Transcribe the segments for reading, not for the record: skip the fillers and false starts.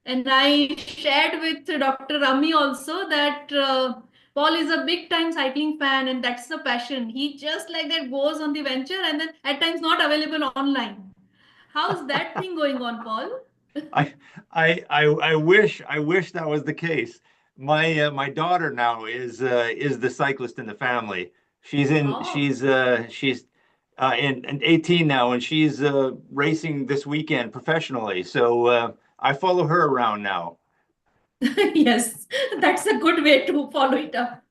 And I shared with Dr. Rami also that Paul is a big time cycling fan and that's the passion. He just like that goes on the venture and then at times not available online. How's that thing going on, Paul? I wish that was the case. My daughter now is the cyclist in the family. She's in 18 now, and she's racing this weekend professionally. So I follow her around now. Yes, that's a good way to follow it up.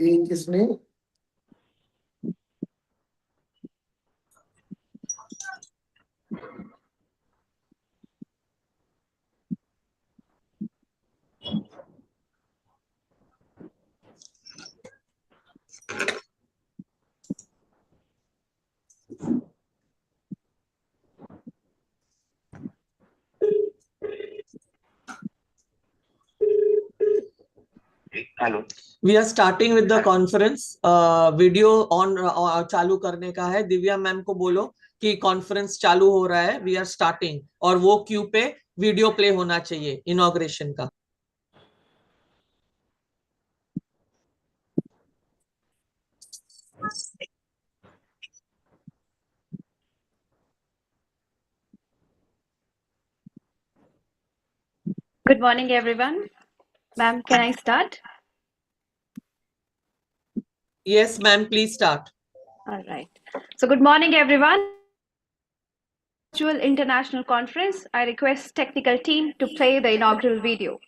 किसने Hello. We are starting with the conference. Video on चालू करने का है. Divya ma'am को बोलो कि conference चालू हो रहा है. वी आर स्टार्टिंग और वो क्यू पे वीडियो प्ले होना चाहिए इनॉग्रेशन का. Good morning, everyone. Ma'am, can I start? Yes, ma'am, please start. All right. So good morning, everyone. Virtual International Conference. I request technical team to play the inaugural video.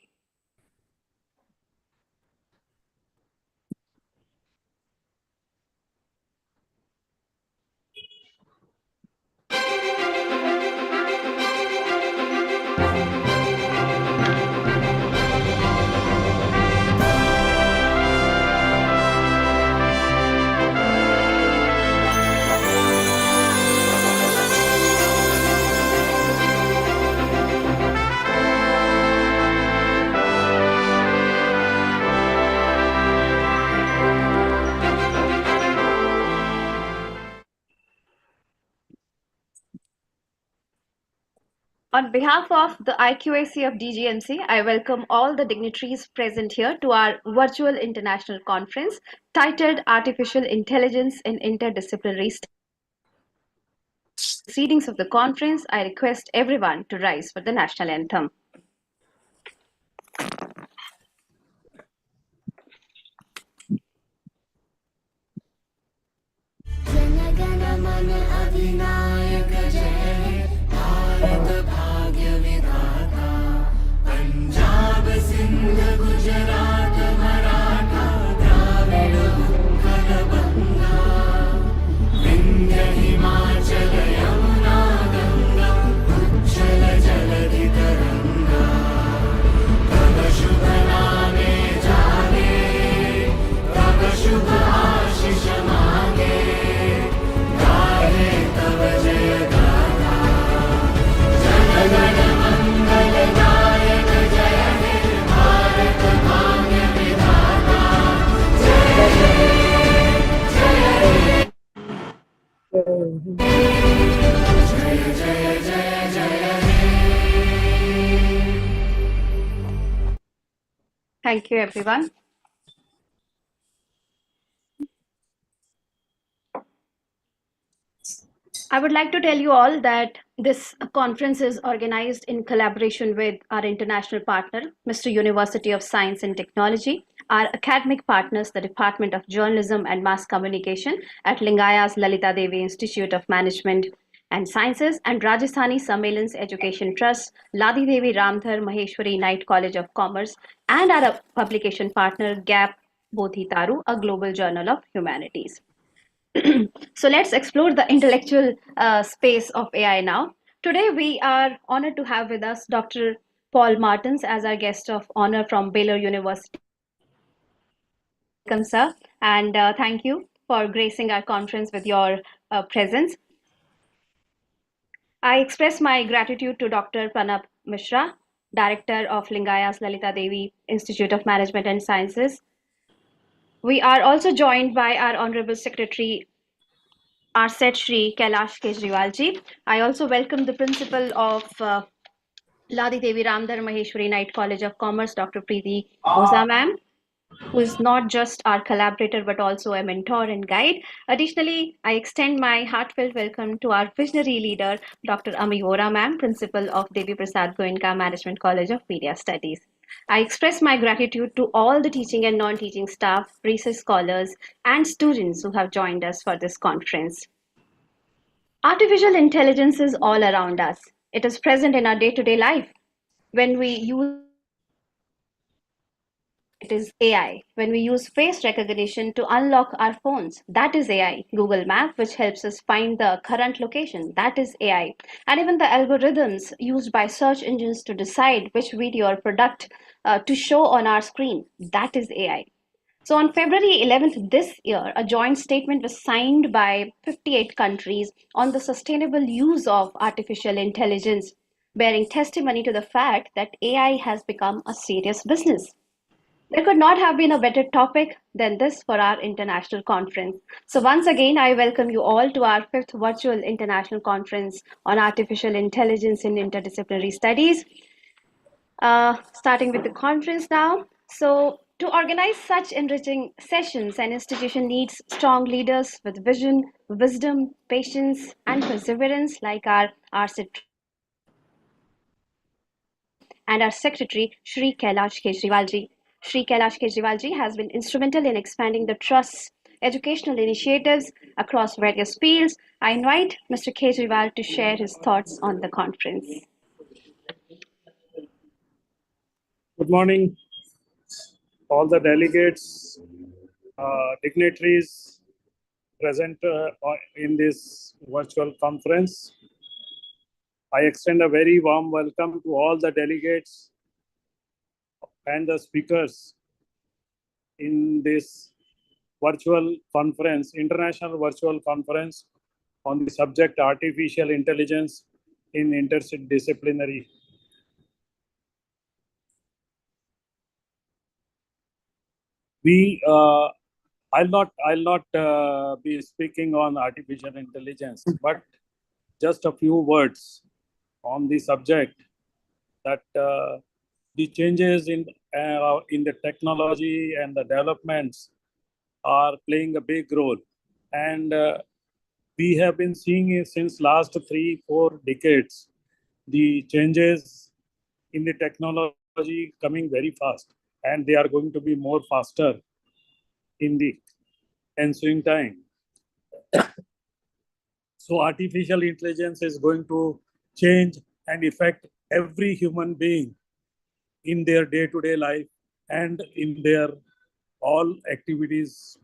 On behalf of the IQAC of DGMC, I welcome all the dignitaries present here to our virtual international conference titled Artificial Intelligence in Interdisciplinary Studies. Proceedings of the conference, I request everyone to rise for the national anthem. शुभ आशीष मांगे गाहे तव Thank you, everyone. I would like to tell you all that this conference is organized in collaboration with our international partner, Mr. University of Science and Technology, our academic partners, the Department of Journalism and Mass Communication at Lingaya's Lalita Devi Institute of Management and Sciences, and Rajasthani Sammelan's Education Trust, Ladi Devi Ramdhar Maheshwari Knight College of Commerce, and our publication partner, GAP Bodhi Taru, a global journal of humanities. So let's explore the intellectual space of AI now. Today, we are honored to have with us Dr. Paul Martins as our guest of honor from Baylor University. Welcome, sir, and thank you for gracing our conference with your presence. I express my gratitude to Dr. Pranab Mishra, Director of Lingaya's Lalita Devi Institute of Management and Sciences. We are also joined by our Honorable Secretary Arset Shri Kailash Kejriwal ji. I also welcome the principal of Ladi Devi Ramdhar Maheshwari Knight College of Commerce, Dr. Preeti Oza ma'am, who is not just our collaborator but also a mentor and guide. Additionally, I extend my heartfelt welcome to our visionary leader, Dr. Ami Vora ma'am, principal of Deviprasad Goenka Management College of Media Studies. I express my gratitude to all the teaching and non-teaching staff, research scholars, and students who have joined us for this conference. Artificial intelligence is all around us. It is present in our day-to-day life. When we use it is AI. When we use face recognition to unlock our phones, that is AI. Google Map, which helps us find the current location, that is AI. And even the algorithms used by search engines to decide which video or product to show on our screen, that is AI. So on February 11th this year, a joint statement was signed by 58 countries on the sustainable use of artificial intelligence, bearing testimony to the fact that AI has become a serious business. There could not have been a better topic than this for our international conference. So once again, I welcome you all to our 5th virtual international conference on artificial intelligence in interdisciplinary studies. Starting with the conference now. So to organize such enriching sessions, an institution needs strong leaders with vision, wisdom, patience, and perseverance like our RCIT and our secretary, Shri Kailash Kejriwal ji. Shri Kailash Kejriwal ji has been instrumental in expanding the Trust's educational initiatives across various fields. I invite Mr. Kejriwal to share his thoughts on the conference. Good morning, all the delegates, dignitaries present in this virtual conference. I extend a very warm welcome to all the delegates and the speakers in this virtual conference, international virtual conference on the subject artificial intelligence in interdisciplinary. I'll not be speaking on artificial intelligence, but just a few words on the subject that the changes in the technology and the developments are playing a big role, and we have been seeing it since last 3-4 decades. The changes in the technology coming very fast, and they are going to be more faster in the ensuing time. So artificial intelligence is going to change and affect every human being in their day-to-day life and in their all activities.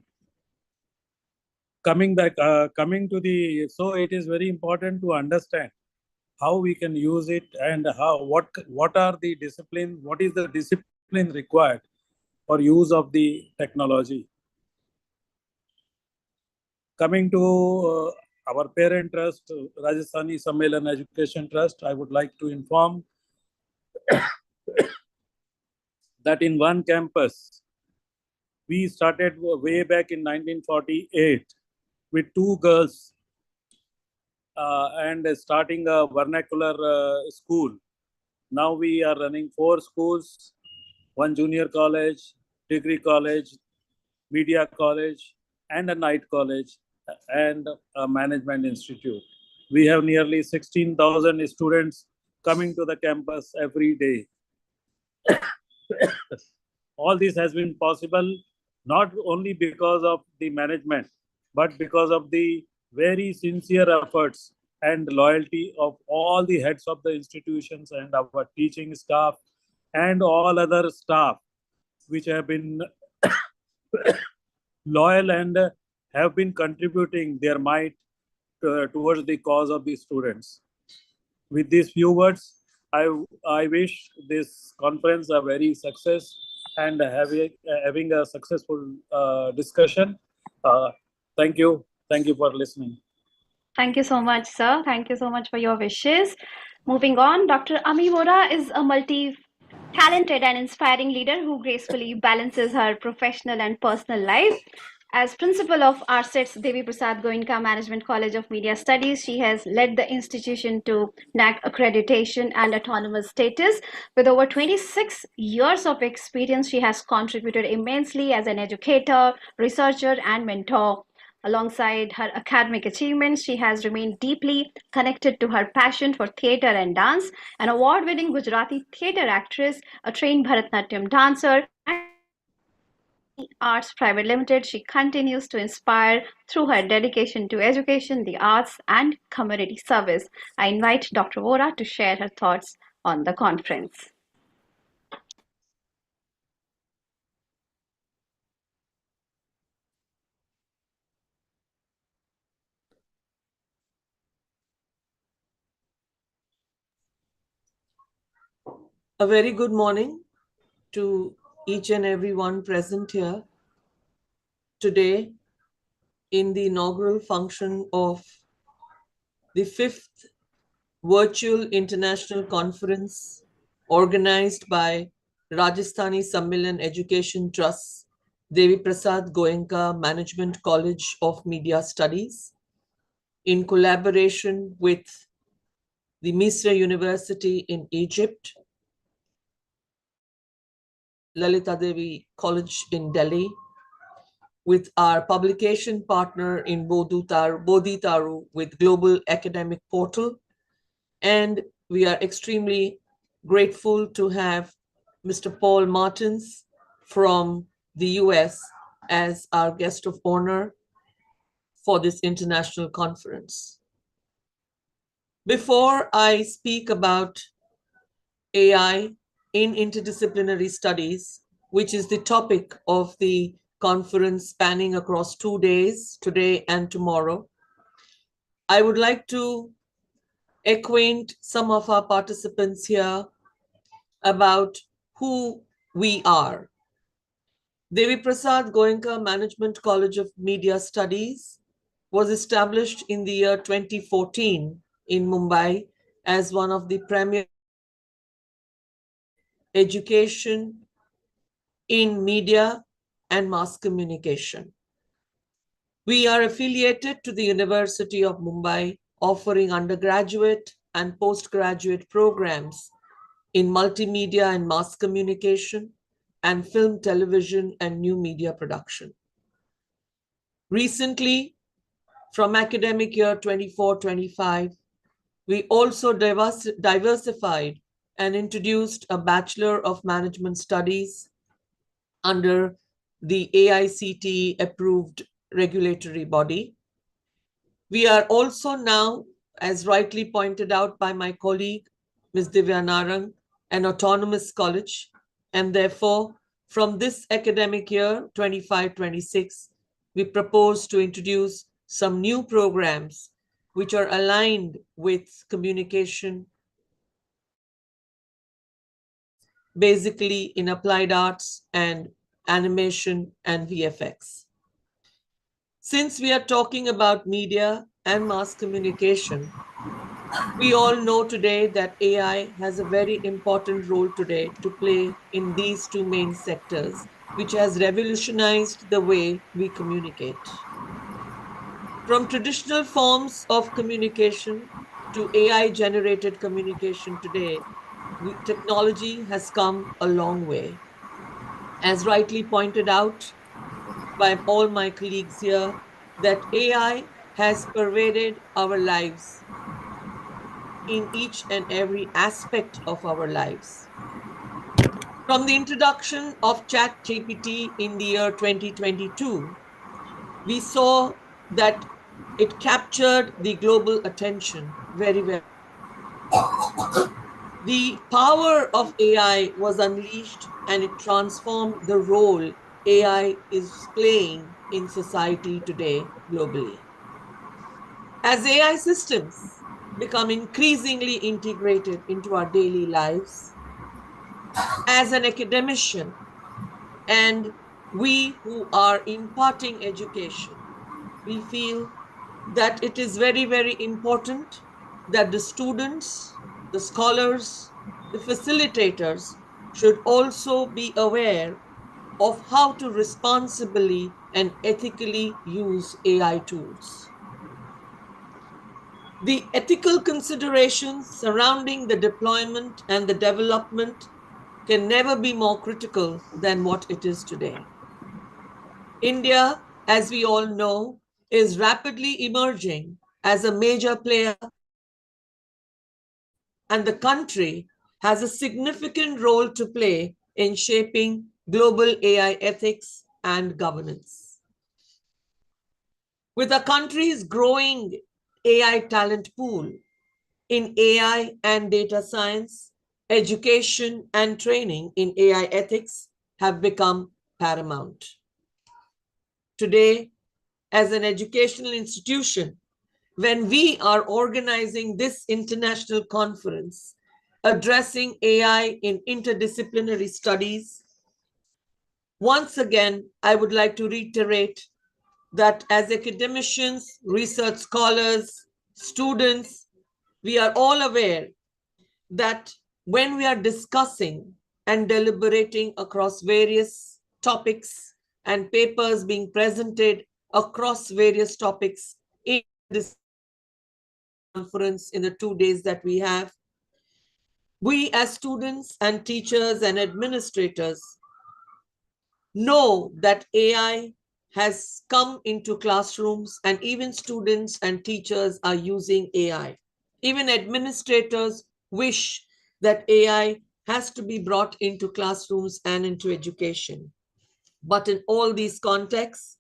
Coming to the, so it is very important to understand how we can use it and what are the discipline, what is the discipline required for use of the technology. Coming to our parent trust, Rajasthani Sammelan Education Trust, I would like to inform that in one campus, we started way back in 1948 with 2 girls and starting a vernacular school. Now we are running 4 schools one junior college, degree college, media college, and a night college, and a management institute. We have nearly 16,000 students coming to the campus every day. All this has been possible not only because of the management, but because of the very sincere efforts and loyalty of all the heads of the institutions and our teaching staff and all other staff which have been loyal and have been contributing their might towards the cause of the students. With these few words, I wish this conference a very success and having a successful discussion. Thank you. Thank you for listening. Thank you so much, sir. Thank you so much for your wishes. Moving on, Dr. Ami Vora is a multi-talented and inspiring leader who gracefully balances her professional and personal life. As principal of RSET's Deviprasad Goenka Management College of Media Studies, she has led the institution to NAC accreditation and autonomous status. With over 26 years of experience, she has contributed immensely as an educator, researcher, and mentor. Alongside her academic achievements, she has remained deeply connected to her passion for theatre and dance. An award-winning Gujarati theatre actress, a trained Bharatanatyam dancer, and Arts Private Limited, she continues to inspire through her dedication to education, the arts, and community service. I invite Dr. Vora to share her thoughts on the conference. A very good morning to each and every one present here today in the inaugural function of the 5th Virtual International Conference organized by Rajasthani Sammelan Education Trust, Deviprasad Goenka Management College of Media Studies, in collaboration with the Misra University in Egypt, Lalita Devi College in Delhi, with our publication partner in Bodhi Taru with Global Academic Portal. And we are extremely grateful to have Mr. Paul Martins from the US as our guest of honor for this international conference. Before I speak about AI in interdisciplinary studies, which is the topic of the conference spanning across 2 days, today and tomorrow, I would like to acquaint some of our participants here about who we are. Deviprasad Goenka Management College of Media Studies was established in the year 2014 in Mumbai as one of the premier education in media and mass communication. We are affiliated to the University of Mumbai, offering undergraduate and postgraduate programs in multimedia and mass communication and film, television, and new media production. Recently, from academic year 24-25, we also diversified and introduced a Bachelor of Management Studies under the AICTE approved regulatory body. We are also now, as rightly pointed out by my colleague, Ms. Divya Narang, an autonomous college, and therefore from this academic year 25-26, we propose to introduce some new programs which are aligned with communication, basically in applied arts and animation and VFX. Since we are talking about media and mass communication, we all know today that AI has a very important role today to play in these two main sectors, which has revolutionized the way we communicate. From traditional forms of communication to AI-generated communication today, technology has come a long way. as rightly pointed out by all my colleagues here, that AI has pervaded our lives in each and every aspect of our lives. From the introduction of ChatGPT in the year 2022, we saw that it captured the global attention very well. The power of AI was unleashed and it transformed the role AI is playing in society today globally. As AI systems become increasingly integrated into our daily lives, as an academician and we who are imparting education, we feel that it is very, very important that the students, the scholars, the facilitators should also be aware of how to responsibly and ethically use AI tools. The ethical considerations surrounding the deployment and the development can never be more critical than what it is today. India, as we all know, is rapidly emerging as a major player, and the country has a significant role to play in shaping global AI ethics and governance. With the country's growing AI talent pool in AI and data science, education and training in AI ethics have become paramount. Today, as an educational institution, when we are organizing this international conference addressing AI in interdisciplinary studies, once again, I would like to reiterate that as academicians, research scholars, students, we are all aware that when we are discussing and deliberating across various topics and papers being presented across various topics in this conference in the 2 days that we have, we as students and teachers and administrators know that AI has come into classrooms and even students and teachers are using AI. Even administrators wish that AI has to be brought into classrooms and into education. But in all these contexts,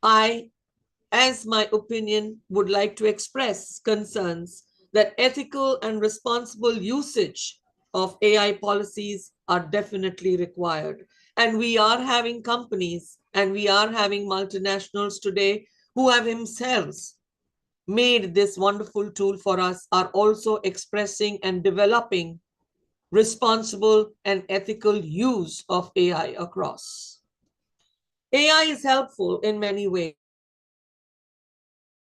I, as my opinion, would like to express concerns that ethical and responsible usage of AI policies are definitely required. And we are having companies and we are having multinationals today who have themselves made this wonderful tool for us, are also expressing and developing responsible and ethical use of AI across. AI is helpful in many ways.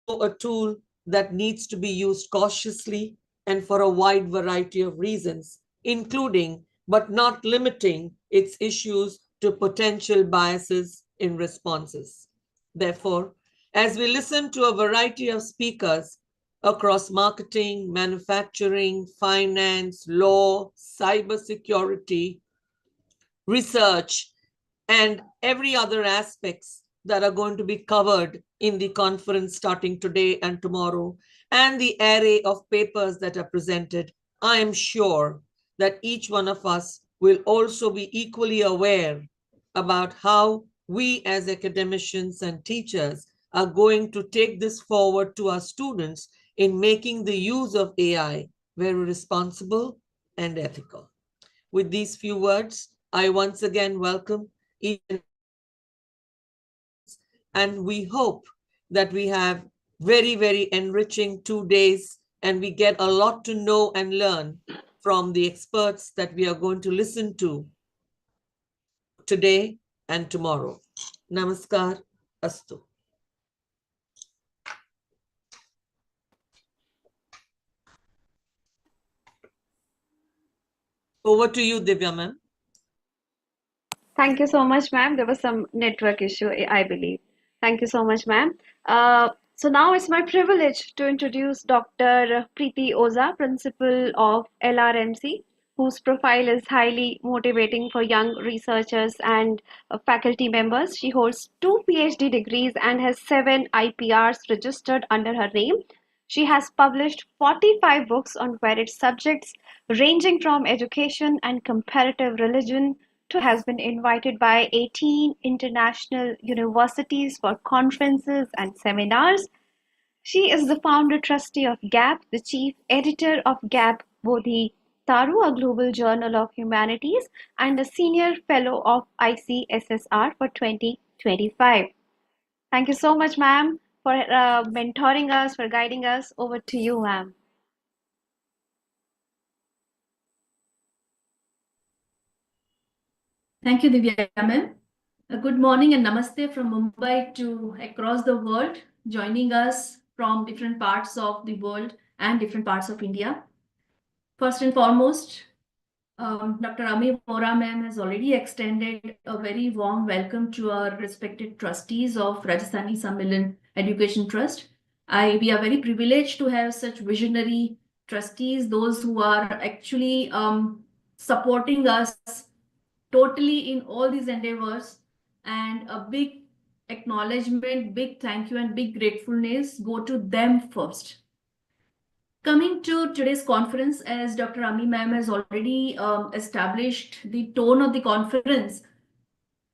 A tool that needs to be used cautiously and for a wide variety of reasons, including but not limiting its issues to potential biases in responses. Therefore, as we listen to a variety of speakers across marketing, manufacturing, finance, law, cybersecurity, research, and every other aspects that are going to be covered in the conference starting today and tomorrow, and the array of papers that are presented, I am sure that each one of us will also be equally aware about how we as academicians and teachers are going to take this forward to our students in making the use of AI very responsible and ethical. With these few words, I once again welcome each and we hope that we have very, very enriching 2 days and we get a lot to know and learn from the experts that we are going to listen to today and tomorrow. Namaskar, astu. Over to you, Divya ma'am. Thank you so much, ma'am. There was some network issue, I believe. Thank you so much, ma'am. So now it's my privilege to introduce Dr. Preeti Oza, Principal of LRMC, whose profile is highly motivating for young researchers and faculty members. She holds 2 PhD degrees and has 7 IPRs registered under her name. She has published 45 books on varied subjects ranging from education and comparative religion to has been invited by 18 international universities for conferences and seminars. She is the founder trustee of GAP, the chief editor of GAP Bodhi Taru, a global journal of humanities, and a senior fellow of ICSSR for 2025. Thank you so much, ma'am, for mentoring us, for guiding us. Over to you, ma'am. Thank you, Divya ma'am. Good morning and namaste from Mumbai to across the world, joining us from different parts of the world and different parts of India. First and foremost, Dr. Ami Vora ma'am has already extended a very warm welcome to our respected trustees of Rajasthani Sammelan Education Trust. We are very privileged to have such visionary trustees, those who are actually supporting us totally in all these endeavors, and a big acknowledgement, big thank you and big gratefulness go to them first. Coming to today's conference, as Dr. Ami ma'am has already established the tone of the conference,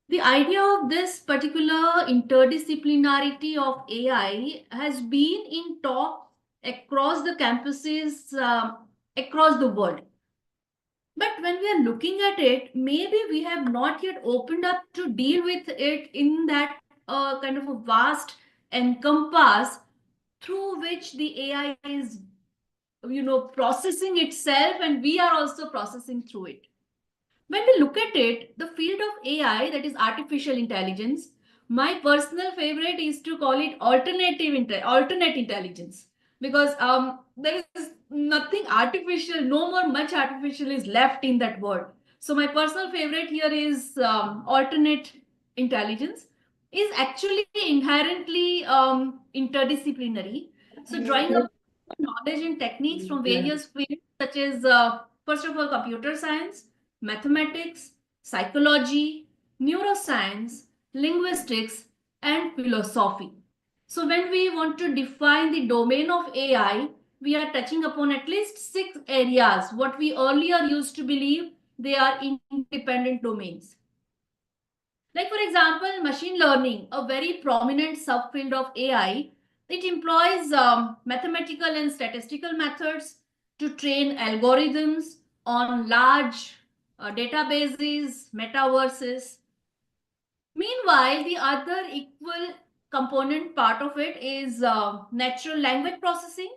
the idea of this particular interdisciplinarity of AI has been in talk across the campuses, across the world. But when we are looking at it, maybe we have not yet opened up to deal with it in that kind of a vast encompass through which the AI is, processing itself, and we are also processing through it. When we look at it, the field of AI, that is artificial intelligence, my personal favorite is to call it alternate intelligence, because there is nothing artificial, no more much artificial is left in that word. So my personal favorite here is alternate intelligence is actually inherently interdisciplinary. So drawing up knowledge and techniques from various fields such as, first of all, computer science, mathematics, psychology, neuroscience, linguistics, and philosophy. So when we want to define the domain of AI, we are touching upon at least 6 areas, what we earlier used to believe they are independent domains. Like, for example, machine learning, a very prominent subfield of AI. It employs mathematical and statistical methods to train algorithms on large databases, metaverses. Meanwhile, the other equal component part of it is natural language processing.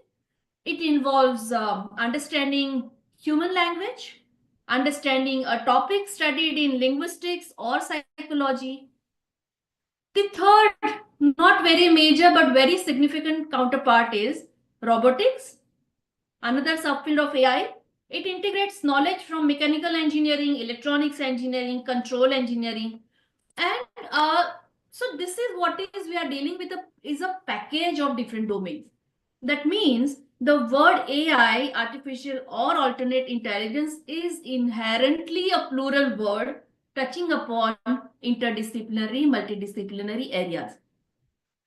It involves understanding human language, understanding a topic studied in linguistics or psychology. The third, not very major but very significant counterpart is robotics, another subfield of AI. It integrates knowledge from mechanical engineering, electronics engineering, control engineering, and so this is what is we are dealing with is a package of different domains. That means the word AI, artificial or alternate intelligence, is inherently a plural word touching upon interdisciplinary, multidisciplinary areas.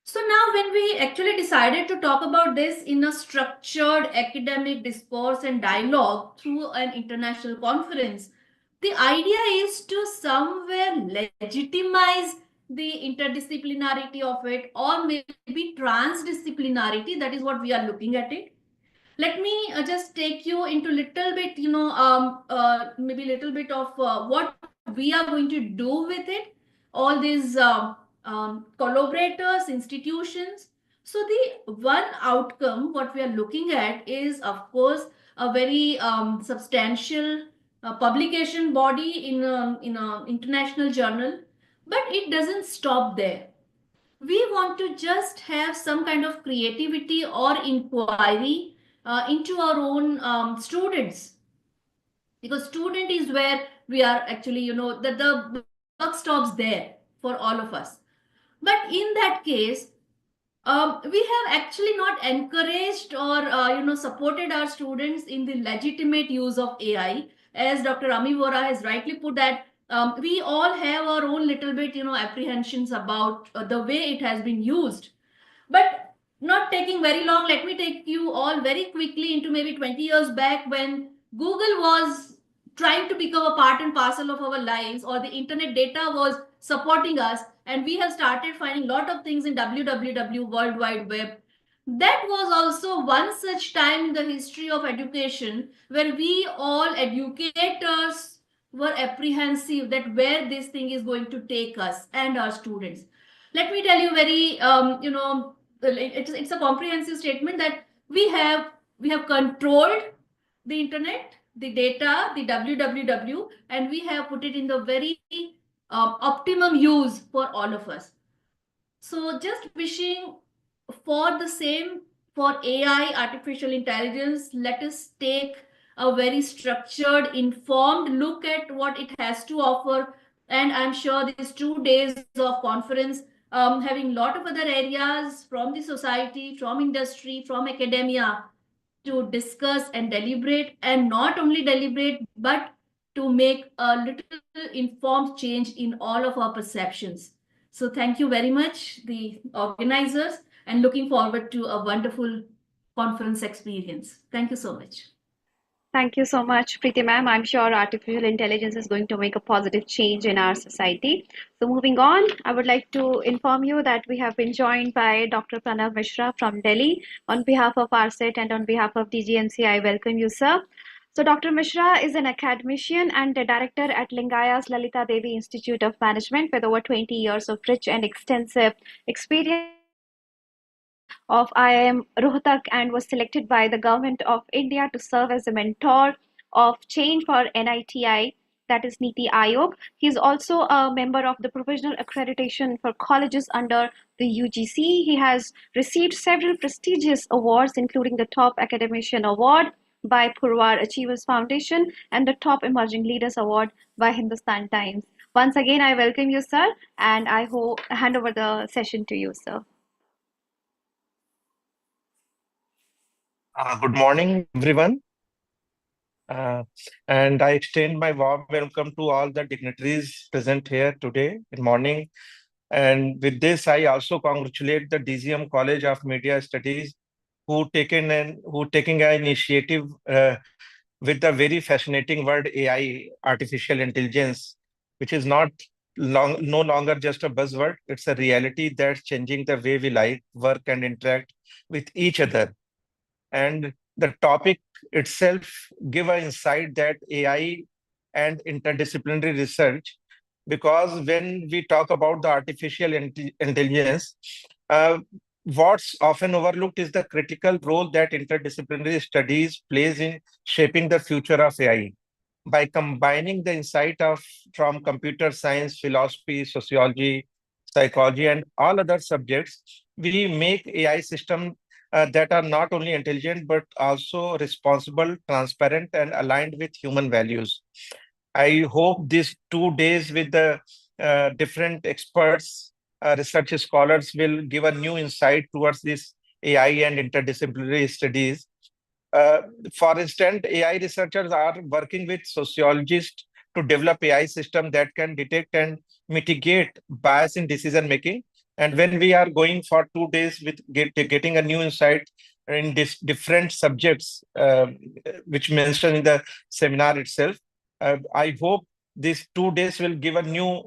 So now when we actually decided to talk about this in a structured academic discourse and dialogue through an international conference, the idea is to somewhere legitimize the interdisciplinarity of it, or maybe transdisciplinarity. That is what we are looking at it. Let me just take you into little bit, maybe little bit of what we are going to do with it. All these collaborators, institutions. So the one outcome, what we are looking at is, of course, a very substantial publication body in an international journal, but it doesn't stop there. We want to just have some kind of creativity or inquiry into our own students, because student is where we are actually, that the buck stops there for all of us. But in that case, we have actually not encouraged or supported our students in the legitimate use of AI. as Dr. Ami Vora has rightly put that we all have our own little bit, apprehensions about the way it has been used. But not taking very long, let me take you all very quickly into maybe 20 years back when Google was trying to become a part and parcel of our lives, or the internet data was supporting us, and we have started finding a lot of things in www, World Wide Web. That was also one such time in the history of education where we all educators were apprehensive that where this thing is going to take us and our students. Let me tell you very, it's a comprehensive statement that we have controlled the internet, the data, the www, and we have put it in the very optimum use for all of us. So just wishing for the same for AI, artificial intelligence. Let us take a very structured, informed look at what it has to offer. And I'm sure these 2 days of conference, having a lot of other areas from the society, from industry, from academia to discuss and deliberate, and not only deliberate, but to make a little informed change in all of our perceptions. So thank you very much, the organizers, and looking forward to a wonderful conference experience. Thank you so much. Thank you so much, Preeti ma'am. I'm sure artificial intelligence is going to make a positive change in our society. So moving on, I would like to inform you that we have been joined by Dr. Pranav Mishra from Delhi. On behalf of RSET and on behalf of DGMC, I welcome you, sir. So Dr. Mishra is an academician and a director at Lingaya's Lalita Devi Institute of Management with over 20 years of rich and extensive experience of IIM Rohtak and was selected by the Government of India to serve as a mentor of change for NITI, that is Niti Aayog. He is also a member of the Provisional Accreditation for Colleges under the UGC. He has received several prestigious awards, including the Top Academician Award by Purwar Achievers Foundation and the Top Emerging Leaders Award by Hindustan Times. Once again, I welcome you, sir, and I hand over the session to you, sir. Good morning, everyone. And I extend my warm welcome to all the dignitaries present here today in morning. And with this, I also congratulate the DGM College of Media Studies who taking an initiative with the very fascinating word AI, artificial intelligence, which is no longer just a buzzword. It's a reality that's changing the way we live, work, and interact with each other. And the topic itself give an insight that AI and interdisciplinary research, because when we talk about the artificial intelligence, what's often overlooked is the critical role that interdisciplinary studies plays in shaping the future of AI. By combining the insight from computer science, philosophy, sociology, psychology, and all other subjects, we make AI system that are not only intelligent but also responsible, transparent, and aligned with human values. I hope these 2 days with the different experts, research scholars will give a new insight towards this AI and interdisciplinary studies. For instance, AI researchers are working with sociologists to develop AI system that can detect and mitigate bias in decision making. And when we are going for 2 days with getting a new insight in different subjects, which mentioned in the seminar itself, I hope these 2 days will give a new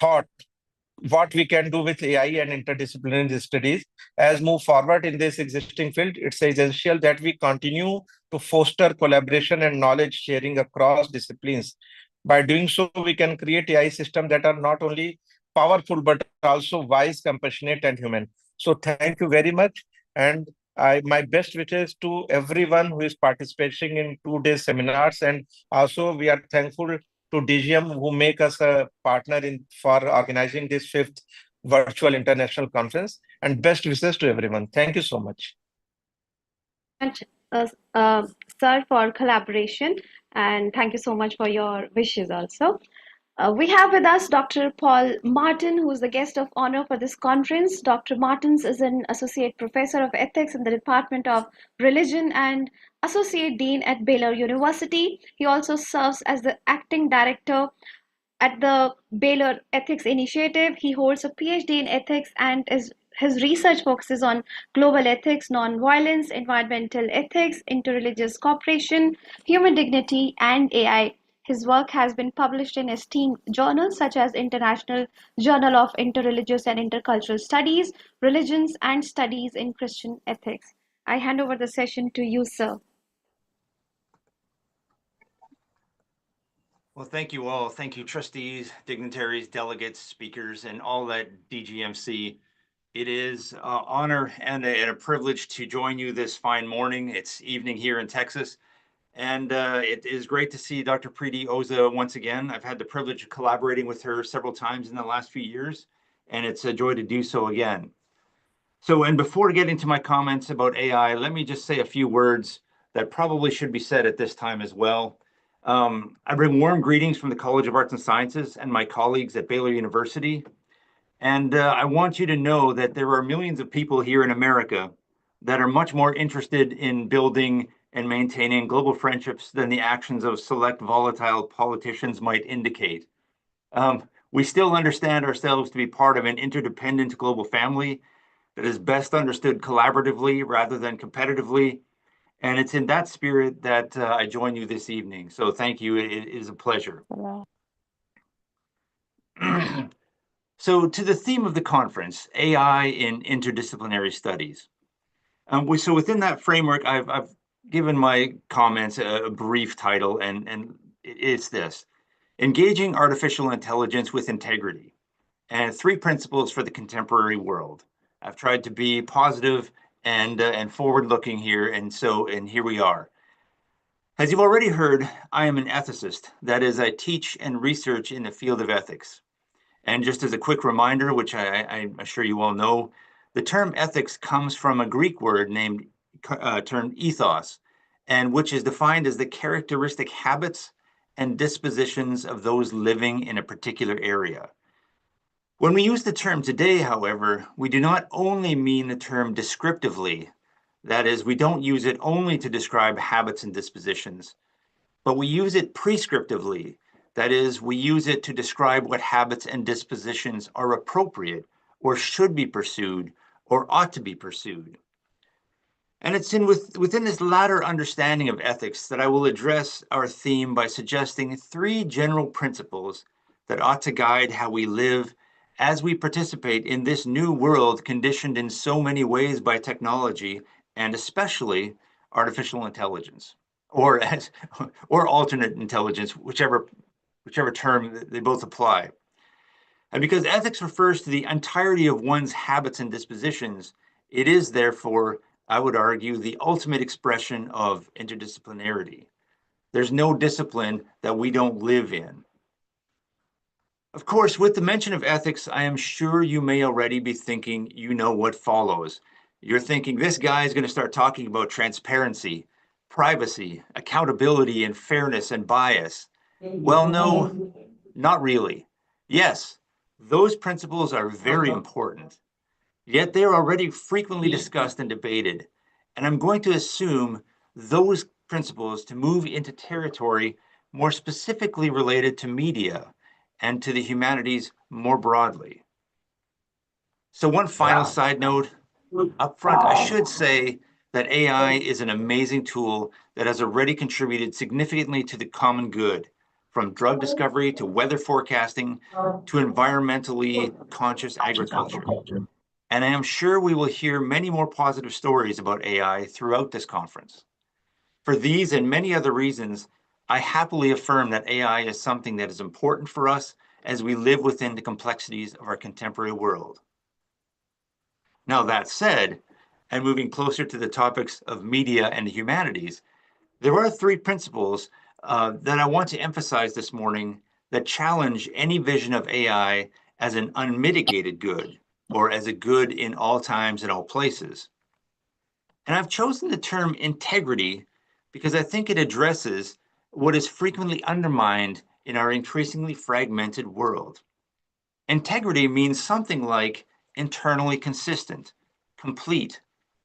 thought what we can do with AI and interdisciplinary studies. As move forward in this existing field, it's essential that we continue to foster collaboration and knowledge sharing across disciplines. By doing so, we can create AI systems that are not only powerful, but also wise, compassionate, and human. So thank you very much. And my best wishes to everyone who is participating in 2 days seminars. And also we are thankful to DGM who make us a partner for organizing this 5th virtual international conference, and best wishes to everyone. Thank you so much. Sir, for collaboration, and thank you so much for your wishes also. We have with us Dr. Paul Martin, who is the guest of honor for this conference. Dr. Martins is an associate professor of ethics in the Department of Religion and associate dean at Baylor University. He also serves as the acting director at the Baylor Ethics Initiative. He holds a PhD in ethics and his research focuses on global ethics, non-violence, environmental ethics, interreligious cooperation, human dignity, and AI. His work has been published in esteemed journals such as International Journal of Interreligious and Intercultural Studies, Religions and Studies in Christian Ethics. I hand over the session to you, sir. Well, thank you all. Thank you, trustees, dignitaries, delegates, speakers, and all at DGMC. It is an honor and a privilege to join you this fine morning. It's evening here in Texas. And it is great to see Dr. Preeti Oza once again. I've had the privilege of collaborating with her several times in the last few years, and it's a joy to do so again. So, and before getting to my comments about AI, let me just say a few words that probably should be said at this time as well. I bring warm greetings from the College of Arts and Sciences and my colleagues at Baylor University. And I want you to know that there are millions of people here in America that are much more interested in building and maintaining global friendships than the actions of select volatile politicians might indicate. We still understand ourselves to be part of an interdependent global family that is best understood collaboratively rather than competitively. And it's in that spirit that I join you this evening. So thank you. It is a pleasure. So to the theme of the conference, AI in interdisciplinary studies. So within that framework, I've given my comments a brief title, and it's this: engaging artificial intelligence with integrity, and 3 principles for the contemporary world. I've tried to be positive and forward-looking here, and here we are. As you've already heard, I am an ethicist. That is, I teach and research in the field of ethics. And just as a quick reminder, which I'm sure you all know, the term ethics comes from a Greek word named term ethos, and which is defined as the characteristic habits and dispositions of those living in a particular area. When we use the term today, however, we do not only mean the term descriptively, that is, we don't use it only to describe habits and dispositions, but we use it prescriptively, that is, we use it to describe what habits and dispositions are appropriate or should be pursued or ought to be pursued. And it's within this latter understanding of ethics that I will address our theme by suggesting 3 general principles that ought to guide how we live as we participate in this new world conditioned in so many ways by technology and especially artificial intelligence, or alternate intelligence, whichever term they both apply. And because ethics refers to the entirety of one's habits and dispositions, it is therefore, I would argue, the ultimate expression of interdisciplinarity. There's no discipline that we don't live in. Of course, with the mention of ethics, I am sure you may already be thinking you know what follows. You're thinking this guy is going to start talking about transparency, privacy, accountability, and fairness and bias. Well, no, not really. Yes, those principles are very important, yet they are already frequently discussed and debated. And I'm going to assume those principles to move into territory more specifically related to media and to the humanities more broadly. So one final side note, up front, I should say that AI is an amazing tool that has already contributed significantly to the common good, from drug discovery to weather forecasting to environmentally conscious agriculture. And I am sure we will hear many more positive stories about AI throughout this conference. For these and many other reasons, I happily affirm that AI is something that is important for us as we live within the complexities of our contemporary world. Now, that said, and moving closer to the topics of media and the humanities, there are 3 principles that I want to emphasize this morning that challenge any vision of AI as an unmitigated good or as a good in all times and all places. And I've chosen the term integrity because I think it addresses what is frequently undermined in our increasingly fragmented world. Integrity means something like internally consistent, complete,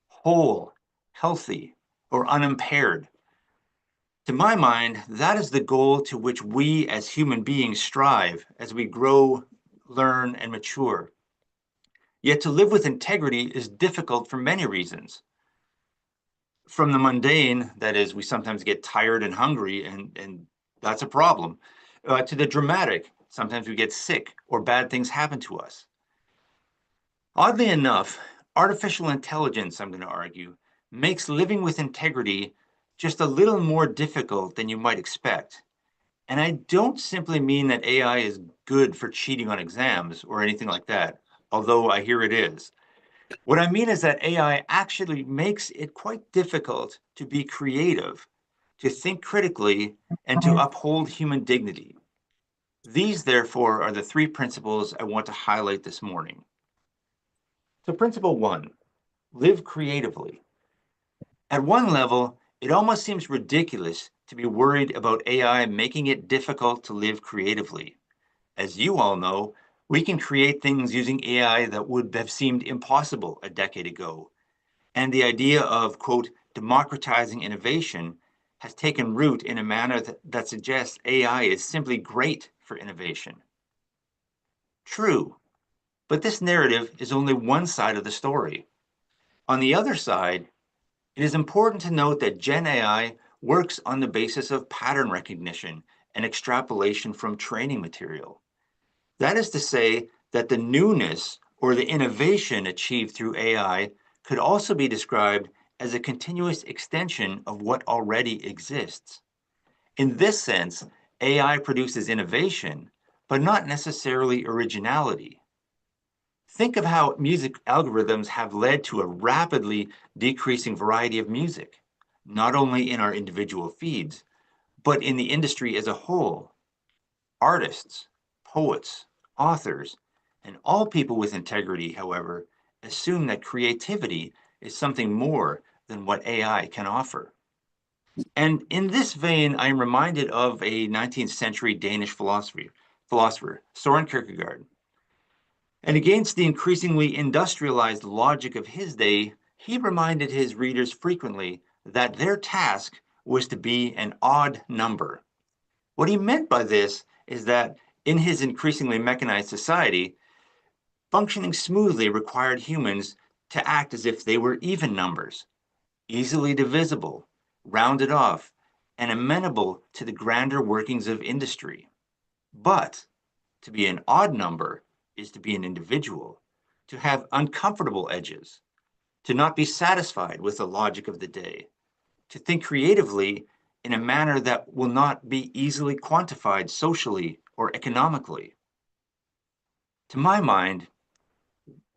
whole, healthy, or unimpaired. To my mind, that is the goal to which we as human beings strive as we grow, learn, and mature. Yet to live with integrity is difficult for many reasons. From the mundane, that is, we sometimes get tired and hungry, and that's a problem, to the dramatic, sometimes we get sick or bad things happen to us. Oddly enough, artificial intelligence, I'm going to argue, makes living with integrity just a little more difficult than you might expect. And I don't simply mean that AI is good for cheating on exams or anything like that, although I hear it is. What I mean is that AI actually makes it quite difficult to be creative, to think critically, and to uphold human dignity. These, therefore, are the three principles I want to highlight this morning. So principle one, live creatively. At one level, it almost seems ridiculous to be worried about AI making it difficult to live creatively. As you all know, we can create things using AI that would have seemed impossible a decade ago. And the idea of, quote, democratizing innovation has taken root in a manner that suggests AI is simply great for innovation. True, but this narrative is only one side of the story. On the other side, it is important to note that Gen AI works on the basis of pattern recognition and extrapolation from training material. That is to say that the newness or the innovation achieved through AI could also be described as a continuous extension of what already exists. In this sense, AI produces innovation, but not necessarily originality. Think of how music algorithms have led to a rapidly decreasing variety of music, not only in our individual feeds, but in the industry as a whole. Artists, poets, authors, and all people with integrity, however, assume that creativity is something more than what AI can offer. And in this vein, I am reminded of a 19th century Danish philosopher, Soren Kierkegaard. And against the increasingly industrialized logic of his day, he reminded his readers frequently that their task was to be an odd number. What he meant by this is that in his increasingly mechanized society, functioning smoothly required humans to act as if they were even numbers, easily divisible, rounded off, and amenable to the grander workings of industry. But to be an odd number is to be an individual, to have uncomfortable edges, to not be satisfied with the logic of the day, to think creatively in a manner that will not be easily quantified socially or economically. To my mind,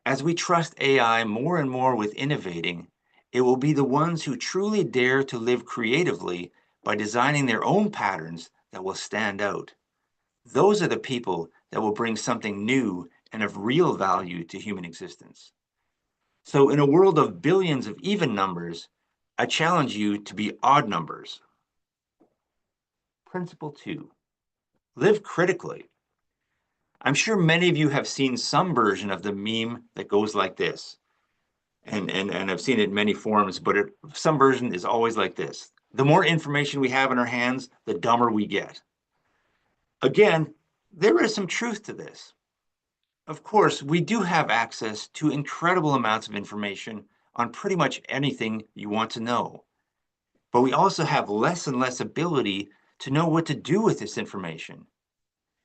as we trust AI more and more with innovating, it will be the ones who truly dare to live creatively by designing their own patterns that will stand out. Those are the people that will bring something new and of real value to human existence. So in a world of billions of even numbers, I challenge you to be odd numbers. Principle 2, live critically. I'm sure many of you have seen some version of the meme that goes like this. And I've seen it in many forms, but some version is always like this. The more information we have in our hands, the dumber we get. Again, there is some truth to this. Of course, we do have access to incredible amounts of information on pretty much anything you want to know. But we also have less and less ability to know what to do with this information.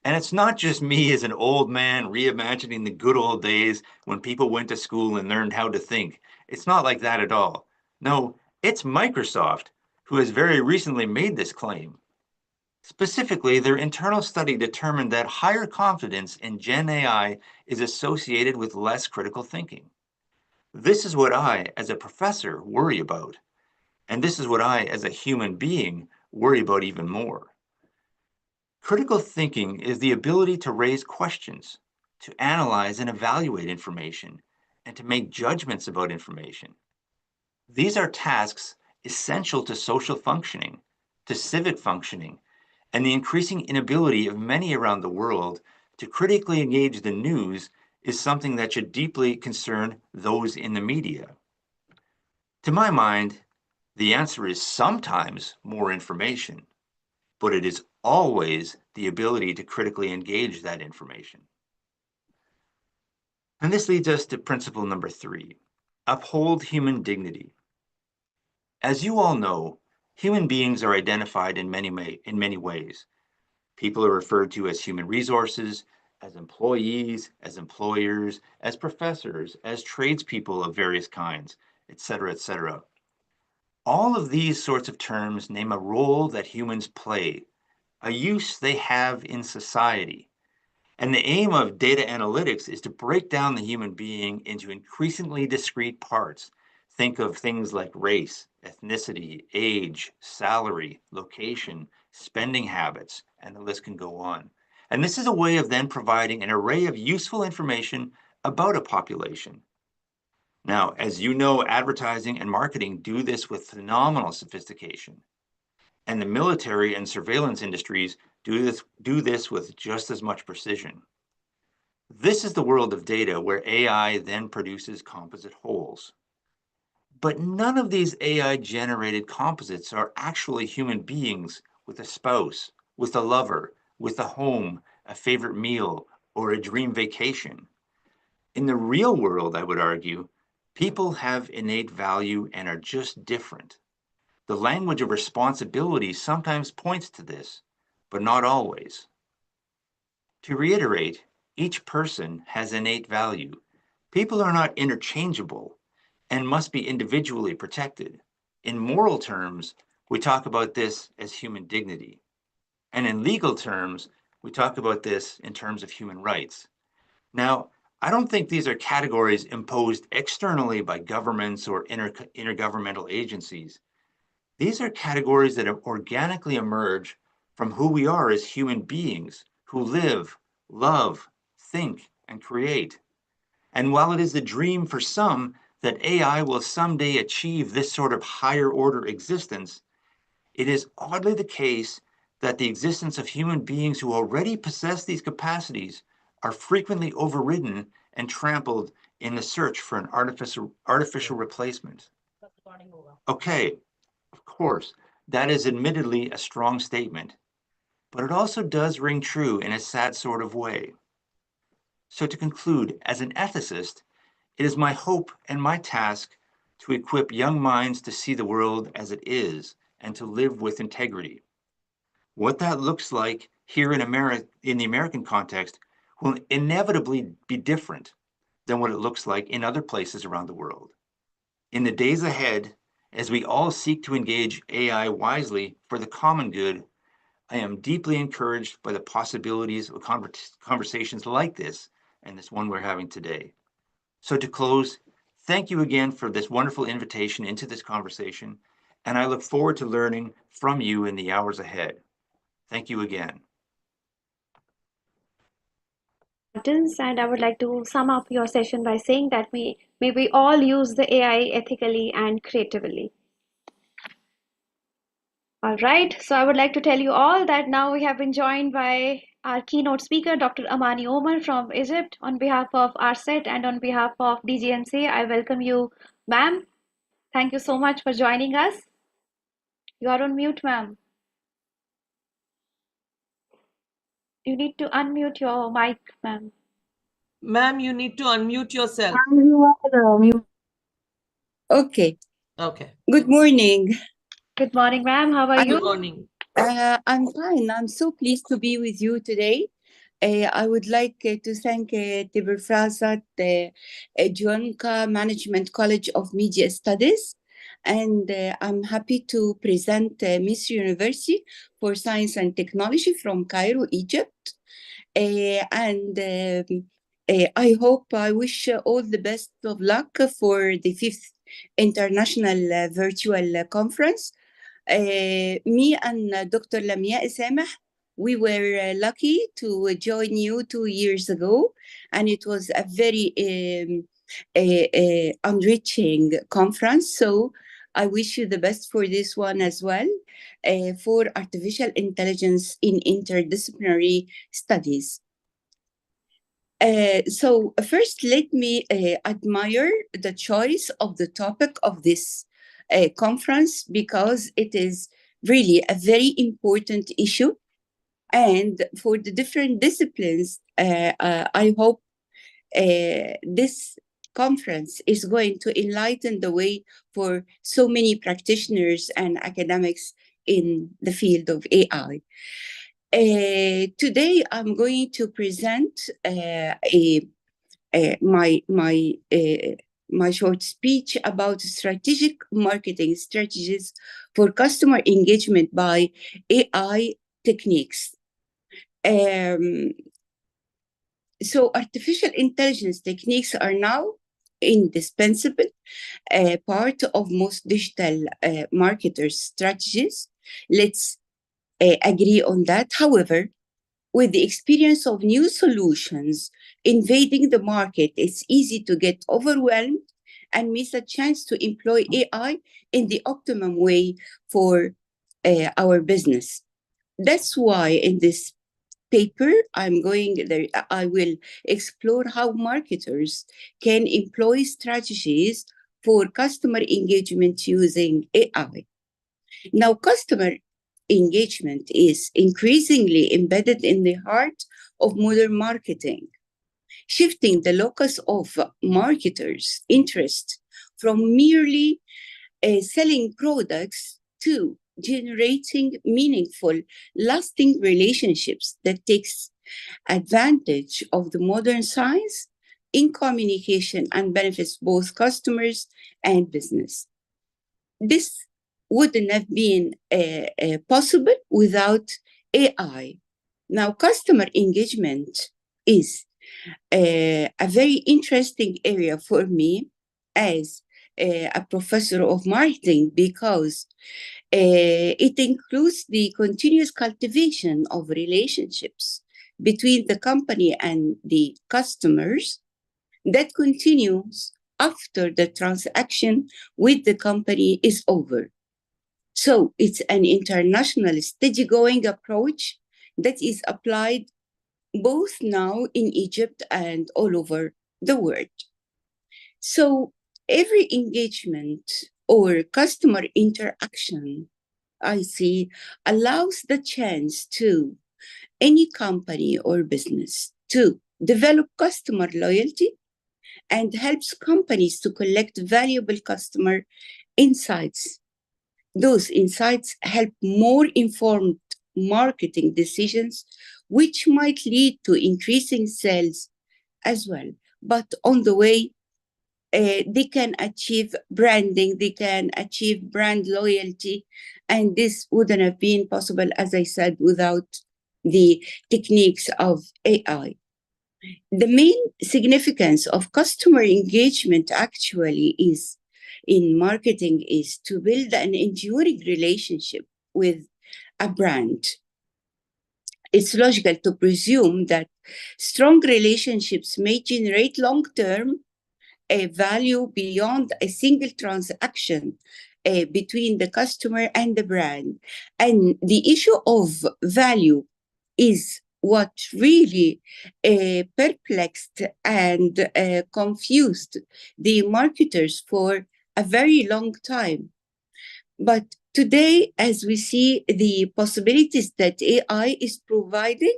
And it's not just me as an old man reimagining the good old days when people went to school and learned how to think. It's not like that at all. No, it's Microsoft who has very recently made this claim. Specifically, their internal study determined that higher confidence in Gen AI is associated with less critical thinking. This is what I, as a professor, worry about. And this is what I, as a human being, worry about even more. Critical thinking is the ability to raise questions, to analyze and evaluate information, and to make judgments about information. These are tasks essential to social functioning, to civic functioning, and the increasing inability of many around the world to critically engage the news is something that should deeply concern those in the media. To my mind, the answer is sometimes more information, but it is always the ability to critically engage that information. And this leads us to principle number 3, uphold human dignity. As you all know, human beings are identified in many ways. People are referred to as human resources, as employees, as employers, as professors, as tradespeople of various kinds, etc., etc. All of these sorts of terms name a role that humans play, a use they have in society. And the aim of data analytics is to break down the human being into increasingly discrete parts. Think of things like race, ethnicity, age, salary, location, spending habits, and the list can go on. And this is a way of then providing an array of useful information about a population. Now, as you know, advertising and marketing do this with phenomenal sophistication. And the military and surveillance industries do this with just as much precision. This is the world of data where AI then produces composite wholes. But none of these AI-generated composites are actually human beings with a spouse, with a lover, with a home, a favorite meal, or a dream vacation. In the real world, I would argue, people have innate value and are just different. The language of responsibility sometimes points to this, but not always. To reiterate, each person has innate value. People are not interchangeable and must be individually protected. In moral terms, we talk about this as human dignity. And in legal terms, we talk about this in terms of human rights. Now, I don't think these are categories imposed externally by governments or intergovernmental agencies. These are categories that organically emerge from who we are as human beings who live, love, think, and create. And while it is the dream for some that AI will someday achieve this sort of higher order existence, it is oddly the case that the existence of human beings who already possess these capacities are frequently overridden and trampled in the search for an artificial replacement. Okay, of course, that is admittedly a strong statement, but it also does ring true in a sad sort of way. So to conclude, as an ethicist, it is my hope and my task to equip young minds to see the world as it is and to live with integrity. What that looks like here in the American context will inevitably be different than what it looks like in other places around the world. In the days ahead, as we all seek to engage AI wisely for the common good, I am deeply encouraged by the possibilities of conversations like this and this one we're having today. So to close, thank you again for this wonderful invitation into this conversation, and I look forward to learning from you in the hours ahead. Thank you again. And I would like to sum up your session by saying that may we all use the AI ethically and creatively. All right, so I would like to tell you all that now we have been joined by our keynote speaker, Dr. Amani Omar from Egypt. On behalf of RSET and on behalf of DGMC, I welcome you, ma'am. Thank you so much for joining us. You are on mute, ma'am. You need to unmute your mic, ma'am. Ma'am, you need to unmute yourself. Okay. Okay. Good morning. Good morning, ma'am. How are you? Good morning. I'm fine. I'm so pleased to be with you today. I would like to thank Deviprasad, Goenka Management College of Media Studies, and I'm happy to present Miss University for Science and Technology from Cairo, Egypt. I wish all the best of luck for the 5th International Virtual Conference. Me and Dr. Lamia Sameh, we were lucky to join you 2 years ago, and it was a very enriching conference. So I wish you the best for this one as well, for artificial intelligence in interdisciplinary studies. So first, let me admire the choice of the topic of this conference, because it is really a very important issue. And for the different disciplines, I hope this conference is going to enlighten the way for so many practitioners and academics in the field of AI. Today, I'm going to present my short speech about strategic marketing strategies for customer engagement by AI techniques. So artificial intelligence techniques are now indispensable part of most digital marketers' strategies. Let's agree on that. However, with the experience of new solutions invading the market, it's easy to get overwhelmed and miss a chance to employ AI in the optimum way for our business. That's why in this paper, I will explore how marketers can employ strategies for customer engagement using AI. Now, customer engagement is increasingly embedded in the heart of modern marketing, shifting the locus of marketers' interest from merely selling products to generating meaningful, lasting relationships that takes advantage of the modern science in communication and benefits both customers and business. This wouldn't have been possible without AI. Now, customer engagement is a very interesting area for me as a professor of marketing, because it includes the continuous cultivation of relationships between the company and the customers that continues after the transaction with the company is over. So it's an international steady-going approach that is applied both now in Egypt and all over the world. So every engagement or customer interaction I see allows the chance to any company or business to develop customer loyalty and helps companies to collect valuable customer insights. Those insights help more informed marketing decisions, which might lead to increasing sales as well. But on the way, they can achieve branding, they can achieve brand loyalty, and this wouldn't have been possible, as I said, without the techniques of AI. The main significance of customer engagement actually is in marketing is to build an enduring relationship with a brand. It's logical to presume that strong relationships may generate long-term value beyond a single transaction between the customer and the brand. And the issue of value is what really perplexed and confused the marketers for a very long time. But today, as we see the possibilities that AI is providing,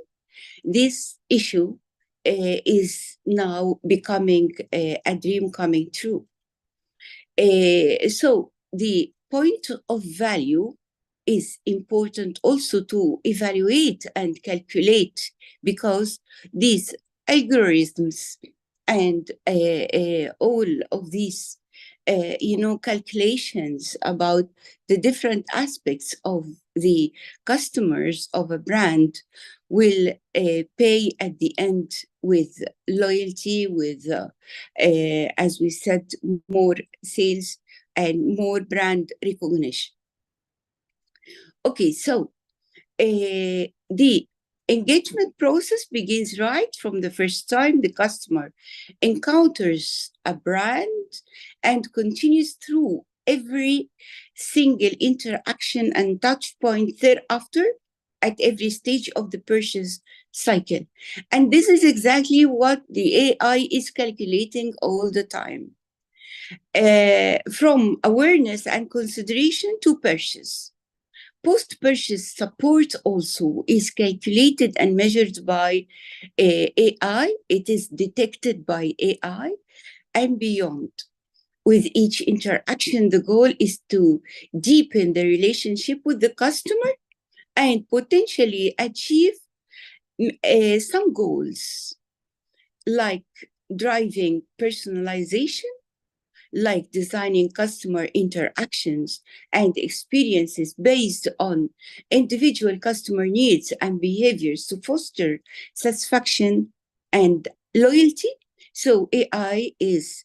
this issue is now becoming a dream coming true. So the point of value is important also to evaluate and calculate, because these algorithms and all of these calculations about the different aspects of the customers of a brand will pay at the end with loyalty, with, as we said, more sales and more brand recognition. Okay, so the engagement process begins right from the first time the customer encounters a brand and continues through every single interaction and touch point thereafter at every stage of the purchase cycle. And this is exactly what the AI is calculating all the time. From awareness and consideration to purchase. Post-purchase support also is calculated and measured by AI. It is detected by AI and beyond. With each interaction, the goal is to deepen the relationship with the customer and potentially achieve some goals, like driving personalization, like designing customer interactions and experiences based on individual customer needs and behaviors to foster satisfaction and loyalty. So AI is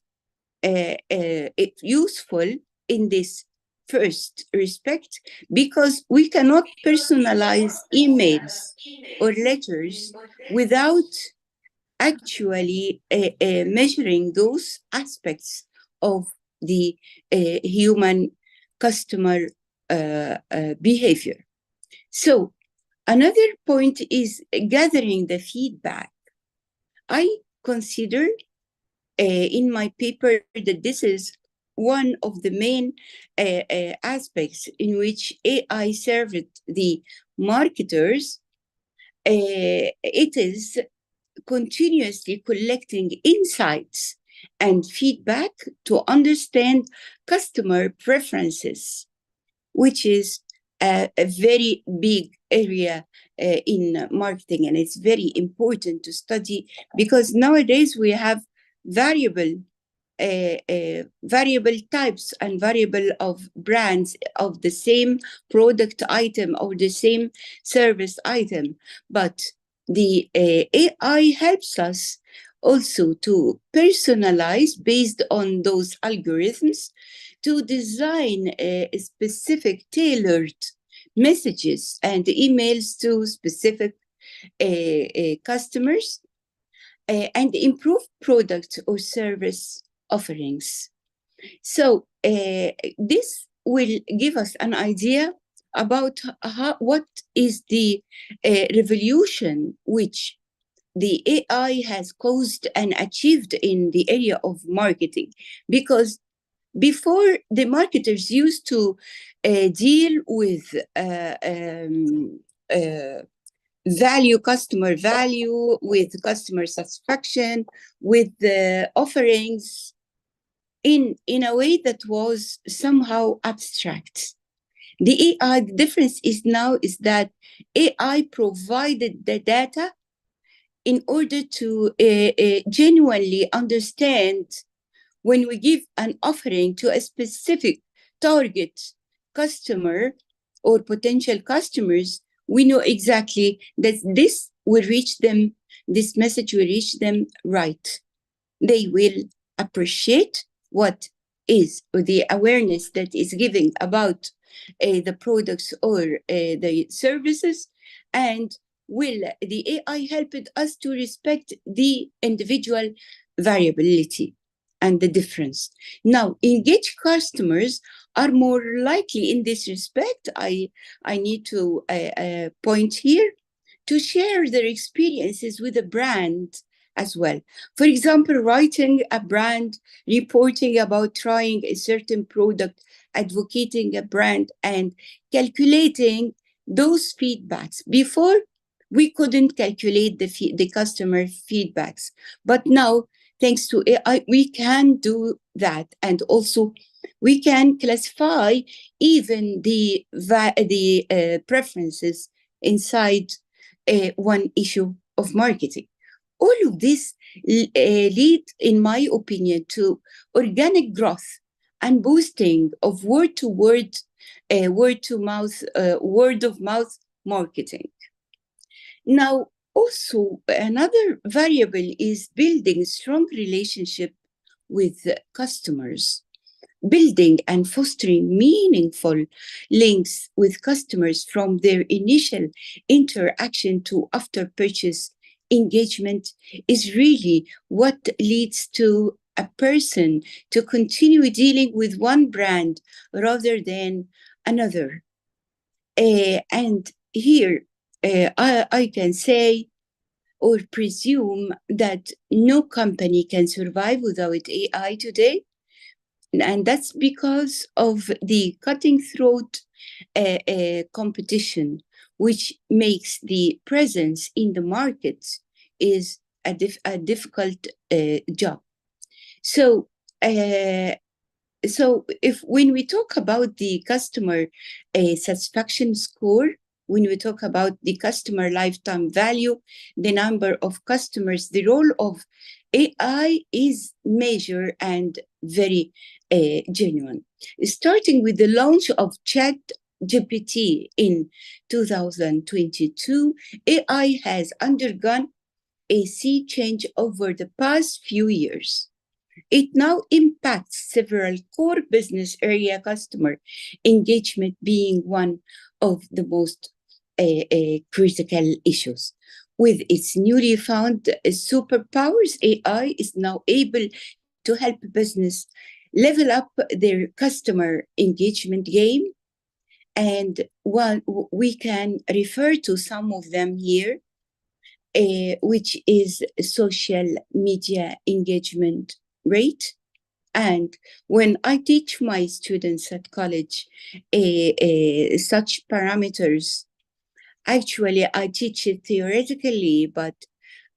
useful in this first respect because we cannot personalize emails or letters without actually measuring those aspects of the human customer behavior. So another point is gathering the feedback. I consider in my paper that this is one of the main aspects in which AI served the marketers. It is continuously collecting insights and feedback to understand customer preferences, which is a very big area in marketing. And it's very important to study because nowadays we have variable types and variable of brands of the same product item or the same service item. But the AI helps us also to personalize based on those algorithms to design specific tailored messages and emails to specific customers and improve product or service offerings. So this will give us an idea about what is the revolution which the AI has caused and achieved in the area of marketing. Because before, the marketers used to deal with customer value, with customer satisfaction, with the offerings in a way that was somehow abstract. The AI, the difference is now is that AI provided the data in order to genuinely understand when we give an offering to a specific target customer or potential customers, we know exactly that this will reach them, this message will reach them right. They will appreciate what is the awareness that is giving about the products or the services, and will the AI help us to respect the individual variability and the difference. Now, engaged customers are more likely in this respect. I need to point here to share their experiences with a brand as well. For example, writing a brand, reporting about trying a certain product, advocating a brand, and calculating those feedbacks. Before, we couldn't calculate the customer feedbacks, but now, thanks to AI, we can do that, and also we can classify even the preferences inside one issue of marketing. All of this lead, in my opinion, to organic growth and boosting of word of mouth marketing. Now, also, another variable is building strong relationship with customers. Building and fostering meaningful links with customers from their initial interaction to after purchase engagement is really what leads to a person to continue dealing with one brand rather than another. And here I can say or presume that no company can survive without AI today. And that's because of the cutting throat competition, which makes the presence in the market is a difficult job. So, when we talk about the customer satisfaction score, when we talk about the customer lifetime value, the number of customers, the role of AI is major and very genuine. Starting with the launch of ChatGPT in 2022, AI has undergone a sea change over the past few years. It now impacts several core business area, customer engagement being one of the most critical issues. With its newly found superpowers, AI is now able to help business level up their customer engagement game. And while we can refer to some of them here, which is social media engagement rate. And when I teach my students at college such parameters, actually I teach it theoretically, but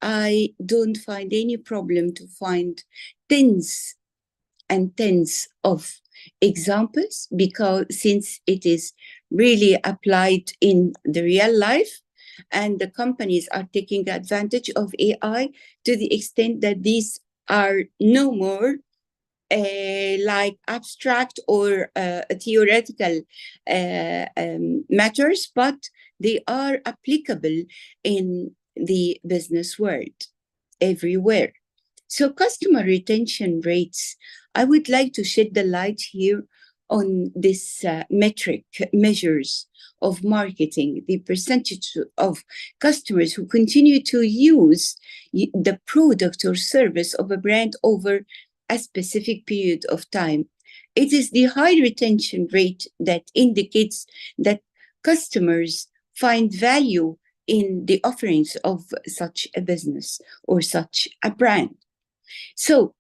I don't find any problem to find tens and tens of examples, because since it is really applied in the real life, and the companies are taking advantage of AI to the extent that these are no more like abstract or theoretical matters, but they are applicable in the business world everywhere. So customer retention rates, I would like to shed the light here on this metric measures of marketing, the percentage of customers who continue to use the product or service of a brand over a specific period of time. It is the high retention rate that indicates that customers find value in the offerings of such a business or such a brand. So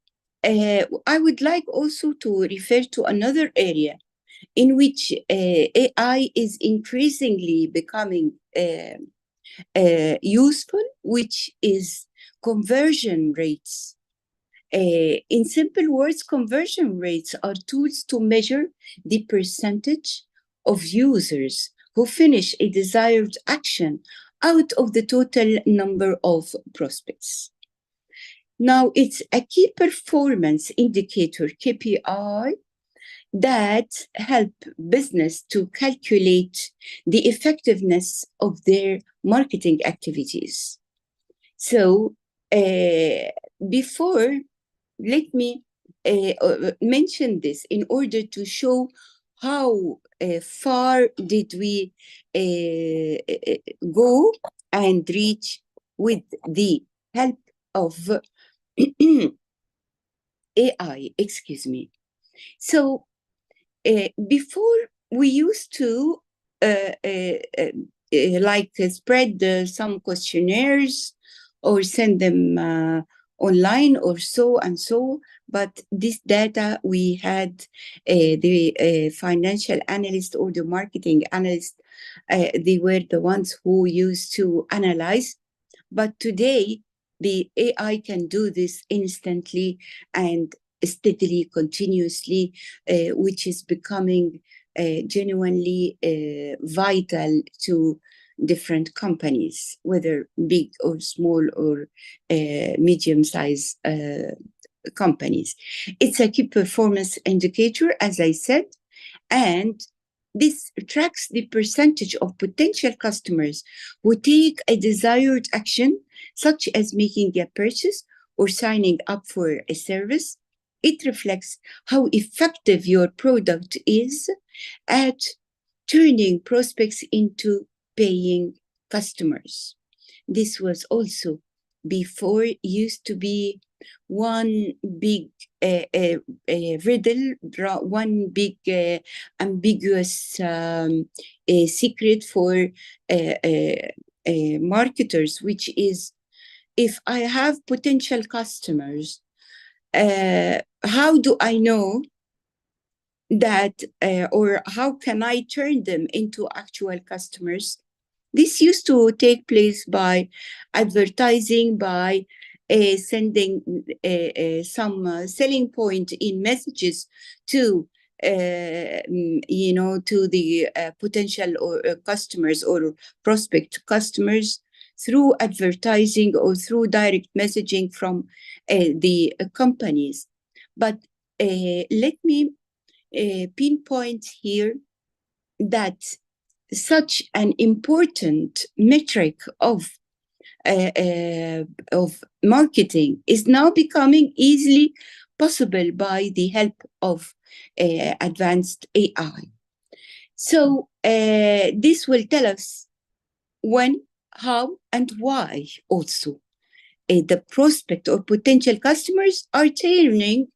I would like also to refer to another area in which AI is increasingly becoming useful, which is conversion rates. In simple words, conversion rates are tools to measure the percentage of users who finish a desired action out of the total number of prospects. Now, it's a key performance indicator, KPI, that help business to calculate the effectiveness of their marketing activities. So before, let me mention this in order to show how far did we go and reach with the help of AI, excuse me. So before we used to spread some questionnaires or send them online or so and so, but this data we had the financial analyst or the marketing analyst, they were the ones who used to analyze. But today, the AI can do this instantly and steadily, continuously, which is becoming genuinely vital to different companies, whether big or small or medium-sized companies. It's a key performance indicator, as I said, and this tracks the percentage of potential customers who take a desired action, such as making a purchase or signing up for a service. It reflects how effective your product is at turning prospects into paying customers. This was also before used to be one big riddle, one big ambiguous secret for marketers, which is, if I have potential customers, how do I know that, or how can I turn them into actual customers? This used to take place by advertising, by sending some selling point in messages to to the potential or customers or prospect customers through advertising or through direct messaging from the companies. But let me pinpoint here that such an important metric of marketing is now becoming easily possible by the help of advanced AI. So this will tell us when, how, and why also the prospect or potential customers are turning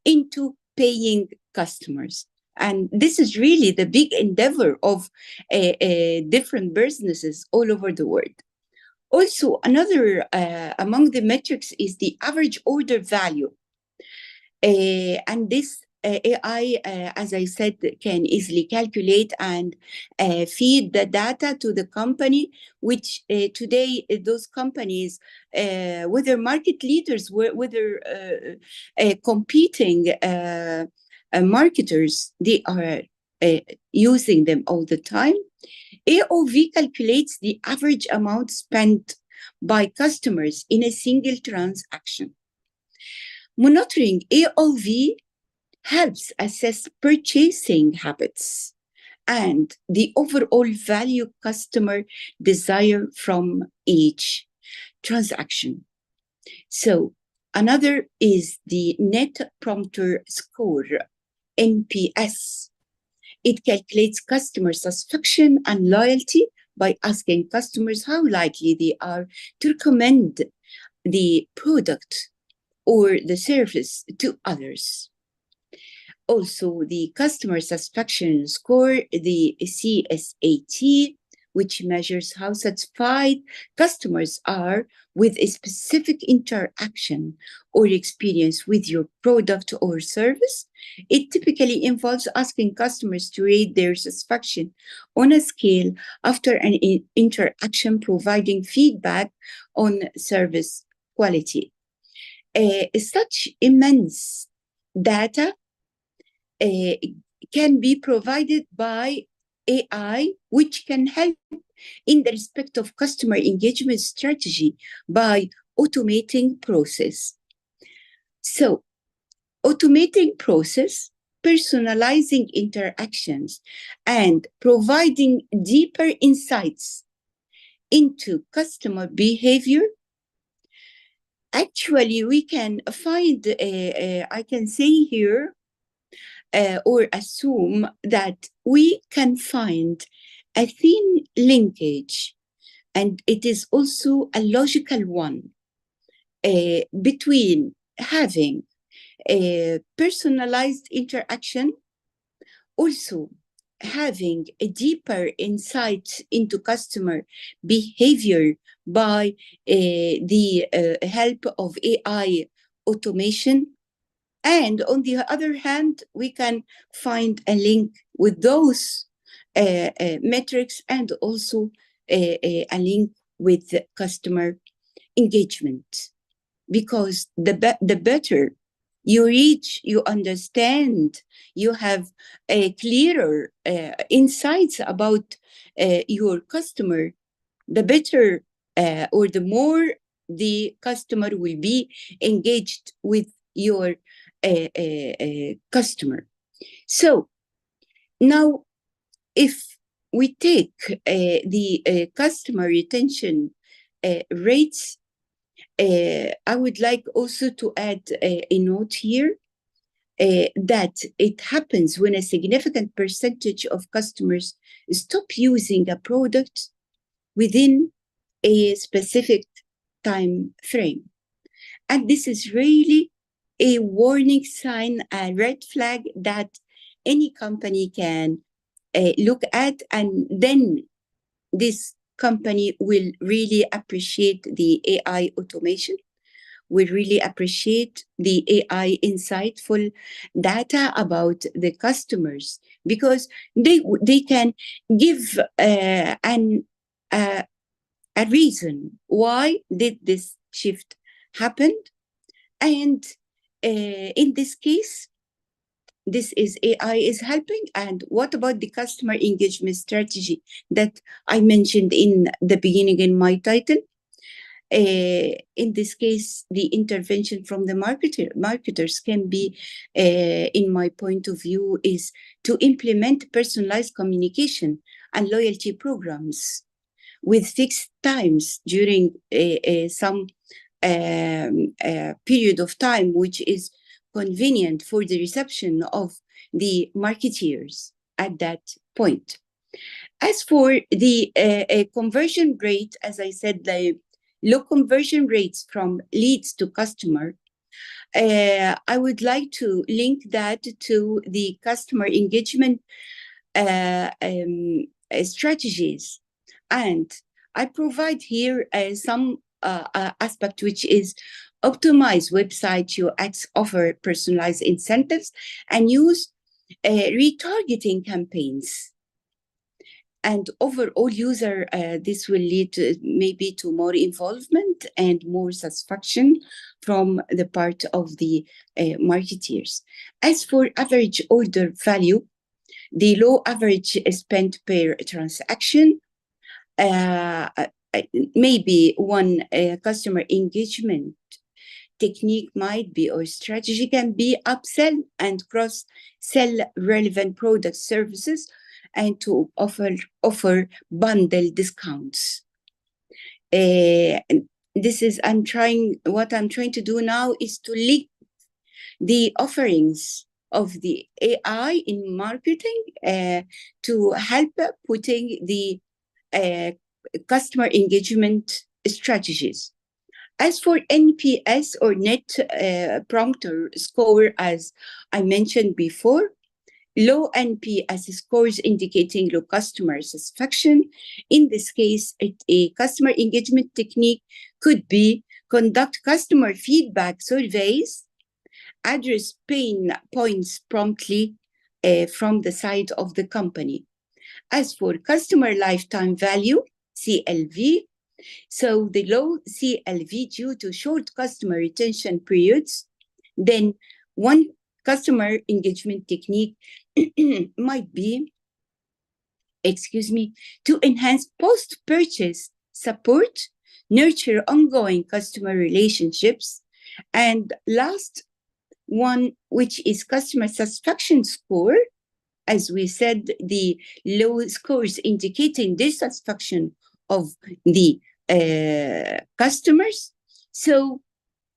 into paying customers. And this is really the big endeavor of different businesses all over the world. Also, another among the metrics is the average order value. And this AI, as I said, can easily calculate and feed the data to the company, which today those companies, whether market leaders, whether competing marketers, they are using them all the time. AOV calculates the average amount spent by customers in a single transaction. Monitoring AOV helps assess purchasing habits and the overall value customer desire from each transaction. So another is the Net Promoter Score, NPS. It calculates customer satisfaction and loyalty by asking customers how likely they are to recommend the product or the service to others. Also, the customer satisfaction score, the CSAT, which measures how satisfied customers are with a specific interaction or experience with your product or service. It typically involves asking customers to rate their satisfaction on a scale after an interaction, providing feedback on service quality. Such immense data can be provided by AI, which can help in the respect of customer engagement strategy by automating process. So, automating process, personalizing interactions, and providing deeper insights into customer behavior. Actually, we can find, I can say here, or assume that we can find a thin linkage, and it is also a logical one, between having a personalized interaction, also having a deeper insight into customer behavior by the help of AI automation. And on the other hand, we can find a link with those metrics and also a link with customer engagement. Because the better you reach, you understand, you have a clearer insights about your customer, the better or the more the customer will be engaged with your customer. So now, if we take the customer retention rates, I would like also to add a note here that it happens when a significant percentage of customers stop using a product within a specific time frame. And this is really a warning sign, a red flag that any company can look at, and then this company will really appreciate the AI automation, will really appreciate the AI insightful data about the customers, because they can give a reason why did this shift happen. And in this case, this is AI is helping. And what about the customer engagement strategy that I mentioned in the beginning in my title? In this case, the intervention from the marketers can be, in my point of view, is to implement personalized communication and loyalty programs with fixed times during some period of time, which is convenient for the reception of the marketeers at that point. As for the conversion rate, as I said, the low conversion rates from leads to customer, I would like to link that to the customer engagement strategies. And I provide here some aspect, which is optimize website UX, offer personalized incentives, and use retargeting campaigns. And overall user, this will lead to maybe to more involvement and more satisfaction from the part of the marketeers. As for average order value, the low average spend per transaction, maybe one customer engagement technique might be, or strategy can be, upsell and cross-sell relevant product services, and to offer bundle discounts. This is what I'm trying to do now is to link the offerings of the AI in marketing to help putting the customer engagement strategies. As for NPS, or Net Promoter Score, as I mentioned before, low NPS scores indicating low customer satisfaction. In this case, a customer engagement technique could be conduct customer feedback surveys, address pain points promptly from the side of the company. As for customer lifetime value, CLV, so the low CLV due to short customer retention periods, then one customer engagement technique might be, to enhance post-purchase support, nurture ongoing customer relationships, and last one, which is customer satisfaction score. As we said, the low scores indicating dissatisfaction of the customers. So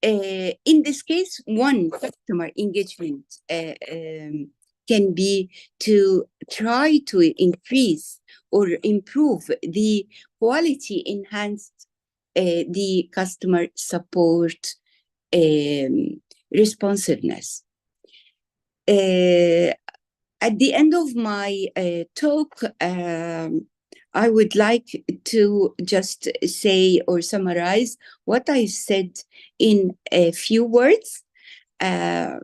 in this case, one customer engagement can be to try to increase or improve the quality, enhanced the customer support responsiveness. At the end of my talk, I would like to just say or summarize what I said in a few words. To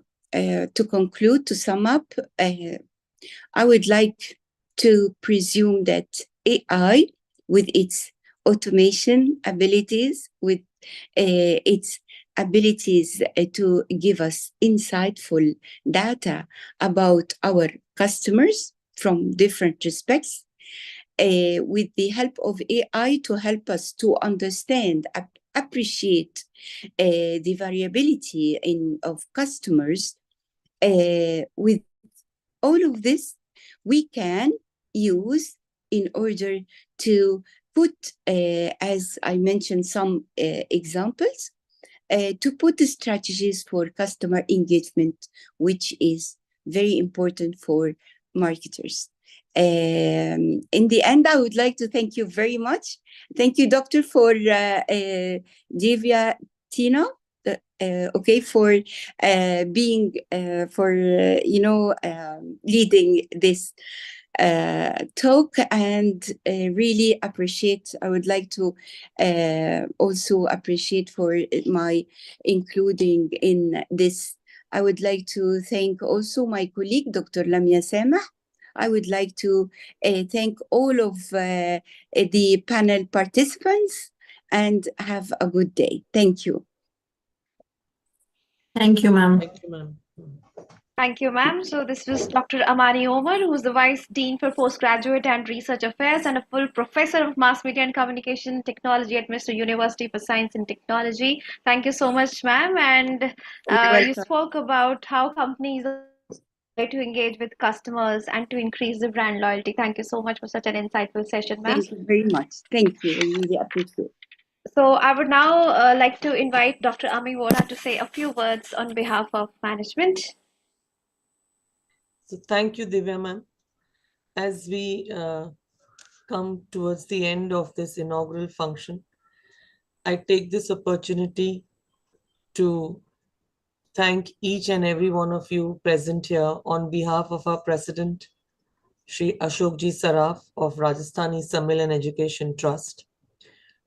conclude, to sum up, I would like to presume that AI, with its automation abilities, with its abilities to give us insightful data about our customers from different respects, with the help of AI to help us to understand, appreciate the variability of customers. With all of this, we can use in order to put, as I mentioned, some examples, to put the strategies for customer engagement, which is very important for marketers. In the end, I would like to thank you very much. Thank you, Doctor, for Divya Tino, okay, for being leading this talk, and really appreciate. I would like to also appreciate for my including in this. I would like to thank also my colleague, Dr. Lamia Samah. I would like to thank all of the panel participants, and have a good day. Thank you. Thank you, ma'am. Thank you, ma'am. Thank you, ma'am. So this was Dr. Amani Omar, who's the Vice Dean for Postgraduate and Research Affairs and a full Professor of Mass Media and Communication Technology at Mr. University for Science and Technology. Thank you so much, ma'am. And You're you welcome. spoke about how companies are to engage with customers and to increase the brand loyalty. Thank you so much for such an insightful session, ma'am. Thank you very much. Thank you. I really appreciate it. So I would now like to invite Dr. Ami Vora to say a few words on behalf of management. So thank you, Divya ma'am. As we come towards the end of this inaugural function, I take this opportunity to thank each and every one of you present here on behalf of our President, Shri Ashokji Saraf of Rajasthani Sammelan Education Trust,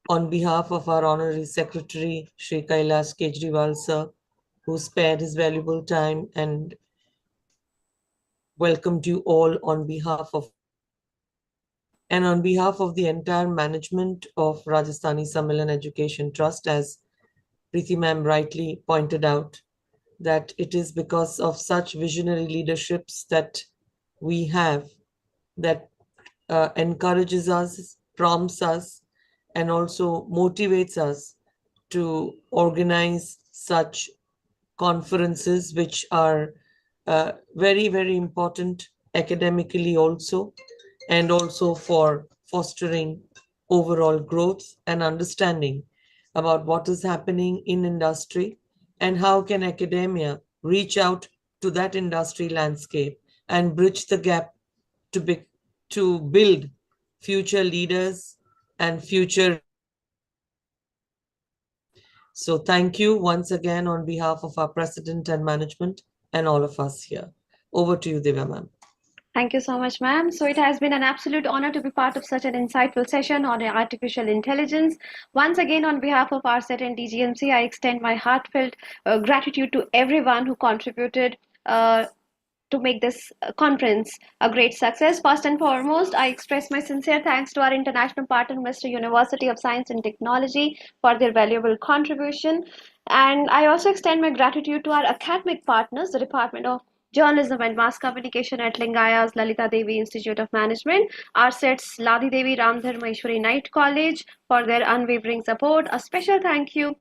on behalf of our Honorary Secretary, Shri Kailash Kejriwal sir, who spared his valuable time and welcomed you all on behalf of, and on behalf of the entire management of Rajasthani Sammelan Education Trust, as Preeti ma'am rightly pointed out, that it is because of such visionary leaderships that we have that encourages us, prompts us, and also motivates us to organize such conferences, which are very, very important academically also, and also for fostering overall growth and understanding about what is happening in industry and how can academia reach out to that industry landscape and bridge the gap to build future leaders and future. So thank you once again on behalf of our president and management and all of us here. Over to you, Divya ma'am. Thank you so much, ma'am. So it has been an absolute honor to be part of such an insightful session on artificial intelligence. Once again, on behalf of RSET and DGMC, I extend my heartfelt gratitude to everyone who contributed to make this conference a great success. First and foremost, I express my sincere thanks to our international partner, Mr. University of Science and Technology, for their valuable contribution. And I also extend my gratitude to our academic partners, the Department of Journalism and Mass Communication at Lingaya's Lalita Devi Institute of Management, RSET's Ladi Devi Ramdhar Maheshwari Knight College, for their unwavering support. A special thank you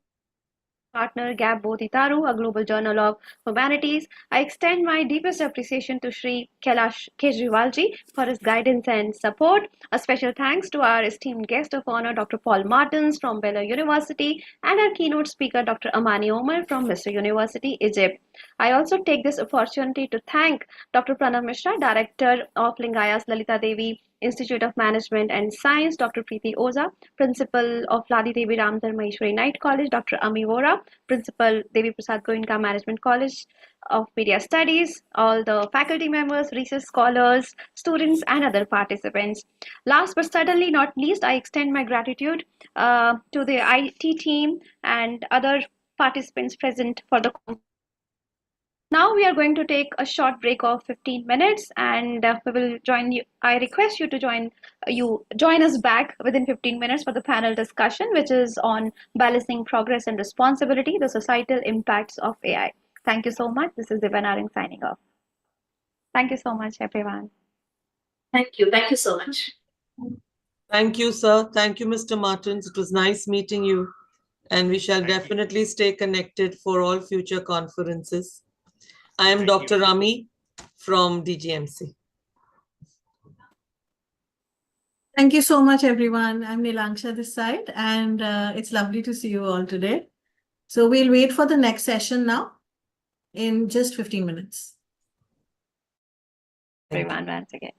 partner Gab Bodhitaru, a global journal of humanities. I extend my deepest appreciation to Shri Kailash Kejriwalji for his guidance and support. A special thanks to our esteemed guest of honor, Dr. Paul Martins from Baylor University, and our keynote speaker, Dr. Amani Omar from Misr University, Egypt. I also take this opportunity to thank Dr. Pranav Mishra, Director of Lingaya's Lalita Devi Institute of Management and Science, Dr. Preeti Oza, Principal of Ladi Devi Ramdhar Maheshwari Knight College, Dr. Ami Vora, Principal Deviprasad Goenka Management College of Media Studies, all the faculty members, research scholars, students, and other participants. Last but certainly not least, I extend my gratitude to the IT team and other participants present for the conference. Now we are going to take a short break of 15 minutes, and we will join you. I request you to join us back within 15 minutes for the panel discussion, which is on balancing progress and responsibility, the societal impacts of AI. Thank you so much. This is Divya Naring signing off. Thank you so much, everyone. Thank you. Thank you so much. Thank you, sir. Thank you, Mr. Martins. It was nice meeting you, and we shall definitely stay connected for all future conferences. I am Dr. Rami from DGMC. Thank you so much, everyone. I'm Nilanksha this side, and it's lovely to see you all today. So we'll wait for the next session now in just 15 minutes. Everyone, once again.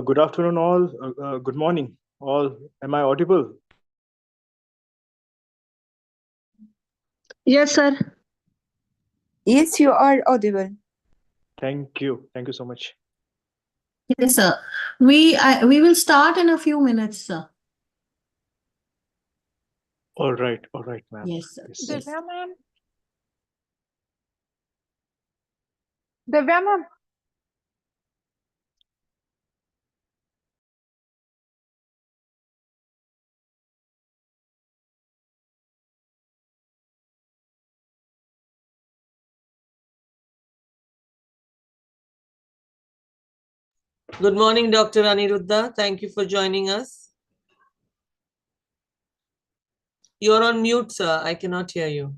Good afternoon, all. Good morning, all. Am I audible? Yes, sir. Yes, you are audible. Thank you. Thank you so much. Yes, sir. We will start in a few minutes, sir. All right, ma'am. Yes, sir. Yes. Yes. Divya ma'am. Divya ma'am. Good morning, Dr. Aniruddha. Thank you for joining us. You're on mute, sir. I cannot hear you.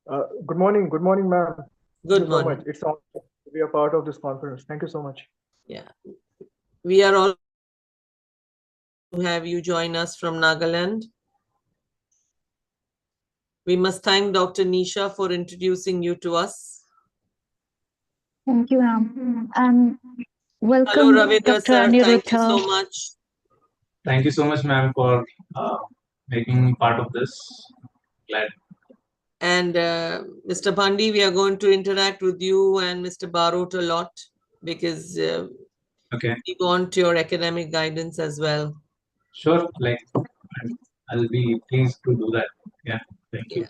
Good morning, ma'am. Thank Good you so morning. much. It's all to be a part of this conference. Thank you so much. Yeah. We are all to have you join us from Nagaland. We must thank Dr. Nisha for introducing you to us. Thank you, ma'am. And welcome, Hello, Ravindra Dr. sir. Thank you so Aniruddha. much. Thank you so much, ma'am, for making part of this. Glad. And Mr. Bhandi, we are going to interact with you and Mr. Barot a lot because Okay. we want your academic guidance as well. Sure. Like, I'll be pleased to do that. Yeah. Thank you.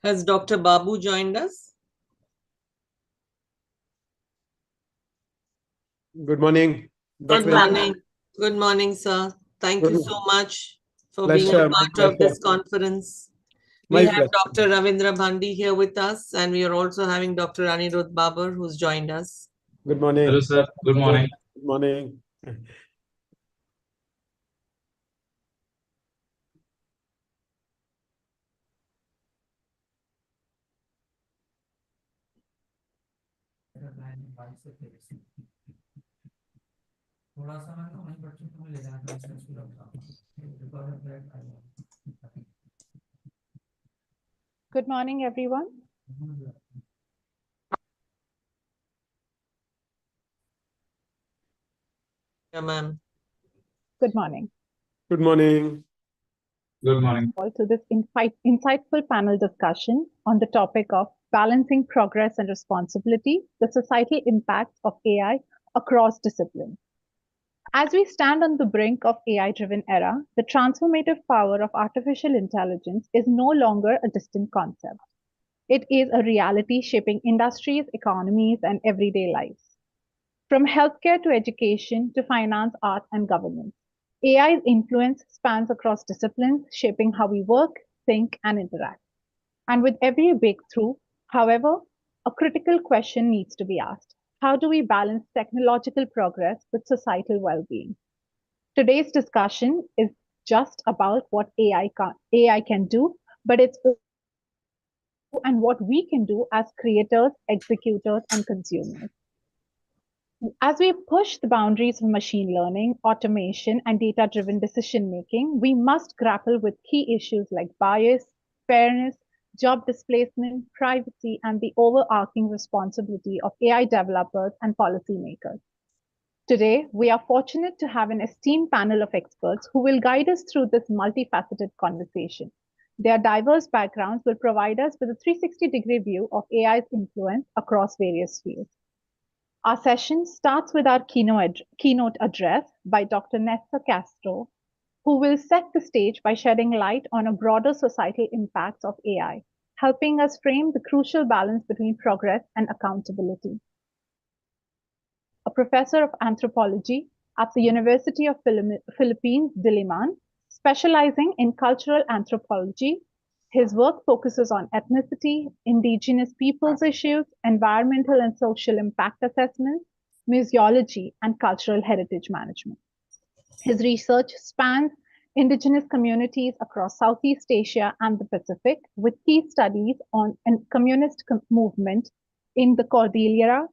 Has Dr. Babu joined us? Good morning. Good Dr. morning. Good morning, sir. Thank you so much for being a Pleasure, my part of this pleasure. conference. My We have pleasure. Dr. Ravindra Bhandi here with us, and we are also having Dr. Anirudh Babar, who's joined us. Good morning. Hello, sir. Good morning. Good morning. Good morning, everyone. Yeah, ma'am. Good morning. Good morning. Good morning. To this insightful panel discussion on the topic of balancing progress and responsibility, the societal impacts of AI across disciplines. As we stand on the brink of AI-driven era, the transformative power of artificial intelligence is no longer a distant concept. It is a reality shaping industries, economies, and everyday lives. From healthcare to education to finance, art, and governance, AI's influence spans across disciplines, shaping how we work, think, and interact. And with every breakthrough, however, a critical question needs to be asked. How do we balance technological progress with societal well-being? Today's discussion is just about what AI can do, but it's and what we can do as creators, executors, and consumers. As we push the boundaries of machine learning, automation, and data-driven decision-making, we must grapple with key issues like bias, fairness, job displacement, privacy, and the overarching responsibility of AI developers and policymakers. Today, we are fortunate to have an esteemed panel of experts who will guide us through this multifaceted conversation. Their diverse backgrounds will provide us with a 360-degree view of AI's influence across various fields. Our session starts with our keynote address by Dr. Netza Castro, who will set the stage by shedding light on a broader societal impacts of AI, helping us frame the crucial balance between progress and accountability. A professor of anthropology at the University of Philippines, Diliman, specializing in cultural anthropology. His work focuses on ethnicity, indigenous peoples issues, environmental and social impact assessments, museology, and cultural heritage management. His research spans indigenous communities across Southeast Asia and the Pacific, with key studies on a communist movement in the Cordillera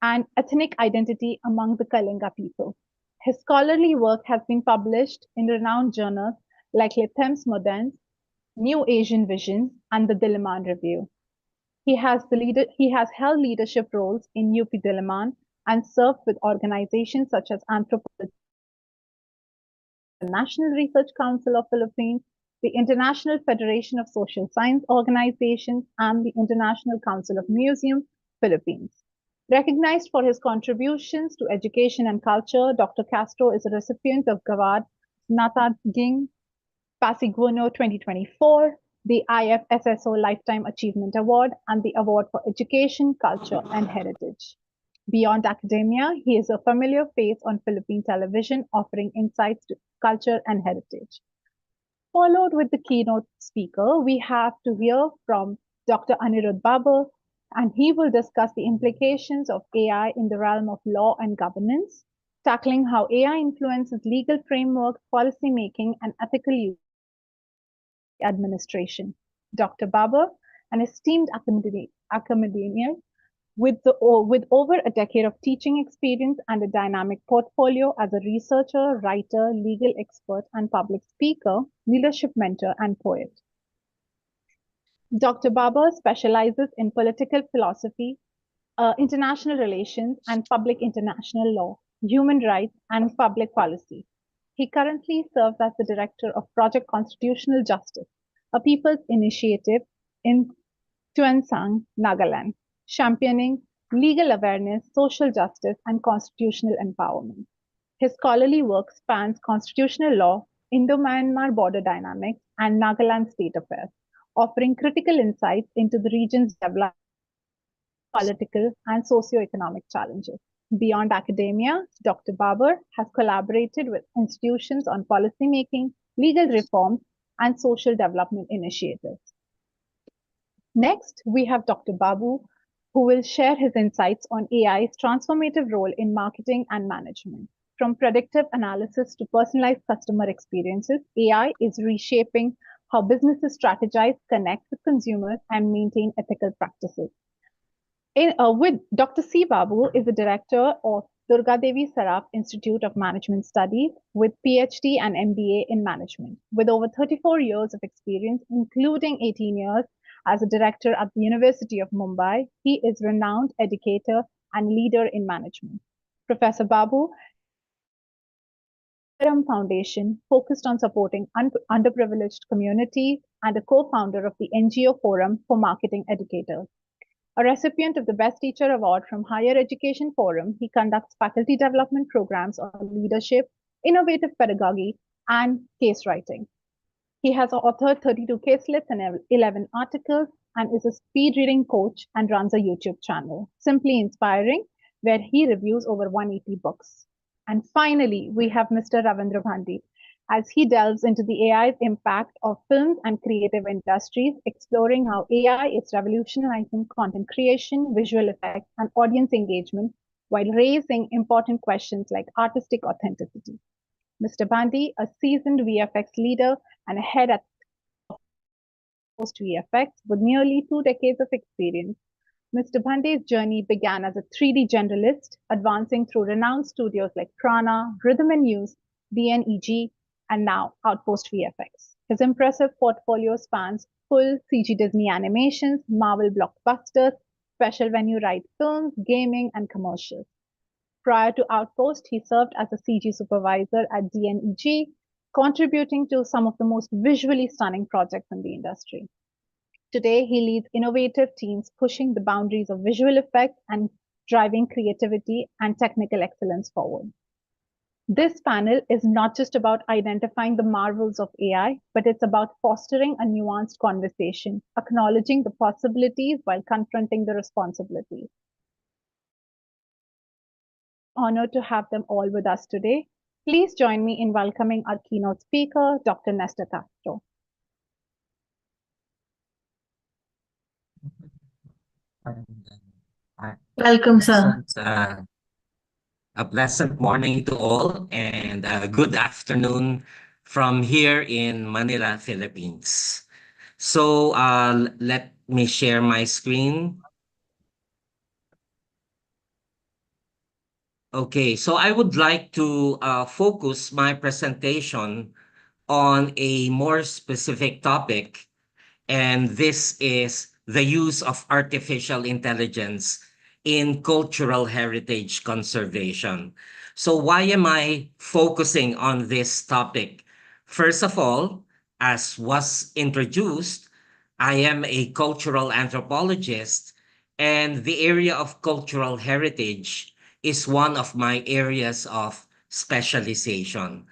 and ethnic identity among the Kalinga people. His scholarly work has been published in renowned journals like Le Temps Moderns, New Asian Vision, and the Diliman Review. He has held leadership roles in UP Diliman and served with organizations such as Anthropology, the National Research Council of Philippines, the International Federation of Social Science Organizations, and the International Council of Museums, Philippines. Recognized for his contributions to education and culture, Dr. Castro is a recipient of Gawad Nataging Pasiguno 2024, the IFSSO Lifetime Achievement Award, and the Award for Education, Culture, and Heritage. Beyond academia, he is a familiar face on Philippine television, offering insights to culture and heritage. Followed with the keynote speaker, we have to hear from Dr. Anirudh Babar, and he will discuss the implications of AI in the realm of law and governance, tackling how AI influences legal frameworks, policy making, and ethical use administration. Dr. Babar, an esteemed academician with over a decade of teaching experience and a dynamic portfolio as a researcher, writer, legal expert, and public speaker, leadership mentor, and poet. Dr. Babar specializes in political philosophy, international relations, and public international law, human rights, and public policy. He currently serves as the director of Project Constitutional Justice, a people's initiative in Tuensang, Nagaland, championing legal awareness, social justice, and constitutional empowerment. His scholarly work spans constitutional law, Indo-Myanmar border dynamics, and Nagaland state affairs, offering critical insights into the region's development, political, and socio-economic challenges. Beyond academia, Dr. Babar has collaborated with institutions on policymaking, legal reforms, and social development initiatives. Next, we have Dr. Babu, who will share his insights on AI's transformative role in marketing and management. From predictive analysis to personalized customer experiences, AI is reshaping how businesses strategize, connect with consumers, and maintain ethical practices. With Dr. C. Babu is the director of Durga Devi Saraf Institute of Management Studies with PhD and MBA in management. With over 34 years of experience, including 18 years as a director at the University of Mumbai, he is a renowned educator and leader in management. Professor Babu Foundation focused on supporting underprivileged communities and a co-founder of the NGO Forum for Marketing Educators. A recipient of the Best Teacher Award from Higher Education Forum, he conducts faculty development programs on leadership, innovative pedagogy, and case writing. He has authored 32 caselets and 11 articles and is a speed reading coach and runs a YouTube channel, Simply Inspiring, where he reviews over 180 books. And finally, we have Mr. Ravindra Bhandi, as he delves into the AI's impact of films and creative industries, exploring how AI is revolutionizing content creation, visual effects, and audience engagement, while raising important questions like artistic authenticity. Mr. Bhandi, a seasoned VFX leader and a head at Post VFX with nearly 2 decades of experience, Mr. Bhandi's journey began as a 3D generalist, advancing through renowned studios like Prana, Rhythm and News, DNEG, and now Outpost VFX. His impressive portfolio spans full CG Disney animations, Marvel blockbusters, special venue ride films, gaming, and commercials. Prior to Outpost, he served as a CG supervisor at DNEG, contributing to some of the most visually stunning projects in the industry. Today, he leads innovative teams pushing the boundaries of visual effects and driving creativity and technical excellence forward. This panel is not just about identifying the marvels of AI, but it's about fostering a nuanced conversation, acknowledging the possibilities while confronting the responsibilities. Honored to have them all with us today. Please join me in welcoming our keynote speaker, Dr. Nestor Castro. Welcome, sir. A pleasant morning to all and good afternoon from here in Manila, Philippines. So let me share my screen. Okay, so I would like to focus my presentation on a more specific topic, and this is the use of artificial intelligence in cultural heritage conservation. So why am I focusing on this topic? First of all, as was introduced, I am a cultural anthropologist, and the area of cultural heritage is one of my areas of specialization.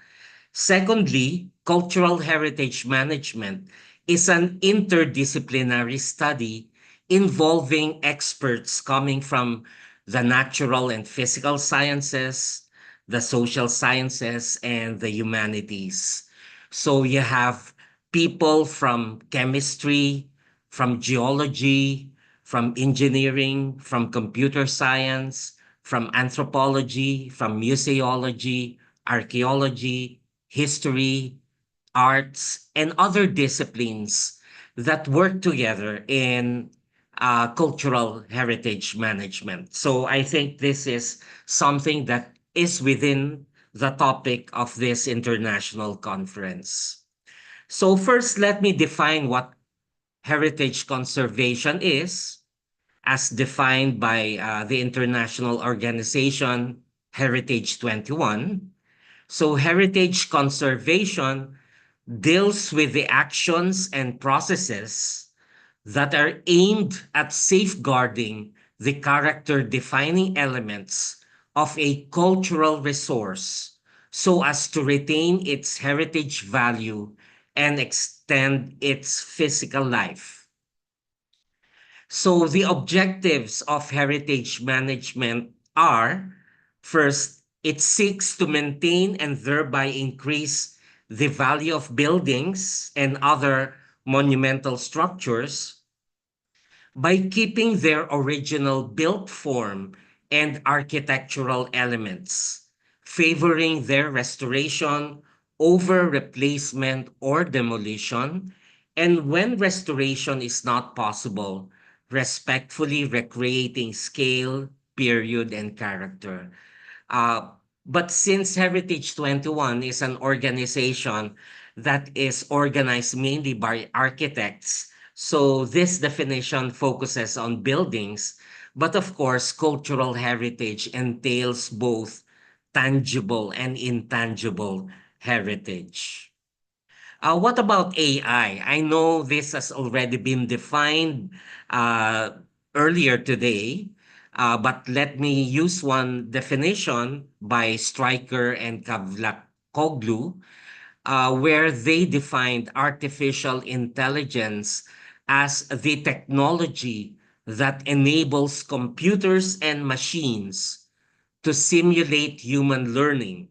Secondly, cultural heritage management is an interdisciplinary study involving experts coming from the natural and physical sciences, the social sciences, and the humanities. So you have people from chemistry, from geology, from engineering, from computer science, from anthropology, from museology, archaeology, history, arts, and other disciplines that work together in cultural heritage management. So I think this is something that is within the topic of this international conference. So first, let me define what heritage conservation is, as defined by the international organization Heritage 21. So heritage conservation deals with the actions and processes that are aimed at safeguarding the character-defining elements of a cultural resource so as to retain its heritage value and extend its physical life. So the objectives of heritage management are, first, it seeks to maintain and thereby increase the value of buildings and other monumental structures by keeping their original built form and architectural elements, favoring their restoration over replacement or demolition, and when restoration is not possible, respectfully recreating scale, period, and character. Uh, but since Heritage 21 is an organization that is organized mainly by architects, so this definition focuses on buildings, but of course, cultural heritage entails both tangible and intangible heritage. What about AI? I know this has already been defined earlier today, but let me use one definition by Stryker and Kavlakoglu, where they defined artificial intelligence as the technology that enables computers and machines to simulate human learning,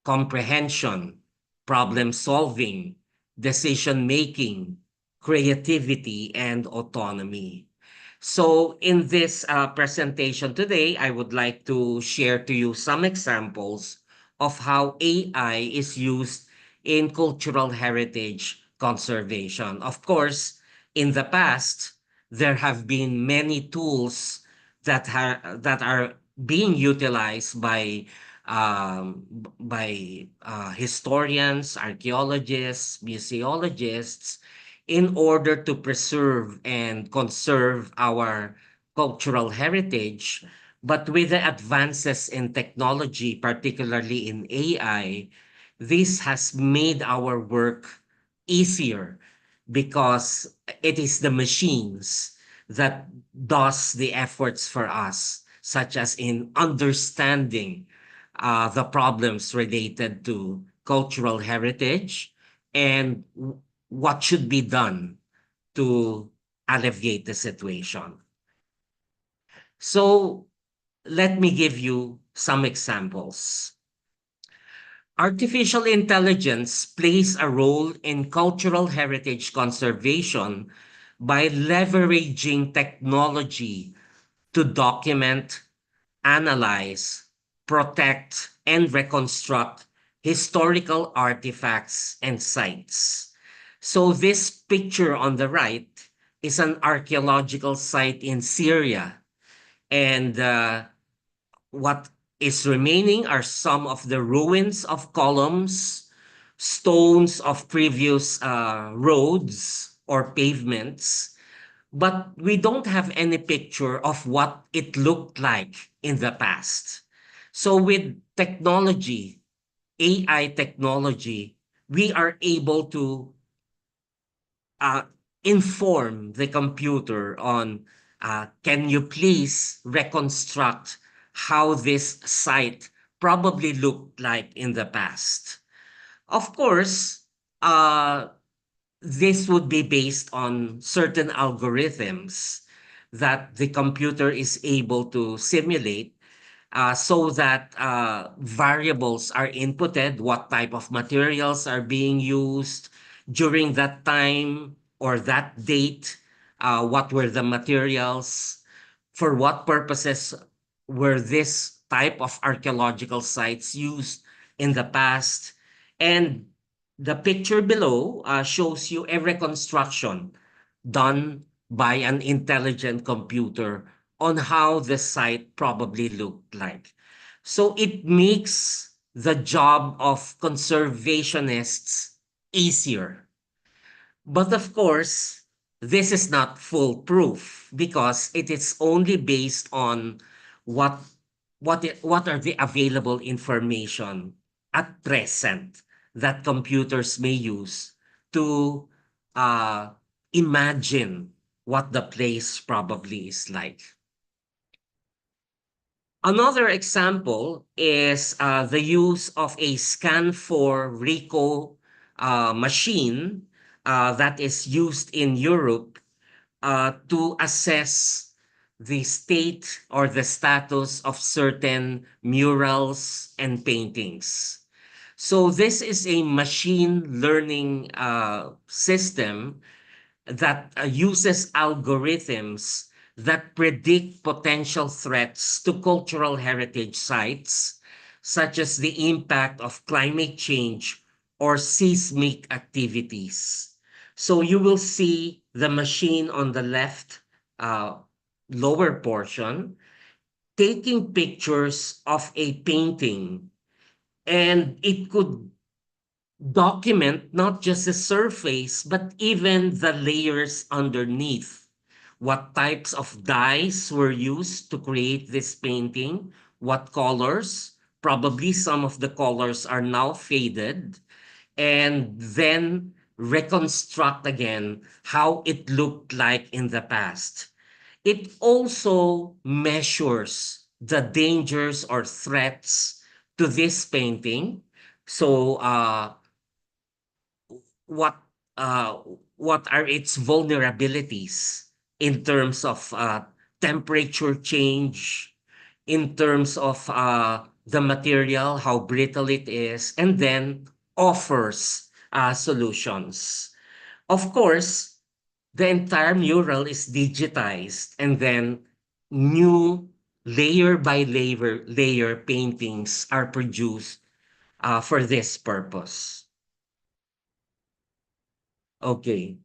comprehension, problem solving, decision making, creativity, and autonomy. So in this presentation today, I would like to share to you some examples of how AI is used in cultural heritage conservation. Of course, in the past, there have been many tools that are being utilized by historians, archaeologists, museologists, in order to preserve and conserve our cultural heritage. But with the advances in technology, particularly in AI, this has made our work easier because it is the machines that does the efforts for us, such as in understanding the problems related to cultural heritage and what should be done to alleviate the situation. So let me give you some examples. Artificial intelligence plays a role in cultural heritage conservation by leveraging technology to document, analyze, protect, and reconstruct historical artifacts and sites. So this picture on the right is an archaeological site in Syria. And what is remaining are some of the ruins of columns, stones of previous roads or pavements, but we don't have any picture of what it looked like in the past. So with technology, AI technology, we are able to uh, inform the computer on, can you please reconstruct how this site probably looked like in the past? Of course, this would be based on certain algorithms that the computer is able to simulate, so that variables are inputted, what type of materials are being used during that time or that date, what were the materials, for what purposes were this type of archaeological sites used in the past. And the picture below shows you a reconstruction done by an intelligent computer on how the site probably looked like. So it makes the job of conservationists easier. But of course, this is not foolproof because it is only based on what what are the available information at present that computers may use to uh, imagine what the place probably is like. Another example is the use of a scan for RICO machine that is used in Europe to assess the state or the status of certain murals and paintings. So this is a machine learning system that uses algorithms that predict potential threats to cultural heritage sites, such as the impact of climate change or seismic activities. So you will see the machine on the left lower portion taking pictures of a painting, and it could document not just the surface, but even the layers underneath. What types of dyes were used to create this painting? What colors? Probably some of the colors are now faded. And then reconstruct again how it looked like in the past. It also measures the dangers or threats to this painting. So what uh, what are its vulnerabilities in terms of temperature change, in terms of the material, how brittle it is, and then offers solutions. Of course, the entire mural is digitized, and then new layer by layer paintings are produced for this purpose. Okay.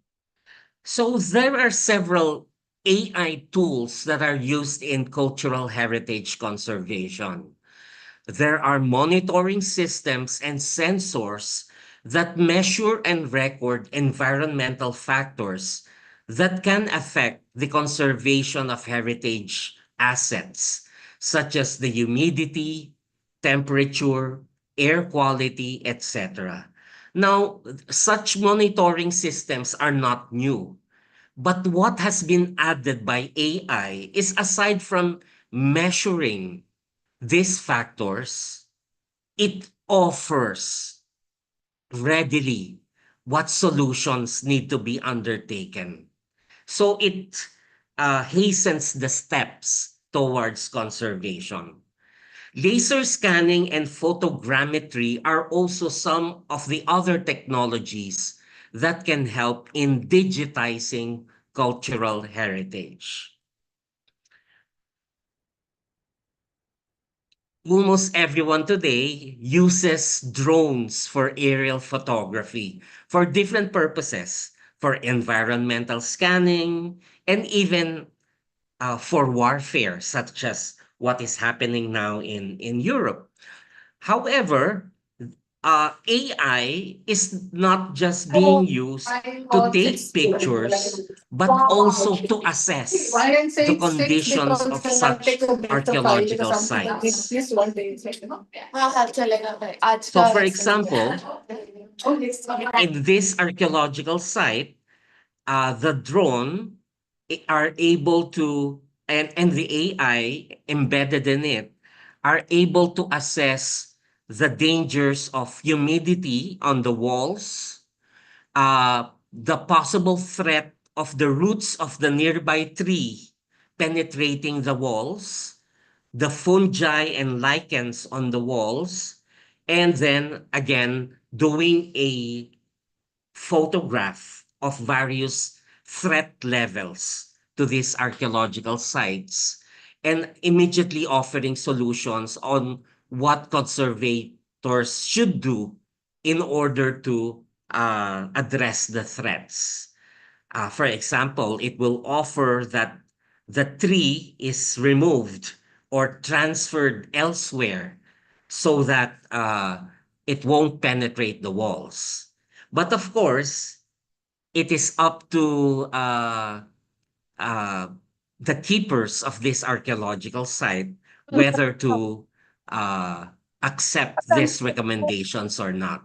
So there are several AI tools that are used in cultural heritage conservation. There are monitoring systems and sensors that measure and record environmental factors that can affect the conservation of heritage assets, such as the humidity, temperature, air quality, etc. Now, such monitoring systems are not new. But what has been added by AI is, aside from measuring these factors, it offers readily what solutions need to be undertaken. So it hastens the steps towards conservation. Laser scanning and photogrammetry are also some of the other technologies that can help in digitizing cultural heritage. Almost everyone today uses drones for aerial photography for different purposes, for environmental scanning, and even for warfare, such as what is happening now in Europe. However, AI is not just being used to take pictures, but also to assess I can say the it's fixed conditions because of when I take such a breath of file because archaeological something happened at sites. least one day. It's like, हाँ हाँ चलेगा भाई आज So, का for ऐसे हो example, गया in this archaeological site, the drone are able to, and the AI embedded in it, are able to assess the dangers of humidity on the walls, the possible threat of the roots of the nearby tree penetrating the walls, the fungi and lichens on the walls, and then again doing a photograph of various threat levels to these archaeological sites and immediately offering solutions on what conservators should do in order to address the threats. For example, it will offer that the tree is removed or transferred elsewhere so that it won't penetrate the walls. But of course, it is up to uh, the keepers of this archaeological site whether to accept these recommendations or not.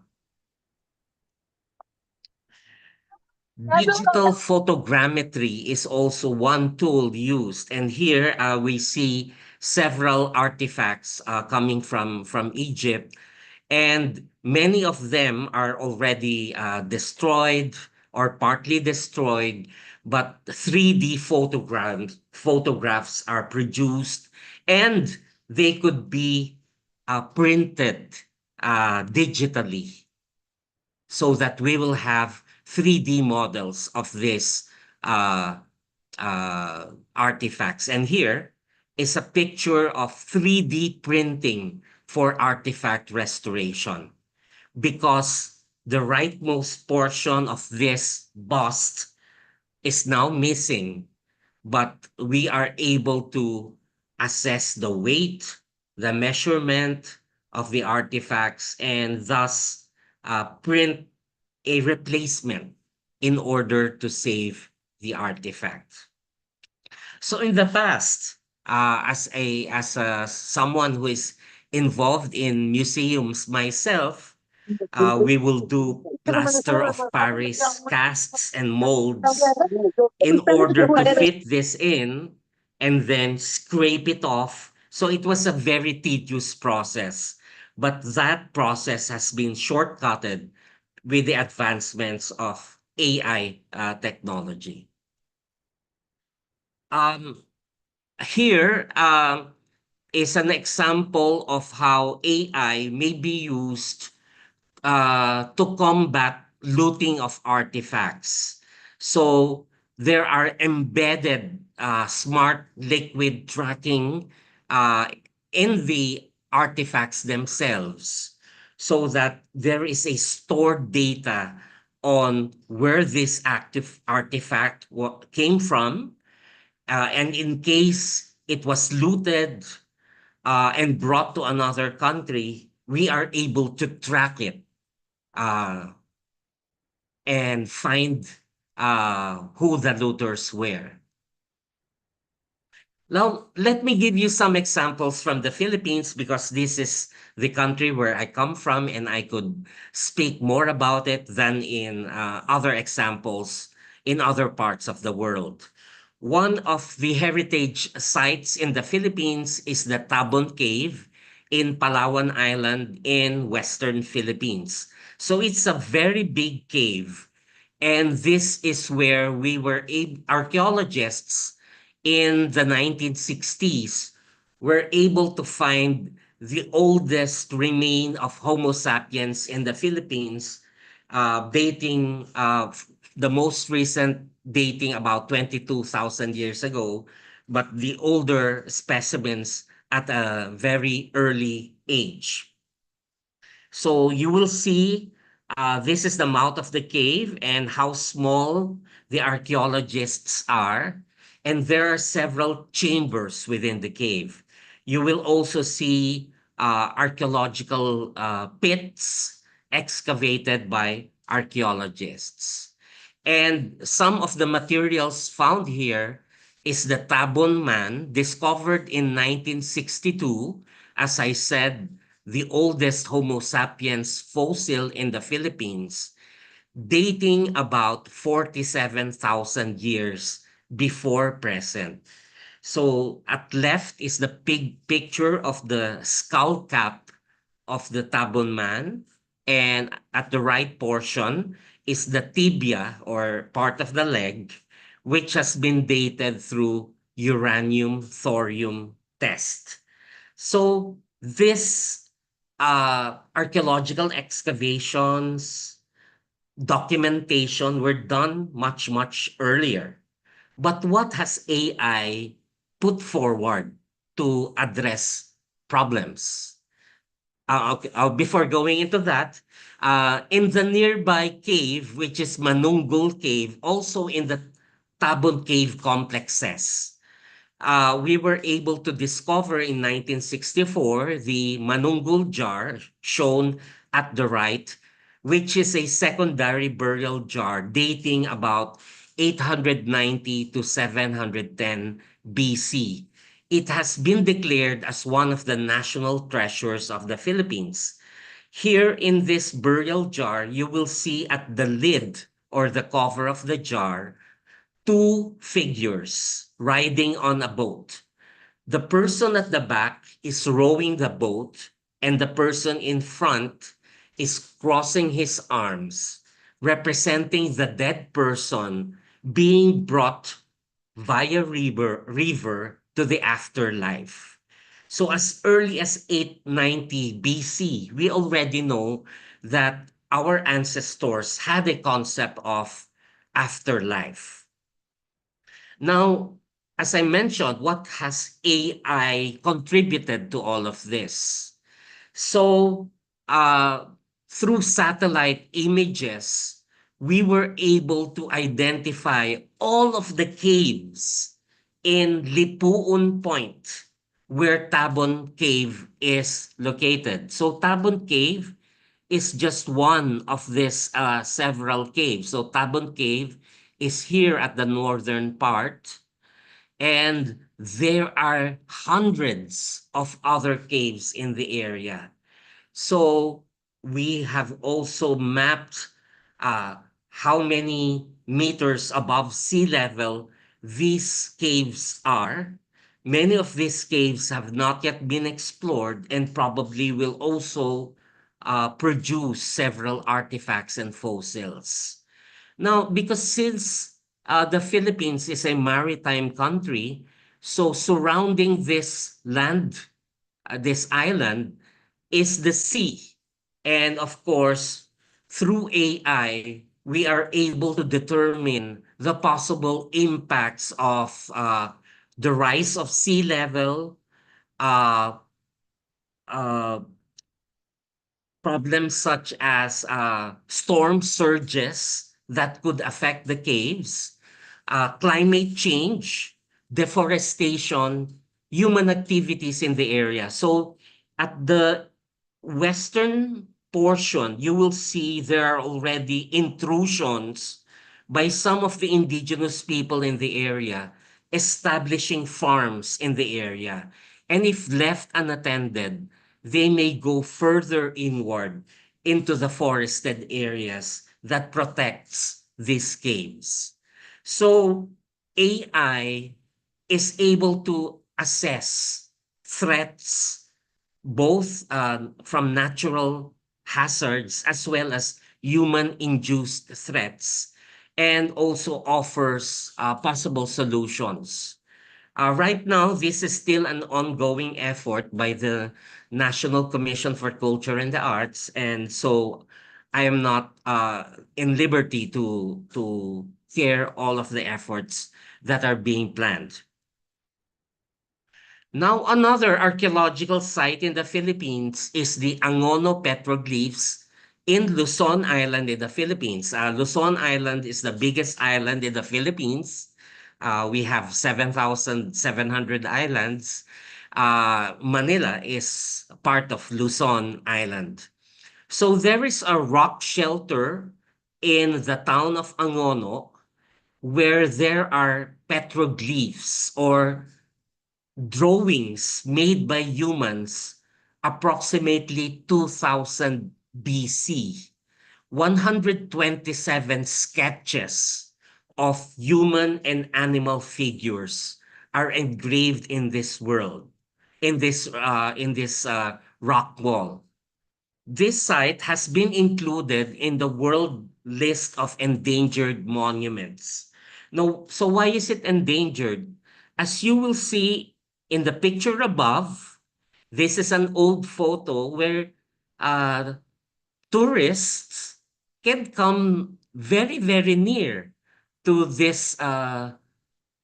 Digital photogrammetry is also one tool used, and here we see several artifacts coming from Egypt, and many of them are already destroyed or partly destroyed, but 3D photographs are produced, and they could be printed digitally so that we will have 3D models of these artifacts. And here is a picture of 3D printing for artifact restoration, because the rightmost portion of this bust is now missing, but we are able to assess the weight, the measurement of the artifacts, and thus print a replacement in order to save the artifact. So in the past, as someone who is involved in museums myself, we will do plaster of Paris casts and molds in order to fit this in and then scrape it off. So it was a very tedious process, but that process has been shortcutted with the advancements of AI technology. Here is an example of how AI may be used to combat looting of artifacts. So there are embedded smart liquid tracking in the artifacts themselves, so that there is a stored data on where this active artifact came from, and in case it was looted and brought to another country, we are able to track it and find who the looters were. Now, let me give you some examples from the Philippines, because this is the country where I come from and I could speak more about it than in other examples in other parts of the world. One of the heritage sites in the Philippines is the Tabon Cave in Palawan Island in Western Philippines. So it's a very big cave. And this is where we were archaeologists in the 1960s were able to find the oldest remain of Homo sapiens in the Philippines, dating the most recent dating about 22,000 years ago, but the older specimens at a very early age. So you will see this is the mouth of the cave and how small the archaeologists are. And there are several chambers within the cave. You will also see archaeological pits excavated by archaeologists. And some of the materials found here is the Tabon Man, discovered in 1962. As I said, the oldest Homo sapiens fossil in the Philippines, dating about 47,000 years before present. So at left is the big picture of the skull cap of the Tabon Man. and at the right portion is the tibia or part of the leg, which has been dated through uranium thorium test. So this archaeological excavations, documentation were done much, much earlier. But what has AI put forward to address problems? Okay, before going into that, in the nearby cave, which is Manunggul Cave, also in the Tabon Cave complexes, we were able to discover in 1964 the Manunggul jar shown at the right, which is a secondary burial jar dating about 890 to 710 BC. It has been declared as one of the national treasures of the Philippines. Here in this burial jar, you will see at the lid or the cover of the jar two figures riding on a boat. The person at the back is rowing the boat, and the person in front is crossing his arms, representing the dead person being brought via river to the afterlife. So as early as 890 BC, we already know that our ancestors had a concept of afterlife. Now, as I mentioned, what has AI contributed to all of this? So, through satellite images, we were able to identify all of the caves in Lipuun Point, where Tabon Cave is located. So Tabon Cave is just one of these several caves. So Tabon Cave is here at the northern part, and there are hundreds of other caves in the area. So we have also mapped how many meters above sea level these caves are. Many of these caves have not yet been explored and probably will also produce several artifacts and fossils. Now, because since the Philippines is a maritime country, so surrounding this land, this island, is the sea. And of course, through AI, we are able to determine the possible impacts of the rise of sea level, uh, uh, problems such as storm surges that could affect the caves, climate change, deforestation, human activities in the area. So at the western portion, you will see there are already intrusions by some of the indigenous people in the area, establishing farms in the area. And if left unattended, they may go further inward into the forested areas that protects these caves. So AI is able to assess threats both from natural hazards as well as human-induced threats, and also offers possible solutions. Right now, this is still an ongoing effort by the National Commission for Culture and the Arts, and so I am not in liberty to share all of the efforts that are being planned. Now, another archaeological site in the Philippines is the Angono petroglyphs in Luzon Island in the Philippines. Luzon Island is the biggest island in the Philippines. We have 7,700 islands. Manila is part of Luzon Island. So there is a rock shelter in the town of Angono where there are petroglyphs or drawings made by humans approximately 2000 BC. 127 sketches of human and animal figures are engraved in this world, in this rock wall. this site has been included in the world list of endangered monuments. Now, so why is it endangered? As you will see in the picture above, this is an old photo where uh, tourists can come very, very near to this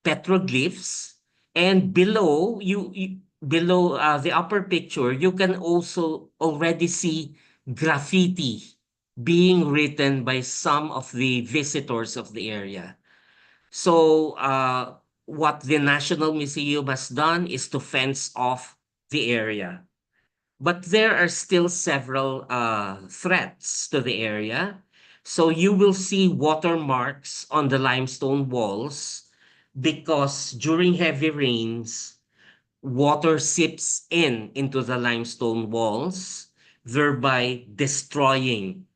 petroglyphs, and below below the upper picture, you can also already see graffiti being written by some of the visitors of the area. So what the National Museum has done is to fence off the area. But there are still several threats to the area. So you will see watermarks on the limestone walls because during heavy rains, water seeps into the limestone walls, thereby destroying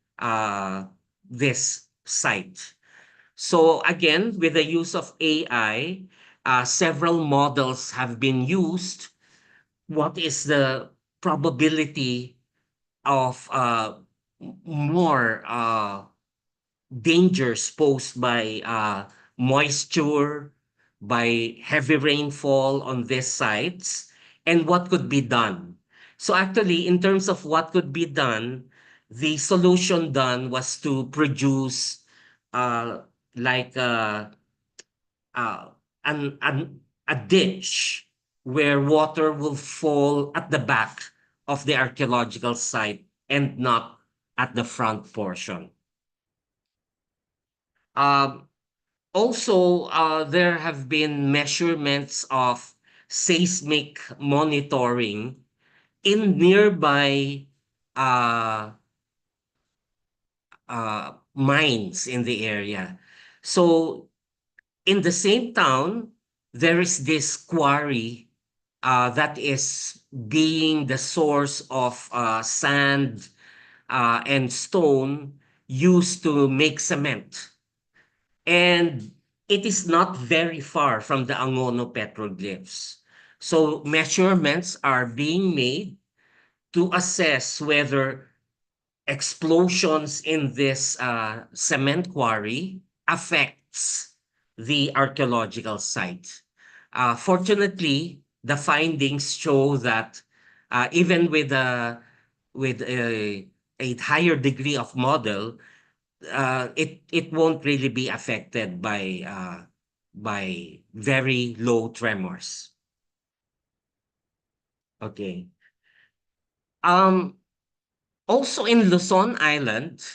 this site. So again, with the use of AI, several models have been used. What is the probability of more dangers posed by moisture, by heavy rainfall on these sites, and what could be done? So actually, in terms of what could be done, the solution done was to produce uh, like uh, a ditch where water will fall at the back of the archaeological site and not at the front portion. Um, Also, there have been measurements of seismic monitoring in nearby uh, mines in the area. So in the same town, there is this quarry that is being the source of sand and stone used to make cement. And it is not very far from the Angono petroglyphs. So measurements are being made to assess whether explosions in this cement quarry affects the archaeological site. Fortunately, the findings show that even with a higher degree of model, it won't really be affected by very low tremors. Okay. Also in Luzon Island,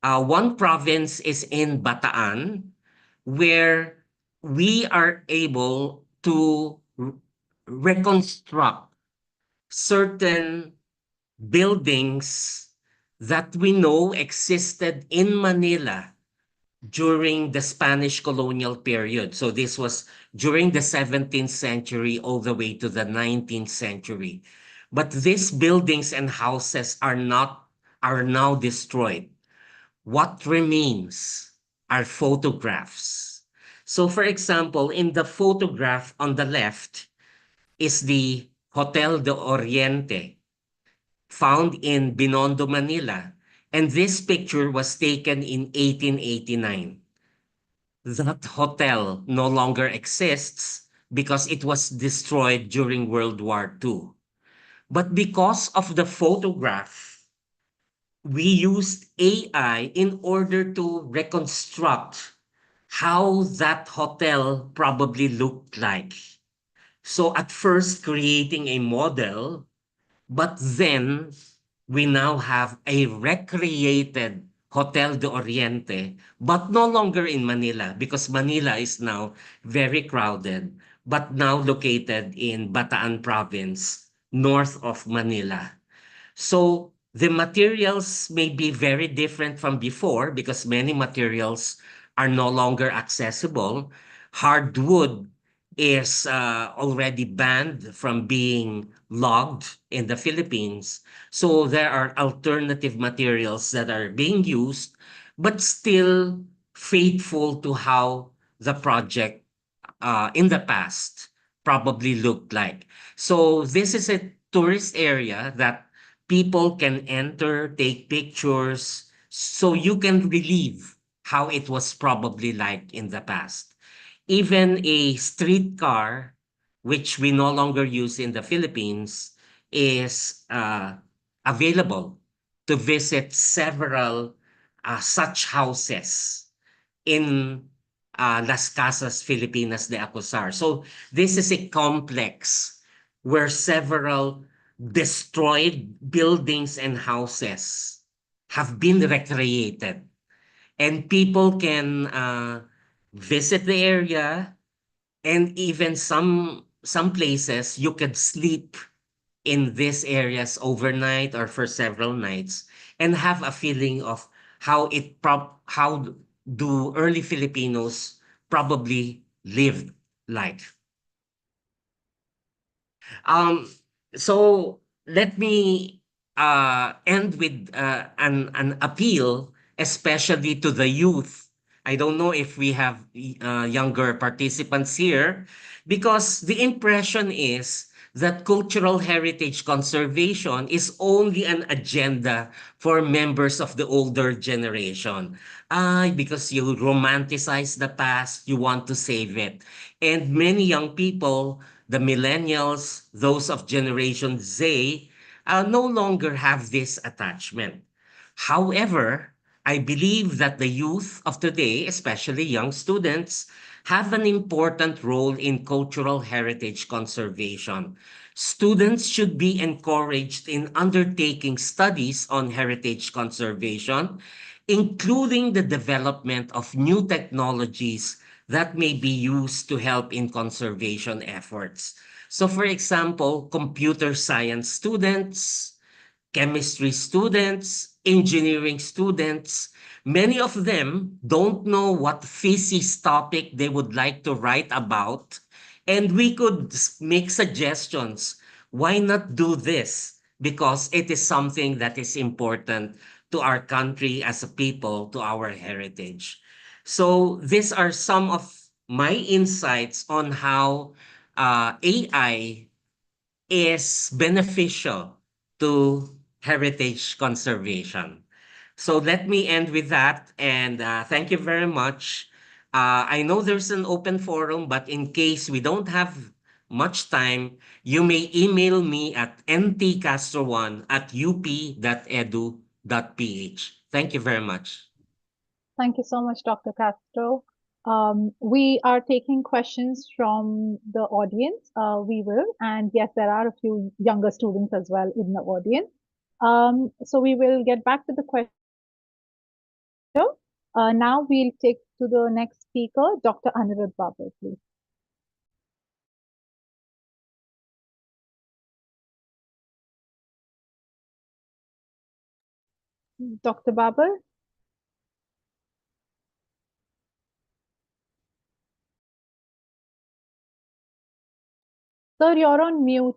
one province is in Bataan, where we are able to reconstruct certain buildings that we know existed in Manila during the Spanish colonial period. So this was during the 17th century all the way to the 19th century. But these buildings and houses are now destroyed. What remains are photographs. So for example, in the photograph on the left is the Hotel de Oriente, found in Binondo, Manila. And this picture was taken in 1889. That hotel no longer exists because it was destroyed during World War II. But because of the photograph, we used AI in order to reconstruct how that hotel probably looked like. So at first creating a model, but then we now have a recreated Hotel de Oriente, but no longer in Manila because Manila is now very crowded, but now located in Bataan province, north of Manila. So the materials may be very different from before because many materials are no longer accessible. Hardwood is already banned from being logged in the Philippines. So there are alternative materials that are being used, but still faithful to how the project in the past probably looked like. So this is a tourist area that people can enter, take pictures, so you can relive how it was probably like in the past. Even a streetcar, which we no longer use in the Philippines, is available to visit several such houses in Las Casas Filipinas de Acosar. So this is a complex where several destroyed buildings and houses have been recreated, and people can visit the area, and even some places you could sleep in these areas overnight or for several nights and have a feeling of how do early Filipinos probably lived life. So let me end with an appeal, especially to the youth. I don't know if we have younger participants here, because the impression is that cultural heritage conservation is only an agenda for members of the older generation. Because you romanticize the past, you want to save it. And many young people, the millennials, those of Generation Z, no longer have this attachment. However, I believe that the youth of today, especially young students, have an important role in cultural heritage conservation. Students should be encouraged in undertaking studies on heritage conservation, including the development of new technologies that may be used to help in conservation efforts. So, for example, computer science students, chemistry students, engineering students, many of them don't know what thesis topic they would like to write about. And we could make suggestions. Why not do this? Because it is something that is important to our country as a people, to our heritage. So these are some of my insights on how AI is beneficial to heritage conservation. So let me end with that, and thank you very much. I know there's an open forum, but in case we don't have much time, you may email me at ntcastro1@up.edu.ph. Thank you very much. Thank you so much, Dr. Castro. We are taking questions from the audience. We will, and yes, there are a few younger students as well in the audience. So we will get back to the question. Now we'll take to the next speaker, Dr. Anirudh Babar, please. Dr. Babar? Sir, you're on mute.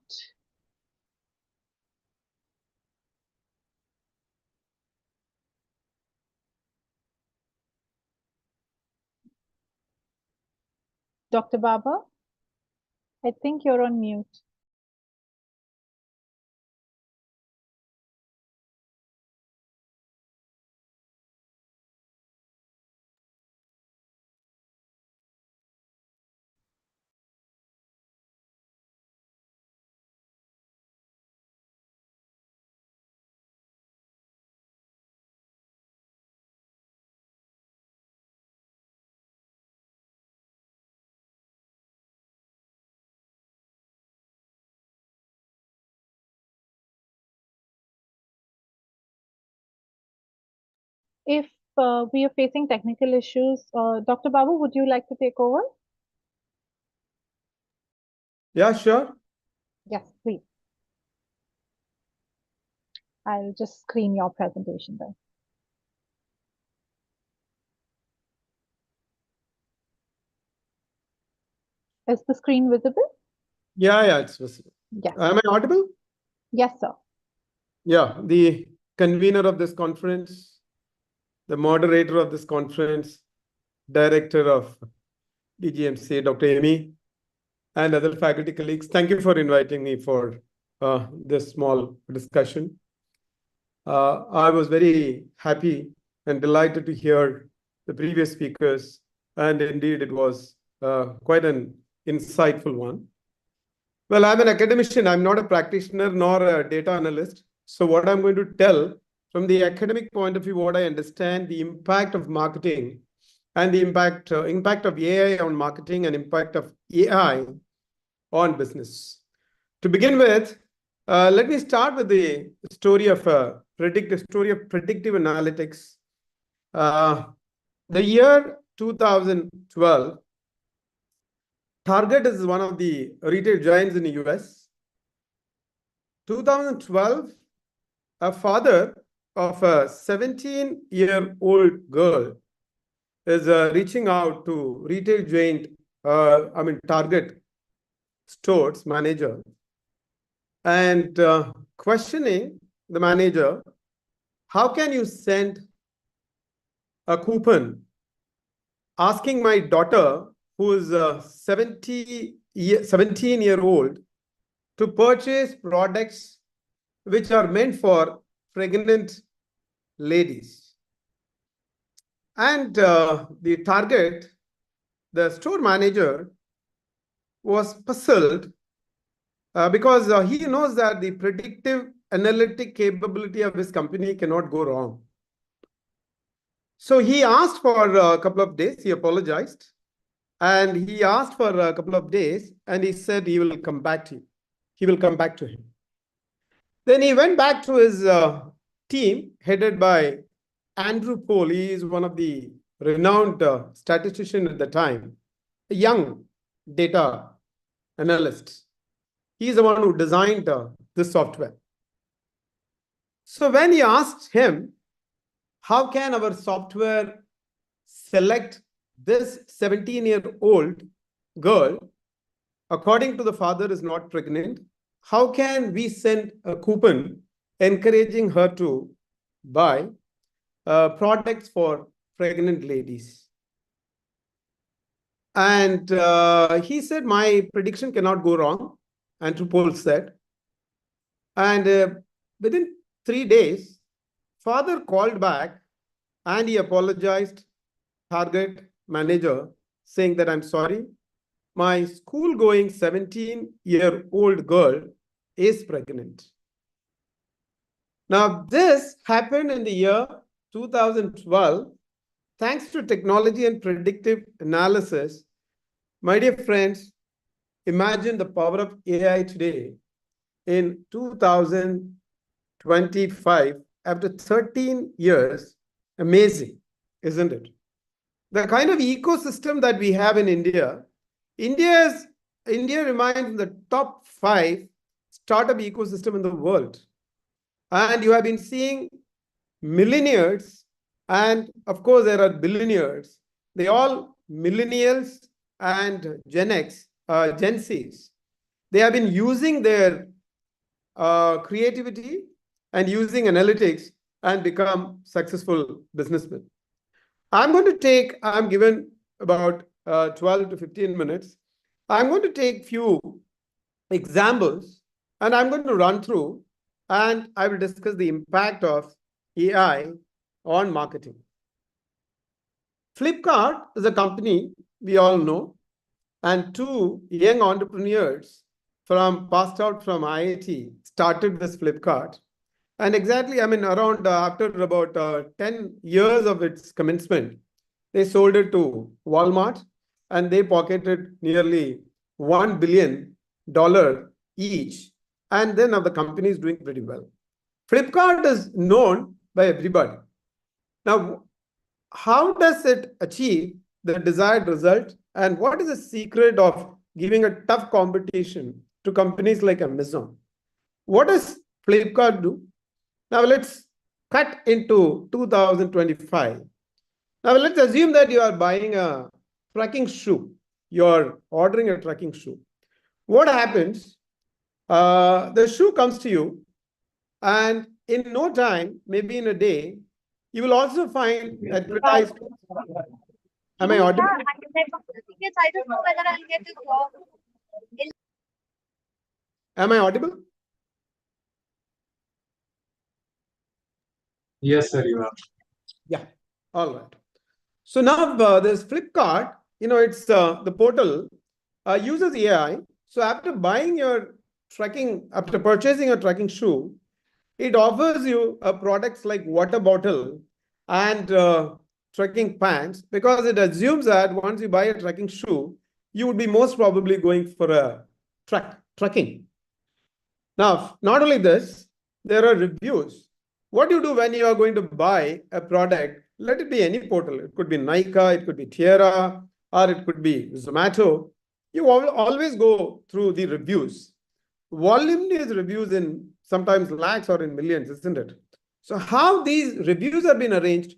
Dr. Babar? I think you're on mute. If we are facing technical issues, Dr. Babu, would you like to take over? Yeah, sure. Yes, please. I'll just screen your presentation then. Is the screen visible? Yeah, it's visible. Yes. Am I audible? Yes, sir. Yeah, the convener of this conference, the moderator of this conference, director of DGMC, Dr. Amy, and other faculty colleagues. Thank you for inviting me for this small discussion. I was very happy and delighted to hear the previous speakers, and indeed it was quite an insightful one. Well, I'm an academician. I'm not a practitioner nor a data analyst. So what I'm going to tell from the academic point of view, what I understand, the impact of marketing and the impact of AI on marketing and impact of AI on business. To begin with, let me start with the story of predictive analytics. The year 2012, Target is one of the retail giants in the US. 2012, a father of a 17-year-old girl is reaching out to retail giant, Target stores manager, and questioning the manager, how can you send a coupon asking my daughter, who is 17-year-old, to purchase products which are meant for pregnant ladies. And the Target, the store manager, was puzzled because he knows that the predictive analytic capability of his company cannot go wrong. So he asked for a couple of days. He apologized. And he asked for a couple of days, and he said he will come back to you. He will come back to him. Then he went back to his team headed by Andrew Pohl. He is one of the renowned statisticians at the time, a young data analyst. He's the one who designed this software. So when he asked him, how can our software select this 17-year-old girl, according to the father, is not pregnant, how can we send a coupon encouraging her to buy products for pregnant ladies? And he said, my prediction cannot go wrong, Andrew Pohl said. And within 3 days, father called back and he apologized, Target manager, saying that I'm sorry, my school-going 17-year-old girl is pregnant. Now, this happened in the year 2012. Thanks to technology and predictive analysis, my dear friends, imagine the power of AI today in 2025, after 13 years. Amazing, isn't it? The kind of ecosystem that we have in India, India remains in the top 5 startup ecosystem in the world. And you have been seeing millionaires, and of course there are billionaires. They all millennials and Gen X, Gen Zs. They have been using their creativity and using analytics and become successful businessmen. I'm given about 12 to 15 minutes. I'm going to take few examples and I'm going to run through, and I will discuss the impact of AI on marketing. Flipkart is a company we all know, and 2 young entrepreneurs passed out from IIT started this Flipkart. And exactly, around after about 10 years of its commencement, they sold it to Walmart and they pocketed nearly $1 billion each. And then now the company is doing pretty well. Flipkart is known by everybody. Now, how does it achieve the desired result? And what is the secret of giving a tough competition to companies like Amazon? What does Flipkart do? Now let's cut into 2025. Now let's assume that you are buying a trekking shoe. You're ordering a trekking shoe. What happens? The shoe comes to you, and in no time, maybe in a day, you will also find advertised. Am I audible? Am I audible? Yes, sir, you are. Yeah, all right. So now there's Flipkart, it's the portal uses AI. So after purchasing a trekking shoe, it offers you products like water bottle and trekking pants, because it assumes that once you buy a trekking shoe, you would be most probably going for a trekking. Now, not only this, there are reviews. What do you do when you are going to buy a product? Let it be any portal. It could be Nykaa, it could be Tierra, or it could be Zomato. You always go through the reviews. Voluminous reviews in sometimes lakhs or in millions, isn't it? So how these reviews have been arranged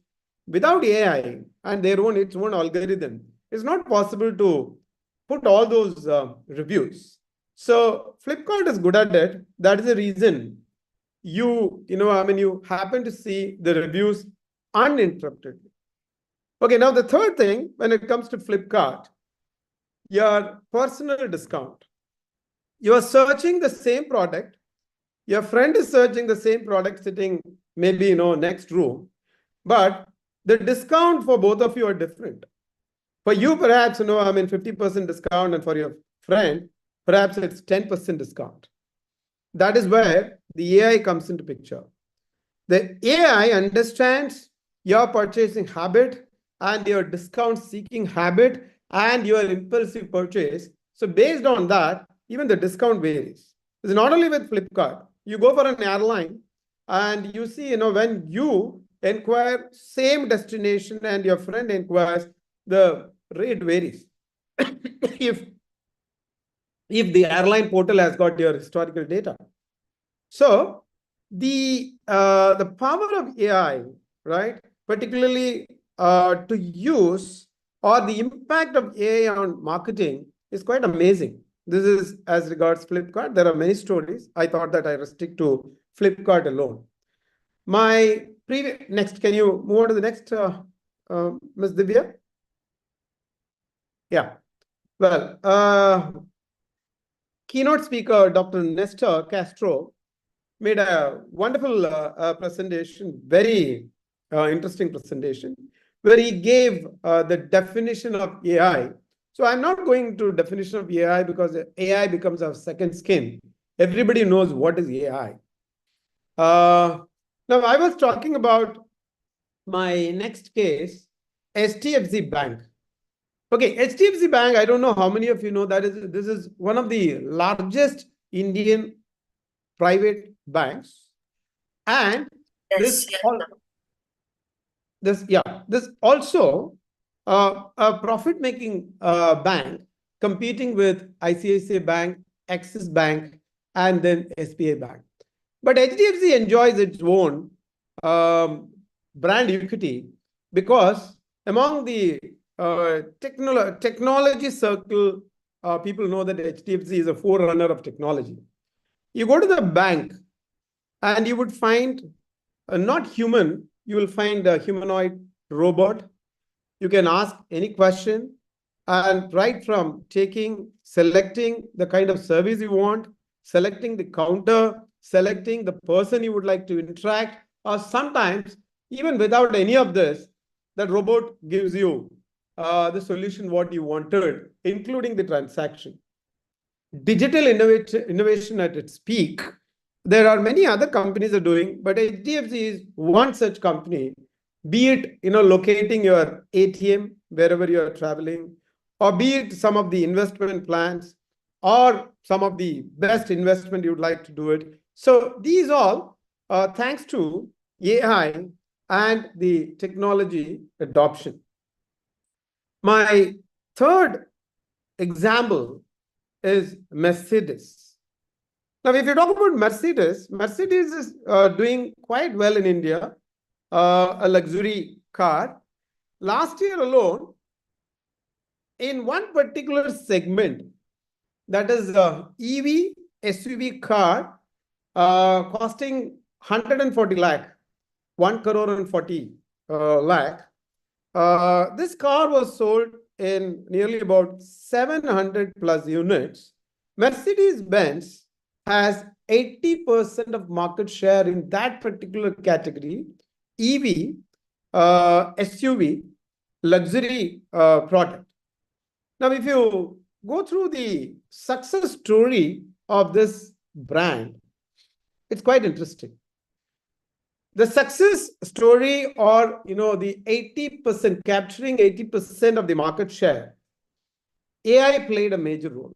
without AI and its own algorithm, it's not possible to put all those reviews. So Flipkart is good at it. That is the reason you happen to see the reviews uninterrupted. Okay, now the third thing when it comes to Flipkart, your personal discount. You are searching the same product. Your friend is searching the same product sitting maybe next room, but the discount for both of you are different. For you, perhaps 50% discount, and for your friend, perhaps it's 10% discount. That is where the AI comes into picture. The AI understands your purchasing habit and your discount seeking habit and your impulsive purchase. So based on that, even the discount varies. It's not only with Flipkart. You go for an airline and you see, when you inquire same destination and your friend inquires, the rate varies. if the airline portal has got your historical data. So the power of AI, right, particularly to use, or the impact of AI on marketing is quite amazing. This is as regards Flipkart. There are many stories. I thought that I restrict to Flipkart alone. Next, can you move on to the next, Ms. Divya? Yeah. Well, keynote speaker, Dr. Nestor Castro, made a wonderful presentation, very interesting presentation, where he gave the definition of AI. So I'm not going to definition of AI because AI becomes our second skin. Everybody knows what is AI. Now, I was talking about my next case, HDFC Bank. Okay, HDFC Bank, I don't know how many of you know that this is one of the largest Indian private banks. And this also a profit-making bank competing with ICICI Bank, Axis Bank, and then SBI Bank. But HDFC enjoys its own brand equity because among the technology circle, people know that HDFC is a forerunner of technology. You go to the bank and you would find not human, you will find a humanoid robot. You can ask any question, and right from selecting the kind of service you want, selecting the counter, selecting the person you would like to interact, or sometimes even without any of this, that robot gives you the solution what you wanted, including the transaction. Digital innovation at its peak. There are many other companies are doing, but HDFC is one such company, be it locating your ATM wherever you are traveling, or be it some of the investment plans, or some of the best investment you would like to do it. So these all thanks to AI and the technology adoption. My third example is Mercedes. Now, if you talk about Mercedes is doing quite well in India, a luxury car. Last year alone, in one particular segment, that is EV SUV car, costing 140 lakh, 1 crore and 40 lakh. This car was sold in nearly about 700 plus units. Mercedes-Benz has 80% of market share in that particular category, EV, SUV, luxury product. Now, if you go through the success story of this brand, it's quite interesting. The success story, or the 80% capturing 80% of the market share, AI played a major role.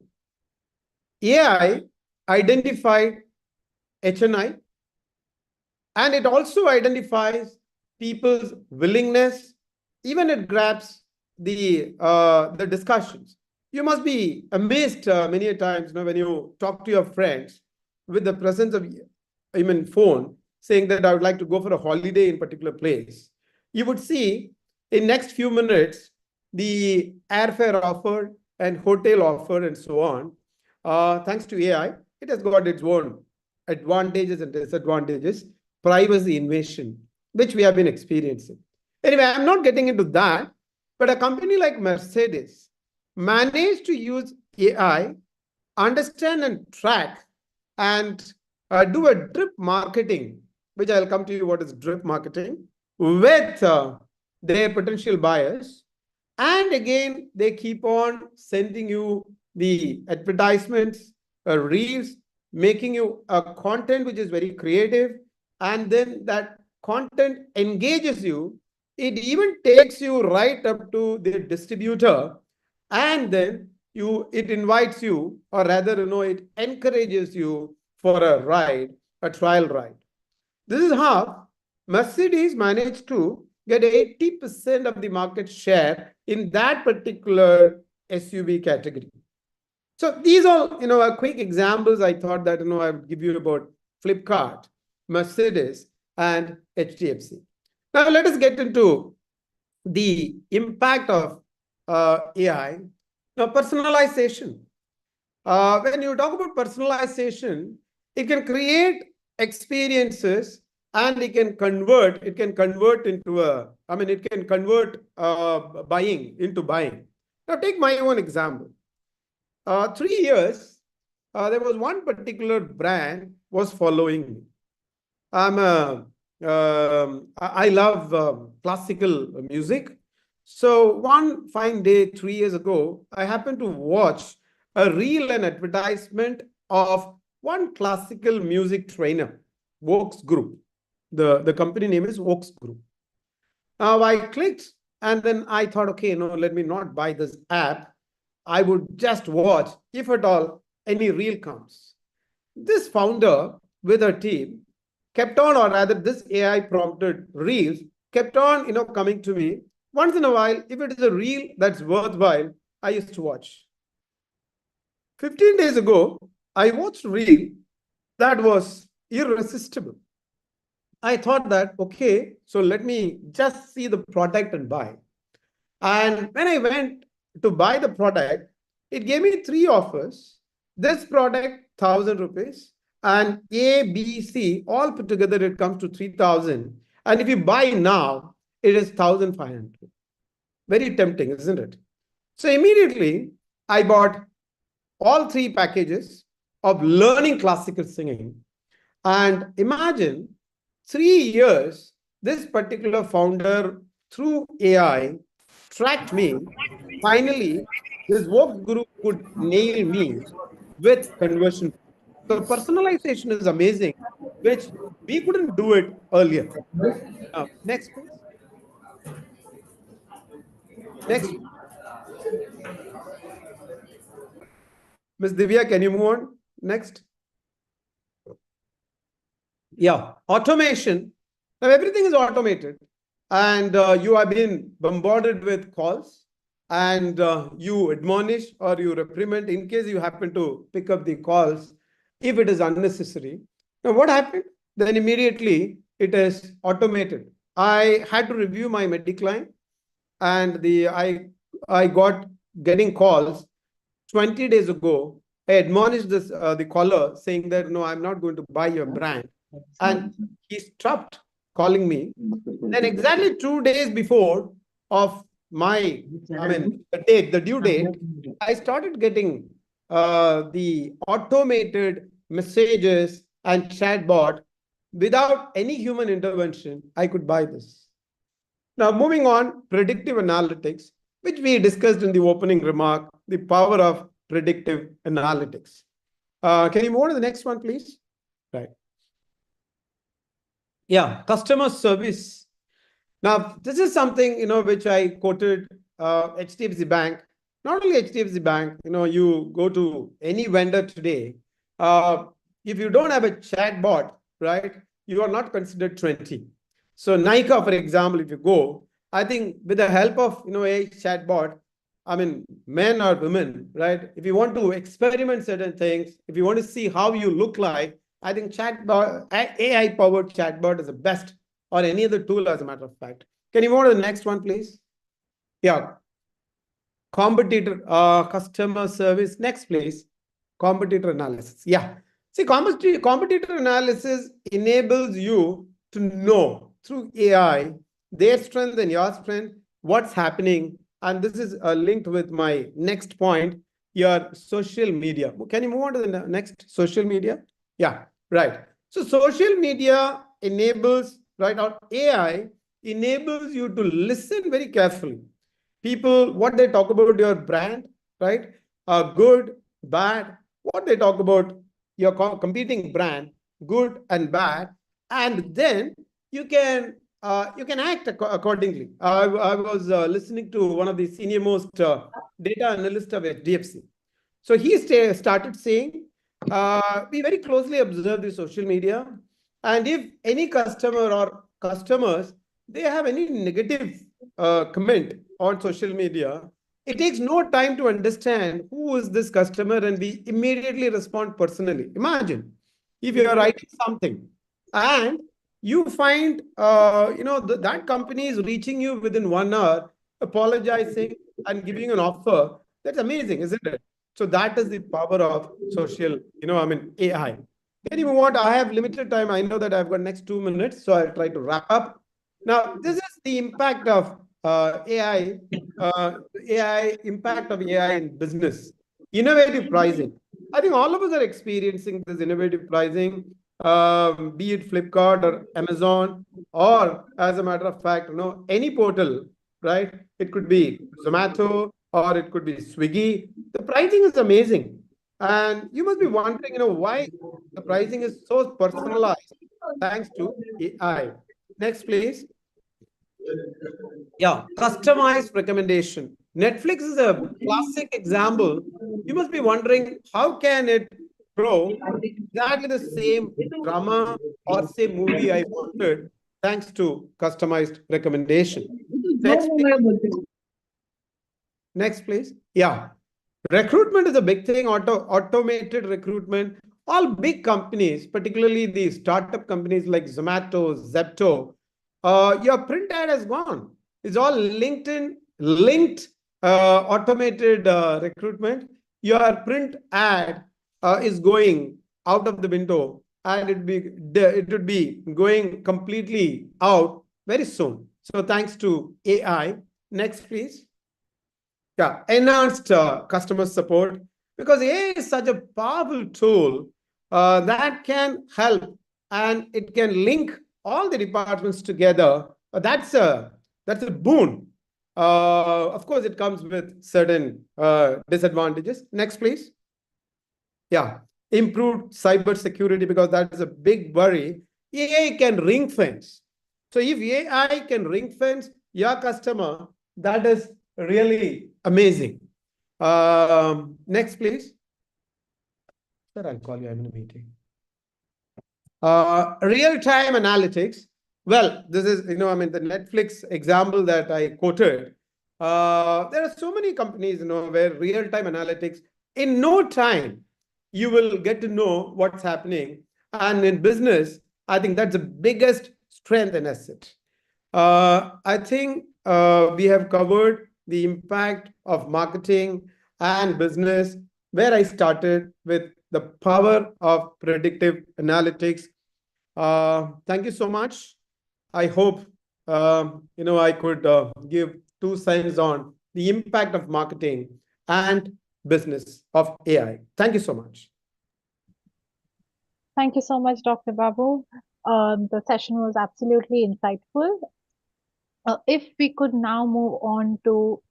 AI identified HNI, and it also identifies people's willingness. Even it grabs the discussions. You must be amazed many a times when you talk to your friends with the presence of even phone, saying that I would like to go for a holiday in particular place. You would see in next few minutes the airfare offer and hotel offer and so on. Thanks to AI, it has got its own advantages and disadvantages. Privacy invasion, which we have been experiencing. Anyway, I'm not getting into that, but a company like Mercedes managed to use AI, understand and track, and do a drip marketing, which I'll come to you what is drip marketing, with their potential buyers. And again, they keep on sending you the advertisements, reels, making you a content which is very creative. And then that content engages you. It even takes you right up to the distributor, and then it invites you, or rather, it encourages you for a ride, a trial ride. This is how Mercedes managed to get 80% of the market share in that particular SUV category. So these all, are quick examples. I thought that, I would give you about Flipkart, Mercedes, and HDFC. Now, let us get into the impact of AI. Now, personalization. When you talk about personalization, it can create experiences, and it can convert into buying into buying. Now, take my own example. 3 years, there was one particular brand was following me. I love classical music. So one fine day, 3 years ago, I happened to watch a reel and advertisement of one classical music trainer, Vox Group. The company name is Vox Group. Now I clicked, and then I thought, okay, let me not buy this app. I would just watch, if at all, any reel comes. This founder with her team kept on, or rather this AI prompted reels kept on, coming to me. Once in a while, if it is a reel that's worthwhile, I used to watch. 15 days ago, I watched a reel that was irresistible. I thought that, okay, so let me just see the product and buy. And when I went to buy the product, it gave me 3 offers. This product, 1,000 rupees, and A, B, C, all put together, it comes to 3,000. And if you buy now, it is 1,500. Very tempting, isn't it? So immediately, I bought all 3 packages of learning classical singing. And imagine 3 years, this particular founder, through AI, tracked me. Finally, this work group could nail me with conversion. So personalization is amazing, which we couldn't do it earlier. Next, please. Next. Ms. Divya, can you move on? Next. Yeah, automation. Now everything is automated, and you have been bombarded with calls, and you admonish or you reprimand in case you happen to pick up the calls if it is unnecessary. Now what happened? Then immediately it is automated. I had to review my Medicline, and I got getting calls 20 days ago. I admonished the caller saying that, no, I'm not going to buy your brand. And he stopped calling me. Then exactly 2 days before of my, the due date, I started getting the automated messages and chatbot without any human intervention, I could buy this. Now, moving on, predictive analytics, which we discussed in the opening remark, the power of predictive analytics. Can you move on to the next one, please? Right. Yeah, customer service. Now, this is something, which I quoted HDFC Bank. Not only HDFC Bank, you go to any vendor today. If you don't have a chatbot, right, you are not considered 20. So Nika, for example, if you go, I think with the help of, a chatbot, I mean, men or women, right? If you want to experiment certain things, if you want to see how you look like, I think chatbot, AI-powered chatbot is the best, or any other tool, as a matter of fact. Can you move to the next one, please? Yeah. Competitor, customer service. Next, please. Competitor analysis. Yeah. See, competitor analysis enables you to know through AI their strength and your strength, what's happening. And this is linked with my next point, your social media. Can you move on to the next, social media? Yeah, right. So social media enables, right, or AI enables you to listen very carefully. People, what they talk about your brand, right? Good, bad, what they talk about your competing brand, good and bad, and then you can act accordingly. I was listening to one of the senior most data analysts of HDFC. So he started saying, we very closely observe the social media, and if any customer or customers, they have any negative comment on social media, it takes no time to understand who is this customer, and we immediately respond personally. Imagine if you are writing something and you find, that company is reaching you within 1 hour, apologizing and giving you an offer. That's amazing, isn't it? So that is the power of social, AI. Can you move on? I have limited time. I know that I've got next 2 minutes, so I'll try to wrap up. Now, this is the impact of AI impact of AI in business. Innovative pricing. I think all of us are experiencing this innovative pricing, be it Flipkart or Amazon, or as a matter of fact, any portal, right? It could be Zomato or it could be Swiggy. The pricing is amazing. And you must be wondering, why the pricing is so personalized thanks to AI. Next, please. Yeah, customized recommendation. Netflix is a classic example. You must be wondering, how can it throw exactly the same drama or same movie I wanted thanks to customized recommendation? Next, please. Next, please. Yeah. Recruitment is a big thing, automated recruitment. All big companies, particularly the startup companies like Zomato, Zepto, your print ad has gone. It's all linked automated recruitment. Your print ad is going out of the window, and it would be going completely out very soon. So thanks to AI. Next, please. Yeah, enhanced customer support, because AI is such a powerful tool that can help, and it can link all the departments together. That's a boon. Of course, it comes with certain disadvantages. Next, please. Yeah, improved cyber security, because that is a big worry. AI can ring fence. So if AI can ring fence your customer, that is really amazing. Next, please. Sir, I'll call you. I'm in a meeting. Real-time analytics. Well, this is, the Netflix example that I quoted. There are so many companies, where real-time analytics, in no time, you will get to know what's happening. And in business, I think that's the biggest strength and asset. I think we have covered the impact of marketing and business, where I started with the power of predictive analytics. Thank you so much. I hope, I could give 2 cents on the impact of marketing and business of AI. Thank you so much. Thank you so much, Dr. Babu. The session was absolutely insightful. If we could now move on to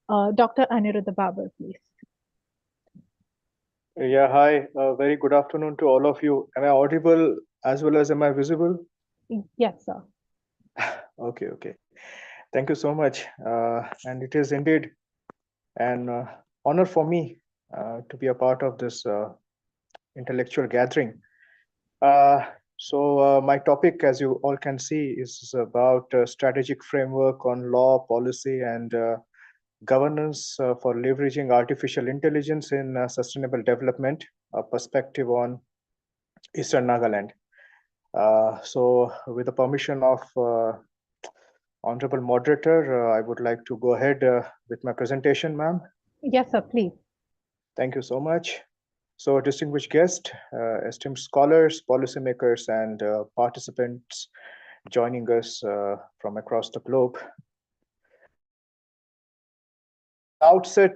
Dr. Aniruddha Babar, please. Yeah, hi. Very good afternoon to all of you. Am I audible as well as am I visible? Yes, sir. Okay. Thank you so much. And it is indeed an honor for me to be a part of this intellectual gathering. So my topic, as you all can see, is about strategic framework on law, policy, and governance for leveraging artificial intelligence in sustainable development, a perspective on Eastern Nagaland. So with the permission of Honorable Moderator, I would like to go ahead with my presentation, ma'am. Yes, sir, please. Thank you so much. So distinguished guests, esteemed scholars, policymakers, and participants joining us from across the globe. Outset,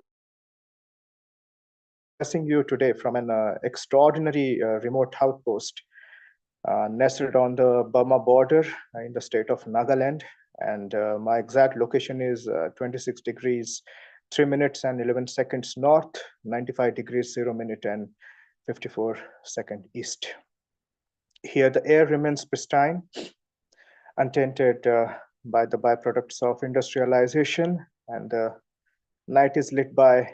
addressing you today from an extraordinary remote outpost nestled on the Burma border in the state of Nagaland. And my exact location is 26 degrees, 3 minutes and 11 seconds north, 95 degrees, 0 minute and 54 second east. Here, the air remains pristine, untainted by the byproducts of industrialization, and the night is lit by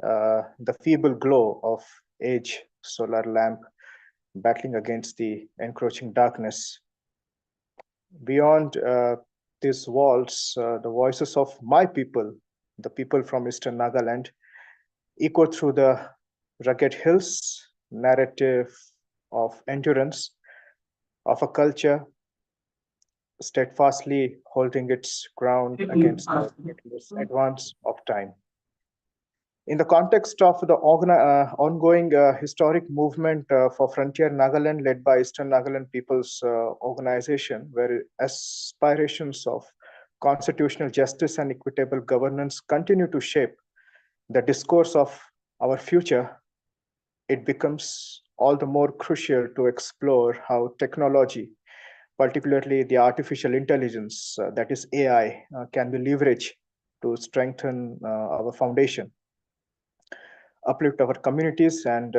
the feeble glow of age solar lamp battling against the encroaching darkness. Beyond these walls, the voices of my people, the people from Eastern Nagaland, echo through the rugged hills, narrative of endurance, of a culture steadfastly holding its ground against the relentless advance of time. In the context of the ongoing historic movement for Frontier Nagaland led by Eastern Nagaland People's Organization, where aspirations of constitutional justice and equitable governance continue to shape the discourse of our future, it becomes all the more crucial to explore how technology, particularly the artificial intelligence, that is AI, can be leveraged to strengthen our foundation, uplift our communities, and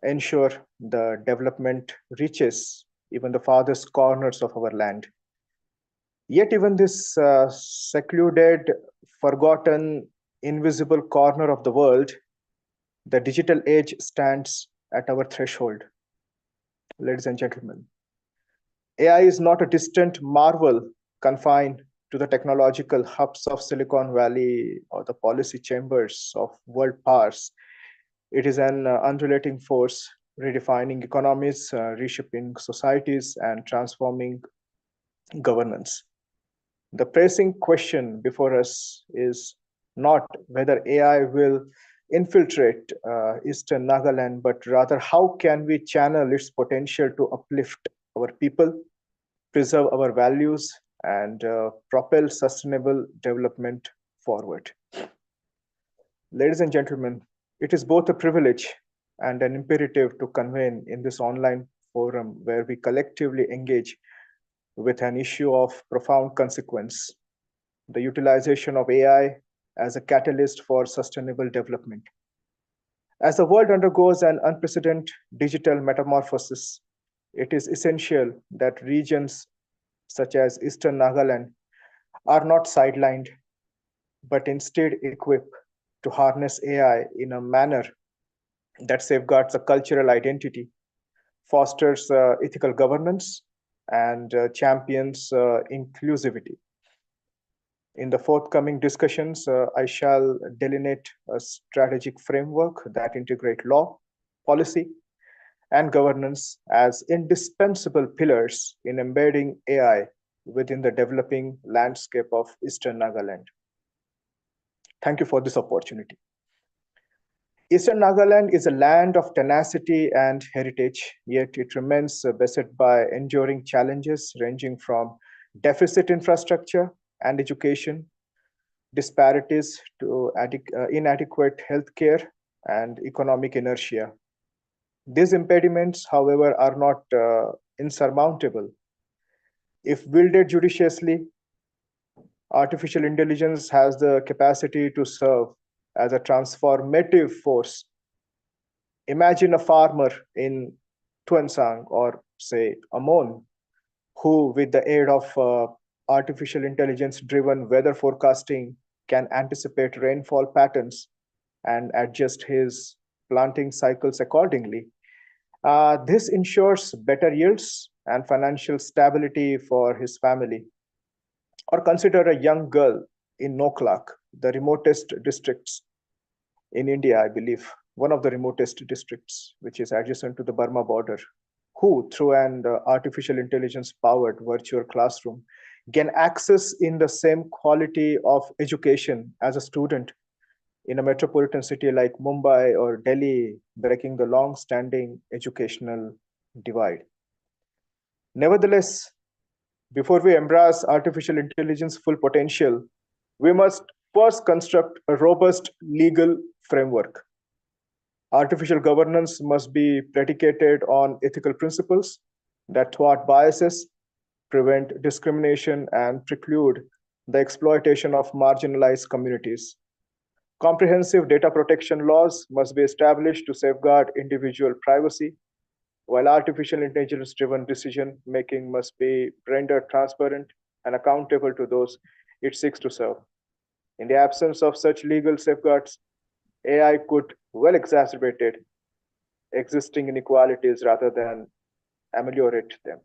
ensure the development reaches even the farthest corners of our land. Yet even this secluded, forgotten, invisible corner of the world, the digital age stands at our threshold. Ladies and gentlemen, AI is not a distant marvel confined to the technological hubs of Silicon Valley or the policy chambers of world powers. It is an unrelenting force redefining economies, reshaping societies, and transforming governance. The pressing question before us is not whether AI will infiltrate Eastern Nagaland, but rather how can we channel its potential to uplift our people, preserve our values, and propel sustainable development forward. Ladies and gentlemen, it is both a privilege and an imperative to convene in this online forum where we collectively engage with an issue of profound consequence, the utilization of AI as a catalyst for sustainable development. As the world undergoes an unprecedented digital metamorphosis, it is essential that regions such as Eastern Nagaland are not sidelined, but instead equipped to harness AI in a manner that safeguards a cultural identity, fosters ethical governance, and champions inclusivity. In the forthcoming discussions, I shall delineate a strategic framework that integrate law, policy, and governance as indispensable pillars in embedding AI within the developing landscape of Eastern Nagaland. Thank you for this opportunity. Eastern Nagaland is a land of tenacity and heritage, yet it remains beset by enduring challenges ranging from deficit infrastructure and education, disparities to inadequate healthcare, and economic inertia. These impediments, however, are not insurmountable. If wielded judiciously, artificial intelligence has the capacity to serve as a transformative force. Imagine a farmer in Tuensang or say Amon, who with the aid of artificial intelligence driven weather forecasting can anticipate rainfall patterns and adjust his planting cycles accordingly. This ensures better yields and financial stability for his family. Or consider a young girl in Noklak, the remotest districts in India, I believe, one of the remotest districts, which is adjacent to the Burma border, who, through an artificial intelligence powered virtual classroom, gain access in the same quality of education as a student in a metropolitan city like Mumbai or Delhi, breaking the long standing educational divide. Nevertheless, before we embrace artificial intelligence full potential, we must first construct a robust legal framework. Artificial governance must be predicated on ethical principles that thwart biases, prevent discrimination, and preclude the exploitation of marginalized communities. Comprehensive data protection laws must be established to safeguard individual privacy, while artificial intelligence-driven decision-making must be rendered transparent and accountable to those it seeks to serve. In the absence of such legal safeguards, AI could well exacerbate existing inequalities rather than ameliorate them.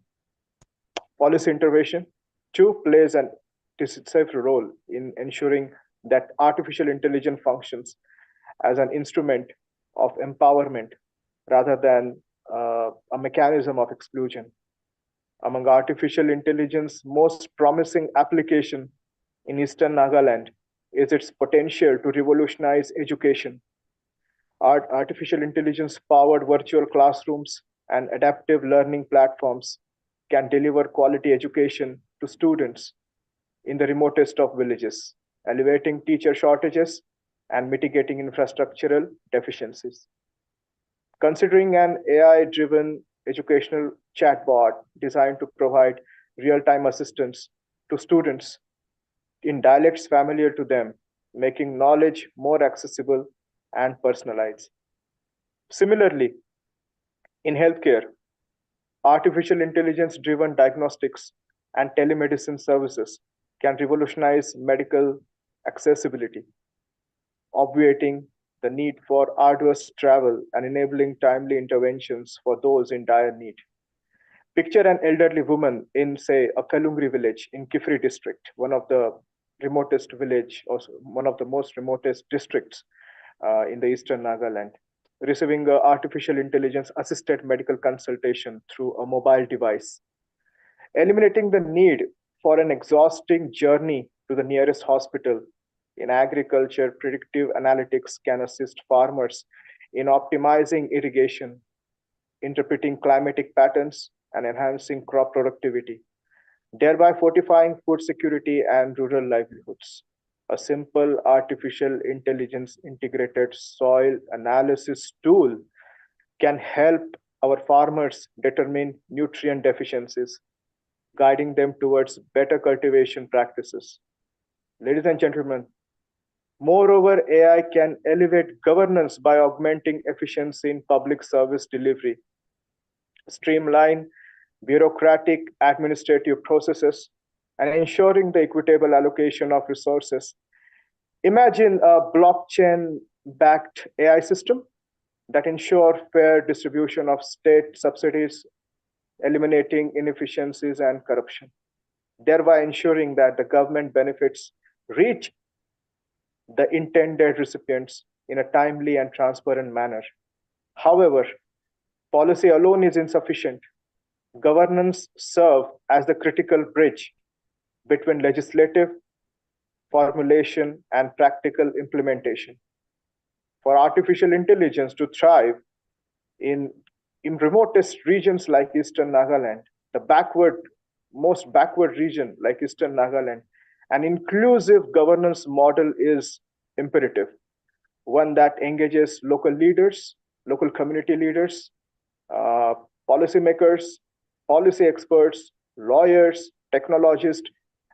Policy intervention, too, plays an decisive role in ensuring that artificial intelligence functions as an instrument of empowerment rather than a mechanism of exclusion. Among artificial intelligence, most promising application in Eastern Nagaland is its potential to revolutionize education. Artificial intelligence powered virtual classrooms and adaptive learning platforms can deliver quality education to students in the remotest of villages, alleviating teacher shortages and mitigating infrastructural deficiencies. Considering an AI-driven educational chatbot designed to provide real-time assistance to students in dialects familiar to them, making knowledge more accessible and personalized. Similarly, in healthcare, artificial intelligence-driven diagnostics and telemedicine services can revolutionize medical accessibility, obviating the need for arduous travel and enabling timely interventions for those in dire need. Picture an elderly woman in, say, a Kalungri village in Kifri district, one of the remotest village or one of the most remotest districts in the Eastern Nagaland, receiving artificial intelligence assisted medical consultation through a mobile device, eliminating the need for an exhausting journey to the nearest hospital. In agriculture, predictive analytics can assist farmers in optimizing irrigation, interpreting climatic patterns, and enhancing crop productivity, thereby fortifying food security and rural livelihoods. A simple artificial intelligence integrated soil analysis tool can help our farmers determine nutrient deficiencies, guiding them towards better cultivation practices. Ladies and gentlemen, moreover, AI can elevate governance by augmenting efficiency in public service delivery, streamline bureaucratic administrative processes, and ensuring the equitable allocation of resources. Imagine a blockchain-backed AI system that ensures fair distribution of state subsidies, eliminating inefficiencies and corruption, thereby ensuring that the government benefits reach the intended recipients in a timely and transparent manner. However, policy alone is insufficient. Governance serve as the critical bridge between legislative formulation and practical implementation. For artificial intelligence to thrive in remotest regions like Eastern Nagaland, the most backward region like Eastern Nagaland, an inclusive governance model is imperative, one that engages local leaders, local community leaders, policymakers, policy experts, lawyers, technologists,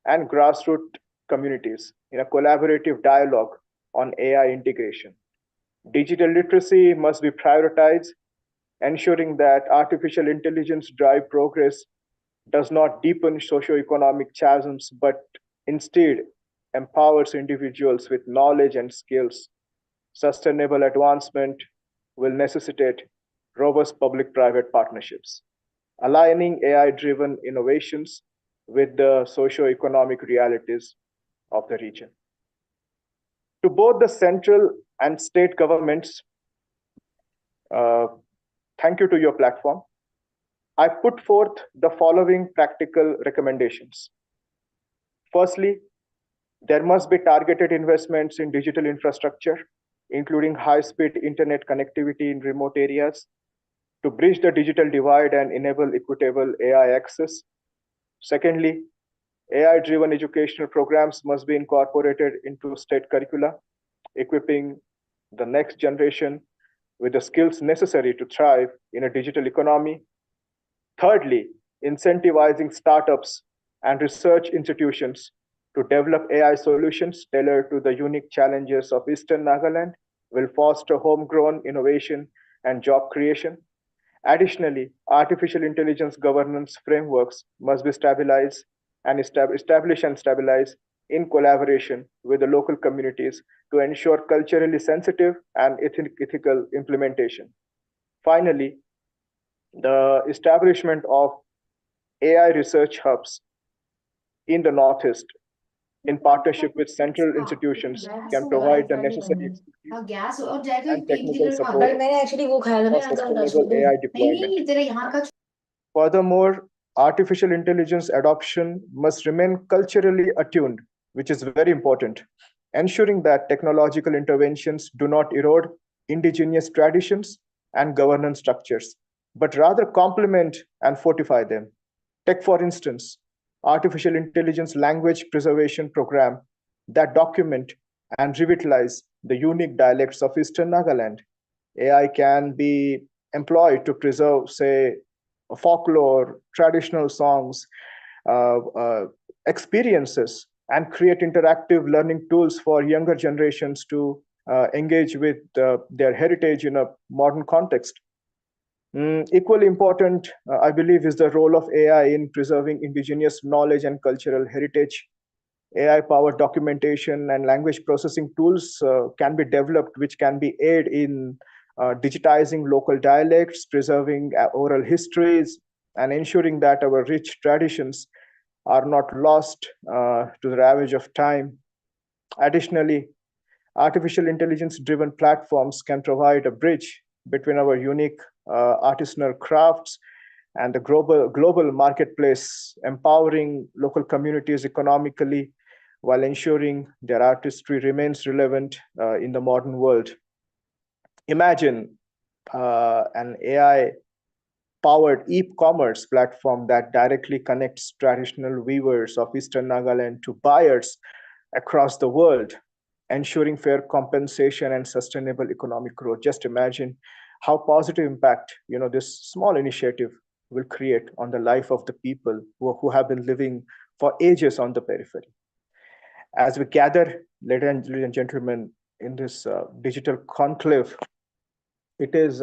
and grassroots communities in a collaborative dialogue on AI integration. Digital literacy must be prioritized, ensuring that artificial intelligence drive progress does not deepen socioeconomic chasms, but instead empowers individuals with knowledge and skills. Sustainable advancement will necessitate robust public-private partnerships, aligning AI-driven innovations with the socio-economic realities of the region. To both the central and state governments, thank you to your platform. I put forth the following practical recommendations. Firstly, there must be targeted investments in digital infrastructure, including high-speed internet connectivity in remote areas, to bridge the digital divide and enable equitable AI access. Secondly, AI-driven educational programs must be incorporated into state curricula, equipping the next generation with the skills necessary to thrive in a digital economy. Thirdly, incentivizing startups and research institutions to develop AI solutions tailored to the unique challenges of Eastern Nagaland will foster homegrown innovation and job creation. Additionally, artificial intelligence governance frameworks must be established and stabilized in collaboration with the local communities to ensure culturally sensitive and ethical implementation. Finally, the establishment of AI research hubs in the Northeast in partnership with central institutions can provide the necessary expertise and technical support for sustainable AI deployment. Furthermore, artificial intelligence adoption must remain culturally attuned, which is very important, ensuring that technological interventions do not erode indigenous traditions and governance structures, but rather complement and fortify them. Take, for instance, artificial intelligence language preservation program that document and revitalize the unique dialects of Eastern Nagaland. AI can be employed to preserve, say, folklore, traditional songs, experiences, and create interactive learning tools for younger generations to engage with their heritage in a modern context. Equally important, I believe, is the role of AI in preserving indigenous knowledge and cultural heritage. AI-powered documentation and language processing tools can be developed, which can be aid in digitizing local dialects, preserving oral histories, and ensuring that our rich traditions are not lost to the ravage of time. Additionally, artificial intelligence-driven platforms can provide a bridge between our unique artisanal crafts and the global marketplace, empowering local communities economically while ensuring their artistry remains relevant in the modern world. Imagine an AI-powered e-commerce platform that directly connects traditional weavers of Eastern Nagaland to buyers across the world, ensuring fair compensation and sustainable economic growth. Just imagine how positive impact this small initiative will create on the life of the people who have been living for ages on the periphery. As we gather, ladies and gentlemen, in this digital conclave, it is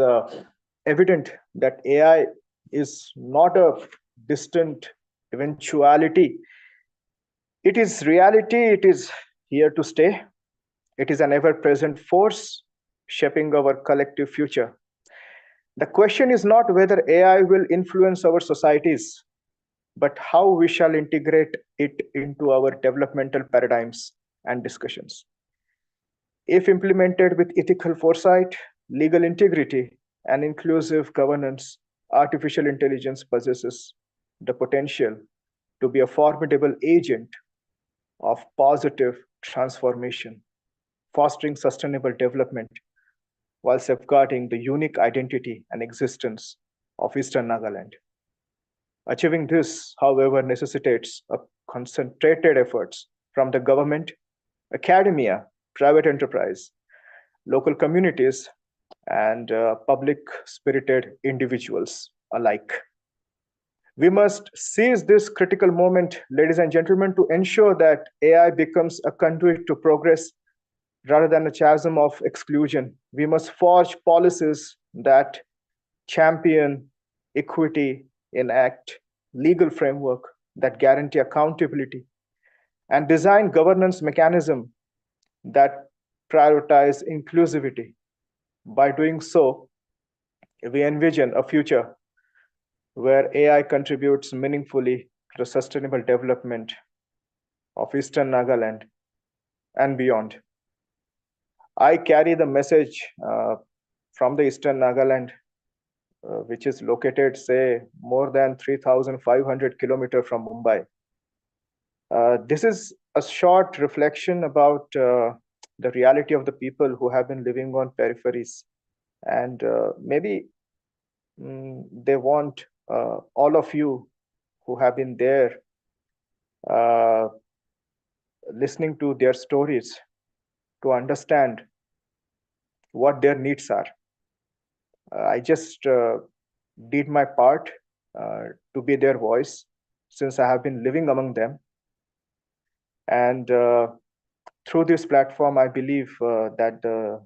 evident that AI is not a distant eventuality. It is reality. It is here to stay. It is an ever-present force shaping our collective future. The question is not whether AI will influence our societies, but how we shall integrate it into our developmental paradigms and discussions. If implemented with ethical foresight, legal integrity, and inclusive governance, artificial intelligence possesses the potential to be a formidable agent of positive transformation, fostering sustainable development while safeguarding the unique identity and existence of Eastern Nagaland. Achieving this, however, necessitates a concentrated efforts from the government, academia, private enterprise, local communities, and public-spirited individuals alike. We must seize this critical moment, ladies and gentlemen, to ensure that AI becomes a conduit to progress rather than a chasm of exclusion. We must forge policies that champion equity, enact legal framework that guarantee accountability, and design governance mechanism that prioritize inclusivity. By doing so, we envision a future where AI contributes meaningfully to the sustainable development of Eastern Nagaland and beyond. I carry the message from the Eastern Nagaland, which is located, say, more than 3,500 kilometers from Mumbai. This is a short reflection about the reality of the people who have been living on peripheries. And maybe they want all of you who have been there listening to their stories to understand what their needs are. I just did my part to be their voice since I have been living among them. And through this platform, I believe that the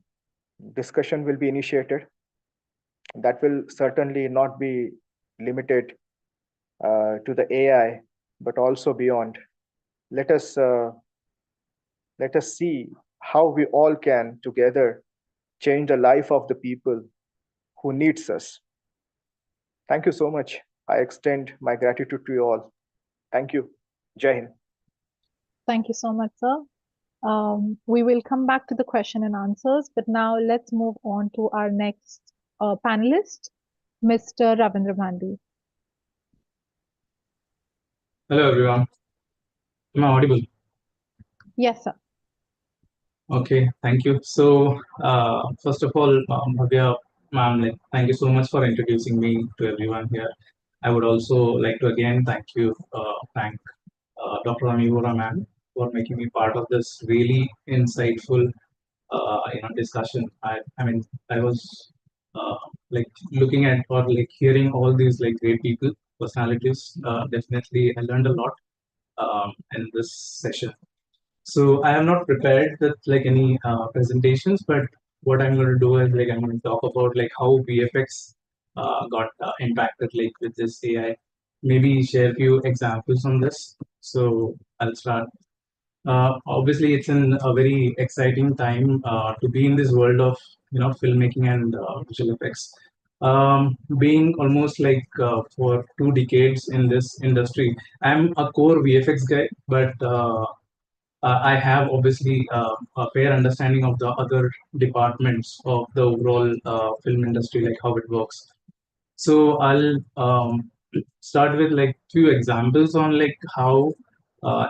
discussion will be initiated. That will certainly not be limited to the AI, but also beyond. Let us see how we all can together change the life of the people who needs us. Thank you so much. I extend my gratitude to you all. Thank you. Jai Hind. Thank you so much, sir. We will come back to the question and answers, but now let's move on to our next panelist, Mr. Ravindra Bhandu. Hello, everyone. Am I audible? Yes, sir. Okay, thank you. So, first of all, Bhavya, ma'am, thank you so much for introducing me to everyone here. I would also like to again thank Dr. Amivora ma'am for making me part of this really insightful, discussion. I mean, I was looking at or hearing all these great people, personalities. Definitely, I learned a lot in this session. So I am not prepared with any presentations, but what I'm going to do is I'm going to talk about how VFX got impacted with this AI. Maybe share a few examples on this. So I'll start. Obviously, it's a very exciting time to be in this world of filmmaking and visual effects. Being almost for 2 decades in this industry, I'm a core VFX guy, but I have obviously a fair understanding of the other departments of the overall film industry, like how it works. So I'll start with few examples on how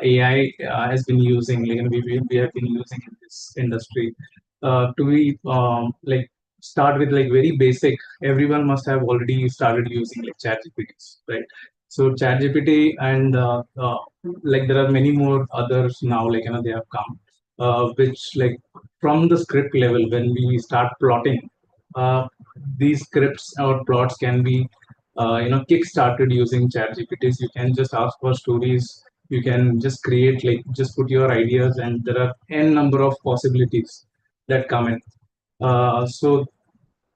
AI has been using, we have been using in this industry. To be start with very basic. Everyone must have already started using ChatGPT, right? So ChatGPT and there are many more others now, they have come, which from the script level when we start plotting, these scripts or plots can be kick-started using ChatGPT. You can just ask for stories. You can just create just put your ideas, and there are n number of possibilities that come in. So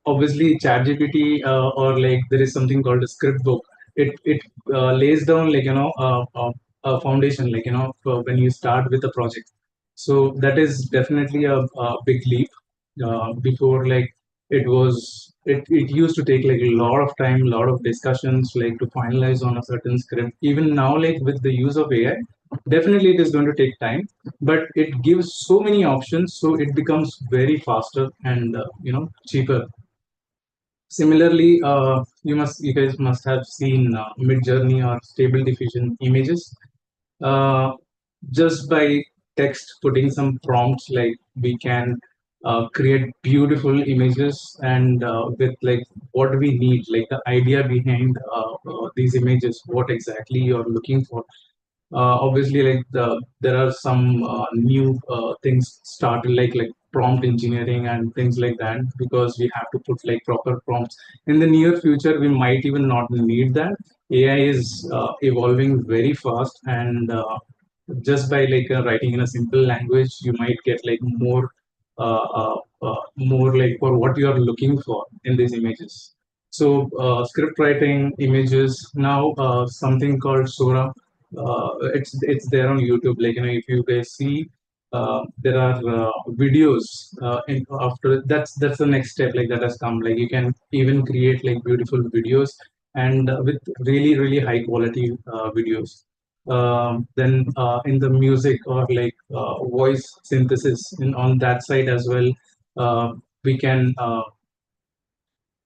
obviously ChatGPT or there is something called a script book. It lays down a foundation for when you start with a project. So that is definitely a big leap. Before it used to take a lot of time, a lot of discussions to finalize on a certain script. Even now with the use of AI, definitely it is going to take time, but it gives so many options, so it becomes very faster and cheaper. Similarly, you guys must have seen Mid-Journey or Stable Diffusion images. Just by text, putting some prompts, we can create beautiful images, and with what we need, the idea behind these images, what exactly you're looking for. obviously, like there are some new things started, like prompt engineering and things like that, because we have to put like proper prompts. In the near future, we might even not need that. AI is evolving very fast, and just by like writing in a simple language, you might get like more like for what you are looking for in these images. So script writing images now, something called Sora. It's there on YouTube. Like, if you guys see, there are videos. After that's the next step. Like, that has come. Like, you can even create like beautiful videos, and with really high quality videos. Then in the music, or like voice synthesis, on that side as well, we can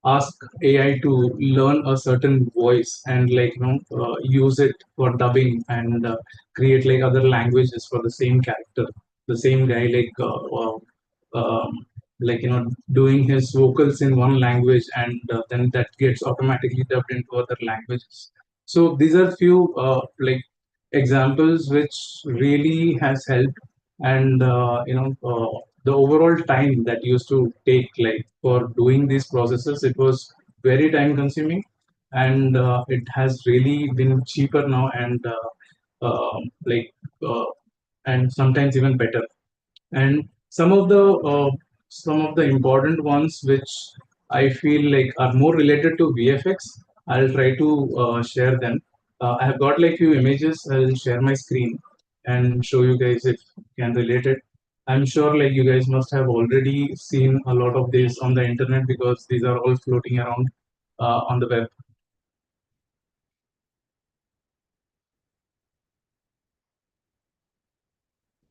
ask AI to learn a certain voice, and like use it for dubbing, and create like other languages for the same character, the same guy, like doing his vocals in one language, and then that gets automatically dubbed into other languages. So these are few like examples which really has helped. And the overall time that used to take like for doing these processes, it was very time consuming, and it has really been cheaper now, and like and sometimes even better. And some of the important ones which I feel like are more related to VFX, I'll try to share them. I have got like few images. I'll share my screen and show you guys if you can relate it. I'm sure like you guys must have already seen a lot of this on the internet, because these are all floating around on the web.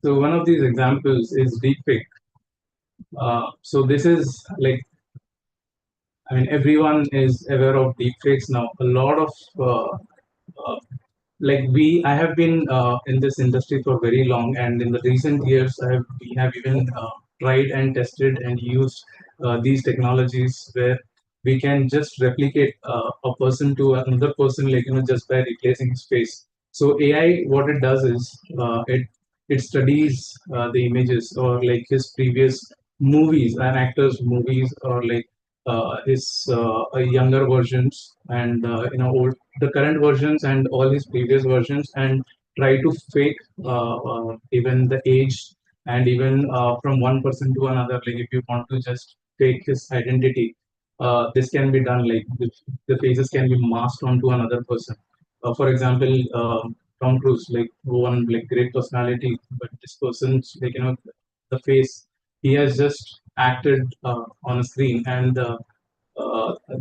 So one of these examples is deepfake. So this is like, I mean, everyone is aware of deepfakes now. A lot of uh, I have been in this industry for very long, and in the recent years, we have even tried and tested and used these technologies where we can just replicate a person to another person, like just by replacing his face. So AI, what it does is it studies the images, or like his previous movies, an actor's movies, or like his younger versions, and the current versions and all his previous versions, and try to fake even the age, and even from one person to another. Like, if you want to just fake his identity, this can be done. Like, the faces can be masked onto another person. For example, Tom Cruise, like one like great personality, but this person's like the face, he has just acted on a screen, and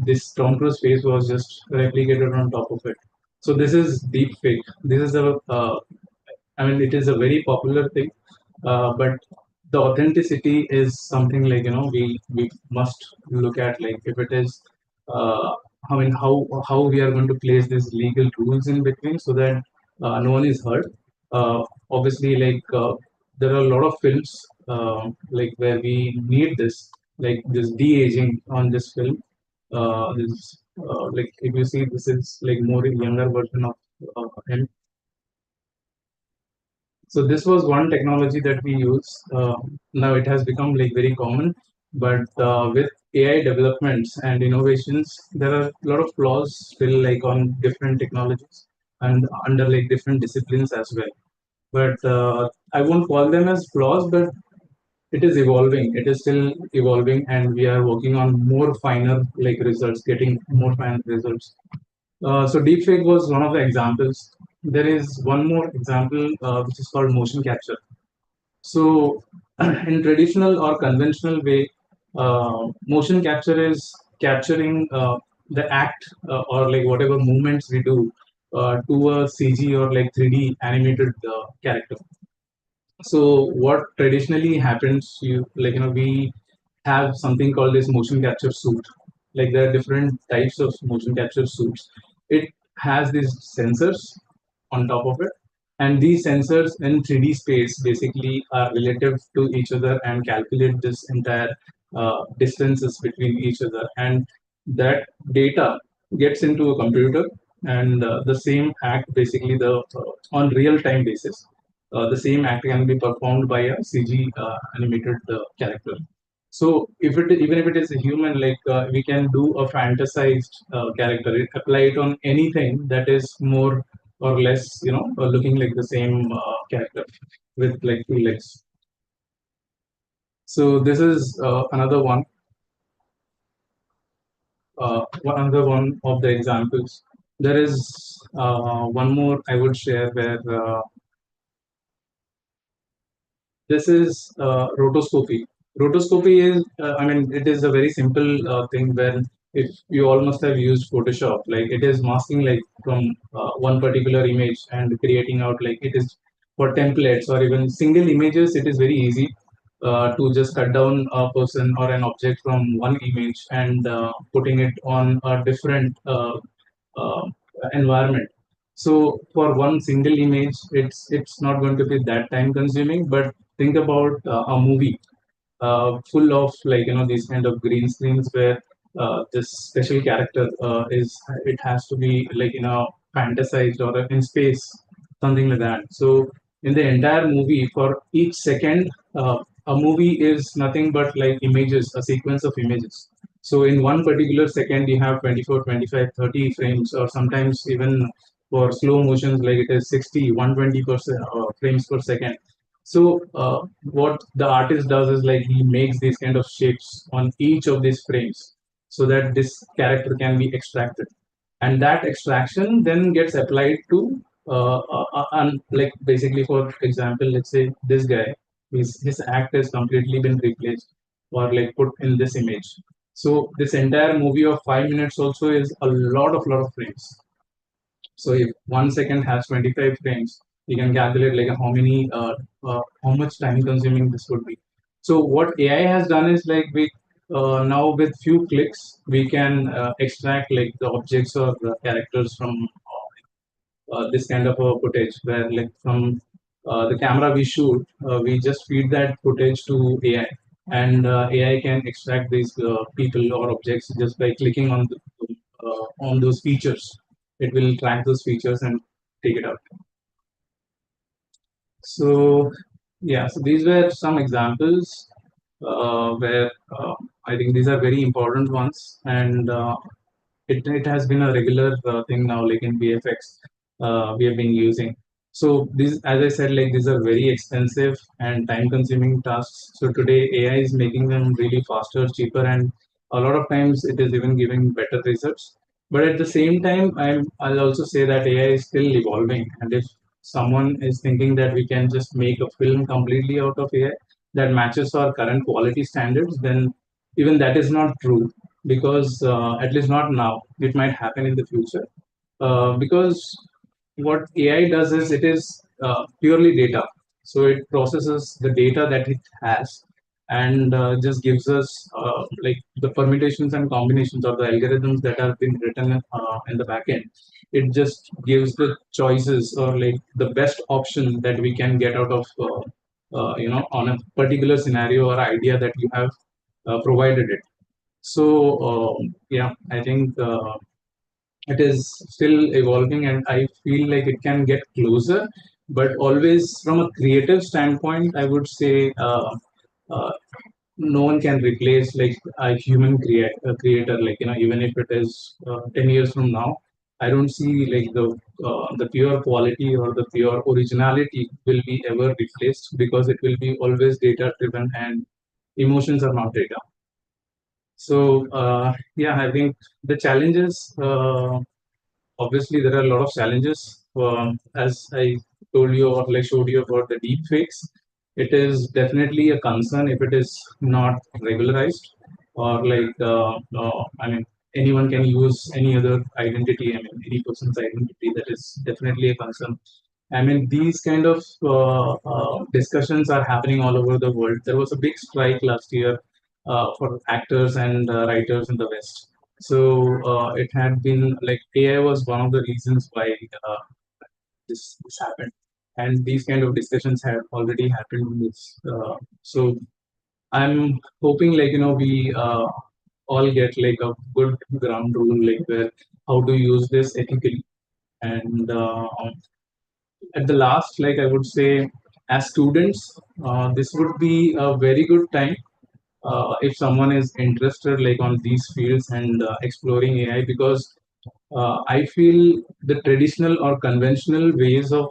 this Tom Cruise face was just replicated on top of it. So this is deep fake. This is I mean, it is a very popular thing, but the authenticity is something like we must look at. Like, if it is, I mean, how we are going to place these legal rules in between, so that no one is hurt. Obviously, like there are a lot of films like where we need this, like this de-aging on this film. This like, if you see, this is like more younger version of him. So this was one technology that we use. Now it has become like very common, but with AI developments and innovations, there are a lot of flaws still, like on different technologies and under like different disciplines as well. But I won't call them as flaws, but it is evolving. It is still evolving, and we are working on more finer like results, getting more finer results. So deepfake was one of the examples. There is one more example which is called motion capture. So in traditional or conventional way, motion capture is capturing the act or like whatever movements we do to a CG or like 3D animated character. So what traditionally happens, we have something called this motion capture suit. Like, there are different types of motion capture suits. It has these sensors on top of it, and these sensors in 3D space basically are relative to each other and calculate this entire distances between each other, and that data gets into a computer, and the same act basically on real-time basis. The same act can be performed by a CG animated character. So even if it is a human, like we can do a fantasized character, apply it on anything that is more or less, looking like the same character with like 2 legs. So this is another one of the examples. There is one more I would share where this is rotoscopy. Rotoscopy is, it is a very simple thing where if you all must have used Photoshop, like it is masking like from one particular image and creating out like it is for templates or even single images. It is very easy to just cut down a person or an object from one image and putting it on a different uh, environment. So for one single image, it's not going to be that time consuming. But think about a movie full of like these kind of green screens where this special character it has to be like fantasized or in space, something like that. So in the entire movie, for each second, a movie is nothing but like images, a sequence of images. So in one particular second, you have 24, 25, 30 frames, or sometimes even for slow motions, like it is 60, 120% frames per second. So what the artist does is like he makes these kind of shapes on each of these frames so that this character can be extracted, and that extraction then gets applied to like basically, for example, let's say this guy, his act has completely been replaced or like put in this image. So this entire movie of 5 minutes also is a lot of frames. So if 1 second has 25 frames, you can calculate like how much time consuming this would be. So what AI has done is like we now with few clicks we can extract like the objects or the characters from this kind of a footage where like from the camera we shoot, we just feed that footage to AI, and AI can extract these people or objects just by clicking on those features. It will track those features and take it out. So yeah, so these were some examples where I think these are very important ones, and it has been a regular thing now, like in VFX, we have been using. So these, as I said, like these are very expensive and time-consuming tasks. So today AI is making them really faster, cheaper, and a lot of times it is even giving better results. But at the same time, I'll also say that AI is still evolving, and if someone is thinking that we can just make a film completely out of AI that matches our current quality standards, then even that is not true, because at least not now. It might happen in the future, because what AI does is it is purely data. So it processes the data that it has and just gives us like the permutations and combinations of the algorithms that have been written in the backend. It just gives the choices or like the best option that we can get out of on a particular scenario or idea that you have provided it. So yeah, I think it is still evolving, and I feel like it can get closer. But always from a creative standpoint, I would say uh, no one can replace like a human creator. Like even if it is 10 years from now, I don't see like the pure quality or the pure originality will be ever replaced, because it will be always data driven, and emotions are not data. So yeah, I think the challenges, obviously there are a lot of challenges. As I told you or like showed you about the deep fakes, it is definitely a concern if it is not regularized, or like anyone can use any other identity. Any person's identity, that is definitely a concern. These kind of discussions are happening all over the world. There was a big strike last year for actors and writers in the West. So it had been like AI was one of the reasons why this happened, and these kind of discussions have already happened in this. So I'm hoping like we all get like a good ground rule, like where how to use this ethically, And at the last, like I would say, as students, this would be a very good time if someone is interested like on these fields and exploring AI, because I feel the traditional or conventional ways of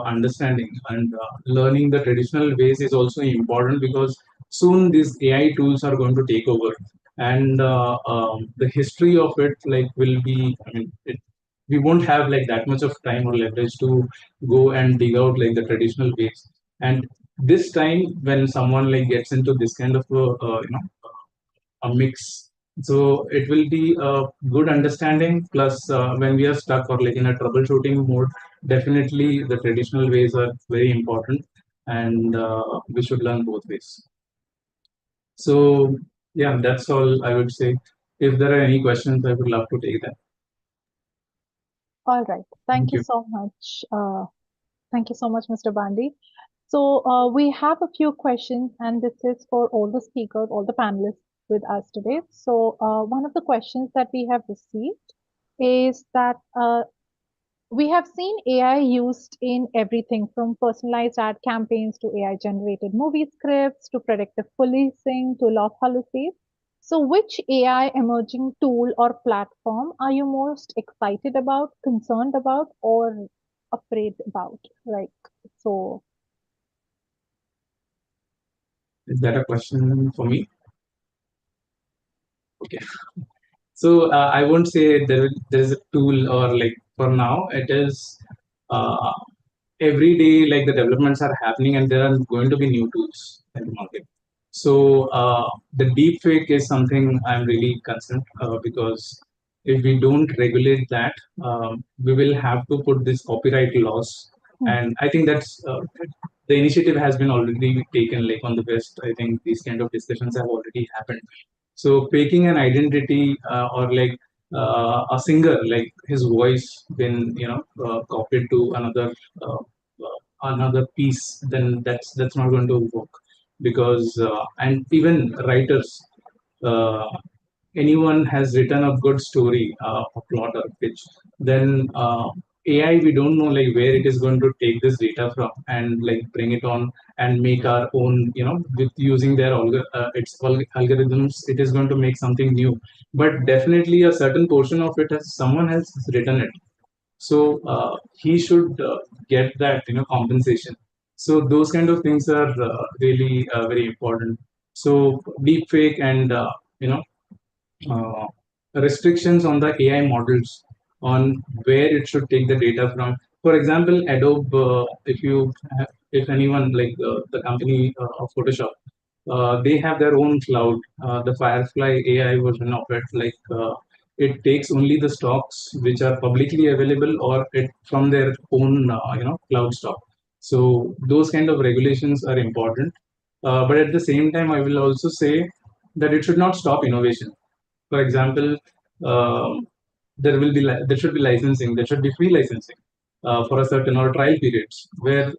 understanding and learning the traditional ways is also important, because soon these AI tools are going to take over, and the history of it like will be, I mean, we won't have like that much of time or leverage to go and dig out like the traditional ways. And this time when someone like gets into this kind of a mix, so it will be a good understanding. Plus, when we are stuck or like in a troubleshooting mode, definitely the traditional ways are very important, and we should learn both ways. So yeah, that's all I would say. If there are any questions, I would love to take that. All right. Thank you so much. Thank you so much, Mr. Bandi. So we have a few questions, and this is for all the speakers, all the panelists with us today. So one of the questions that we have received is that we have seen AI used in everything from personalized ad campaigns to AI-generated movie scripts to predictive policing to law policies. So which AI emerging tool or platform are you most excited about, concerned about, or afraid about? Like, so. Is that a question for me? Okay. So I won't say there is a tool, or like for now it is every day like the developments are happening and there are going to be new tools in the market. So the deep fake is something I'm really concerned because if we don't regulate that, we will have to put this copyright laws. And I think that's the initiative has been already taken like on the West. I think these kind of discussions have already happened. So faking an identity or like a singer, like his voice been copied to another piece, then that's not going to work, because and even writers, uh, anyone has written a good story, a plot or pitch, then AI, we don't know like where it is going to take this data from and like bring it on and make our own, with using their algorithms, it is going to make something new. But definitely a certain portion of it has someone has written it. So he should get that compensation. So those kind of things are really very important. So deep fake and uh, restrictions on the AI models on where it should take the data from. For example, Adobe, if anyone like the company of Photoshop, they have their own cloud. The Firefly AI version of it, like it takes only the stocks which are publicly available or it from their own cloud stock. So those kind of regulations are important. But at the same time, I will also say that it should not stop innovation. For example, there should be licensing, there should be free licensing for a certain or trial periods where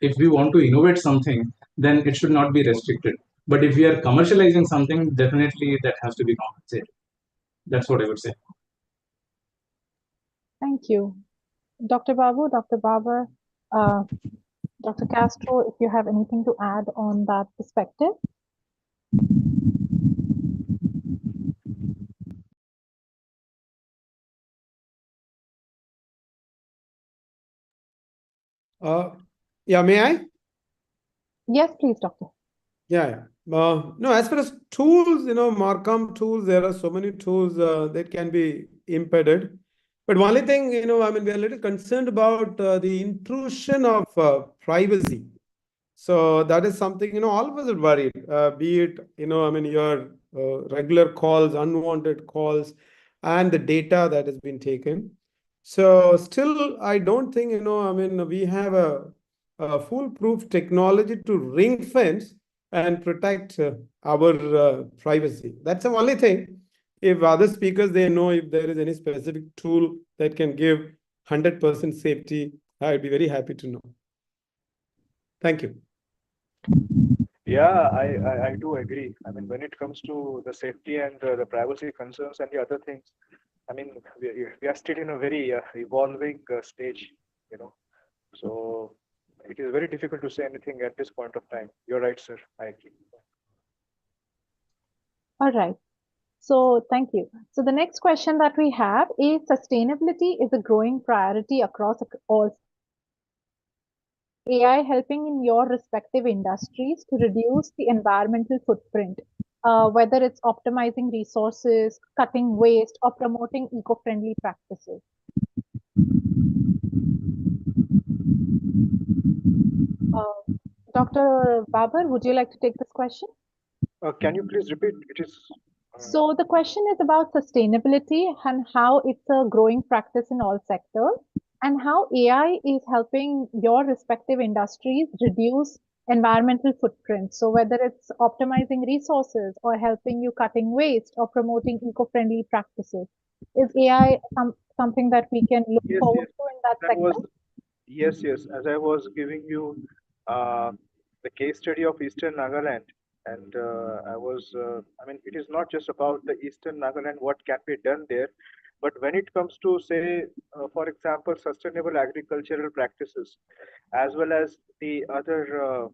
if we want to innovate something, then it should not be restricted. But if we are commercializing something, definitely that has to be compensated. That's what I would say. Thank you. Dr. Babu, Dr. Babar, Dr. Castro, if you have anything to add on that perspective. Yeah, may I? Yes, please, Doctor. Yeah. No, as far as tools, Markham tools, there are so many tools that can be embedded. But only thing, we are a little concerned about the intrusion of privacy. So that is something, all of us are worried, be it, your regular calls, unwanted calls, and the data that has been taken. So still, I don't think, we have a foolproof technology to ring fence and protect our privacy. That's the only thing. If other speakers, they know if there is any specific tool that can give 100% safety, I'd be very happy to know. Thank you. Yeah, I do agree. I mean, when it comes to the safety and the privacy concerns and the other things, I mean, we are still in a very evolving stage, you know. So it is very difficult to say anything at this point of time. You're right, sir. I agree. All right. So thank you. So the next question that we have is sustainability is a growing priority across all AI helping in your respective industries to reduce the environmental footprint, whether it's optimizing resources, cutting waste, or promoting eco-friendly practices. Dr. Babar, would you like to take this question? Can you please repeat? It is. So the question is about sustainability and how it's a growing practice in all sectors, and how AI is helping your respective industries reduce environmental footprint. So whether it's optimizing resources or helping you cutting waste or promoting eco-friendly practices, is AI something that we can look Yes, forward yes. to in that That was sector? yes. As I was giving you uh, the case study of Eastern Nagaland, and I mean, it is not just about the Eastern Nagaland, what can be done there, but when it comes to, say, for example, sustainable agricultural practices, as well as the other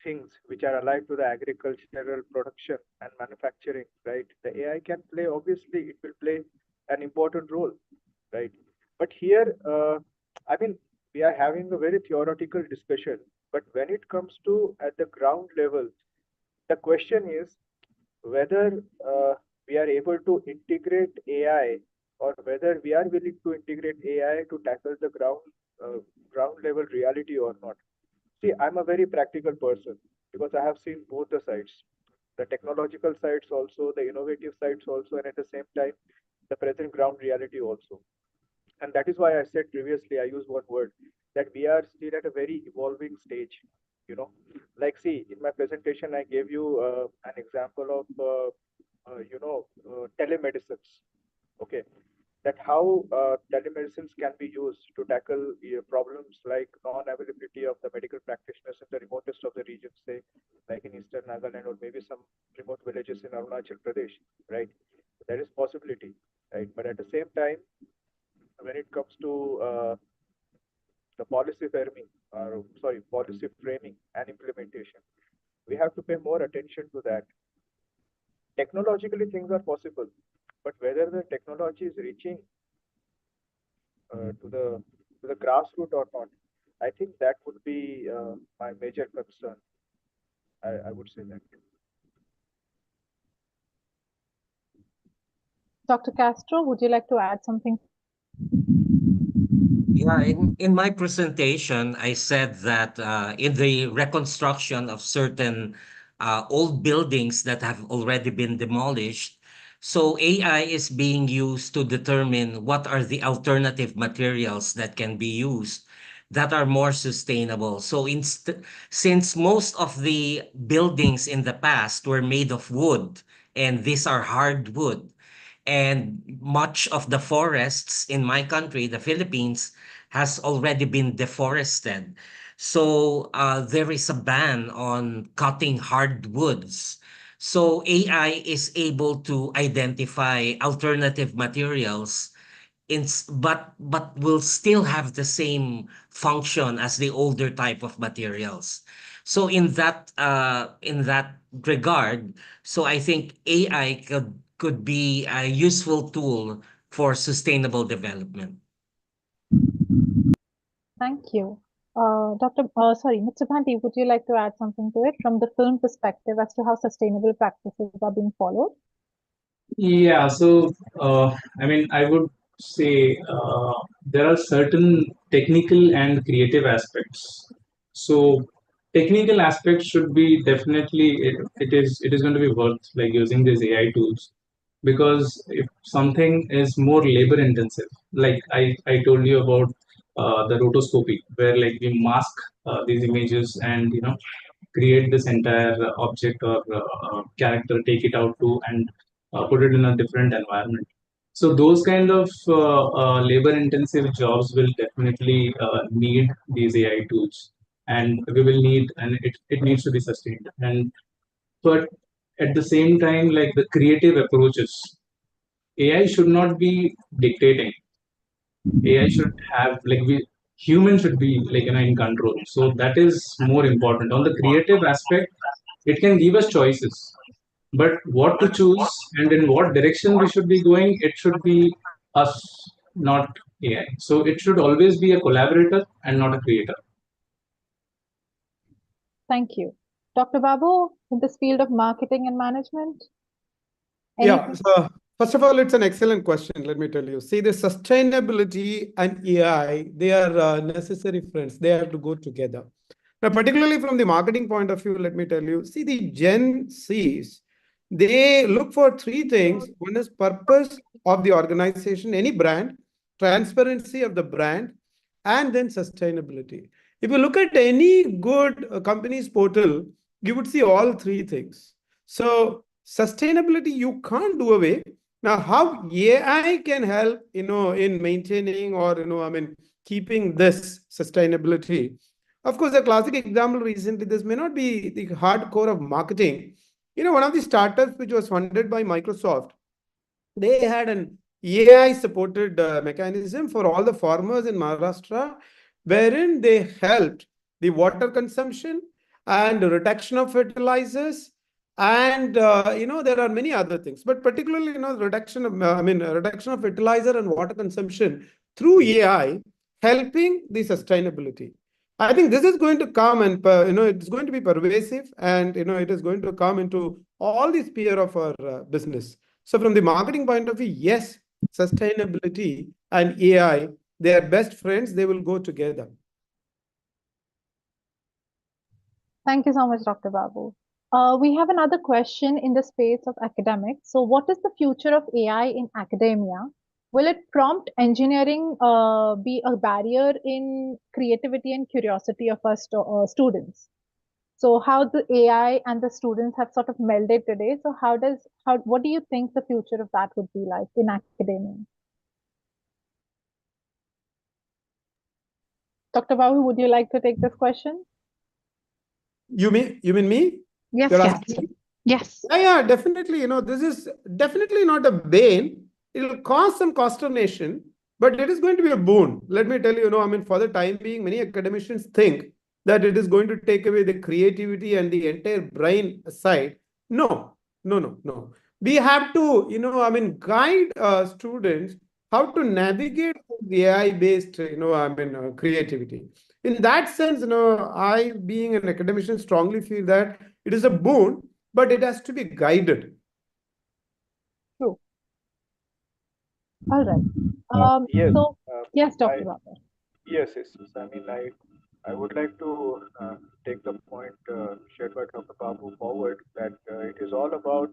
things which are allied to the agricultural production and manufacturing, right? The AI can play, obviously, it will play an important role, right? But here, I mean, we are having a very theoretical discussion, but when it comes to at the ground level, the question is whether we are able to integrate AI, or whether we are willing to integrate AI to tackle the ground level reality or not. See, I'm a very practical person because I have seen both the sides, the technological sides also, the innovative sides also, and at the same time, the present ground reality also. And that is why I said previously, I used one word, that we are still at a very evolving stage. You know, like, see, in my presentation, I gave you an example of, telemedicines. Okay, that how telemedicines can be used to tackle problems like non-availability of the medical practitioners in the remotest of the regions, say, like in Eastern Nagaland or maybe some remote villages in Arunachal Pradesh, right? There is possibility, right? But at the same time, when it comes to the policy framing and implementation, we have to pay more attention to that. Technologically, things are possible, but whether the technology is reaching to the grassroots or not, I think that would be my major concern. I would say that. Dr. Castro, would you like to add something? Yeah, in my presentation, I said that in the reconstruction of certain old buildings that have already been demolished, so AI is being used to determine what are the alternative materials that can be used that are more sustainable. So since most of the buildings in the past were made of wood, and these are hardwood, and much of the forests in my country, the Philippines, has already been deforested. So there is a ban on cutting hardwoods. So AI is able to identify alternative materials but will still have the same function as the older type of materials. So in that regard, so I think AI could be a useful tool for sustainable development. Thank you. Mr. Bhanti, would you like to add something to it from the film perspective as to how sustainable practices are being followed? Yeah, so I mean, I would say there are certain technical and creative aspects. So technical aspects should be definitely it is going to be worth like using these AI tools, because if something is more labor intensive, like I told you about the rotoscopy, where like we mask these images and create this entire object or character, take it out to and put it in a different environment. So those kind of labor intensive jobs will definitely need these AI tools. and we will need, and it needs to be sustained. And but at the same time, like the creative approaches, AI should not be dictating. AI should have like humans should be like in control. So that is more important. On the creative aspect, it can give us choices, but what to choose and in what direction we should be going, it should be us, not AI. So it should always be a collaborator and not a creator. Thank you. Dr. Babu, in this field of marketing and management? Yeah, so first of all, it's an excellent question, let me tell you. See, the sustainability and AI, they are necessary friends. They have to go together. Now, particularly from the marketing point of view, let me tell you, see, the Gen Zs, they look for three things. One is purpose of the organization, any brand, transparency of the brand, and then sustainability. If you look at any good company's portal, you would see all three things. So sustainability, you can't do away. Now, how AI can help, in maintaining or, keeping this sustainability. Of course, a classic example recently, this may not be the hardcore of marketing. One of the startups which was funded by Microsoft, they had an AI supported mechanism for all the farmers in Maharashtra, wherein they helped the water consumption and reduction of fertilizers. And there are many other things, but particularly reduction of fertilizer and water consumption through AI, helping the sustainability. I think this is going to come and it's going to be pervasive, and it is going to come into all the sphere of our business. So from the marketing point of view, yes, sustainability and AI, they are best friends. They will go together. Thank you so much, Dr. Babu. We have another question in the space of academics. So what is the future of AI in academia? Will it prompt engineering be a barrier in creativity and curiosity of our students? So how the AI and the students have sort of melded today. So what do you think the future of that would be like in academia? Dr. Babu, would you like to take this question? You mean me? Yes, You're yes. asking? Yes. Yeah, definitely. This is definitely not a bane. It will cause some consternation, but it is going to be a boon. Let me tell you, for the time being, many academicians think that it is going to take away the creativity and the entire brain side. No. We have to, guide students how to navigate the AI-based, creativity. In that sense, I, being an academician, strongly feel that it is a boon, but it has to be guided. True. All right. Yes. Yes, Dr. Babu. Yes. I would like to take the point shared by Dr. Babu forward, that it is all about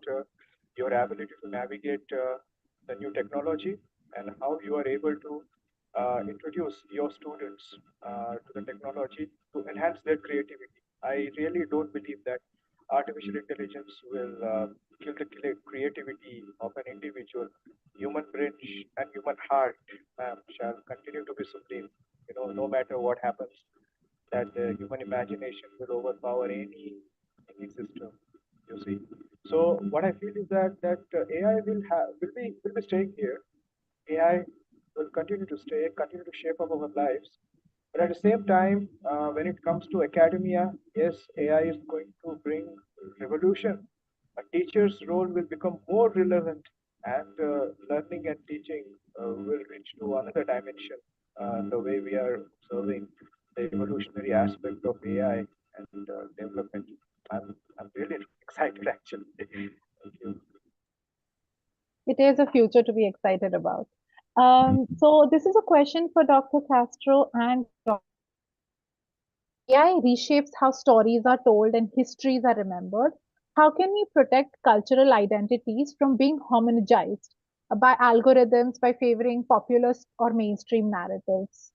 your ability to navigate the new technology and how you are able to introduce your students to the technology to enhance their creativity. I really don't believe that artificial intelligence will kill the creativity of an individual. Human brain and human heart shall continue to be supreme. No matter what happens, that human imagination will overpower any system. You see. So what I feel is that AI will be staying here. AI will continue to stay, continue to shape up our lives. But at the same time, when it comes to academia, yes, AI is going to bring revolution. A teacher's role will become more relevant, and learning and teaching will reach to another dimension. The way we are observing the evolutionary aspect of AI and development, I'm really excited actually. Thank you. It is a future to be excited about. So this is a question for Dr. Castro and Dr. AI reshapes how stories are told and histories are remembered. How can we protect cultural identities from being homogenized by algorithms by favoring populist or mainstream narratives?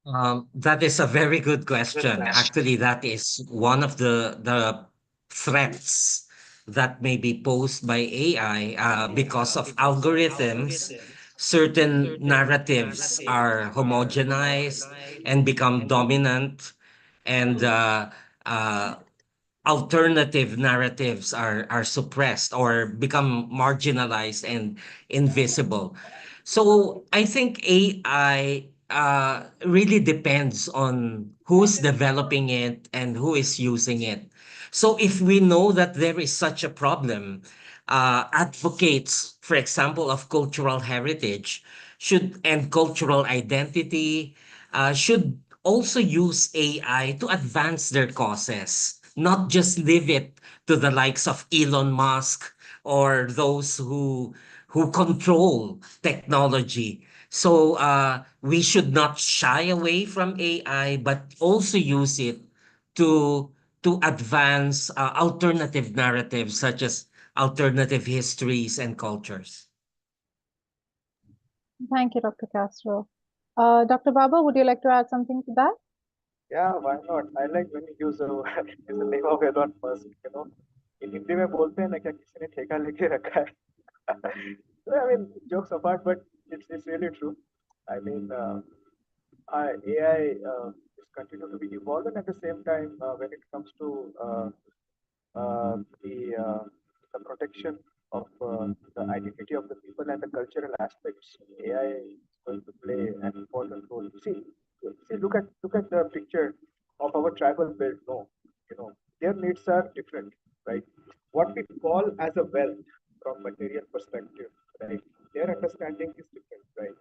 That is a very good question. Actually, that is one of the threats that may be posed by AI because of algorithms. certain narratives are homogenized and become dominant, and alternative narratives are suppressed or become marginalized and invisible. So I think AI really depends on who's developing it and who is using it. So if we know that there is such a problem, advocates, for example, of cultural heritage should and cultural identity should also use AI to advance their causes, not just leave it to the likes of Elon Musk or those who control technology. So we should not shy away from AI, but also use it to advance alternative narratives such as alternative histories and cultures. Thank you, Dr. Castro. Dr. Baba, would you like to add something to that? Yeah, why not? I like when you use use the name of Elon Musk, you know. In Hindi में बोलते हैं ना क्या किसी ने ठेका लेके रखा है. So, I mean, jokes apart, but it's really true. I mean, AI is continue to be evolved, and at the same time, when it comes to the protection of the identity of the people and the cultural aspects, AI is going to play an important role. See, look at the picture of our tribal belt. No, you know, their needs are different, right? What we call as a wealth from material perspective, right? Their understanding is different, right?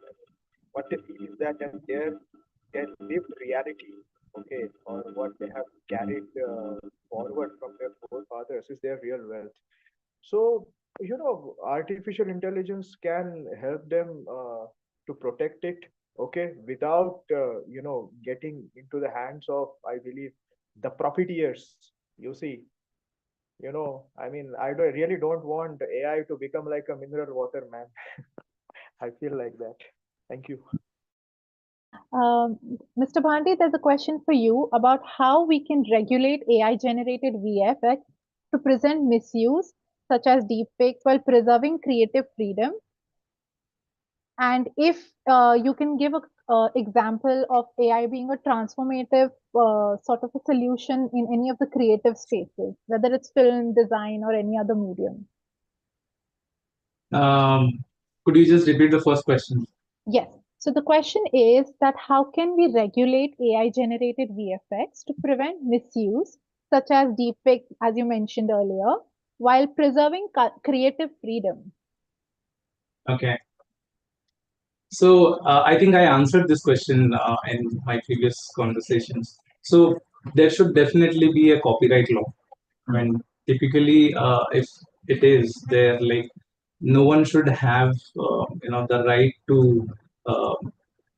What they feel is that their lived reality, okay, or what they have carried forward from their forefathers is their real wealth. So, you know, artificial intelligence can help them to protect it, okay, without, you know, getting into the hands of, I believe, the profiteers. You see, you know, I mean, really don't want AI to become like a mineral water man. I feel like that. Thank you. Mr. Bhandi, there's a question for you about how we can regulate AI-generated VFX to prevent misuse, such as deepfakes, while preserving creative freedom. And if you can give an example of AI being a transformative sort of a solution in any of the creative spaces, whether it's film, design, or any other medium. Could you just repeat the first question? Yes. So the question is that how can we regulate AI-generated VFX to prevent misuse, such as deepfake, as you mentioned earlier, while preserving creative freedom? Okay. So I think I answered this question in my previous conversations. So there should definitely be a copyright law. I mean, typically, if it is there, like no one should have, the right to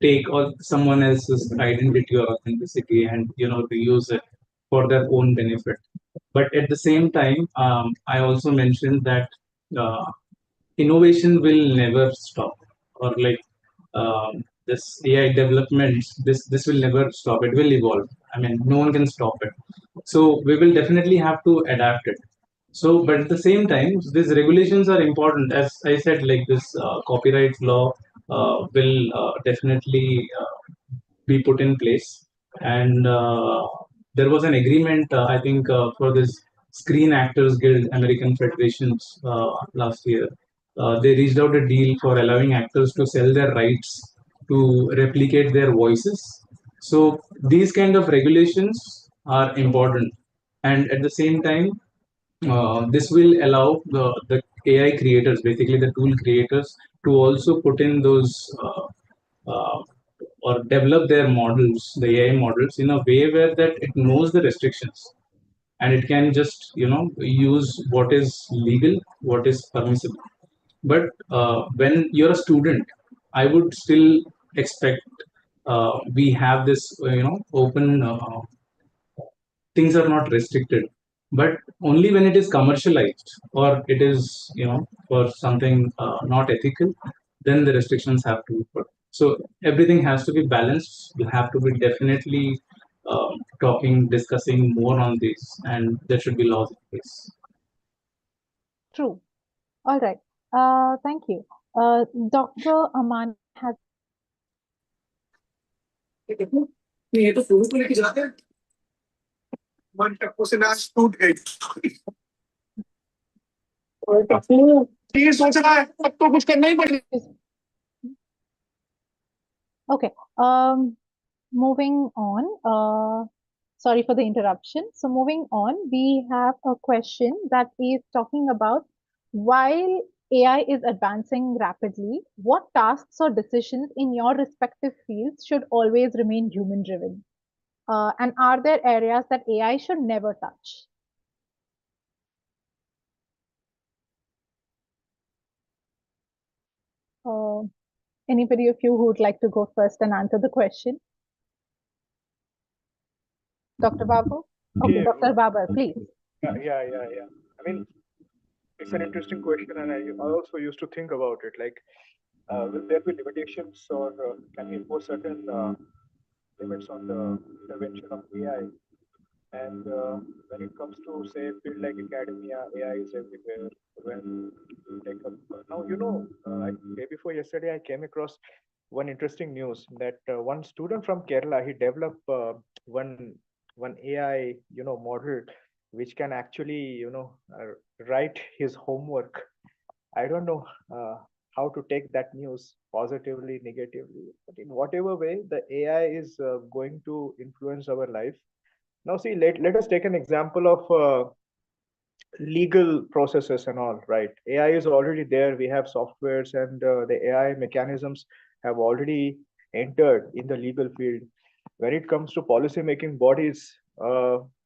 take all someone else's identity or authenticity and to use it for their own benefit. But at the same time, I also mentioned that innovation will never stop, or like this AI development, this will never stop. It will evolve. I mean, no one can stop it. So we will definitely have to adapt it. So, but at the same time, these regulations are important. As I said, like this copyright law will definitely be put in place. And there was an agreement, I think, for this Screen Actors Guild American Federations last year. They reached out a deal for allowing actors to sell their rights to replicate their voices. So these kind of regulations are important. And at the same time, this will allow the AI creators, basically the tool creators, to also put in those or develop their models, the AI models, in a way where that it knows the restrictions and it can just use what is legal, what is permissible. But when you're a student, I would still expect we have this open things are not restricted, but only when it is commercialized or it is for something not ethical, then the restrictions have to be put. So everything has to be balanced. We'll have to be definitely discussing more on this, and there should be laws in place. True. All right. Thank you. Dr. Aman has. ये तो phone को लेके जाते हैं मन टप्पू से नाच टूट गई और टप्पू ये सोच रहा है अब तो कुछ करना ही पड़ेगा Okay, moving on. Sorry for the interruption. So moving on, we have a question that is talking about while AI is advancing rapidly, what tasks or decisions in your respective fields should always remain human driven? And are there areas that AI should never touch? Anybody of you who would like to go first and answer the question? Dr. Babu? Okay, Yeah. Dr. Babar, please. Yeah. I mean, it's an interesting question, and I also used to think about it. Like, will there be limitations, or can we impose certain limits on the intervention of AI? And when it comes to, say, field like academia, AI is everywhere. When you take up now, day before yesterday, I came across one interesting news that one student from Kerala, he developed one AI model which can actually write his homework. I don't know how to take that news positively, negatively, but in whatever way the AI is going to influence our life. Now, see, let us take an example of legal processes and all, right? AI is already there. We have softwares, and the AI mechanisms have already entered in the legal field. When it comes to policy making bodies,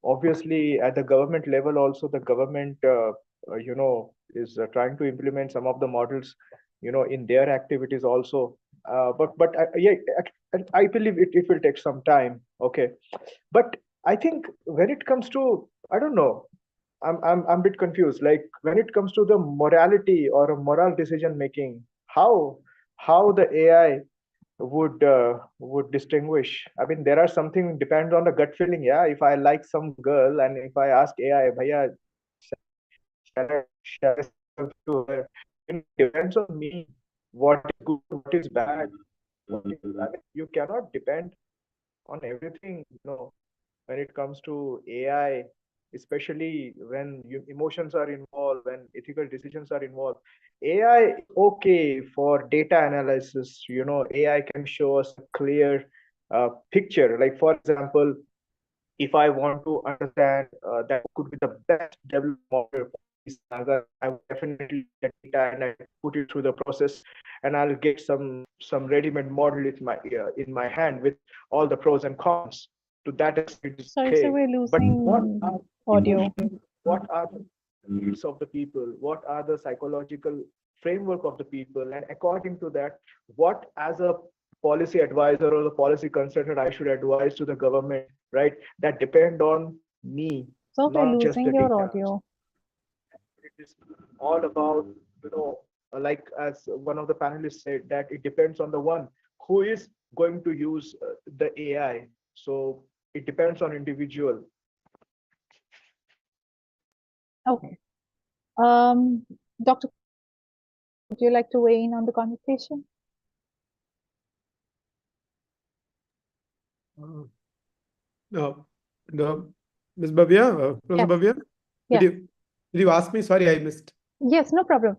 obviously at the government level also, the government is trying to implement some of the models in their activities also. But I believe it will take some time. Okay, but I think when it comes to, I don't know, I'm a bit confused. Like when it comes to the morality or a moral decision making, how the AI would distinguish. I mean, there are something depends on the gut feeling. Yeah, if I like some girl and if I ask AI, Bhaiya, shall I to her? It depends on me. What is good, what is bad. I mean, you cannot depend on everything. When it comes to AI, especially when emotions are involved, when ethical decisions are involved. AI, okay, for data analysis, AI can show us a clear picture. Like, for example, if I want to understand that could be the best developed model for this saga, I would definitely get data and I put it through the process, and I'll get some ready-made model in my hand with all the pros and cons. To that extent, it's Sorry, okay. so we're But losing what are audio. emotions? What are the needs of the people? What are the psychological framework of the people? And according to that, what as a policy advisor or the policy consultant I should advise to the government, right? That depend on me, So we're not just losing the your data. audio. It is all about, like as one of the panelists said, that it depends on the one who is going to use the AI. So it depends on individual. Okay. Dr. Would you like to weigh in on the conversation? No, Ms. Bhavya, Professor Bhavya, Yeah. did you ask me? Sorry, I missed. Yes, no problem.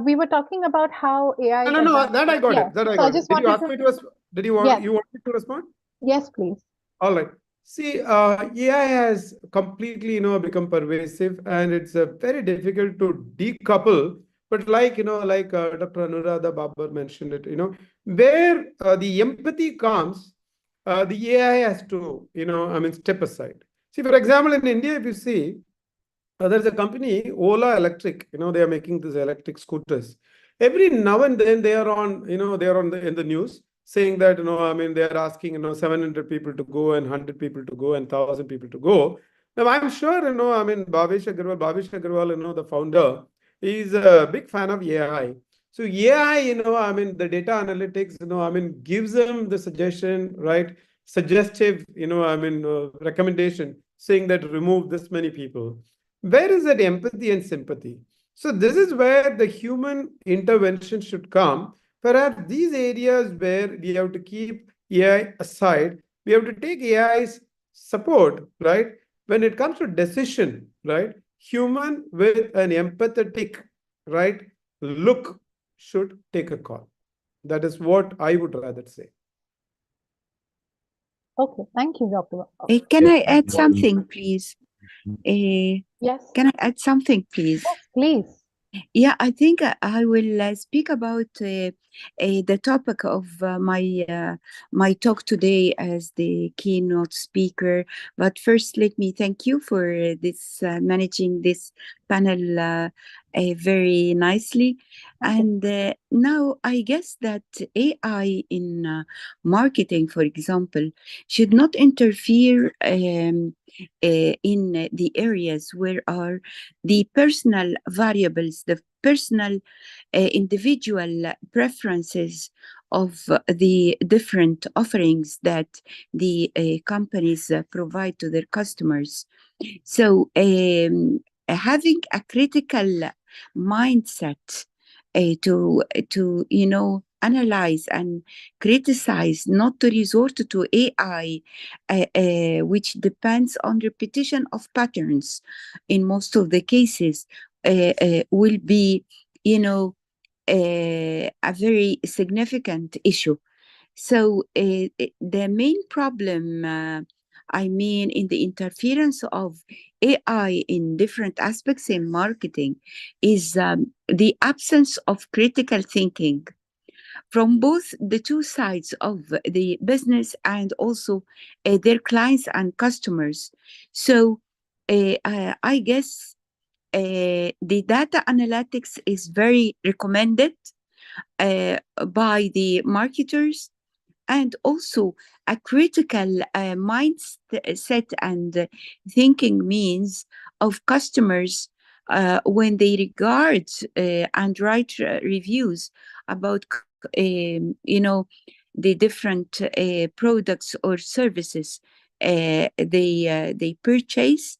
We were talking about how AI. No, that I got it. That I got it. Did you ask me to? Did you want me to respond? Yes, please. All right. See, AI has completely, become pervasive, and it's very difficult to decouple. But like, Dr. Anuradha Babar mentioned it, where the empathy comes, the AI has to, step aside. See, for example, in India, if you see, there's a company, Ola Electric, they are making these electric scooters. Every now and then they are on, in the news saying that, they're asking, 700 people to go and 100 people to go and 1,000 people to go. Now, I'm sure, Bhavesh Aggarwal, the founder, is a big fan of AI. So AI, the data analytics, gives them the suggestion, right? Suggestive, recommendation saying that remove this many people. Where is that empathy and sympathy? So this is where the human intervention should come. Perhaps these areas where we have to keep AI aside, we have to take AI's support, right? When it comes to decision, right? Human with an empathetic, right, look should take a call. That is what I would rather say. Okay, thank you, Dr. Can I add something, please? Yes. Can I add something, please? Yes, please. Yeah, I think I will speak about the topic of my talk today as the keynote speaker. But first, let me thank you for this managing this panel very nicely. And now I guess that AI in marketing, for example, should not interfere in the areas where are the personal variables, the personal individual preferences of the different offerings that the companies provide to their customers. So having a critical mindset to analyze and criticize, not to resort to AI, which depends on repetition of patterns in most of the cases, will be, a very significant issue. So the main problem, in the interference of AI in different aspects in marketing is the absence of critical thinking from both the two sides of the business and also their clients and customers. So I guess the data analytics is very recommended by the marketers, and also a critical mindset and thinking means of customers when they regard and write reviews about the different products or services they purchase.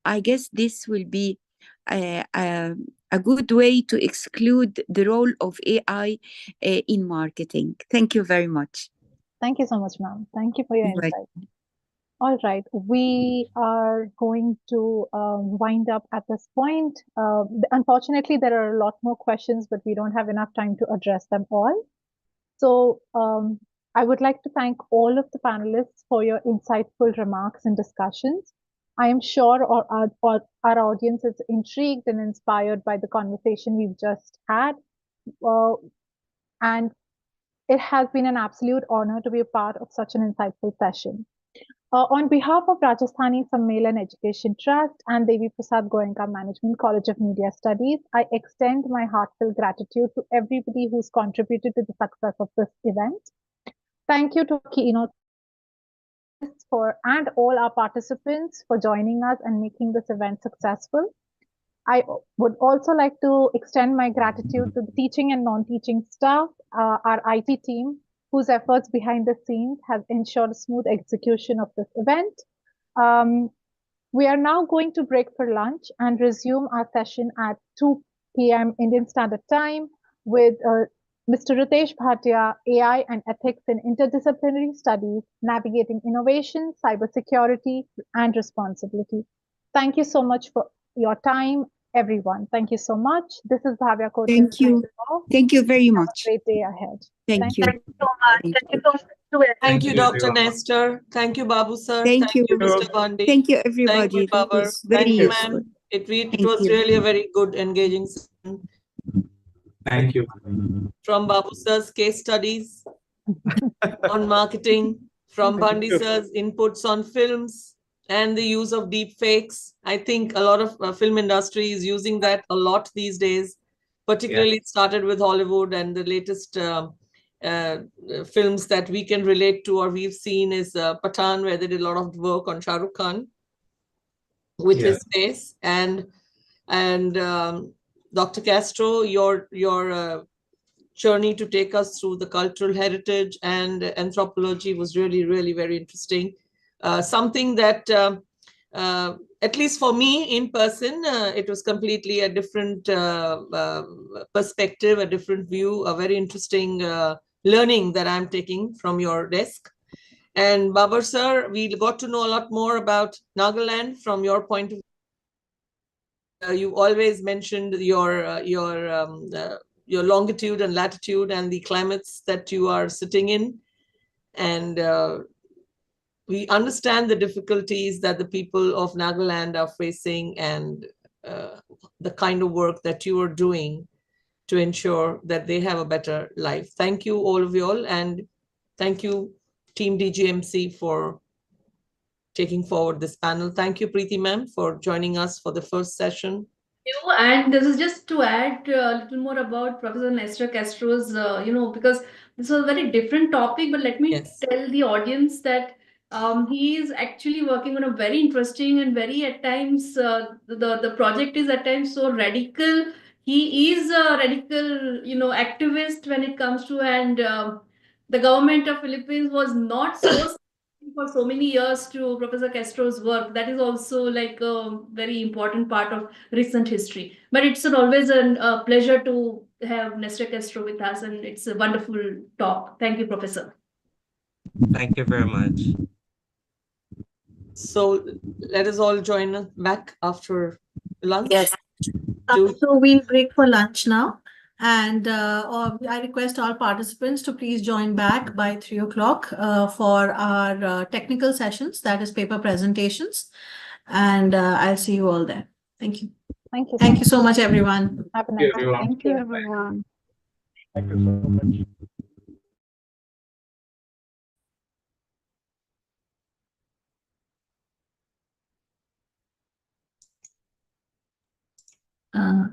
I guess this will be a good way to exclude the role of AI in marketing. Thank you very much. Thank you so much, ma'am. Thank you for your insight. All right, we are going to wind up at this point. Unfortunately, there are a lot more questions, but we don't have enough time to address them all. So I would like to thank all of the panelists for your insightful remarks and discussions. I am sure our audience is intrigued and inspired by the conversation we've just had. And it has been an absolute honor to be a part of such an insightful session. On behalf of Rajasthani Sammelan Education Trust and Deviprasad Goenka Management College of Media Studies, I extend my heartfelt gratitude to everybody who's contributed to the success of this event. Thank you to keynote and all our participants for joining us and making this event successful. I would also like to extend my gratitude to the teaching and non-teaching staff, our IT team, whose efforts behind the scenes have ensured smooth execution of this event. We are now going to break for lunch and resume our session at 2 p.m. Indian Standard Time with Mr. Ritesh Bhatia, AI and Ethics in Interdisciplinary Studies, Navigating Innovation, Cybersecurity, and Responsibility. Thank you so much for your time, everyone. Thank you so much. This is Bhavya Kote. Thank you. Thank you very much. Have a great day ahead. Thank you. Thank you so much. Thank Thank you so much. Thank you, Dr. Nestor. Thank you, Babu sir. Thank you. Mr. Pandey. Thank you, everybody. Thank you, It Babar. was very Thank you, useful. ma'am. It Thank was you. really a very good, engaging session. Thank you. From Babu sir's case studies on marketing, from Pandey sir's inputs on films and the use of deep fakes. I think a lot of film industry is using that a lot these days. Particularly, it started with Hollywood, and the latest films that we can relate to or we've seen is Pathan, where they did a lot of work on Shah Rukh Khan with his face, and Dr. Castro, your journey to take us through the cultural heritage and anthropology was really, really very interesting. Something that at least for me in person, it was completely a different perspective, a different view, a very interesting learning that I'm taking from your desk. And Babar sir, we got to know a lot more about Nagaland from your point of view. You always mentioned your longitude and latitude and the climates that you are sitting in. And we understand the difficulties that the people of Nagaland are facing and the kind of work that you are doing to ensure that they have a better life. Thank you, all of you all, and thank you, Team DGMC, for taking forward this panel. Thank you, Preeti ma'am, for joining us for the first session. And this is just to add a little more about Professor Nestor Castro's, because this was a very different topic, but let me tell the audience that he is actually working on a very interesting and very at times, the project is at times so radical. He is a radical, activist when it comes to, and the government of Philippines was not so for so many years to Professor Castro's work. That is also like a very important part of recent history. But it's always a pleasure to have Nestor Castro with us, and it's a wonderful talk. Thank you, Professor. Thank you very much. So let us all join back after lunch. Yes. So we'll break for lunch now. And I request all participants to please join back by 3 o'clock for our technical sessions, that is paper presentations. And I'll see you all there. Thank you. Thank you. Thank you so much, everyone. Have a nice day. Thank you, everyone. Thank you so much. Uh,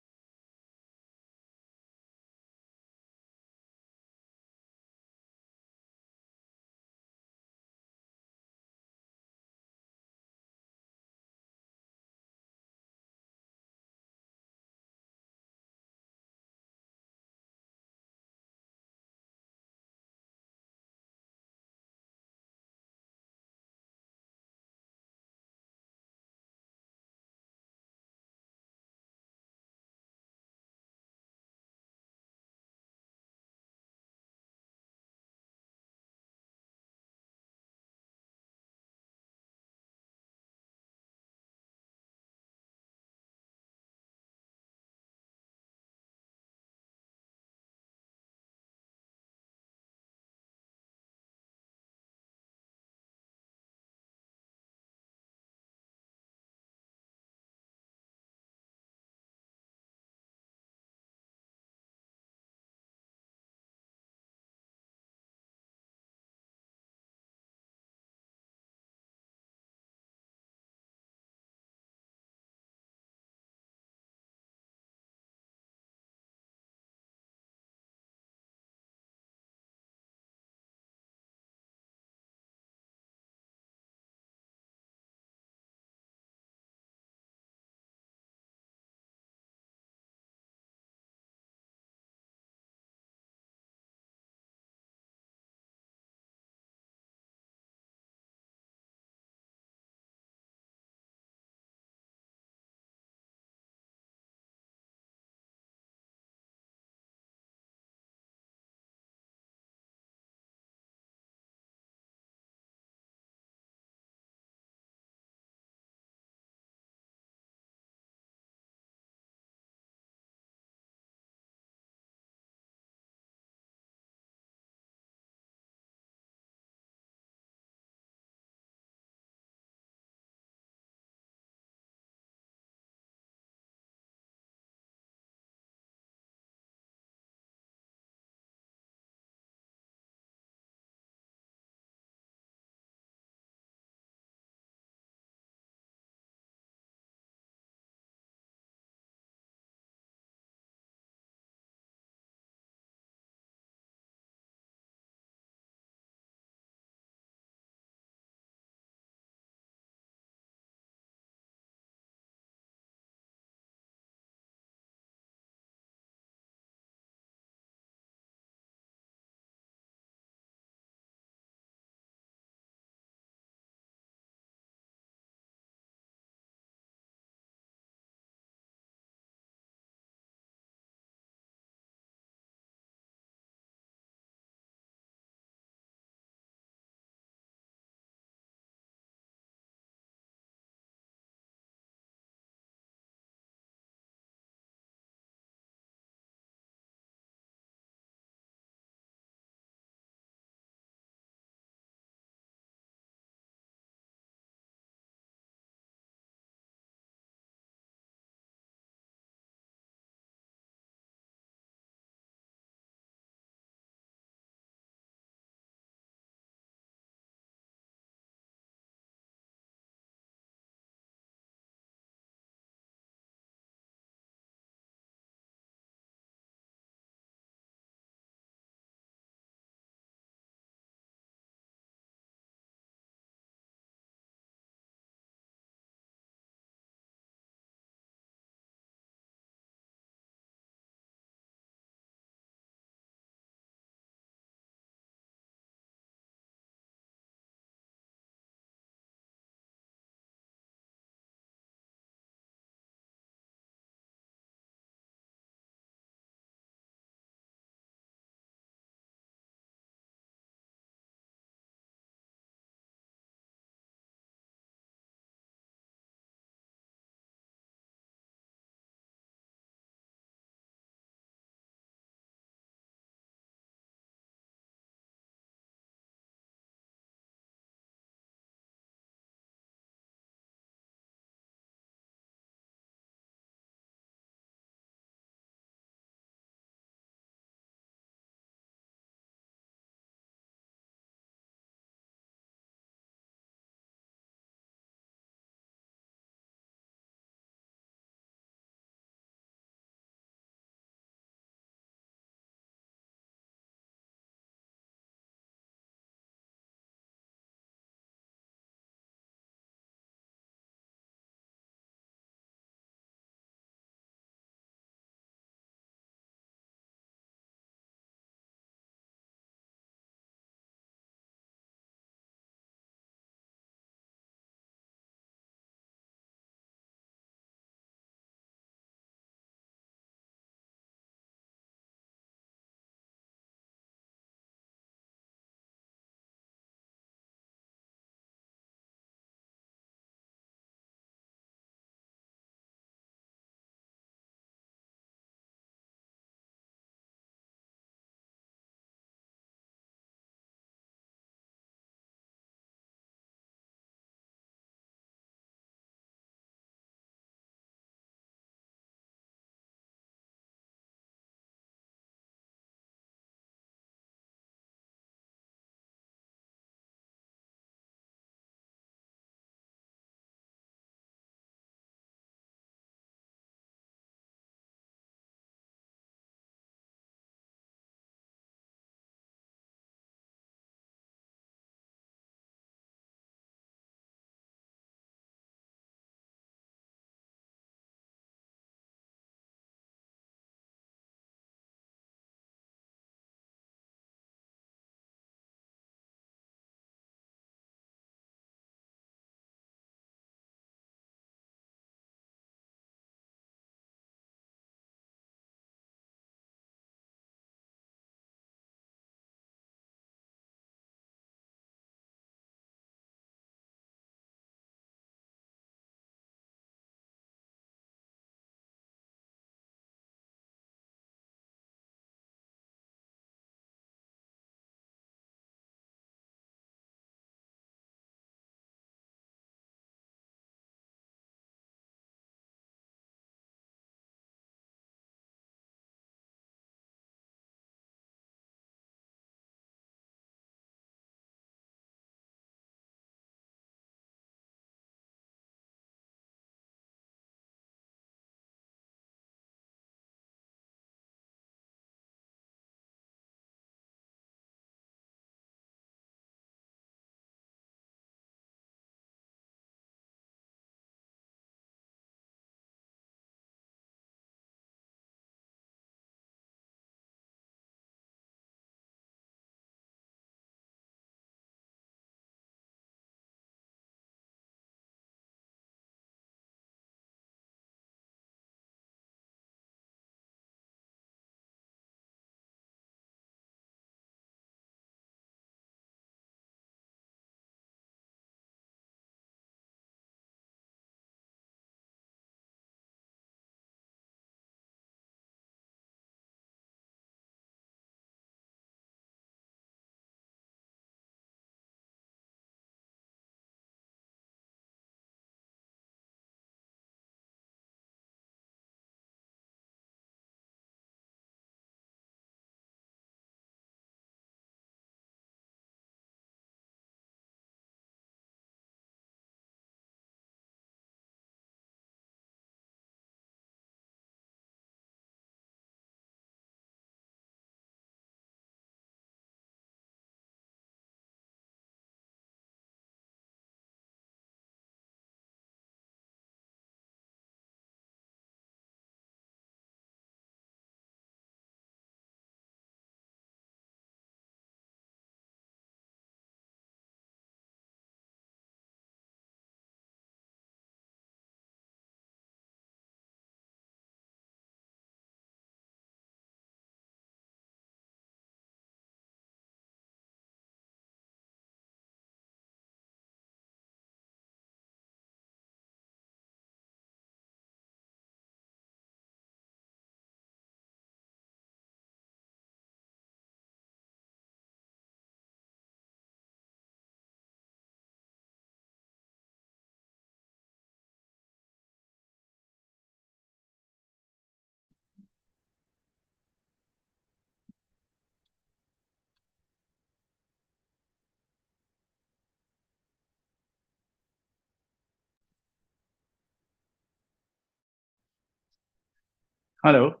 Hello.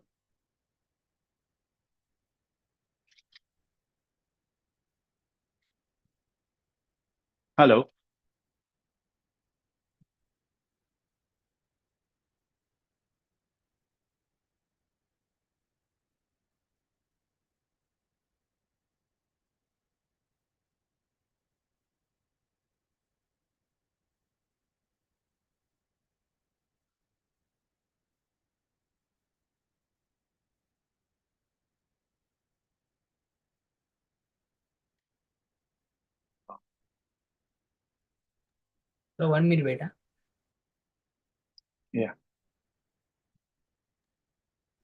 Hello. So 1 minute, beta. Yeah.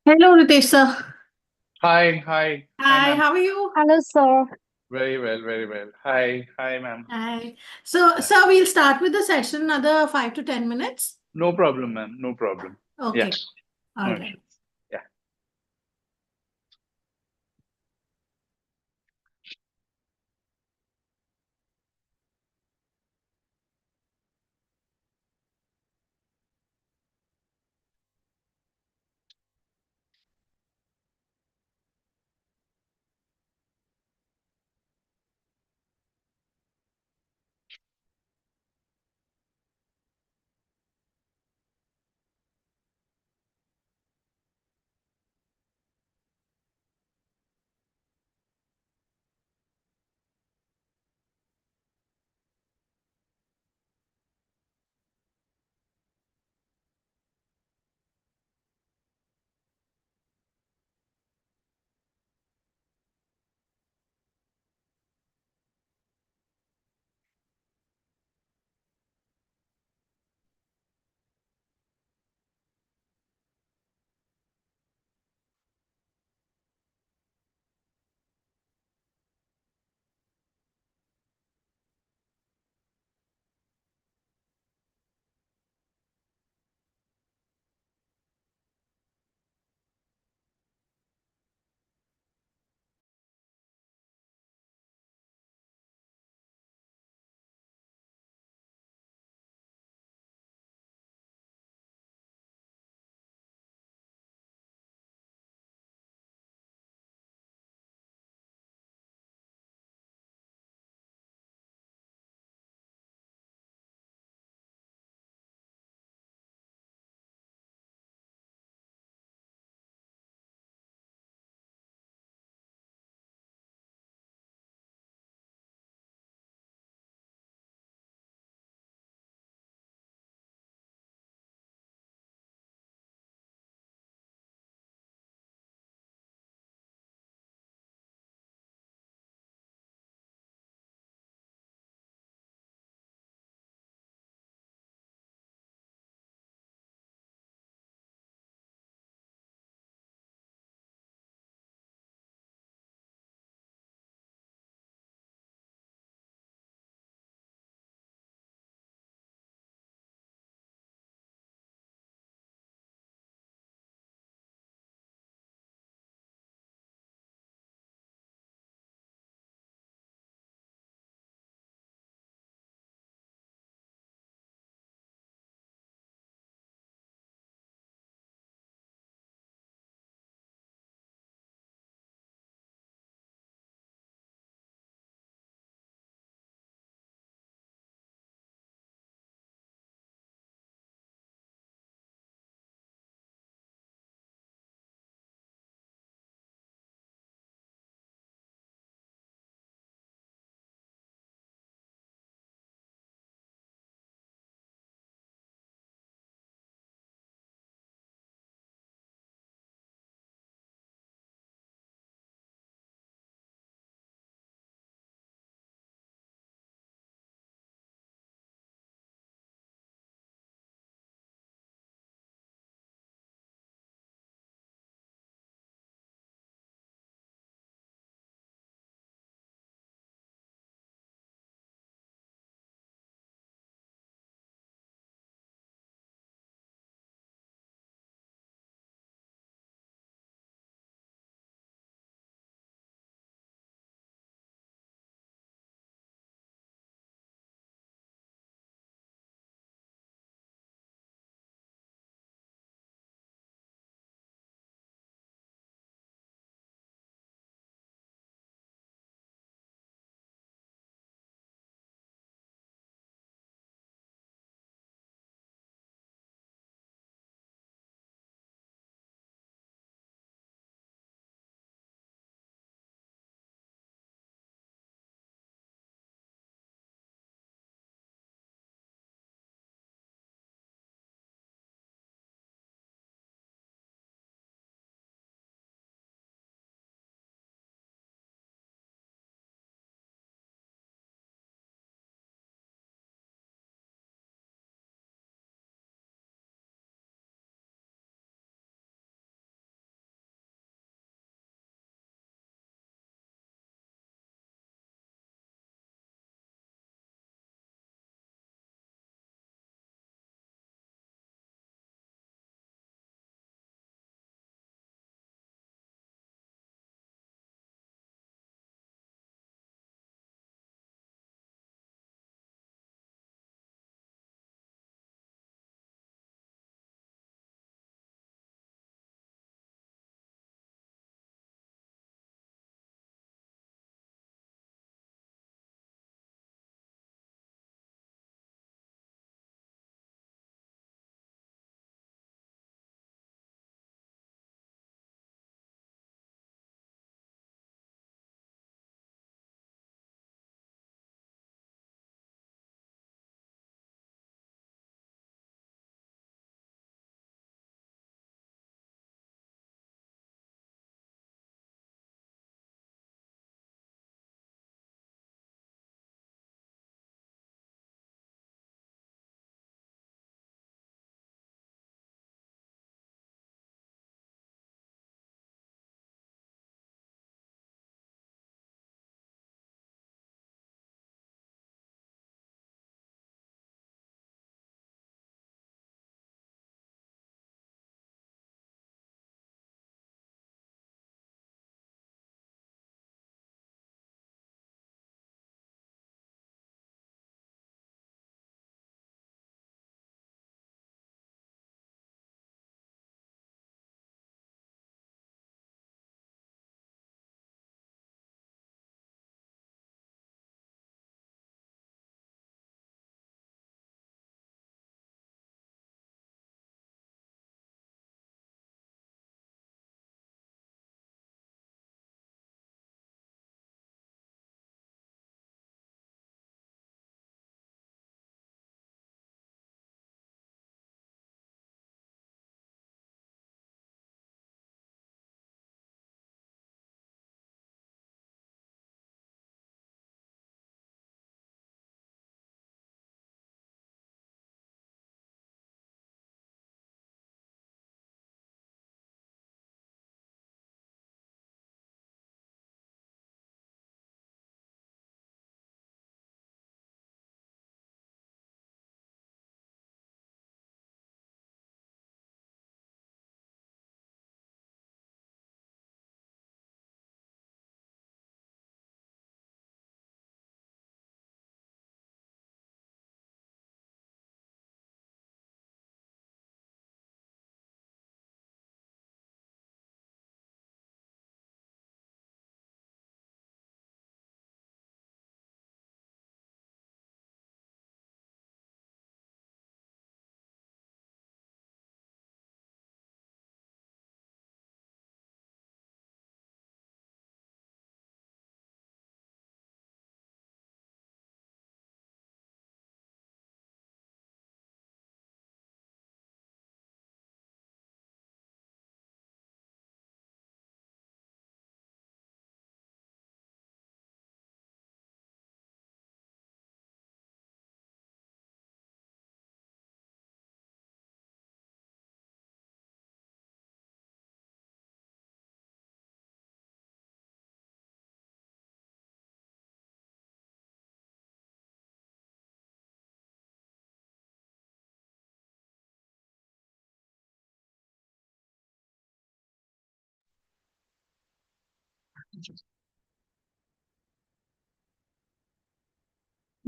Hello, Ritesh sir. Hi. Hi, Hi, ma'am. how are you? Hello, sir. Very well. Very well. Hi, ma'am. Hi. So, sir, we'll start with the session another 5 to 10 minutes. No problem, ma'am. No problem. Okay. Yeah. All No right. issues. Yeah.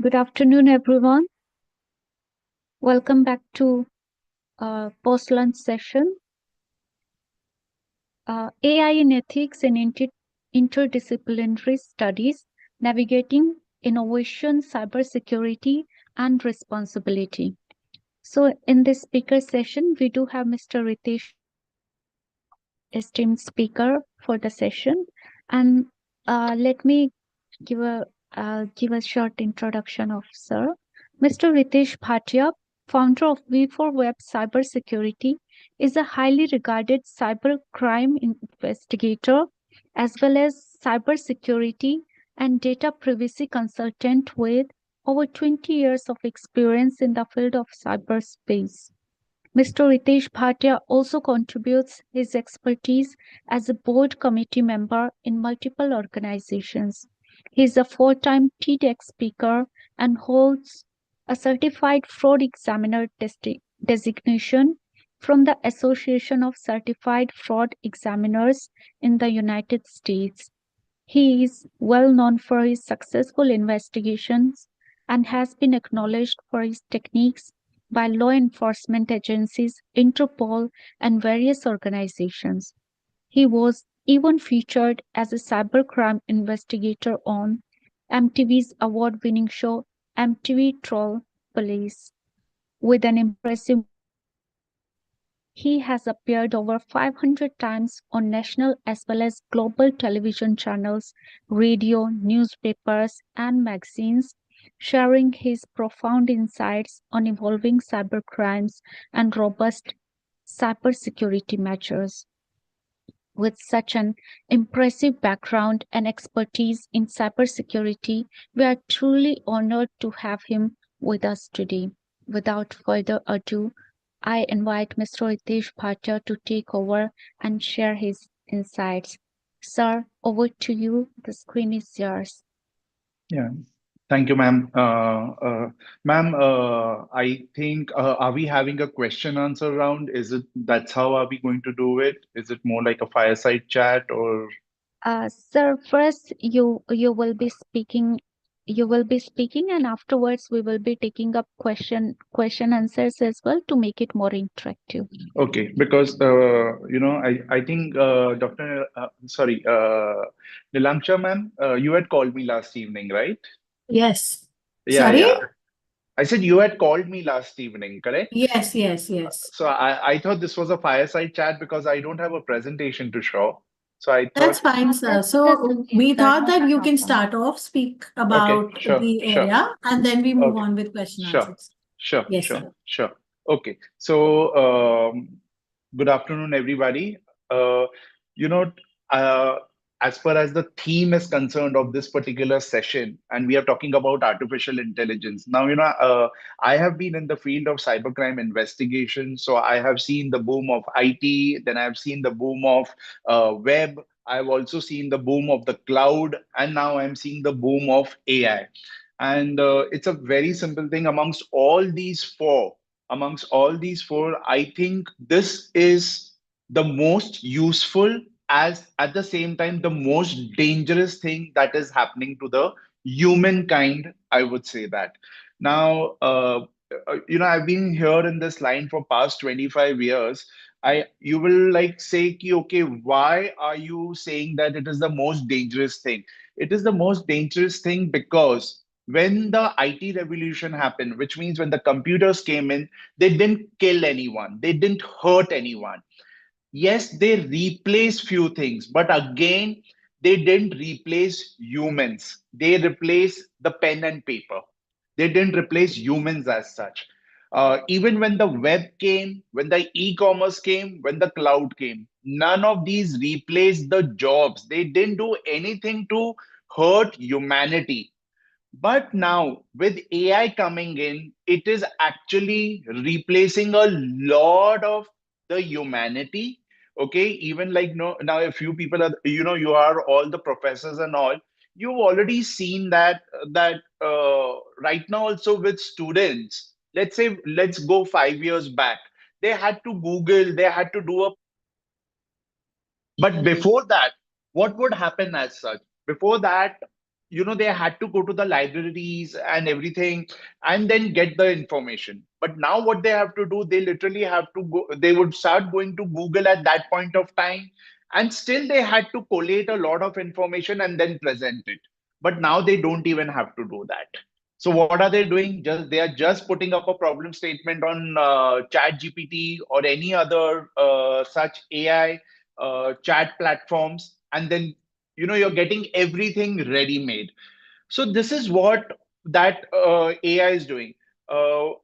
Good afternoon, everyone. Welcome back to post-lunch session. AI in Ethics and Interdisciplinary Studies, Navigating Innovation, Cybersecurity, and Responsibility. So in this speaker session, we do have Mr. Ritesh, esteemed speaker for the session. And let me give a short introduction of sir. Mr. Ritesh Bhatia, founder of V4 Web Cybersecurity, is a highly regarded cybercrime investigator as well as cybersecurity and data privacy consultant with over 20 years of experience in the field of cyberspace. Mr. Ritesh Bhatia also contributes his expertise as a board committee member in multiple organizations. He is a four-time TEDx speaker and holds a certified fraud examiner designation from the Association of Certified Fraud Examiners in the United States. He is well known for his successful investigations and has been acknowledged for his techniques by law enforcement agencies, Interpol, and various organizations. He was even featured as a cybercrime investigator on MTV's award-winning show MTV Troll Police. With an impressive, he has appeared over 500 times on national as well as global television channels, radio, newspapers, and magazines, sharing his profound insights on evolving cybercrimes and robust cybersecurity measures. With such an impressive background and expertise in cybersecurity, we are truly honored to have him with us today. Without further ado, I invite Mr. Ritesh Bhatia to take over and share his insights. Sir, over to you. The screen is yours. Yeah. Thank you, ma'am. Ma'am, I think, are we having a question answer round? That's how are we going to do it? Is it more like a fireside chat or? Sir, first you will be speaking. You will be speaking, and afterwards we will be taking up question answers as well to make it more interactive. Okay, because I think Dr. Nilamsha ma'am, you had called me last evening, right? Yes. Yeah, Sorry? yeah. I said you had called me last evening, correct? Yes. So I thought this was a fireside chat because I don't have a presentation to show. So I That's thought, fine, sir. That's So okay, we sir. thought No that you can problem. start off, speak okay, about sure, the sure. area, and then we move Okay, on with question sure, answers. sure, Yes, sure, sir. sure. Okay, so good afternoon, everybody. Uh, you know, uh, as far as the theme is concerned of this particular session, and we are talking about artificial intelligence. Now, I have been in the field of cybercrime investigation, so I have seen the boom of IT, then I have seen the boom of web. I've also seen the boom of the cloud, and now I'm seeing the boom of AI. And it's a very simple thing amongst all these four, I think this is the most useful, as at the same time the most dangerous thing that is happening to the humankind, I would say that. Now, I've been here in this line for past 25 years. You will like say, ki, okay, why are you saying that it is the most dangerous thing? It is the most dangerous thing because when the IT revolution happened, which means when the computers came in, they didn't kill anyone, they didn't hurt anyone. Yes, they replaced few things, but again, they didn't replace humans. They replaced the pen and paper. They didn't replace humans as such. Even when the web came, when the e-commerce came, when the cloud came, none of these replaced the jobs. They didn't do anything to hurt humanity. But now, with AI coming in, it is actually replacing a lot of the humanity. Okay, even like no, now a few people are, you are all the professors and all. You've already seen that right now also with students. Let's say, let's go 5 years back. They had to Google, they had to do a. But before that, what would happen as such? Before that, they had to go to the libraries and everything and then get the information. But now what they have to do, they literally have to go, they would start going to Google at that point of time. And still they had to collate a lot of information and then present it. But now they don't even have to do that. So what are they doing? They are just putting up a problem statement on Chat GPT or any other such AI chat platforms, and then you're getting everything ready made. So this is what that AI is doing.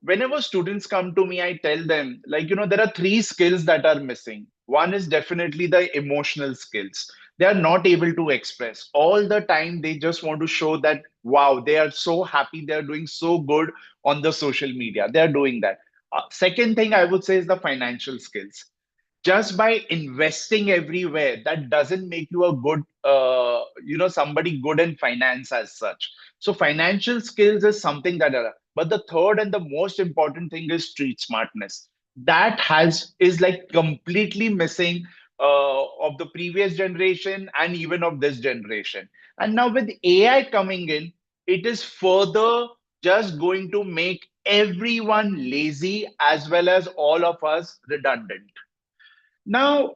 Whenever students come to me, I tell them, like, there are three skills that are missing. One is definitely the emotional skills. They are not able to express all the time. They just want to show that, wow, they are so happy. They are doing so good on the social media. They are doing that. Second thing I would say is the financial skills. Just by investing everywhere, that doesn't make you a good somebody good in finance as such. So financial skills is something that but the third and the most important thing is street smartness. That is like completely missing of the previous generation and even of this generation. And now with AI coming in, it is further just going to make everyone lazy as well as all of us redundant. Now,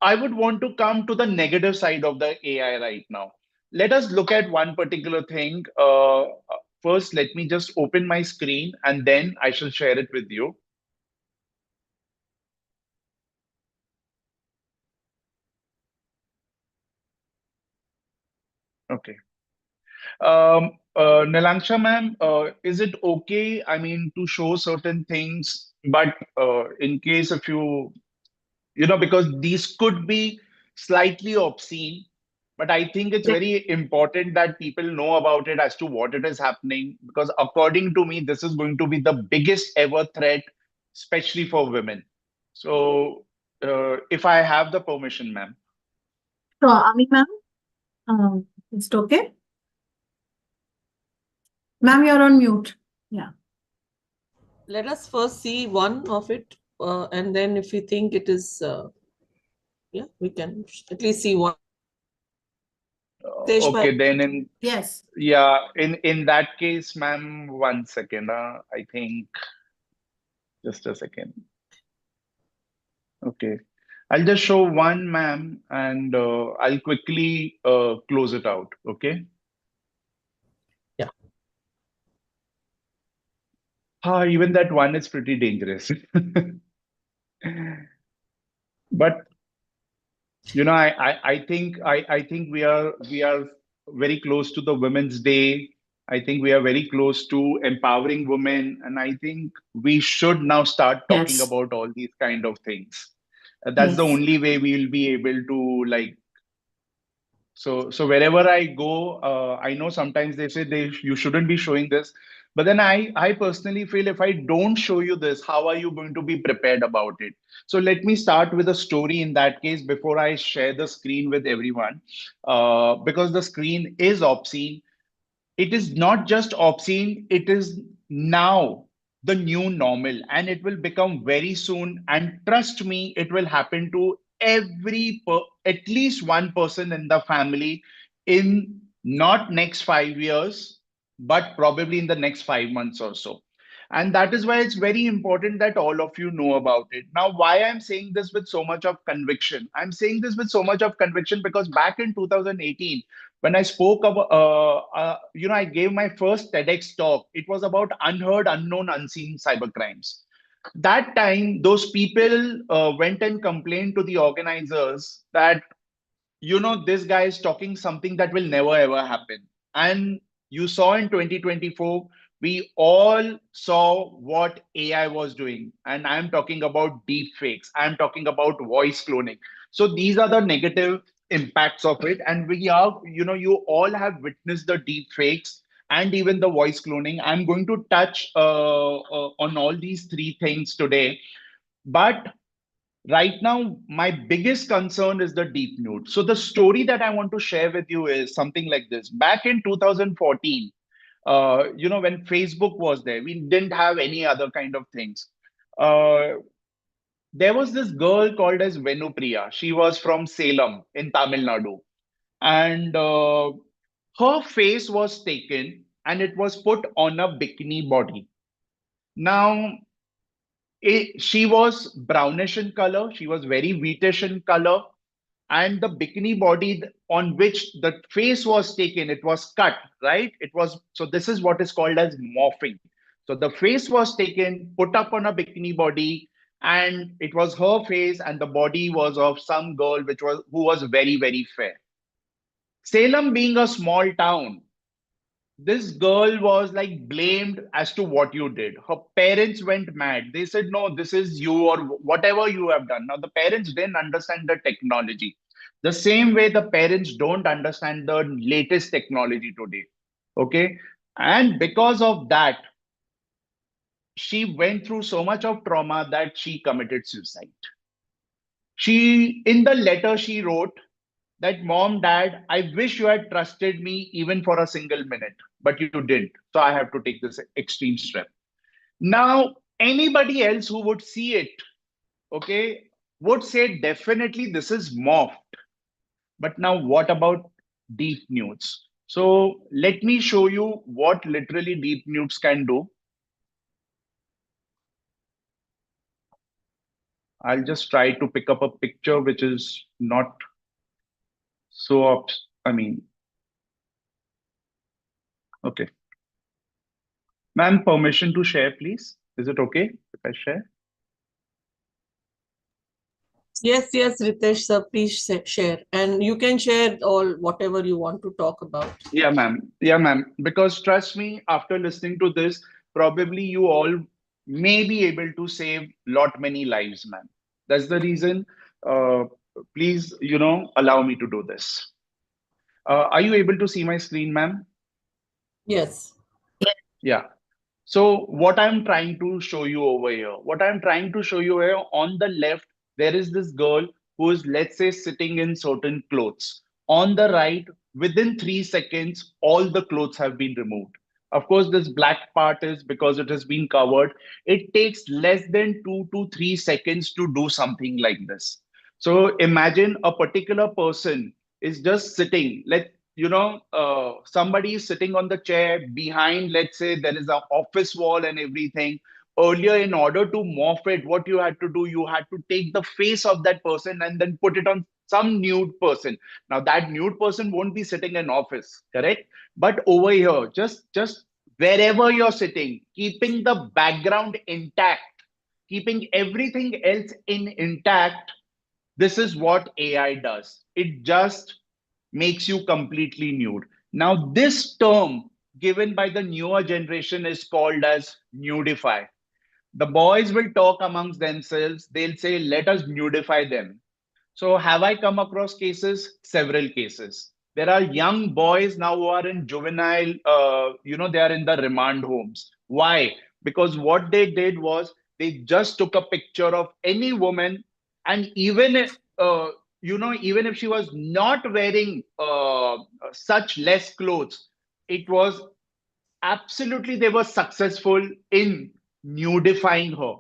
I would want to come to the negative side of the AI right now. Let us look at one particular thing. First, let me just open my screen and then I shall share it with you. Okay. Nilanksha ma'am, is it okay, I mean, to show certain things, but in case if because these could be slightly obscene, but I think it's very important that people know about it as to what it is happening, because according to me, this is going to be the biggest ever threat, especially for women. So if I have the permission, ma'am. So, Ami ma'am, is it okay? Ma'am, you're on mute. Yeah. Let us first see one of it, and then if you think it is, yeah, we can at least see one. Okay, then yes. Yeah, in that case, ma'am, 1 second. I think just a second. Okay. I'll just show one, ma'am, and I'll quickly close it out. Okay. Yeah. Even that one is pretty dangerous. But I think we are very close to the Women's Day. I think we are very close to empowering women, and I think we should now start talking Yes. about all these kind of things. That's the Yes. only way we'll be able to like. So wherever I go, I know sometimes they say you shouldn't be showing this, but then I personally feel if I don't show you this, how are you going to be prepared about it? So let me start with a story in that case before I share the screen with everyone, because the screen is obscene. It is not just obscene, it is now the new normal, and it will become very soon. And trust me, it will happen to at least one person in the family in not next 5 years, but probably in the next 5 months or so. And that is why it's very important that all of you know about it. Now, why I'm saying this with so much of conviction? I'm saying this with so much of conviction because back in 2018, when I spoke about, I gave my first TEDx talk. It was about unheard, unknown, unseen cybercrimes. That time, those people went and complained to the organizers that this guy is talking something that will never ever happen. And you saw in 2024, we all saw what AI was doing. And I'm talking about deep fakes. I'm talking about voice cloning. So these are the negative impacts of it. And we are, you all have witnessed the deep fakes and even the voice cloning. I'm going to touch on all these three things today. But right now, my biggest concern is the deep nude. So the story that I want to share with you is something like this. Back in 2014, when Facebook was there, we didn't have any other kind of things. There was this girl called as Venupriya. She was from Salem in Tamil Nadu. and her face was taken and it was put on a bikini body. Now, she was brownish in color, she was very wheatish in color, and the bikini body on which the face was taken, it was cut, right? It was, so this is what is called as morphing. So the face was taken, put up on a bikini body, and it was her face, and the body was of some girl who was very, very fair. Salem being a small town, this girl was like blamed as to what you did. Her parents went mad. They said, no, this is you or whatever you have done. Now, the parents didn't understand the technology. The same way the parents don't understand the latest technology today. Okay. And because of that, she went through so much of trauma that she committed suicide. In the letter, she wrote that, Mom, Dad, I wish you had trusted me even for a single minute, but you didn't. So I have to take this extreme step. Now, anybody else who would see it, okay, would say definitely this is morphed. But now what about deep nudes? So let me show you what literally deep nudes can do. I'll just try to pick up a picture which is not so, okay. Ma'am, permission to share, please. Is it okay if I share? Yes, Ritesh sir, please share. And you can share all whatever you want to talk about. Yeah, ma'am. Yeah, ma'am. Because trust me, after listening to this, probably you all may be able to save many lives, ma'am. That's the reason. Please, allow me to do this. Are you able to see my screen, ma'am? Yes. Yeah. So what I'm trying to show you over here, on the left, there is this girl who is, let's say, sitting in certain clothes. On the right, within 3 seconds, all the clothes have been removed. Of course, this black part is because it has been covered. It takes less than 2 to 3 seconds to do something like this. So imagine a particular person is just sitting. Somebody is sitting on the chair behind, let's say there is an office wall and everything. Earlier, in order to morph it, what you had to do, you had to take the face of that person and then put it on some nude person. Now that nude person won't be sitting in office, correct? But over here, just wherever you're sitting, keeping the background intact, keeping everything else intact, this is what AI does. It just makes you completely nude. Now, this term given by the newer generation is called as nudify. The boys will talk amongst themselves. They'll say, let us nudify them. So have I come across cases? Several cases. There are young boys now who are in juvenile, they are in the remand homes. Why? Because what they did was they just took a picture of any woman, and even even if she was not wearing such less clothes, it was absolutely, they were successful in nudifying her.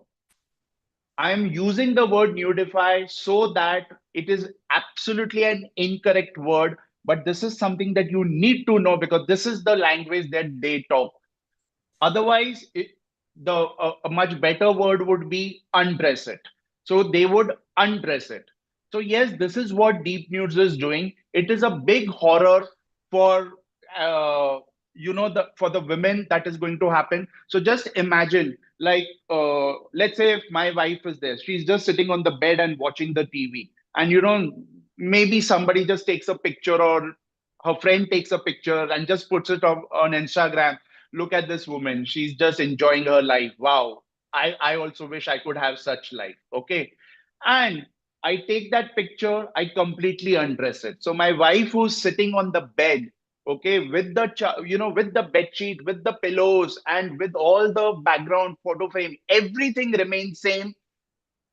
I am using the word nudify so that it is absolutely an incorrect word, but this is something that you need to know because this is the language that they talk. Otherwise, a much better word would be undress it. So they would undress it. So yes, this is what deep nudes is doing. It is a big horror for for the women that is going to happen. So just imagine, like let's say if my wife is there, she's just sitting on the bed and watching the TV, and maybe somebody just takes a picture or her friend takes a picture and just puts it on Instagram. Look at this woman, she's just enjoying her life. Wow, I also wish I could have such life. Okay. And I take that picture, I completely undress it. So my wife who's sitting on the bed, okay, with with the bed sheet, with the pillows, and with all the background photo frame, everything remains same.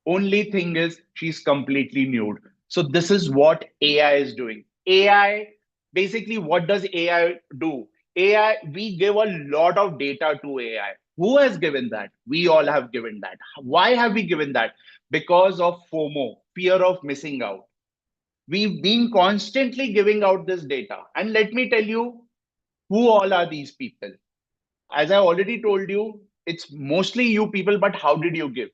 Only thing is she's completely nude. So this is what AI is doing. AI, basically, what does AI do? AI, we give a lot of data to AI. Who has given that? We all have given that. Why have we given that? Because of FOMO, fear of missing out. We've been constantly giving out this data. And let me tell you who all are these people. As I already told you, it's mostly you people, but how did you give?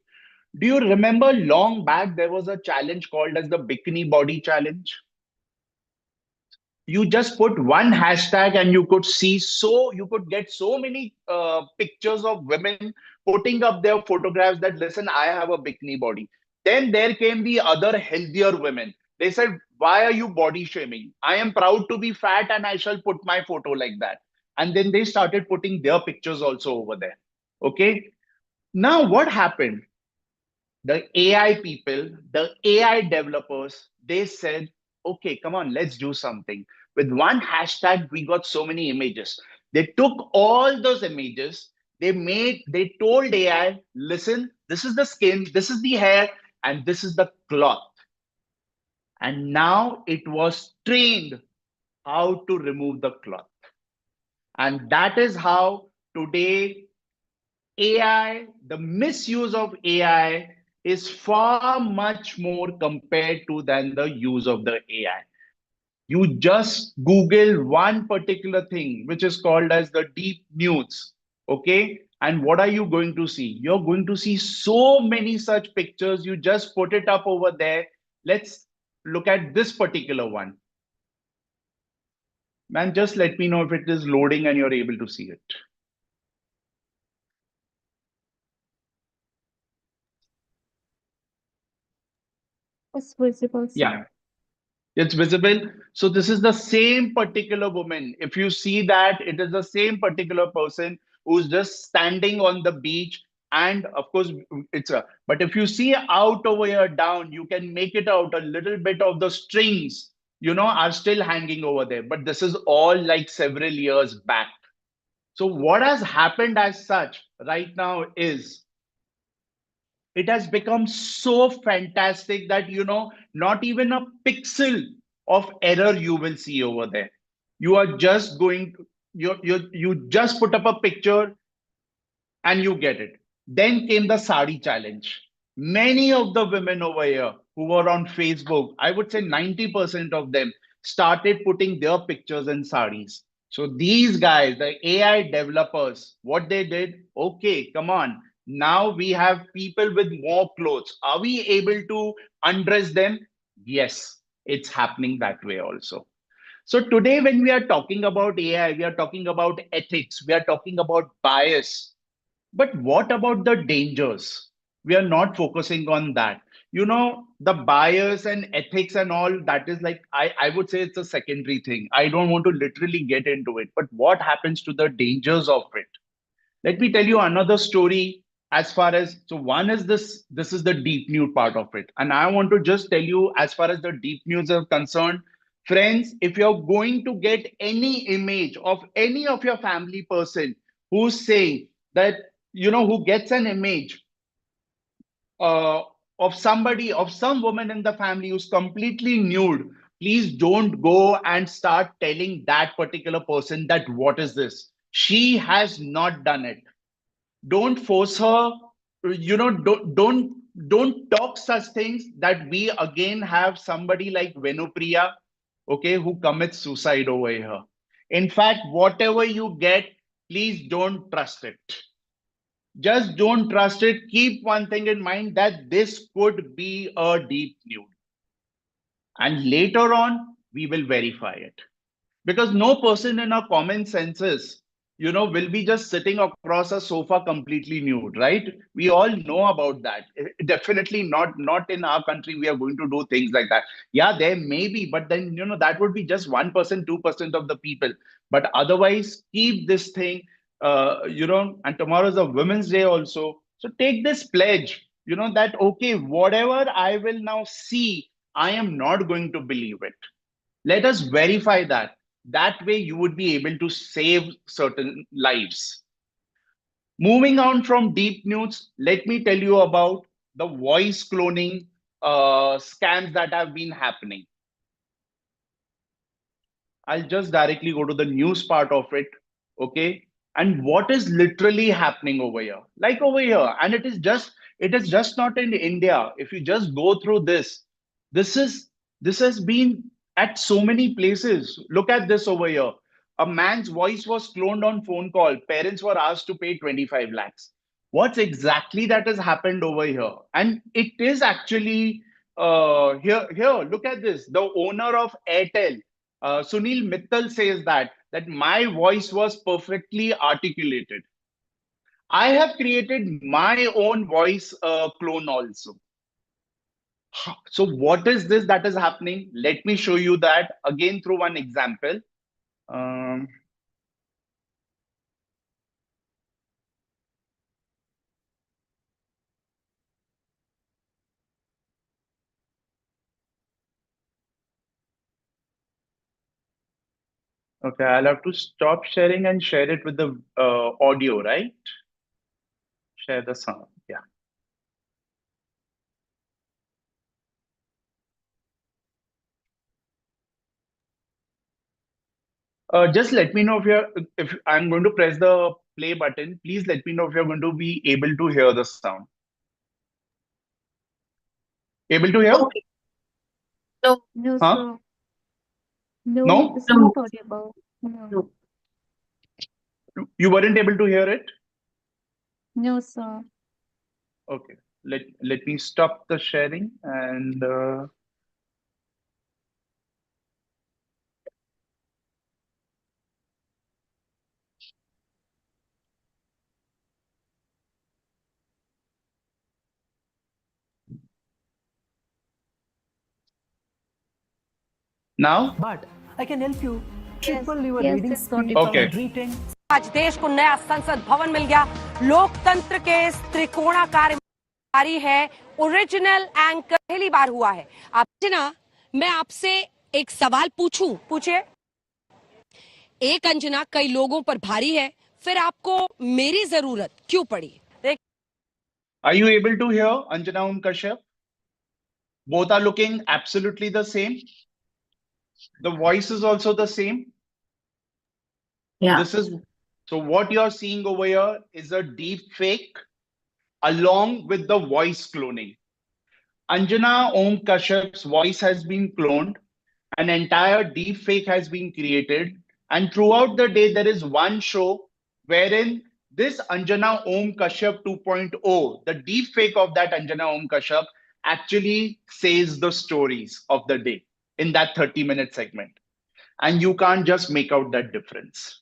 Do you remember long back, there was a challenge called as the Bikini Body Challenge? You just put one hashtag and you could get so many pictures of women putting up their photographs that, listen, I have a bikini body. Then there came the other healthier women. They said, why are you body shaming? I am proud to be fat and I shall put my photo like that. And then they started putting their pictures also over there. Okay. Now what happened? The AI people, the AI developers, they said, okay, come on, let's do something. With one hashtag, we got so many images. They took all those images, they told AI, listen, this is the skin, this is the hair, and this is the cloth. And now it was trained how to remove the cloth. And that is how today AI, the misuse of AI is far much more compared to than the use of the AI. You just Google one particular thing, which is called as the deep news. Okay. And what are you going to see? You're going to see so many such pictures. You just put it up over there. Let's look at this particular one. Man, just let me know if it is loading and you're able to see it. It's visible, sir. Yeah. It's visible. So this is the same particular woman. If you see that, it is the same particular person who's just standing on the beach. And of course, but if you see out over here down, you can make it out a little bit of the strings, are still hanging over there. But this is all like several years back. So what has happened as such right now is, it has become so fantastic that, not even a pixel of error you will see over there. You are just going to, you just put up a picture and you get it. Then came the sari challenge. Many of the women over here who were on Facebook, I would say 90% of them started putting their pictures in saris. So these guys, the AI developers, what they did, okay, come on. Now we have people with more clothes. Are we able to undress them? Yes, it's happening that way also. So today, when we are talking about AI, we are talking about ethics, we are talking about bias. But what about the dangers? We are not focusing on that. The bias and ethics and all, that is like, I would say it's a secondary thing. I don't want to literally get into it. But what happens to the dangers of it? Let me tell you another story as far as, so one is this is the deep nude part of it. And I want to just tell you, as far as the deep nudes are concerned, friends, if you're going to get any image of any of your family person who's saying that, who gets an image of somebody, of some woman in the family who's completely nude, please don't go and start telling that particular person that, what is this? She has not done it. Don't force her, don't talk such things that we again have somebody like Venupriya, okay, who commits suicide over here. In fact, whatever you get, please don't trust it. Just don't trust it. Keep one thing in mind, that this could be a deep nude. And later on, we will verify it. Because no person in our common senses, will be just sitting across a sofa completely nude, right? We all know about that. Definitely not in our country. We are going to do things like that. Yeah, there may be, but then, that would be just 1%, 2% of the people. But otherwise, keep this thing, and tomorrow is a Women's Day also. So take this pledge, that, okay, whatever I will now see, I am not going to believe it. Let us verify that. That way you would be able to save certain lives. Moving on from deep nudes, let me tell you about the voice cloning scams that have been happening. I'll just directly go to the news part of it, okay? And what is literally happening over here? Like over here, and it is just not in India. If you just go through this is This has been at so many places. Look at this over here. A man's voice was cloned on phone call. Parents were asked to pay 25 lakhs. What's exactly that has happened over here? And it is actually here. Look at this. The owner of Airtel, Sunil Mittal, says that my voice was perfectly articulated. I have created my own voice clone also. So what is this that is happening? Let me show you that again through one example. Okay, I'll have to stop sharing and share it with the audio, right? Share the sound, yeah. Just let me know if I'm going to press the play button. Please let me know if you're going to be able to hear the sound. Able to hear? Okay. No, no, huh? sir. No, No? it's not audible. No. You weren't able to hear it? No, sir. Okay. Let me stop the sharing and now? But I can help you triple your yes, reading it's speed Okay. and retain. आज देश को नया संसद भवन मिल गया। लोकतंत्र के इस त्रिकोणाकार इमारत है, ओरिजिनल एंकर पहली बार हुआ है। आप ना, मैं आपसे एक सवाल पूछूं? पूछिए। एक अंजना कई लोगों पर भारी है, फिर आपको मेरी जरूरत क्यों पड़ी? Are you able to hear Anjana Kashyap? Both are looking absolutely the same. The voice is also the same. Yeah. So what you're seeing over here is a deep fake along with the voice cloning. Anjana Kashyap's voice has been cloned. An entire deep fake has been created. And throughout the day, there is one show wherein this Anjana Kashyap 2.0, the deep fake of that Anjana Kashyap, actually says the stories of the day in that 30-minute segment. And you can't just make out that difference.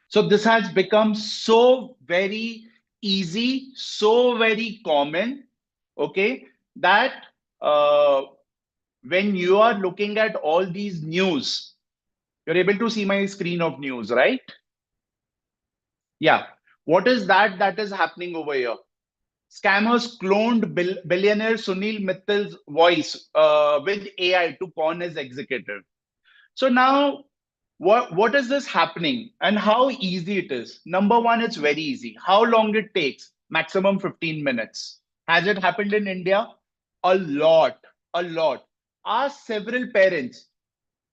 So this has become so very easy, so very common, okay, that when you are looking at all these news, you're able to see my screen of news, right? Yeah. What is that is happening over here? Scammers cloned billionaire Sunil Mittal's voice with AI to con his executive. So now, what is this happening and how easy it is? Number one, it's very easy. How long it takes? Maximum 15 minutes. Has it happened in India? A lot. Ask several parents.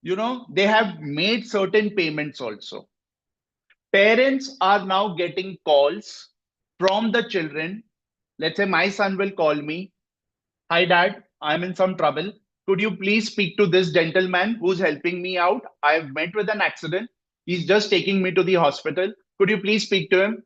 You know, they have made certain payments also. Parents are now getting calls from the children. Let's say my son will call me. Hi, Dad, I'm in some trouble. Could you please speak to this gentleman who's helping me out? I've met with an accident. He's just taking me to the hospital. Could you please speak to him?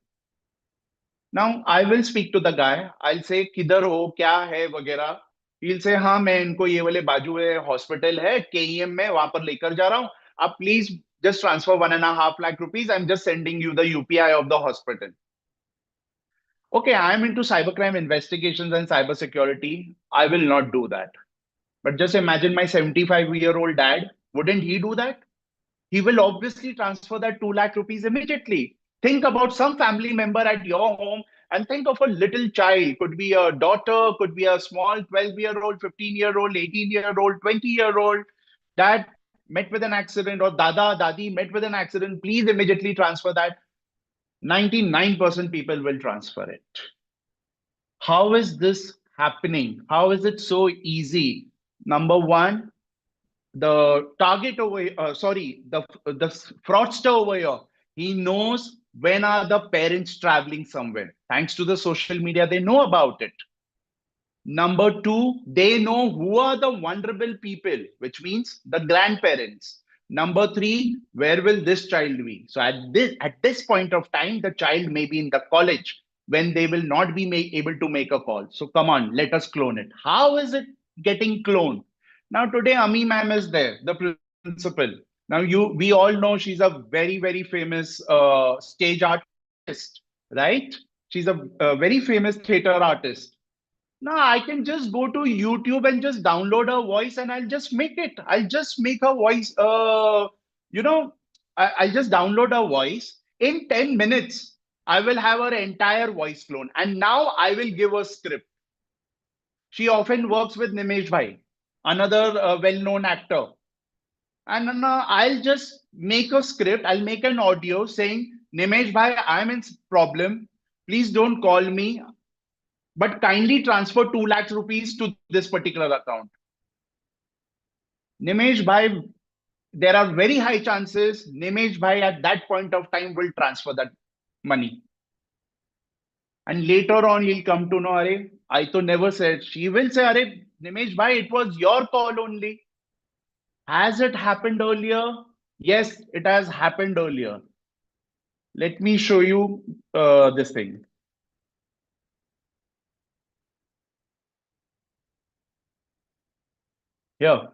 Now, I will speak to the guy. I'll say, किधर हो, क्या है वगैरह. He'll say, हाँ, मैं इनको ये वाले बाजू में हॉस्पिटल है, KEM में, वहां पर लेकर जा रहा हूँ. आप please just transfer 1.5 lakh rupees. I'm just sending you the UPI of the hospital. Okay, I'm into cybercrime investigations and cybersecurity. I will not do that. But just imagine my 75-year-old dad. Wouldn't he do that? He will obviously transfer that 2 lakh rupees immediately. Think about some family member at your home and think of a little child. Could be a daughter, could be a small 12-year-old, 15-year-old, 18-year-old, 20-year-old. Dad met with an accident or Dada, Dadi met with an accident. Please immediately transfer that. 99% people will transfer it. How is this happening? How is it so easy? Number one, the target over the fraudster over here, he knows when are the parents traveling somewhere. Thanks to the social media, they know about it. Number two, they know who are the vulnerable people, which means the grandparents. Number three, where will this child be? So at this point of time, the child may be in the college when they will not be able to make a call. So come on, let us clone it. How is it getting cloned? Now today, Ami ma'am is there, the principal. Now we all know she's a very, very famous stage artist, right? She's a very famous theater artist. Now I can just go to YouTube and just download her voice and I'll just make it. I'll just make her voice, I'll just download her voice. In 10 minutes, I will have her entire voice clone. And now I will give her script. She often works with Nimesh Bhai, another well-known actor. And I'll just make a script. I'll make an audio saying, Nimesh Bhai, I'm in problem. Please don't call me, but kindly transfer 2 lakhs rupees to this particular account. Nimesh Bhai, there are very high chances Nimesh Bhai at that point of time will transfer that money. And later on, he'll come to know, Are, I to never said. She will say, Are, Nimesh Bhai, it was your call only. Has it happened earlier? Yes, it has happened earlier. Let me show you this thing. Here.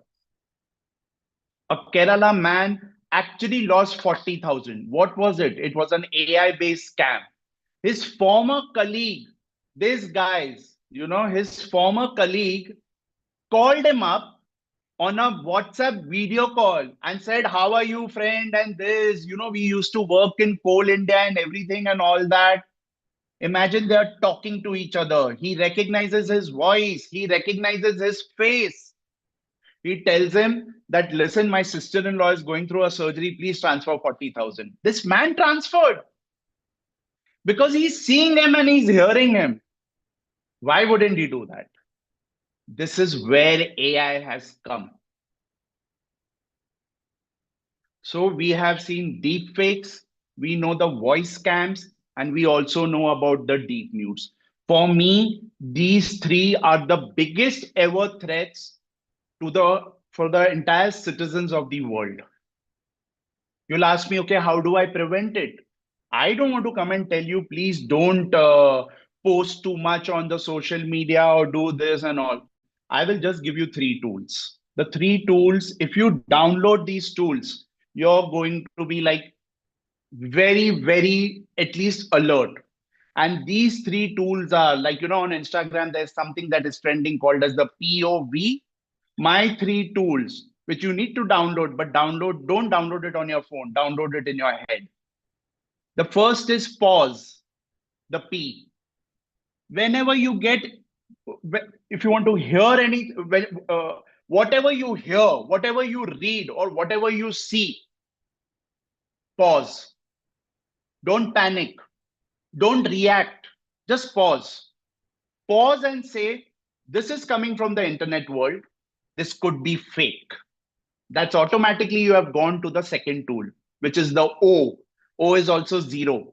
A Kerala man actually lost 40,000. What was it? It was an AI-based scam. His former colleague, these guys, his former colleague called him up on a WhatsApp video call and said, how are you, friend? And this, we used to work in Coal India and everything and all that. Imagine they're talking to each other. He recognizes his voice. He recognizes his face. He tells him that, listen, my sister-in-law is going through a surgery. Please transfer 40,000. This man transferred because he's seeing him and he's hearing him. Why wouldn't he do that? This is where AI has come. So we have seen deep fakes. We know the voice scams, and we also know about the deep news. For me, these three are the biggest ever threats for the entire citizens of the world. You'll ask me, okay, how do I prevent it? I don't want to come and tell you, please don't post too much on the social media or do this and all. I will just give you 3 tools. The 3 tools, if you download these tools, you're going to be like very, very at least alert. And these 3 tools are like, on Instagram, there's something that is trending called as the POV. My 3 tools, which you need to download, but don't download it on your phone, download it in your head. The first is pause, the P. Whenever you get, if you want to hear whatever you hear, whatever you read, or whatever you see, pause. Don't panic. Don't react. Just pause. Pause and say, this is coming from the internet world. This could be fake. That's automatically you have gone to the second tool, which is the O. O is also zero.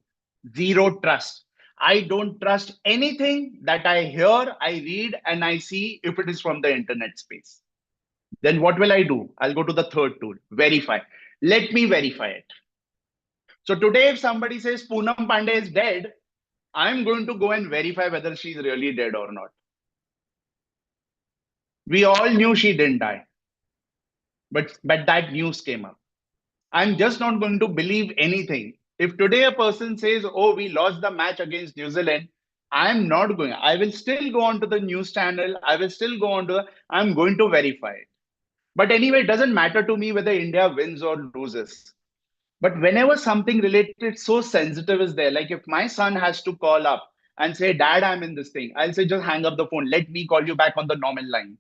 Zero trust. I don't trust anything that I hear, I read, and I see if it is from the internet space. Then what will I do? I'll go to the third tool, verify. Let me verify it. So today, if somebody says Poonam Pandey is dead, I'm going to go and verify whether she's really dead or not. We all knew she didn't die. But that news came up. I'm just not going to believe anything. If today a person says, oh, we lost the match against New Zealand, I'm not going. I will still go on to the news channel. I will still go on to I'm going to verify it. But anyway, it doesn't matter to me whether India wins or loses. But whenever something related so sensitive is there, like if my son has to call up and say, Dad, I'm in this thing, I'll say, just hang up the phone. Let me call you back on the normal line.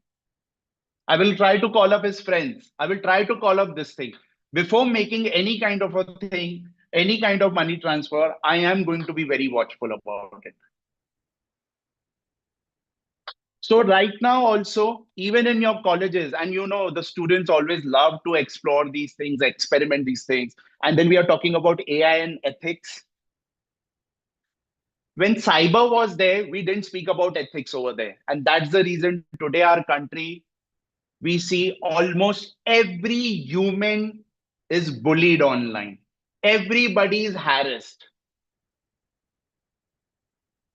I will try to call up his friends. I will try to call up this thing. Before making any kind of a thing, any kind of money transfer, I am going to be very watchful about it. So right now also, even in your colleges, and the students always love to explore these things, experiment these things. And then we are talking about AI and ethics. When cyber was there, we didn't speak about ethics over there. And that's the reason today our country, we see almost every human is bullied online. Everybody is harassed,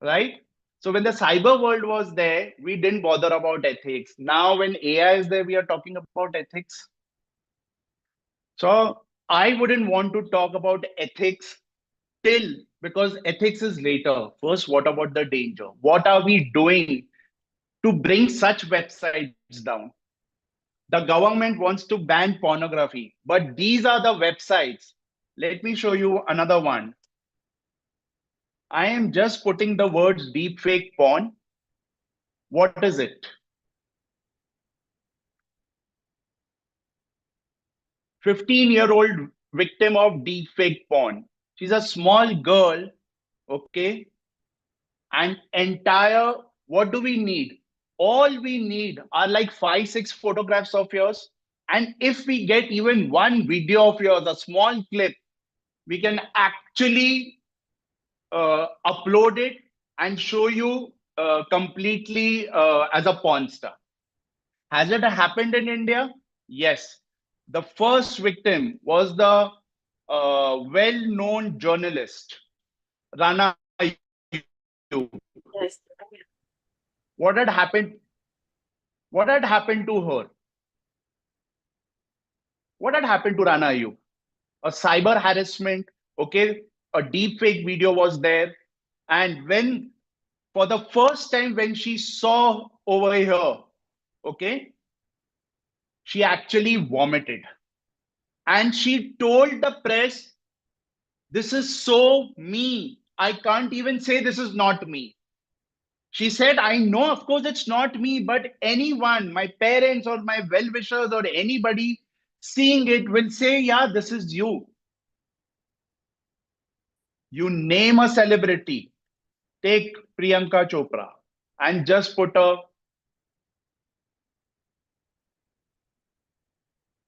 right? So when the cyber world was there, we didn't bother about ethics. Now when AI is there, we are talking about ethics. So I wouldn't want to talk about ethics till, because ethics is later. First, what about the danger? What are we doing to bring such websites down? The government wants to ban pornography, but these are the websites. Let me show you another one. I am just putting the words deepfake porn. What is it? 15-year-old victim of deepfake porn. She's a small girl, okay? And entire, what do we need? All we need are like 5-6 photographs of yours. And if we get even one video of yours, a small clip, we can actually upload it and show you completely as a porn star. Has it happened in India? Yes. The first victim was the well-known journalist, Rana. Yes. What had happened? What had happened to her? What had happened to Rana Ayub? A cyber harassment, okay? A deepfake video was there. And when, for the first time, when she saw over here, okay, she actually vomited. And she told the press, this is so me. I can't even say this is not me. She said, I know, of course, it's not me, but anyone, my parents or my well-wishers or anybody seeing it will say, yeah, this is you. You name a celebrity, take Priyanka Chopra and just put a,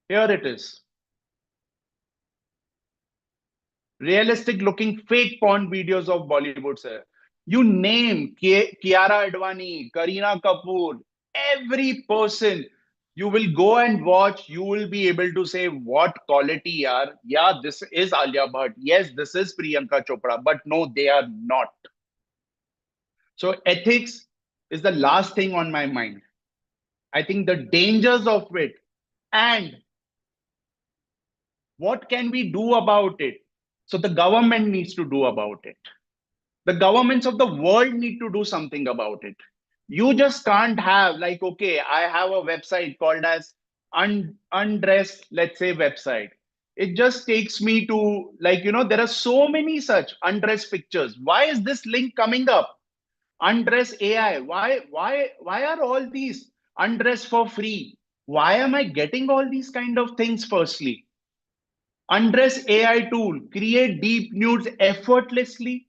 here it is. Realistic looking fake porn videos of Bollywood, sir. You name Kiara Advani, Kareena Kapoor, every person you will go and watch, you will be able to say what quality are. Yeah, this is Alia Bhatt. Yes, this is Priyanka Chopra, but no, they are not. So ethics is the last thing on my mind. I think the dangers of it and what can we do about it? So the government needs to do about it. The governments of the world need to do something about it. You just can't have like, okay, I have a website called as undress, let's say website. It just takes me to like, there are so many such undress pictures. Why is this link coming up? Undress AI. Why are all these undress for free? Why am I getting all these kind of things firstly? Undress AI tool, create deep nudes effortlessly.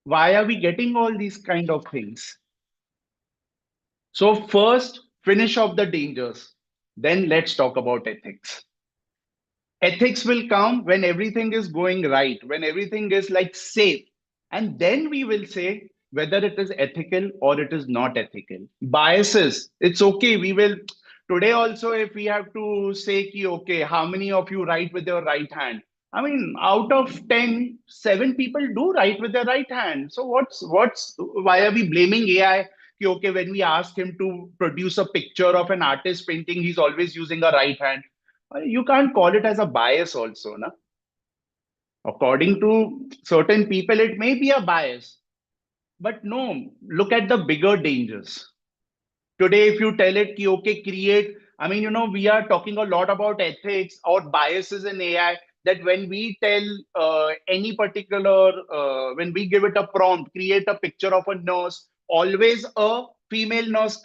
Why are we getting all these kind of things? So first, finish off the dangers. Then let's talk about ethics. Ethics will come when everything is going right, when everything is like safe. And then we will say whether it is ethical or it is not ethical. Biases, it's okay. We will, today also, if we have to say, okay, how many of you write with your right hand? I mean, out of 10, 7 people do write with their right hand. So why are we blaming AI? Okay, when we ask him to produce a picture of an artist painting, he's always using a right hand. You can't call it as a bias also, na? According to certain people, it may be a bias. But no, look at the bigger dangers. Today, if you tell it, okay, create, I mean, we are talking a lot about ethics or biases in AI, that when we tell any particular, when we give it a prompt, create a picture of a nurse, always a female nurse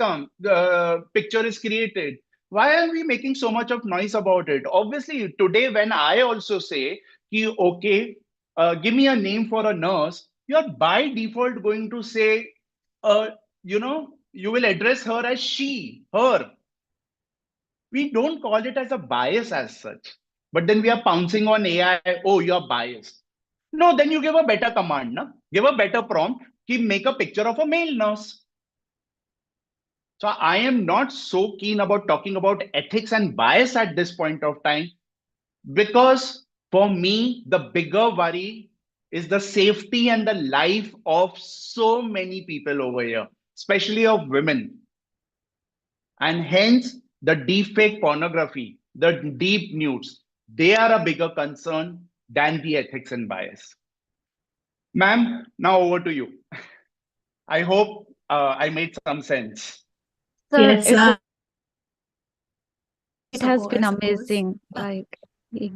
picture is created. Why are we making so much of noise about it? Obviously, today, when I also say, okay, give me a name for a nurse, you're by default going to say, you will address her as she, her. We don't call it as a bias as such. But then we are pouncing on AI, oh, you're biased. No, then you give a better command, na? Give a better prompt, make a picture of a male nurse. So I am not so keen about talking about ethics and bias at this point of time, because for me, the bigger worry is the safety and the life of so many people over here, especially of women. And hence the deepfake pornography, the deep nudes, they are a bigger concern than the ethics and bias. Ma'am, now over to you. I hope I made some sense. Sir, Yes, it has been I suppose. amazing. Like, yes.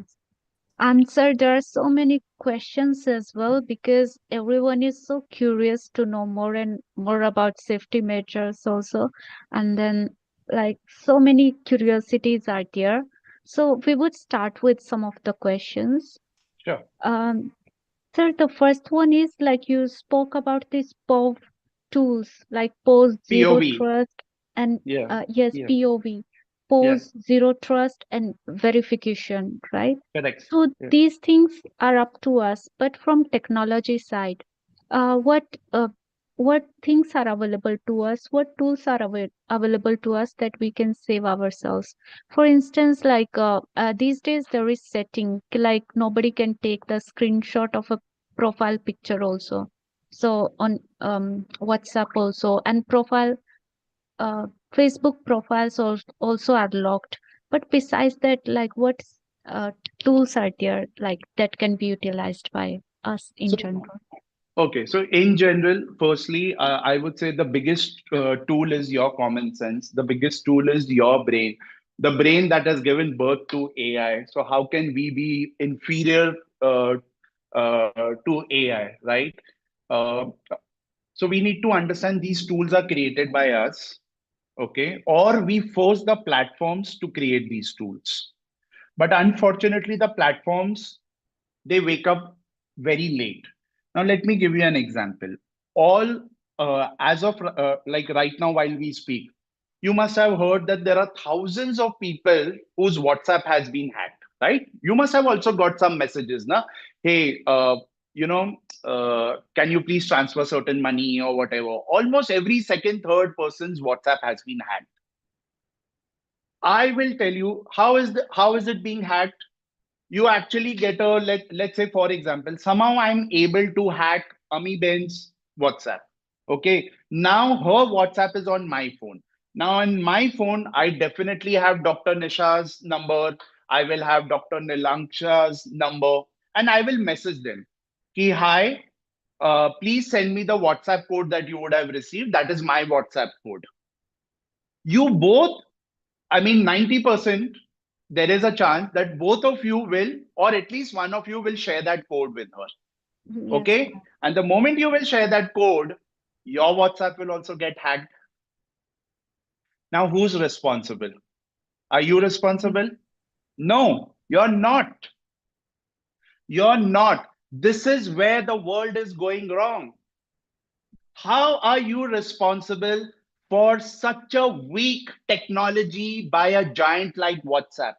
And sir, there are so many questions as well because everyone is so curious to know more and more about safety measures also. And then like so many curiosities are there. So we would start with some of the questions. Sure. Sir, the first one is like you spoke about these POV tools like pose zero POV. trust and Yeah. yes, Yeah. POV, pose zero trust and verification, right? Correct. So Yeah. these things are up to us, but from technology side, uh, what uh, what things are available to us? What tools are available to us that we can save ourselves? For instance, like these days there is setting like nobody can take the screenshot of a profile picture also. So on WhatsApp also and profile Facebook profiles also are locked. But besides that, like what uh, tools are there like that can be utilized by us in general? Okay, so in general, firstly, I would say the biggest tool is your common sense. The biggest tool is your brain, the brain that has given birth to AI. So how can we be inferior to AI, right? Uh, so we need to understand these tools are created by us, okay, or we force the platforms to create these tools. But unfortunately, the platforms, they wake up very late. Now, let me give you an example. All as of like right now, while we speak, you must have heard that there are thousands of people whose WhatsApp has been hacked, right? You must have also got some messages, na? Hey, can you please transfer certain money or whatever? Almost every second, third person's WhatsApp has been hacked. I will tell you how is it being hacked. You actually get a let's say, for example, somehow I'm able to hack Ami Ben's WhatsApp. Okay, now her WhatsApp is on my phone. Now on my phone, I definitely have Dr. Nisha's number. I will have Dr. Nilanksha's number, and I will message them. Ki, hi, please send me the WhatsApp code that you would have received. That is my WhatsApp code. You both, I mean, 90%, there is a chance that both of you will, or at least one of you will share that code with her. Yes. Okay. And the moment you will share that code, your WhatsApp will also get hacked. Now, who's responsible? Are you responsible? No, you're not. You're not. This is where the world is going wrong. How are you responsible for such a weak technology by a giant like WhatsApp?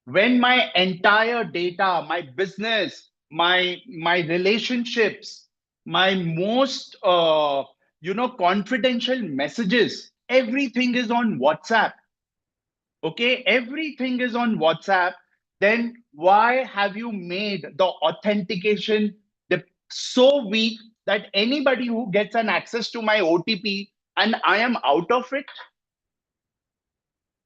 When my entire data, my business, my relationships, my most confidential messages, everything is on WhatsApp. Okay, everything is on WhatsApp. Then why have you made the authentication so weak that anybody who gets an access to my OTP and I am out of it?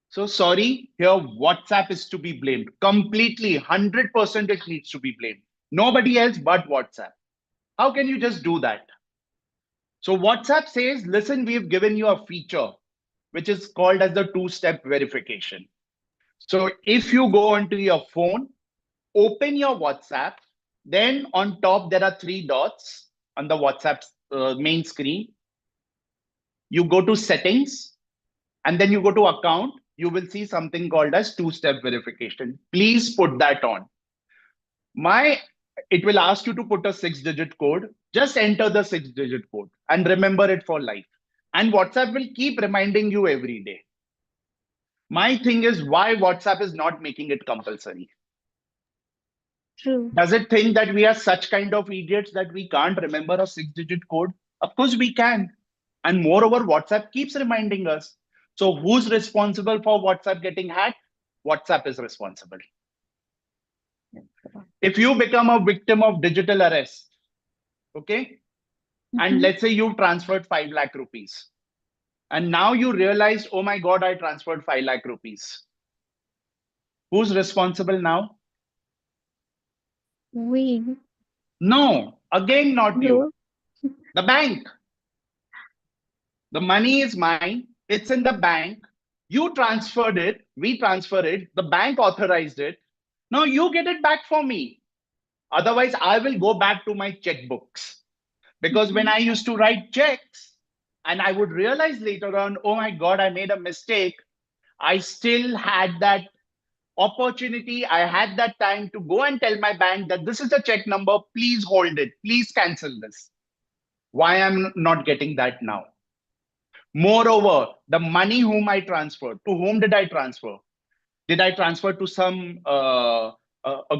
So sorry, here WhatsApp is to be blamed. Completely, 100% it needs to be blamed. Nobody else but WhatsApp. How can you just do that? So WhatsApp says, listen, we've given you a feature, which is called as the two-step verification. So if you go onto your phone, open your WhatsApp, then on top, there are 3 dots on the WhatsApp main screen. You go to settings, and then you go to account, you will see something called as two-step verification. Please put that on. It will ask you to put a 6-digit code. Just enter the 6-digit code and remember it for life. And WhatsApp will keep reminding you every day. My thing is why WhatsApp is not making it compulsory. True. Does it think that we are such kind of idiots that we can't remember a 6-digit code? Of course we can. And moreover, WhatsApp keeps reminding us. So who's responsible for WhatsApp getting hacked? WhatsApp is responsible. If you become a victim of digital arrest, okay, and let's say you transferred 5 lakh rupees, and now you realize, oh my God, I transferred 5 lakh rupees. Who's responsible now? We. No, again, not you. The bank. The money is mine. It's in the bank. You transferred it. We transferred it. The bank authorized it. Now you get it back for me. Otherwise, I will go back to my checkbooks. Because when I used to write checks and I would realize later on, oh my God, I made a mistake. I still had that opportunity. I had that time to go and tell my bank that this is the check number. Please hold it. Please cancel this. Why I'm not getting that now? Moreover, the money whom I transferred, to whom did I transfer? Did I transfer to some a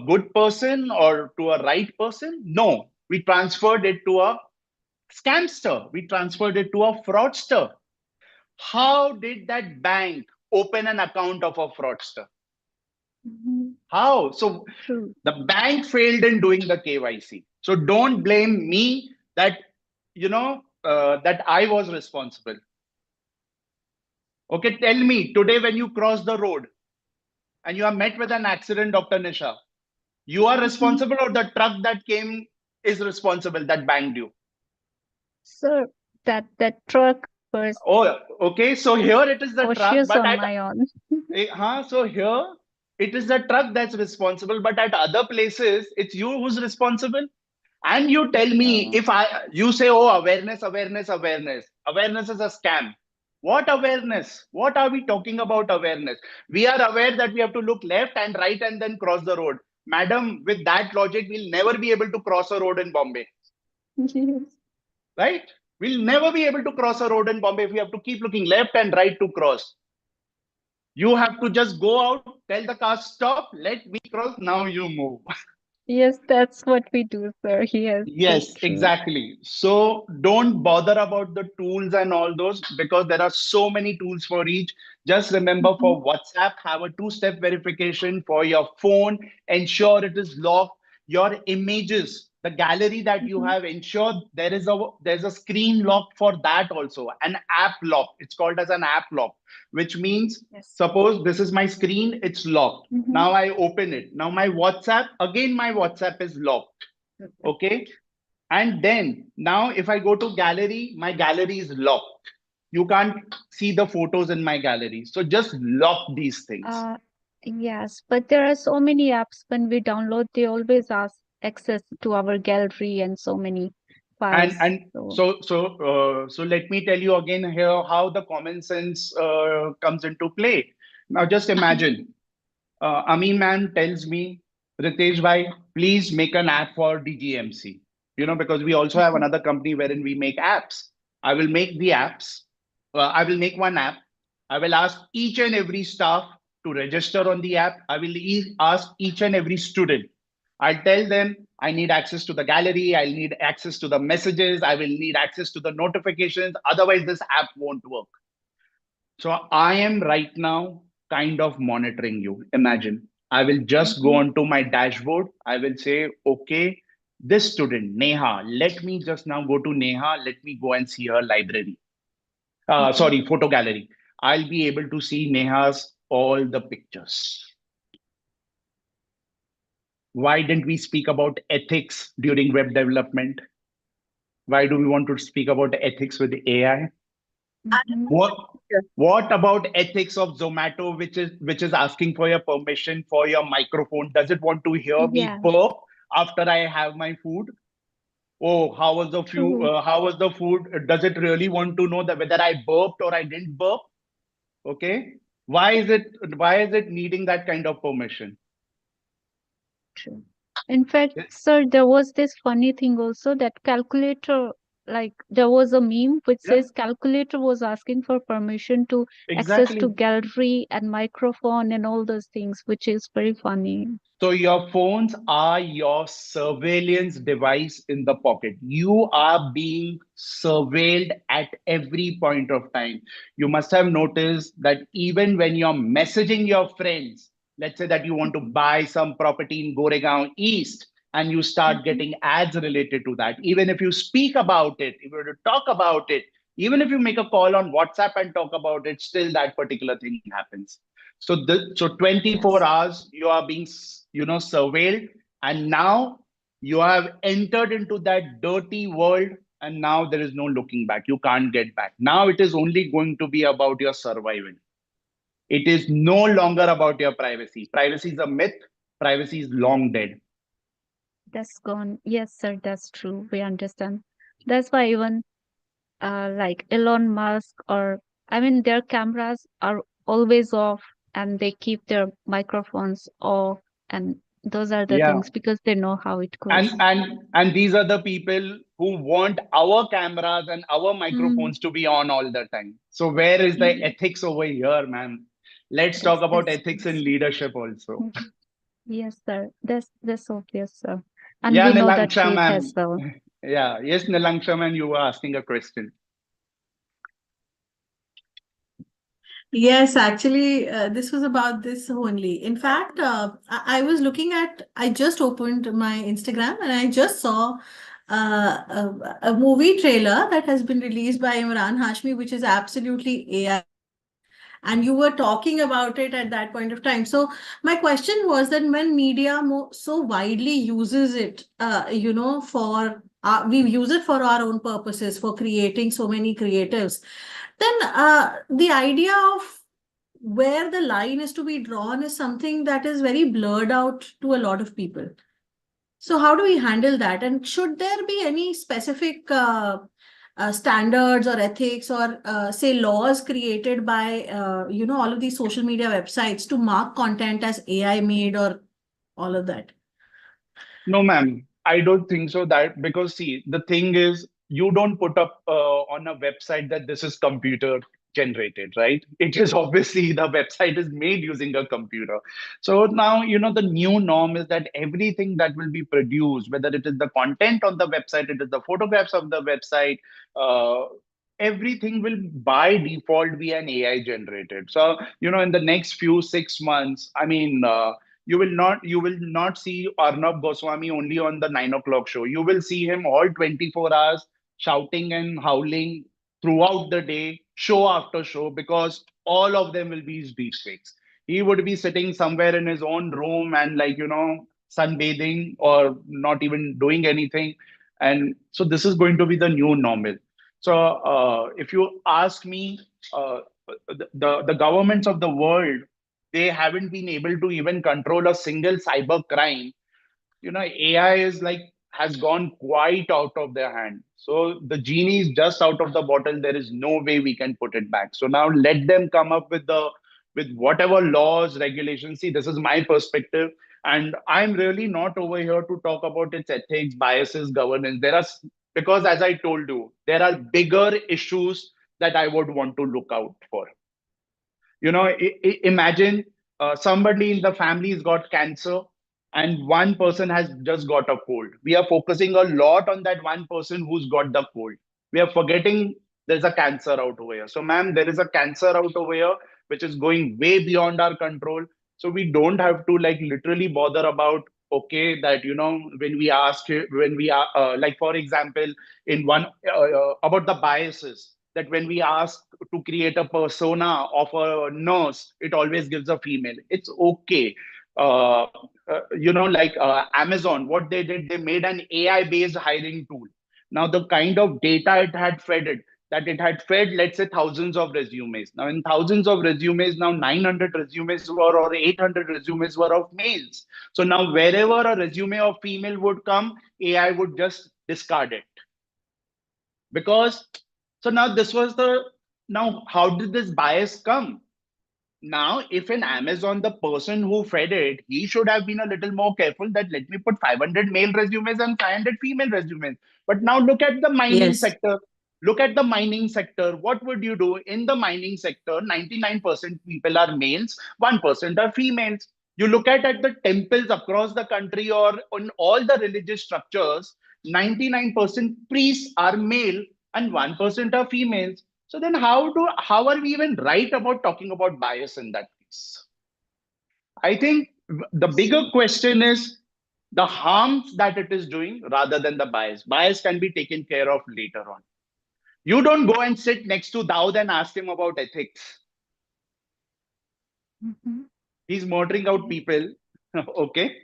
good person or to a right person? No, we transferred it to a scamster. We transferred it to a fraudster. How did that bank open an account of a fraudster? How? So the bank failed in doing the KYC. So don't blame me that, that I was responsible. Okay, tell me today when you cross the road and you are met with an accident, Dr. Nisha, you are responsible or the truck that came is responsible that banged you? Sir, that truck was. Oh, okay. So here it is the truck, cautious but on my own. so here it is the truck that's responsible, but at other places it's you who's responsible. And you tell me if you say, oh, awareness is a scam. What awareness? What are we talking about awareness? We are aware that we have to look left and right and then cross the road. Madam, with that logic, we'll never be able to cross a road in Bombay. Right? We'll never be able to cross a road in Bombay if we have to keep looking left and right to cross. You have to just go out, tell the car, stop, let me cross, now you move. Yes, that's what we do, sir. Yes. Yes, exactly. So don't bother about the tools and all those because there are so many tools for each. Just remember for WhatsApp, have a two-step verification. For your phone, ensure it is locked. Your images, the gallery that you have, ensure there's a screen lock for that also, an app lock. It's called as an app lock, which means suppose this is my screen, it's locked. Now I open it. Now my WhatsApp is locked. Okay. And then now if I go to gallery, my gallery is locked. You can't see the photos in my gallery. So just lock these things. Yes, but there are so many apps when we download, they always ask access to our gallery and so many files. So let me tell you again here how the common sense comes into play. Now just imagine, Ami man tells me, Ritesh bhai, please make an app for DGMC. Because we also have another company wherein we make apps. I will make the apps. I will make one app. I will ask each and every staff to register on the app. I will ask each and every student. I'll tell them I need access to the gallery. I'll need access to the messages. I will need access to the notifications. Otherwise, this app won't work. So I am right now kind of monitoring you. Imagine I will just go onto my dashboard. I will say, okay, this student, Neha, let me just now go to Neha. Let me go and see her library. Sorry, photo gallery. I'll be able to see Neha's all the pictures. Why didn't we speak about ethics during web development? Why do we want to speak about ethics with AI? What about ethics of Zomato, which is asking for your permission for your microphone? Does it want to hear me burp after I have my food? Oh, how was the food? How was the food? Does it really want to know that whether I burped or I didn't burp? Okay. Why is it needing that kind of permission? True. In fact, sir, there was this funny thing also that calculator like there was a meme which Yeah. says calculator was asking for permission to access to Exactly. gallery and microphone and all those things, which is very funny. So your phones are your surveillance device in the pocket. You are being surveilled at every point of time. You must have noticed that even when you're messaging your friends, let's say that you want to buy some property in Goregaon East, and you start getting ads related to that. Even if you speak about it, if you were to talk about it, even if you make a call on WhatsApp and talk about it, still that particular thing happens. So 24 hours you are being surveilled, and now you have entered into that dirty world, and now there is no looking back. You can't get back. Now it is only going to be about your survival. It is no longer about your privacy. Privacy is a myth. Privacy is long dead. That's gone. Yes, sir, that's true. We understand. That's why even like Elon Musk, or I mean, their cameras are always off and they keep their microphones off, and those are the Yeah. things because they know how it goes. And these are the people who want our cameras and our microphones to be on all the time. So where is the ethics over here, man? Let's talk about ethics in leadership also. Yes, sir. That's obvious, sir. And Yeah, we know the Nilanksha, truth ma'am. as well. Yeah, yes, Nilanksha, ma'am, you were asking a question. Yes, actually, this was about this only. In fact, I was looking at, I just opened my Instagram and I just saw a movie trailer that has been released by Imran Hashmi, which is absolutely AI. And you were talking about it at that point of time. So my question was that when media so widely uses it, for we use it for our own purposes, for creating so many creatives, then the idea of where the line is to be drawn is something that is very blurred out to a lot of people. So how do we handle that? And should there be any specific standards or ethics or say laws created by all of these social media websites to mark content as AI made or all of that? No, ma'am, I don't think so. That because see, the thing is, you don't put up on a website that this is computer generated, right? It is obviously the website is made using a computer. So now, the new norm is that everything that will be produced, whether it is the content on the website, it is the photographs of the website, everything will by default be an AI generated. So, in the next few 6 months, I mean, you will not see Arnab Goswami only on the 9 o'clock show. You will see him all 24 hours shouting and howling throughout the day, show after show, because all of them will be his deepfakes. He would be sitting somewhere in his own room and sunbathing or not even doing anything. And so this is going to be the new normal. So if you ask me, the governments of the world, they haven't been able to even control a single cyber crime. AI is has gone quite out of their hand. So the genie is just out of the bottle. There is no way we can put it back. So now let them come up with whatever laws, regulations. See, this is my perspective, and I'm really not over here to talk about its ethics, biases, governance. Because as I told you, there are bigger issues that I would want to look out for. Imagine somebody in the family has got cancer and one person has just got a cold. We are focusing a lot on that one person who's got the cold. We are forgetting there's a cancer out over here. So, ma'am, there is a cancer out over here which is going way beyond our control. So we don't have to literally bother about, okay, that when we ask, when we are for example, in one about the biases, that when we ask to create a persona of a nurse, it always gives a female. It's okay. Amazon, what they did, they made an AI based hiring tool. Now the kind of data it had fed it, that it had fed, let's say, thousands of resumes. Now in thousands of resumes, now 900 resumes were, or 800 resumes were of males. So now wherever a resume of female would come, AI would just discard it. Because so now this was the now how did this bias come? now if in Amazon, the person who fed it, he should have been a little more careful that let me put 500 male resumes and 500 female resumes. But now look at the mining Yes. sector. Look at the mining sector. What would you do in the mining sector? 99% people are males, 1% are females. You look at the temples across the country or on all the religious structures, 99% priests are male and 1% are females. So then how are we even right about talking about bias in that case? I think the bigger question is the harms that it is doing rather than the bias. Bias can be taken care of later on. You don't go and sit next to Daud and ask him about ethics. He's murdering out people, okay?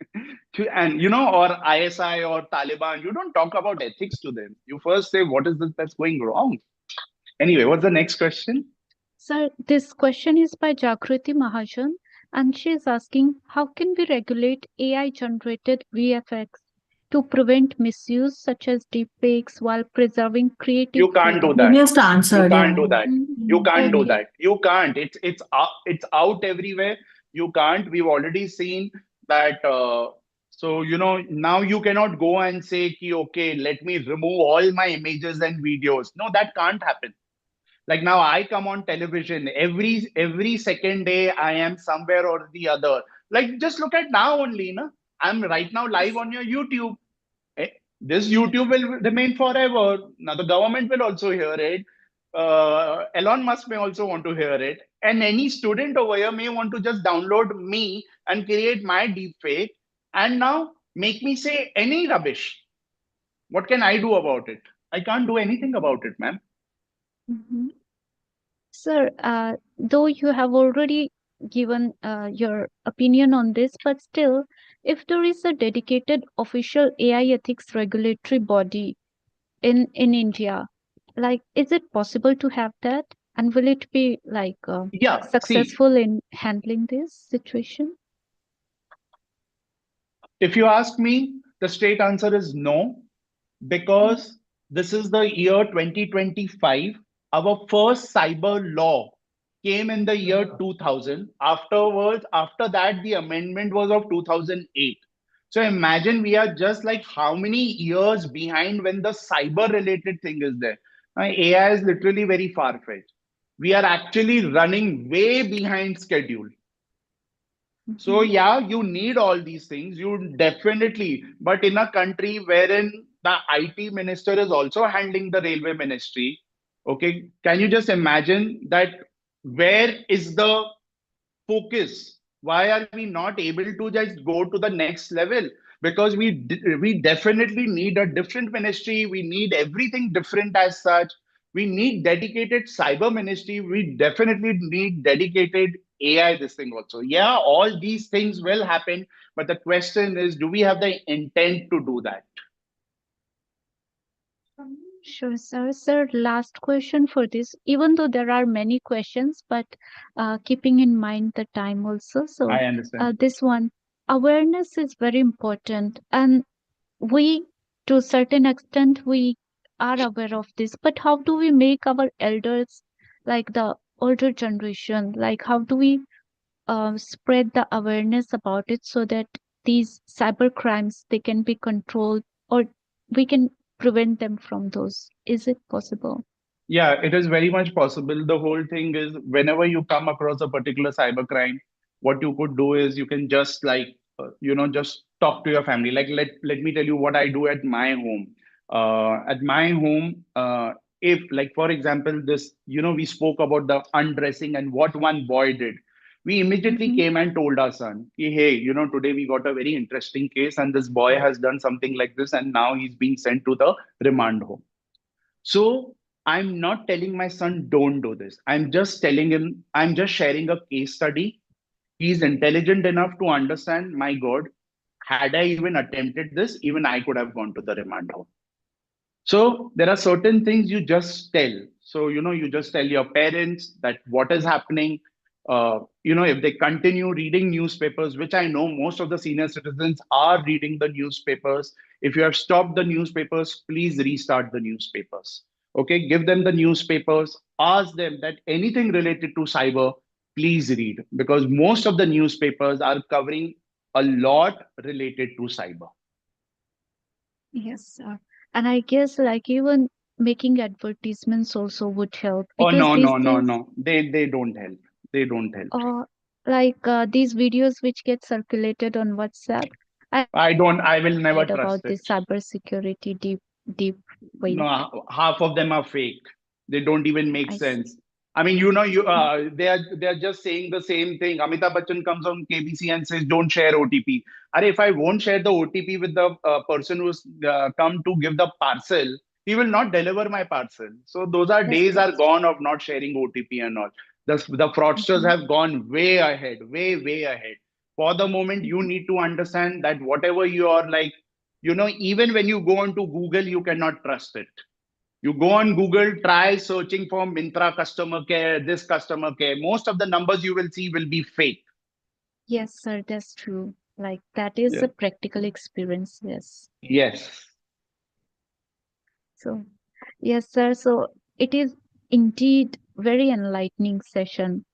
And or ISI or Taliban, you don't talk about ethics to them. You first say, what is this that's going wrong? Anyway, what's the next question? Sir, this question is by Jagriti Mahajan, and she is asking, how can we regulate AI-generated VFX to prevent misuse such as deepfakes while preserving creative You can't do freedom? that. Just answered. You can't Yeah. do that. You can't do Okay. that. You can't. It's out everywhere. You can't. We've already seen that. So now you cannot go and say, ki, okay, let me remove all my images and videos. No, that can't happen. Like now I come on television every second day. I am somewhere or the other. Like just look at now only, na? I'm right now live on your YouTube. This YouTube will remain forever. Now the government will also hear it. Elon Musk may also want to hear it. And any student over here may want to just download me and create my deepfake and now make me say any rubbish. What can I do about it? I can't do anything about it, man. Sir, though you have already given your opinion on this, but still, if there is a dedicated official AI ethics regulatory body in India, like, is it possible to have that? And will it be like Yeah, see, successful in handling this situation? if you ask me, the straight answer is no, because this is the year 2025. Our first cyber law came in the year 2000. After that, the amendment was of 2008. So imagine we are just like how many years behind when the cyber related thing is there. AI is literally very far-fetched. We are actually running way behind schedule. So yeah, you need all these things. You definitely, but in a country wherein the IT minister is also handling the railway ministry, okay, can you just imagine that where is the focus? Why are we not able to just go to the next level? Because we definitely need a different ministry. We need everything different as such. We need dedicated cyber ministry. We definitely need dedicated AI this thing also. Yeah, all these things will happen. But the question is, do we have the intent to do that? Sure, sir. Sir, last question for this, even though there are many questions, but keeping in mind the time also. So I understand. this one, awareness is very important. And we, to a certain extent, we are aware of this. But how do we make our elders, like the older generation, like how do we spread the awareness about it so that these cyber crimes, they can be controlled or we can prevent them from those? Is it possible? Yeah, it is very much possible. The whole thing is whenever you come across a particular cybercrime, what you could do is you can just just talk to your family. Like let me tell you what I do at my home. At my home, if like for example, this we spoke about the undressing and what one boy did. We immediately came and told our son, hey, today we got a very interesting case and this boy has done something like this and now he's being sent to the remand home. So I'm not telling my son, don't do this. I'm just telling him, I'm just sharing a case study. He's intelligent enough to understand, my God, had I even attempted this, even I could have gone to the remand home. So there are certain things you just tell. So, you just tell your parents that what is happening. If they continue reading newspapers, which I know most of the senior citizens are reading the newspapers. If you have stopped the newspapers, please restart the newspapers. Okay, give them the newspapers, ask them that anything related to cyber, please read, because most of the newspapers are covering a lot related to cyber. Yes, sir. And I guess like even making advertisements also would help Oh, because no, these no, no, things, no. They don't help. They don't help. like these videos which get circulated on WhatsApp, I I will never read trust about it. this cybersecurity deep way. No, half of them are fake. They don't even make I sense. I mean, they are just saying the same thing. Amitabh Bachchan comes on KBC and says, "Don't share OTP." And if I won't share the OTP with the person who's come to give the parcel, he will not deliver my parcel. So those are Yes, days are that's gone of not sharing OTP and all. The fraudsters have gone way ahead, way ahead. For the moment, you need to understand that whatever you are like, even when you go onto Google, you cannot trust it. You go on Google, try searching for Myntra customer care, this customer care. Most of the numbers you will see will be fake. Yes, sir, that's true. Like that is Yeah. a practical experience. Yes. Yes. So, yes, sir. So it is indeed very enlightening session,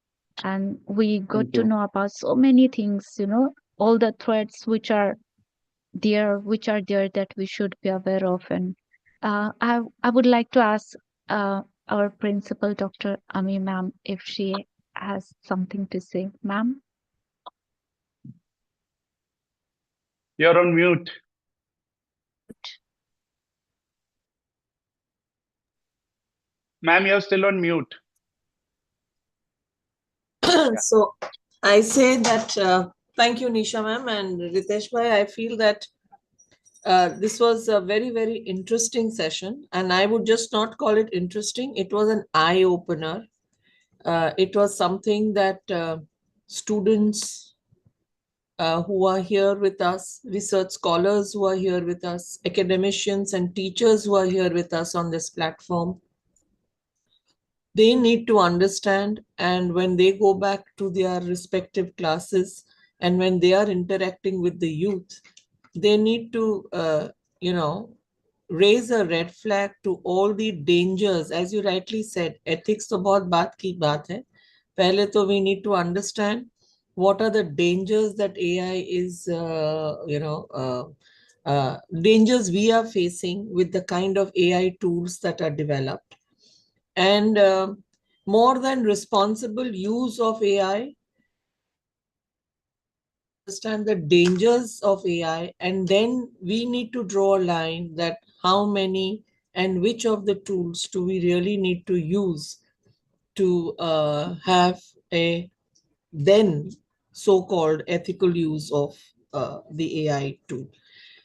and we got Thank to you. know about so many things. All the threats which are there that we should be aware of. And I would like to ask our principal, Dr. Ami ma'am, if she has something to say. Ma'am? You're on mute. Ma'am, you're still on mute. So I say that thank you, Nisha ma'am and Ritesh bhai. I feel that this was a very, very interesting session, and I would just not call it interesting. It was an eye opener. It was something that students who are here with us, research scholars who are here with us, academicians and teachers who are here with us on this platform, they need to understand. And when they go back to their respective classes and when they are interacting with the youth, they need to, raise a red flag to all the dangers. As you rightly said, ethics to bahut baat ki baat hai. Pehle to we need to understand what are the dangers that AI is, dangers we are facing with the kind of AI tools that are developed. And more than responsible use of AI, understand the dangers of AI, and then we need to draw a line that how many and which of the tools do we really need to use to have a then so-called ethical use of the AI tool.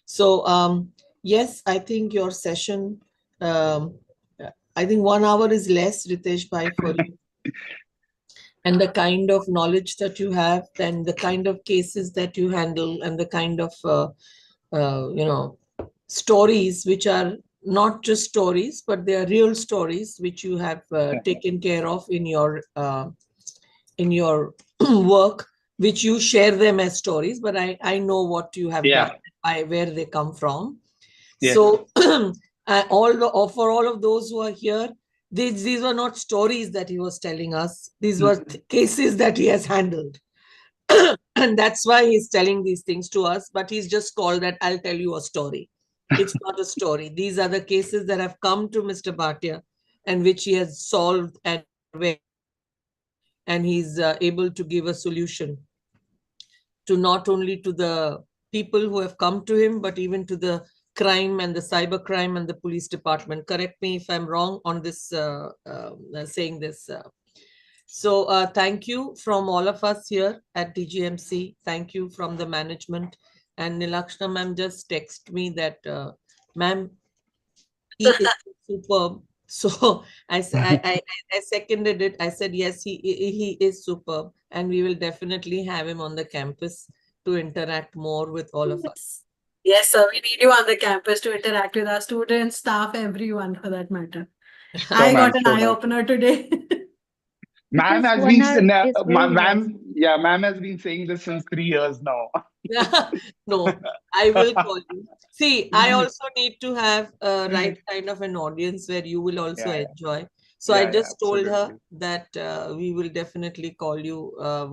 So yes, I think your session, I think 1 hour is less, Ritesh bhai, for you. And the kind of knowledge that you have, and the kind of cases that you handle, and the kind of stories which are not just stories, but they are real stories which you have taken care of in your work, which you share them as stories. But I know what you have done, where they come from. Yes. So for all of those who are here, these were not stories that he was telling us. These were cases that he has handled. And that's why he's telling these things to us. But he's just called that, I'll tell you a story. It's not a story. These are the cases that have come to Mr. Bhatia and which he has solved, and he's able to give a solution to not only to the people who have come to him, but even to the crime and the cyber crime and the police department. Correct me if I'm wrong on this, saying this. So thank you from all of us here at DGMC. Thank you from the management. And Nilakshna ma'am just text me that, ma'am, he is superb. So I seconded it. I said, yes, he is superb. And we will definitely have him on the campus to interact more with all of us. Yes, sir. We need you on the campus to interact with our students, staff, everyone for that matter. I got an eye opener today. Ma'am has been ma'am has been saying this since 3 years now. No, I will call you. See, I also need to have a right kind of an audience where you will also enjoy. So I Yeah, just told her absolutely. that we will definitely call you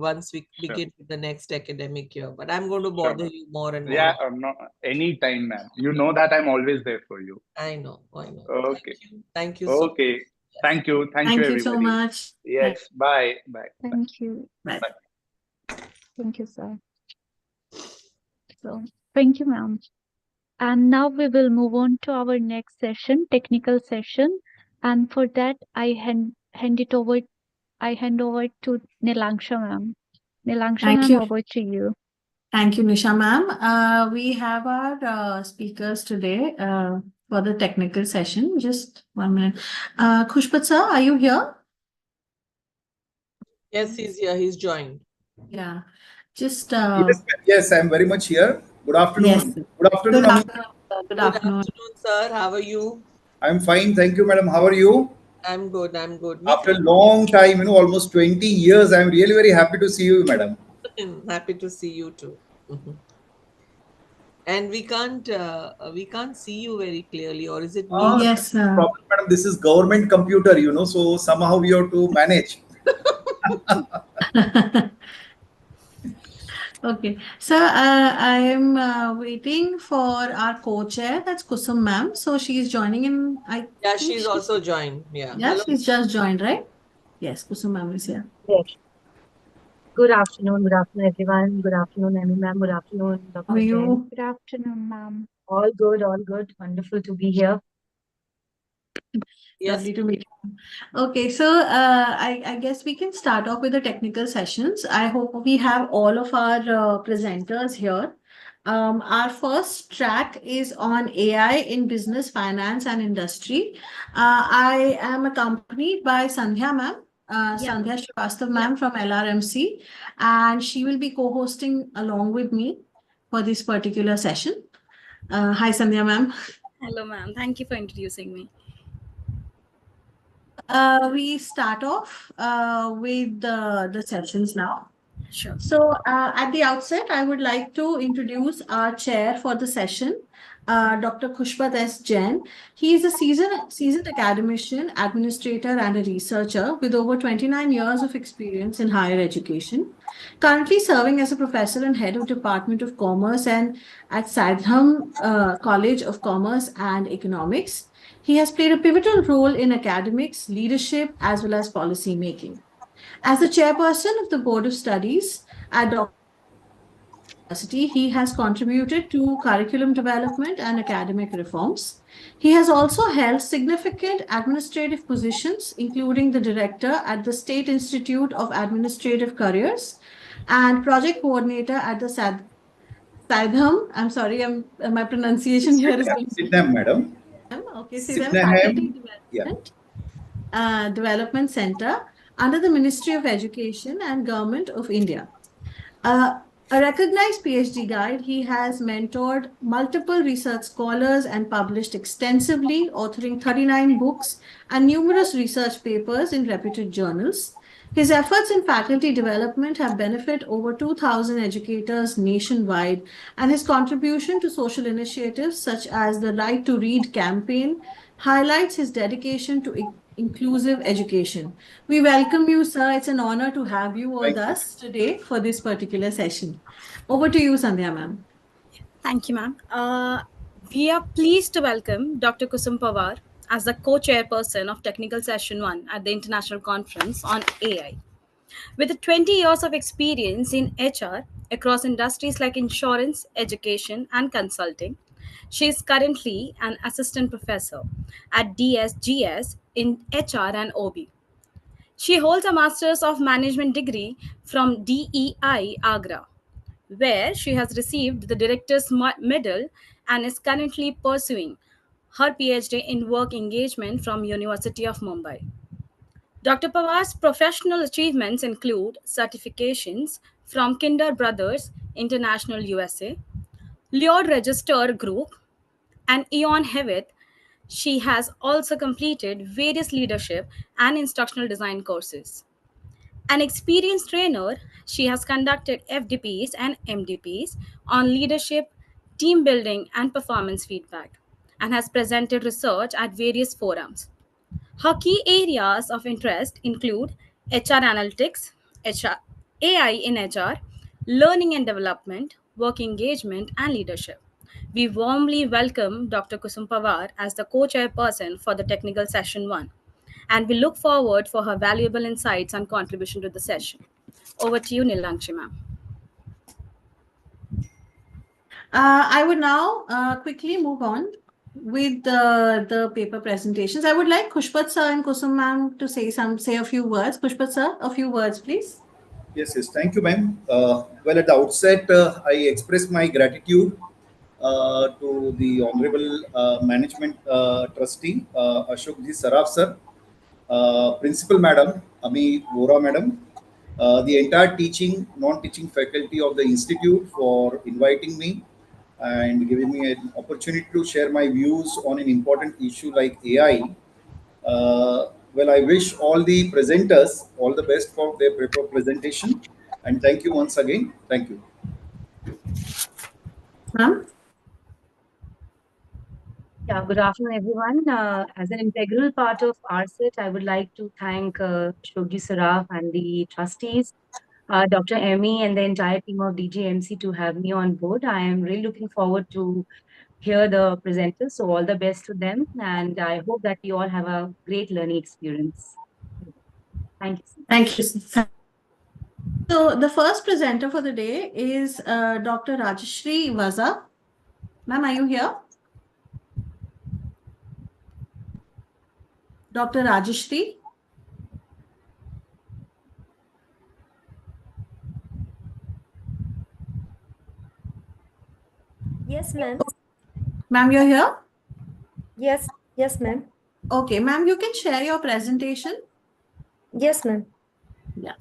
once we Sure. begin with the next academic year. But I'm going to Sure, bother ma'am. you more and Yeah, more. no, anytime, ma'am. You know that I'm always there for you. I know. I know. Okay. Thank you so much. Okay. Thank you. Thank you, Thank you so everybody. much. Yes. Bye. Bye. Thank you. Bye. Thank you, sir. So, thank you, ma'am. And now we will move on to our next session, technical session. And for that, I hand over to Nilangsha, ma'am. Nilangsha, Thank ma'am, you. over to you. Thank you, Nisha ma'am. We have our speakers today for the technical session. Just 1 minute. Khushpat sir, are you here? Yes, he's here. He's joined. Yeah. Just Yes, I'm very much here. Good afternoon. yes. Good afternoon, Good Ami. afternoon, sir. Good Good afternoon. afternoon, sir. How are you? I'm fine. Thank you, madam. How are you? I'm good. I'm good. After a long time, almost 20 years, I'm really very happy to see you, madam. Happy to see you too. Mhm. And we can't see you very clearly, or is it me? Yes, sir. Problem, madam. This is government computer, so somehow we have to manage. Okay. So I am waiting for our co-chair. That's Kusum ma'am. So she's joining in. Yeah, she's also joined. Yeah. Yeah, Hello. she's just joined, right? Yes, Kusum ma'am is here. Yes. Good afternoon, everyone. Good afternoon, Amy ma'am. Good afternoon, How Dr. are Jain. you? Good afternoon, ma'am. All good, all good. Wonderful to be here. Yes. Lovely to meet you. Okay, so I guess we can start off with the technical sessions. I hope we have all of our presenters here. Our first track is on AI in business, finance, and industry. I am accompanied by Sandhya ma'am, Sandhya Srivastav ma'am from LRMC, and she will be co-hosting along with me for this particular session. Hi, Sandhya ma'am. Hello, ma'am. Thank you for introducing me. We start off with the sessions now. Sure. So at the outset, I would like to introduce our chair for the session, Dr. Khushpat S. Jain. He is a seasoned academician, administrator, and a researcher with over 29 years of experience in higher education. Currently serving as a professor and head of Department of Commerce and at Sadham College of Commerce and Economics. He has played a pivotal role in academics, leadership, as well as policy making. As the chairperson of the Board of Studies at Dr. University, he has contributed to curriculum development and academic reforms. He has also held significant administrative positions, including the director at the State Institute of Administrative Careers and project coordinator at the Sadham. I'm sorry, my pronunciation here is going to Sidnam, madam. Okay, Sidham Sidnam, Faculty yeah. Development Center under the Ministry of Education and Government of India. A recognized PhD guide, he has mentored multiple research scholars and published extensively, authoring 39 books and numerous research papers in reputed journals. His efforts in faculty development have benefited over 2,000 educators nationwide, and his contribution to social initiatives such as the Right to Read campaign highlights his dedication to inclusive education. We welcome you, sir. It's an honor to have you with us today for this particular session. Over to you, Sandhya ma'am. Thank you, ma'am. We are pleased to welcome Dr. Kusum Pawar as the co-chairperson of Technical Session 1 at the International Conference on AI. With 20 years of experience in HR across industries like insurance, education, and consulting, she is currently an assistant professor at DSGS in HR and OB. She holds a Master's of Management degree from DEI Agra, where she has received the Director's Medal and is currently pursuing her PhD in work engagement from University of Mumbai. Dr. Pawar's professional achievements include certifications from Kinder Brothers International USA, Lloyd Register Group, and Eon Hewitt. She has also completed various leadership and instructional design courses. An experienced trainer, she has conducted FDPs and MDPs on leadership, team building, and performance feedback, and has presented research at various forums. Her key areas of interest include HR analytics, HR, AI in HR, learning and development, work engagement, and leadership. We warmly welcome Dr. Kusum Pawar as the co-chairperson for the technical session 1, and we look forward for her valuable insights and contribution to the session. Over to you, Nilangshi ma'am. I would now quickly move on with the paper presentations. I would like Khushpat sir and Kusum ma'am to say a few words. Khushpat sir, a few words, please. Yes, yes. Thank you, ma'am. Well, at the outset, I express my gratitude to the Honorable Management Trustee, Ashok Ji Saraf sir, Principal Madam, Ami Vora Madam, the entire teaching, non-teaching faculty of the Institute for inviting me and giving me an opportunity to share my views on an important issue like AI. Well, I wish all the presenters all the best for their paper presentation. And thank you once again. Thank you. Ma'am? Yeah, good afternoon, everyone. As an integral part of RSET, I would like to thank Shogji Saraf and the trustees, Dr. Emmy and the entire team of DGMC to have me on board. I am really looking forward to hear the presenters, so all the best to them. And I hope that you all have a great learning experience. Thank you. Thank you. So the first presenter for the day is Dr. Rajashree Vaza. Ma'am, are you here? Dr. Rajashree? Yes, ma'am. Ma'am, you're here? Yes, ma'am. Okay, ma'am, you can share your presentation. Yes, ma'am. Yeah.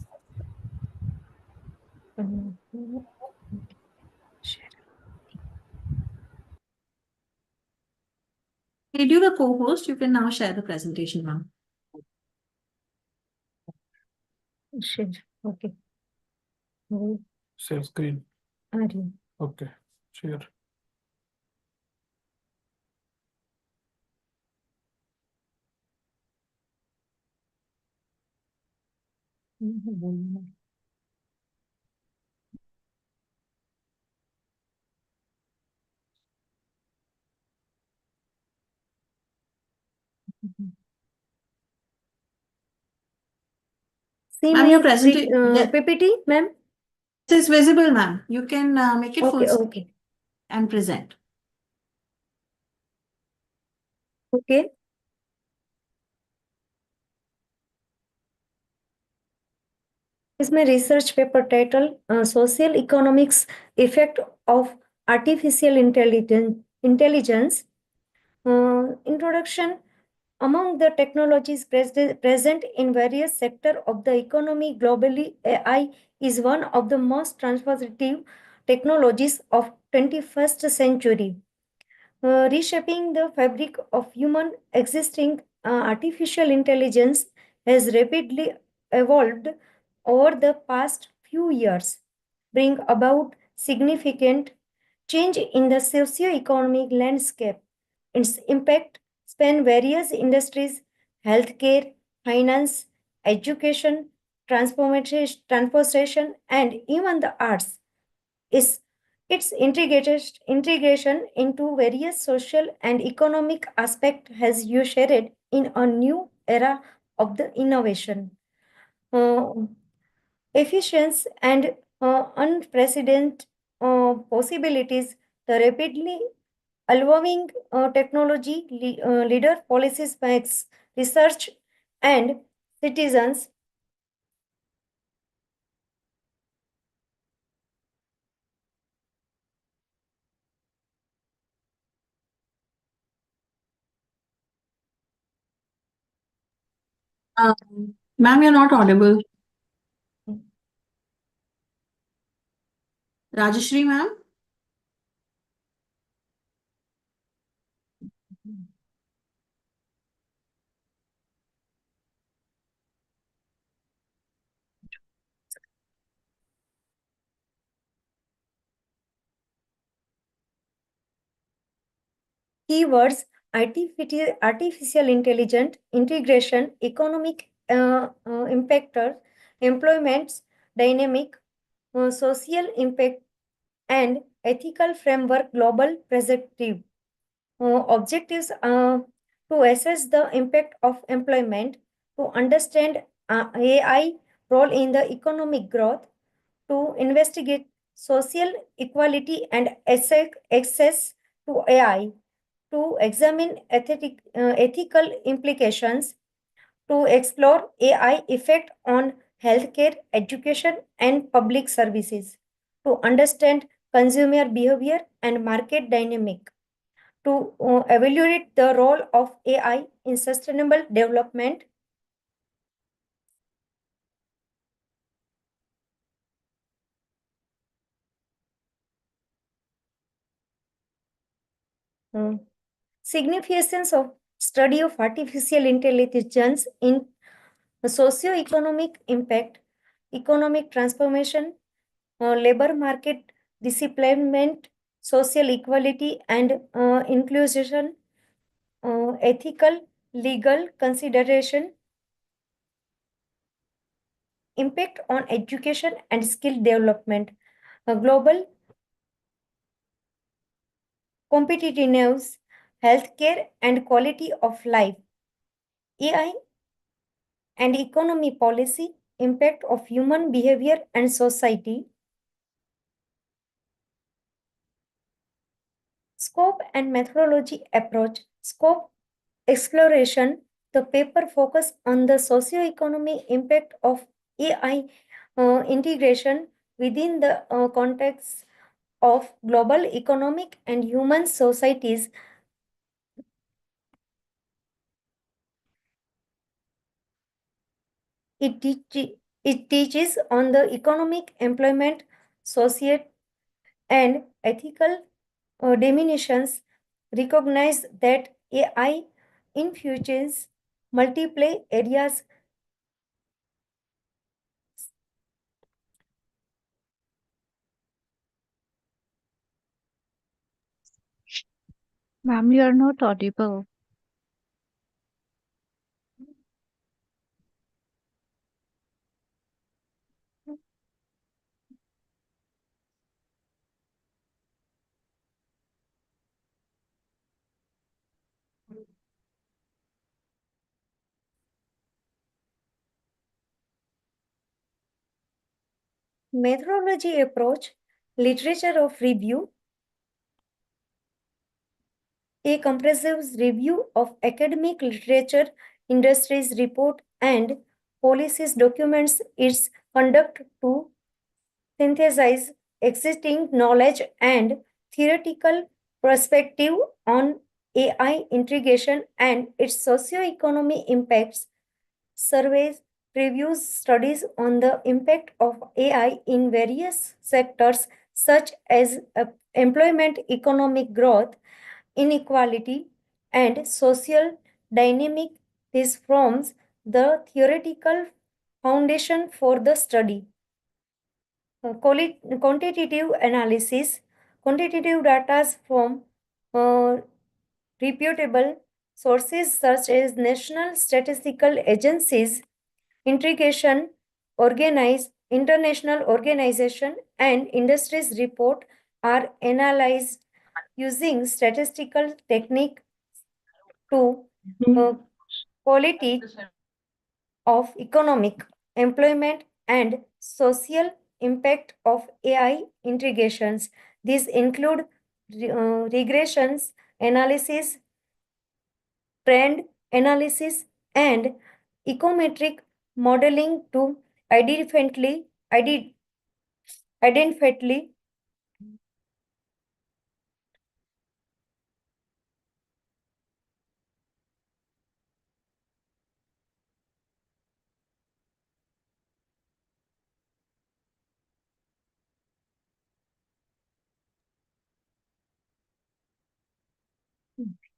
Did you the co-host? You can now share the presentation, ma'am. Sure. Okay. Share screen. Ari. Okay. Share. See Ma'am, my your presentation PPT, ma'am? It is visible, ma'am. You can make it full screen Okay. and present. Okay. Is my research paper title Social Economics Effect of Artificial Intelligence. Introduction. Among the technologies present in various sectors of the economy globally, AI is one of the most transformative technologies of 21st century. Reshaping the fabric of human existing, artificial intelligence has rapidly evolved over the past few years, bring about significant change in the socio-economic landscape. Its impact span various industries, healthcare, finance, education, transportation, and even the arts. Its integration into various social and economic aspects has ushered in a new era of the innovation. Efficiency and unprecedented possibilities, the rapidly evolving technology leader policies makes research and citizens Ma'am, you're not audible. Rajashree, ma'am? keywords artificial intelligence, integration, economic impactors, employment dynamic, social impact, and ethical framework global perspective. Objectives to assess the impact of employment, to understand AI role in the economic growth, to investigate social equality and access to AI, to examine ethical implications, to explore AI effect on healthcare, education, and public services, to understand consumer behavior and market dynamic, to evaluate the role of AI in sustainable development. Significance of study of artificial intelligence in socio-economic impact, economic transformation, labor market displacement, social equality and inclusion, ethical, legal consideration, impact on education and skill development, global competitiveness, healthcare and quality of life, AI and economy policy, impact of human behavior and society, scope and methodology approach, scope exploration. The paper focus on the socio-economic impact of AI integration within the context of global economic and human societies. It teaches on the economic, employment, social, and ethical dimensions. Recognize that AI influences multiple areas. Ma'am, you are not audible. Methodology approach, literature of review, a comprehensive review of academic literature, industries report, and policies documents its conduct to synthesize existing knowledge and theoretical perspective on AI integration and its socio-economic impacts. Surveys, reviews, studies on the impact of AI in various sectors such as employment, economic growth, inequality, and social dynamic. This forms the theoretical foundation for the study. Quantitative analysis, quantitative data from reputable sources such as national statistical agencies, integration, organize, international organization, and industries report are analyzed using statistical technique to quality of economic, employment, and social impact of AI integrations. These include regressions analysis, trend analysis, and econometric modeling to identify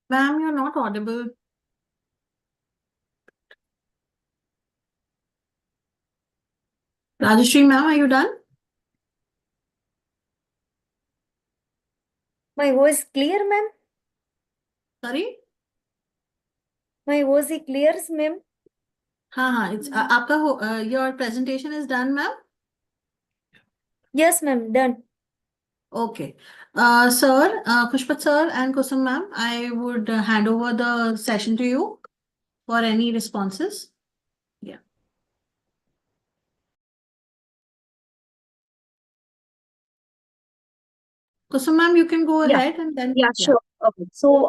Ma'am, you're not audible. Rajashree, ma'am, are you done? My voice clear, ma'am? Sorry? My voice is clear, ma'am? हाँ, it's आपका your presentation is done, ma'am? Yes, ma'am, done. Okay. Sir, Pushpat sir and Kusum ma'am, I would hand over the session to you for any responses. Yeah. Kusum ma'am, you can go ahead and then. Yeah, sure. Okay. So,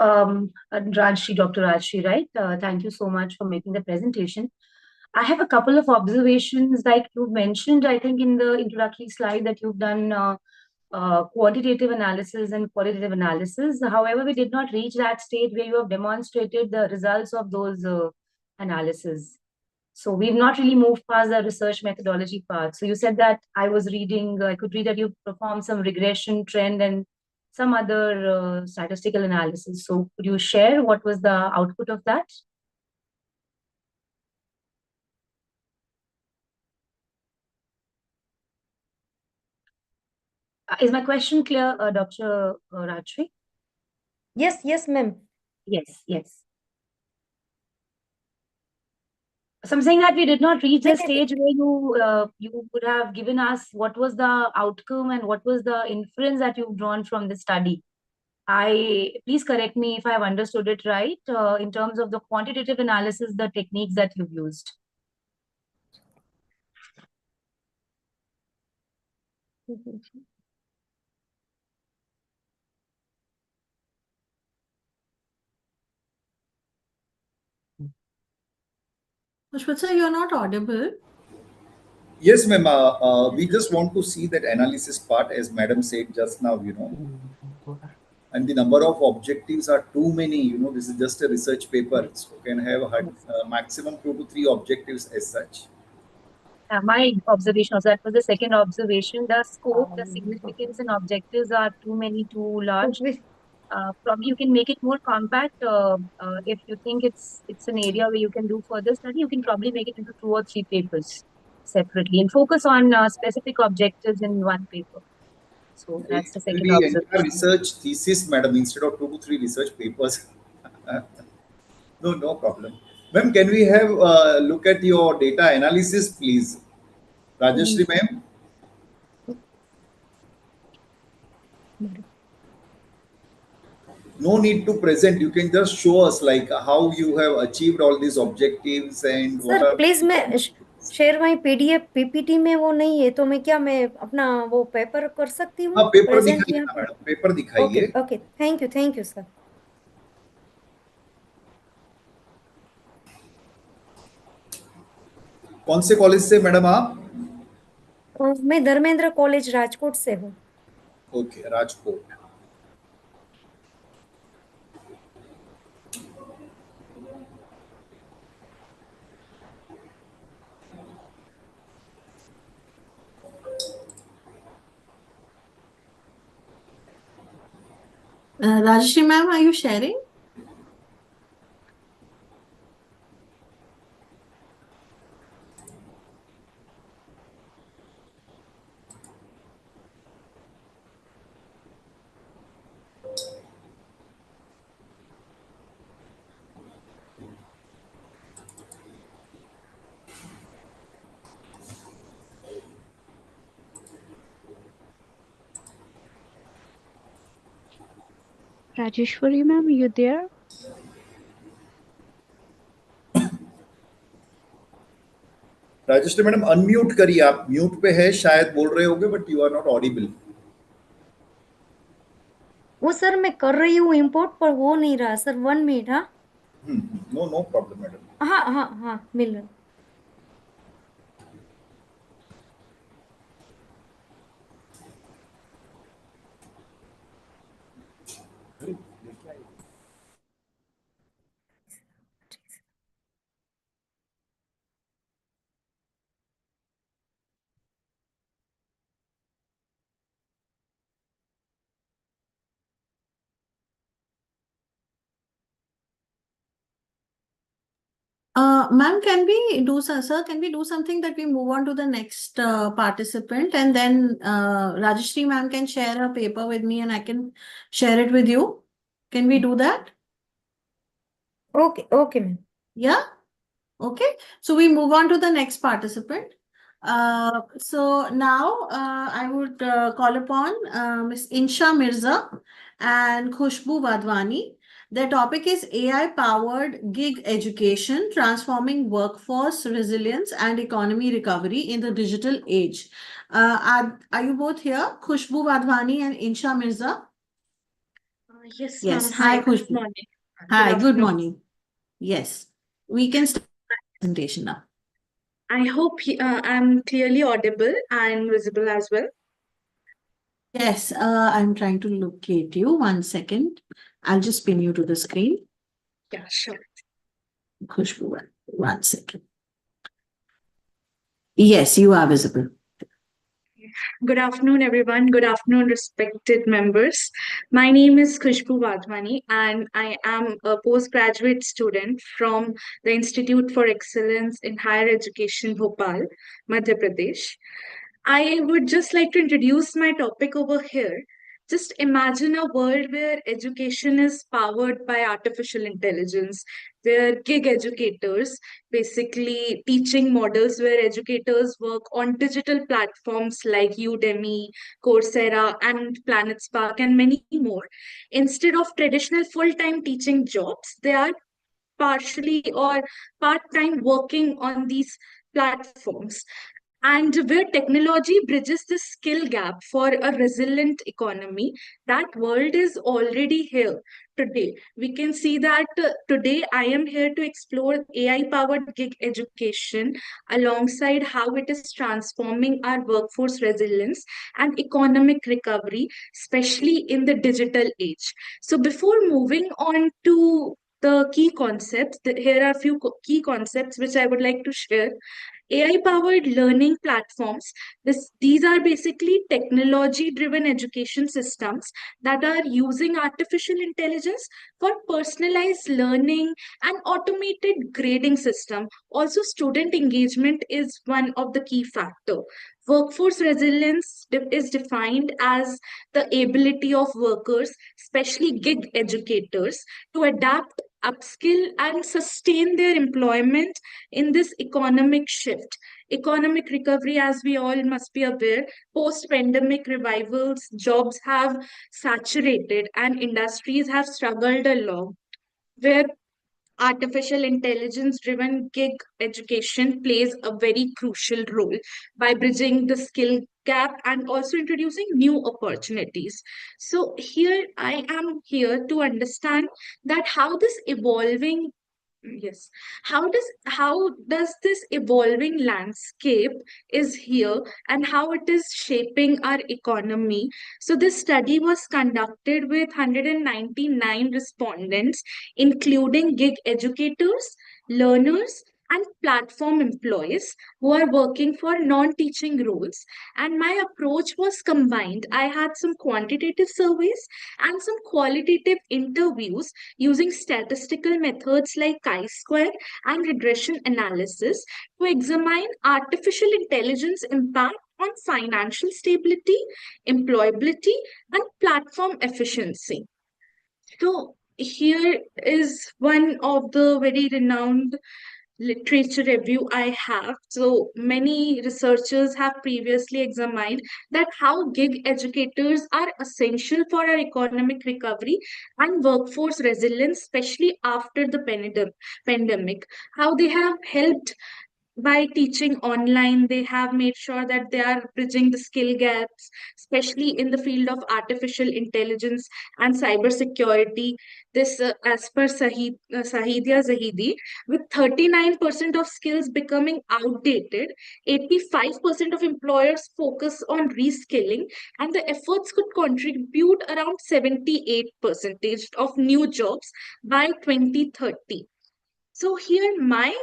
Rajshri, Dr. Rajshri, right? Thank you so much for making the presentation. I have a couple of observations, like you mentioned, I think in the introductory slide that you've done quantitative analysis and qualitative analysis. However, we did not reach that stage where you have demonstrated the results of those analysis. So we've not really moved past the research methodology part. So you said that I could read that you performed some regression trend and some other statistical analysis. So could you share what was the output of that? Is my question clear, Dr. Rajshri? Yes, ma'am. Yes. So I'm saying that we did not reach the stage where you would have given us what was the outcome and what was the inference that you've drawn from the study. Please correct me if I have understood it right, in terms of the quantitative analysis, the techniques that you've used. Pushpat sir, you're not audible. Yes, ma'am. We just want to see that analysis part, as madam said just now, and the number of objectives are too many. This is just a research paper, so can have maximum 2 to 3 objectives as such. My observation was that was the second observation. The scope, the significance, and objectives are too many, too large. Probably you can make it more compact. If you think it's an area where you can do further study, you can probably make it into 2 or 3 papers separately and focus on specific objectives in one paper. So that's the It will second be observation. entire research thesis, madam, instead of 2 to 3 research papers. No problem. Ma'am, can we have a look at your data analysis, please? Rajashri, ma'am? No need to present. You can just show us like how you have achieved all these objectives and what Sir, are. please, मैं share my PDF PPT में वो नहीं है, तो मैं अपना वो paper कर सकती हूँ? हाँ, पेपर प्रेजेंट दिखाइए यहाँ ना पे? मैडम, पेपर दिखाइए। Okay, thank you sir. कौन से कॉलेज से मैडम आप? मैं धर्मेंद्र कॉलेज राजकोट से हूँ। Okay, Rajkot. Rajashri ma'am, are you sharing? Rajeshwari ma'am, are you there? Rajeshwari madam unmute करिए, आप म्यूट पे है, शायद बोल रहे होंगे but you are not audible. वो सर मैं कर रही हूँ इंपोर्ट, पर हो नहीं रहा सर। 1 मिनट। हाँ, नो प्रॉब्लम मैडम। हाँ, मिल रहा। Ma'am, can we do something that we move on to the next participant, and then Rajashri ma'am can share her paper with me and I can share it with you. Can we do that? Okay, okay, ma'am. Yeah? Okay. So we move on to the next participant. So now I would call upon Ms. Insha Mirza and Khushbu Wadhwani. The topic is AI-powered gig education, transforming workforce resilience and economy recovery in the digital age. Are you both here, Khushbu Wadhwani and Insha Mirza? Yes, Yes. ma'am. Hi, Hi, good Khushbu. morning. Hi, good afternoon. morning. Yes. We can start the presentation now. I hope I'm clearly audible and visible as well. Yes, I'm trying to locate you. 1 second. I'll just pin you to the screen. Yeah, sure. Khushbu, 1 second. Yes, you are visible. Good afternoon, everyone. Good afternoon, respected members. My name is Khushbu Wadhwani, and I am a postgraduate student from the Institute for Excellence in Higher Education, Bhopal, Madhya Pradesh. I would just like to introduce my topic over here. Just imagine a world where education is powered by artificial intelligence, where gig educators, basically teaching models where educators work on digital platforms like Udemy, Coursera, and Planet Spark, and many more. Instead of traditional full-time teaching jobs, they are partially or part-time working on these platforms, and where technology bridges the skill gap for a resilient economy. That world is already here today. We can see that today I am here to explore AI powered gig education alongside how it is transforming our workforce resilience and economic recovery, especially in the digital age. So before moving on to the key concepts, here are a few key concepts which I would like to share. AI-powered learning platforms, these are basically technology-driven education systems that are using artificial intelligence for personalized learning and automated grading system. Also, student engagement is one of the key factor. Workforce resilience is defined as the ability of workers, especially gig educators, to adapt, upskill, and sustain their employment in this economic shift. Economic recovery, as we all must be aware, post-pandemic revivals, jobs have saturated and industries have struggled along, where artificial intelligence driven gig education plays a very crucial role by bridging the skill gap and also introducing new opportunities. So here I am here to understand that how this evolving Yes. How does this evolving landscape is here and how it is shaping our economy? So this study was conducted with 199 respondents, including gig educators, learners, and platform employees who are working for non-teaching roles. And my approach was combined. I had some quantitative surveys and some qualitative interviews using statistical methods like chi-square and regression analysis to examine artificial intelligence impact on financial stability, employability, and platform efficiency. So here is one of the very renowned literature review I have. So many researchers have previously examined that how gig educators are essential for our economic recovery and workforce resilience, especially after the pandemic. How they have helped by teaching online, they have made sure that they are bridging the skill gaps, especially in the field of artificial intelligence and cybersecurity. This, as per Sahidia Zahidi, with 39% of skills becoming outdated, 85% of employers focus on reskilling, and the efforts could contribute around 78% of new jobs by 2030. So here my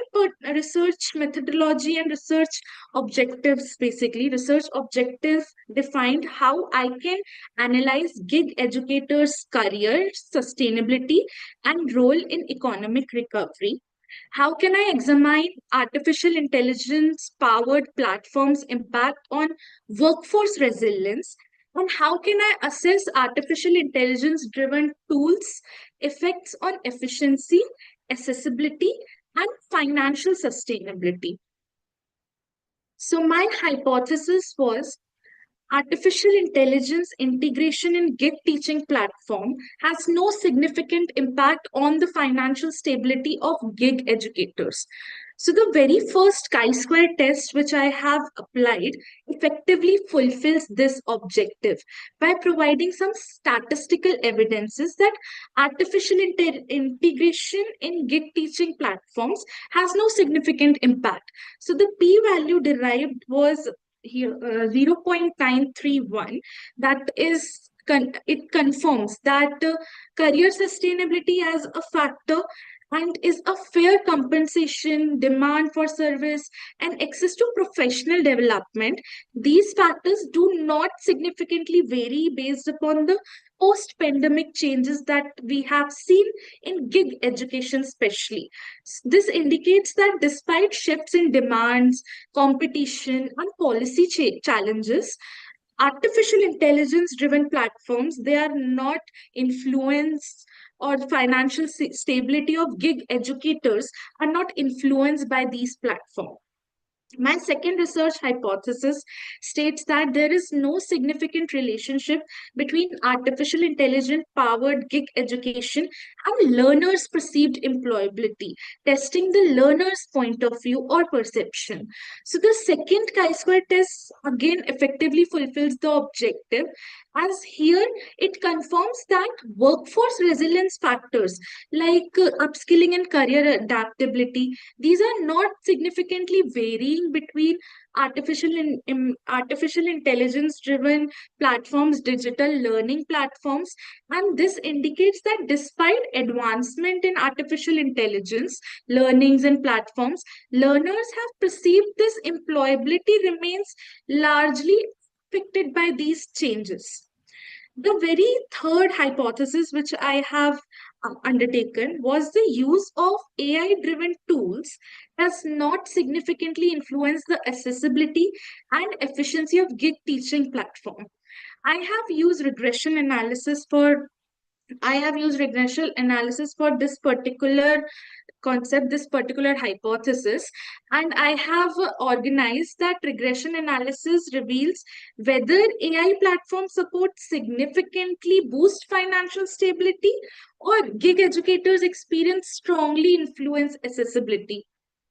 research methodology and research objectives, basically research objectives defined how I can analyze gig educators' career, sustainability, and role in economic recovery. How can I examine artificial intelligence powered platforms' impact on workforce resilience? And how can I assess artificial intelligence driven tools' effects on efficiency, accessibility, and financial sustainability. So my hypothesis was artificial intelligence integration in gig teaching platform has no significant impact on the financial stability of gig educators. So the very first chi-square test which I have applied effectively fulfills this objective by providing some statistical evidences that artificial integration in gig teaching platforms has no significant impact. So the p-value derived was here 0.931. That is it confirms that career sustainability as a factor and is a fair compensation, demand for service, and access to professional development. These factors do not significantly vary based upon the post-pandemic changes that we have seen in gig education especially. This indicates that despite shifts in demands, competition, and policy challenges, artificial intelligence driven platforms, they are not influenced, or financial stability of gig educators are not influenced by these platforms. My second research hypothesis states that there is no significant relationship between artificial intelligence powered gig education and learners' perceived employability, testing the learner's point of view or perception. So the second chi-square test again effectively fulfills the objective, as here it confirms that workforce resilience factors like upskilling and career adaptability, these are not significantly varying between artificial intelligence driven platforms, digital learning platforms, and this indicates that despite advancement in artificial intelligence learnings and platforms, learners have perceived this employability remains largely affected by these changes. The very third hypothesis which I have undertaken was the use of AI-driven tools does not significantly influence the accessibility and efficiency of gig teaching platform. I have used regression analysis for this particular concept, this particular hypothesis, and I have organized that regression analysis reveals whether AI platform support significantly boost financial stability or gig educators experience strongly influence accessibility.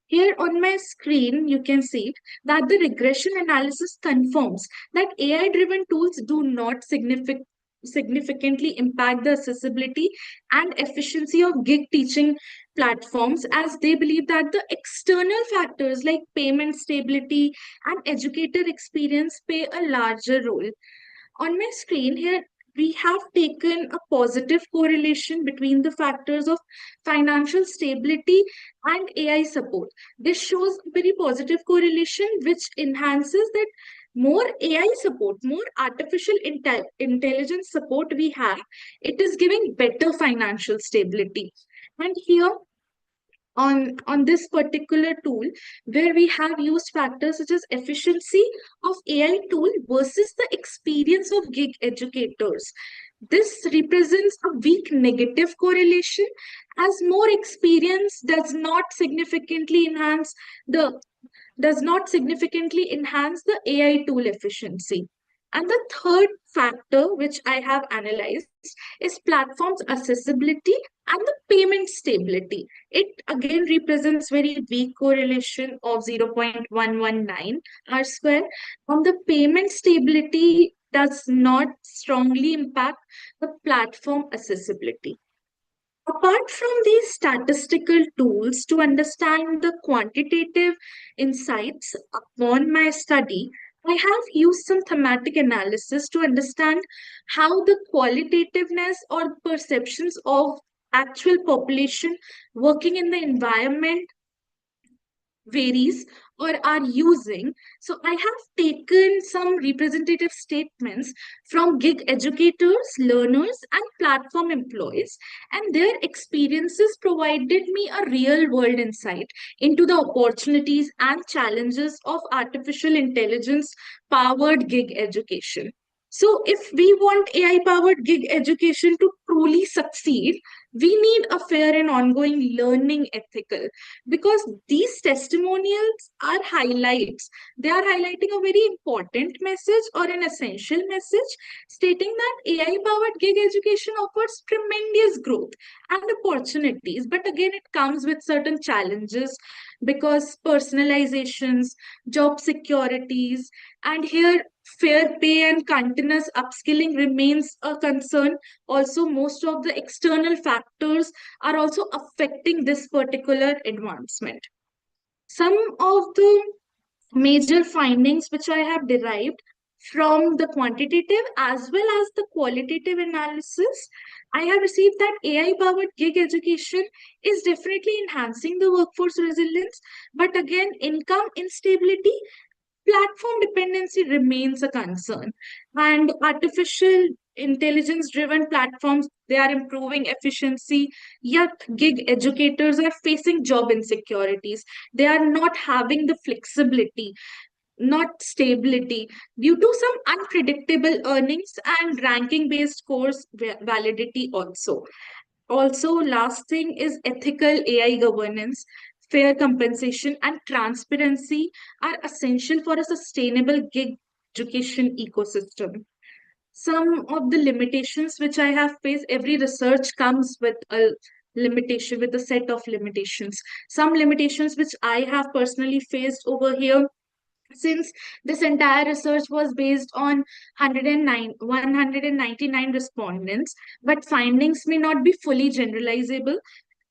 Here on my screen, you can see that the regression analysis confirms that AI-driven tools do not significantly impact the accessibility and efficiency of gig teaching platforms, as they believe that the external factors like payment stability and educator experience play a larger role. On my screen here, we have taken a positive correlation between the factors of financial stability and AI support. This shows a very positive correlation which enhances that more AI support, more artificial intelligence support we have, it is giving better financial stability. And here on this particular tool, where we have used factors such as efficiency of AI tool versus the experience of gig educators. This represents a weak negative correlation, as more experience does not significantly enhance the AI tool efficiency. And the third factor which I have analyzed is platform's accessibility and the payment stability. It again represents very weak correlation of 0.119 R square. On the payment stability does not strongly impact the platform accessibility. Apart from these statistical tools to understand the quantitative insights upon my study, I have used some thematic analysis to understand how the qualitativeness or perceptions of actual population working in the environment varies or are using. So I have taken some representative statements from gig educators, learners, and platform employees, and their experiences provided me a real world insight into the opportunities and challenges of artificial intelligence powered gig education. So if we want AI powered gig education to truly succeed, We need a fair and ongoing learning ethical, because these testimonials are highlights. They are highlighting a very important message or an essential message, stating that AI powered gig education offers tremendous growth and opportunities, but again it comes with certain challenges, because personalizations, job securities, and here fair pay and continuous upskilling remains a concern. Also, most of the external factors are also affecting this particular advancement. Some of the major findings which I have derived from the quantitative as well as the qualitative analysis, I have received that AI powered gig education is definitely enhancing the workforce resilience, but again, income instability, platform dependency remains a concern. And artificial intelligence driven platforms, they are improving efficiency, yet gig educators are facing job insecurities. They are not having the flexibility, not stability, due to some unpredictable earnings and ranking based course validity also. Also, last thing is ethical AI governance. Fair compensation and transparency are essential for a sustainable gig education ecosystem. Some of the limitations which I have faced, every research comes with a limitation, with a set of limitations. Some limitations which I have personally faced over here, since this entire research was based on 199 respondents, but findings may not be fully generalizable,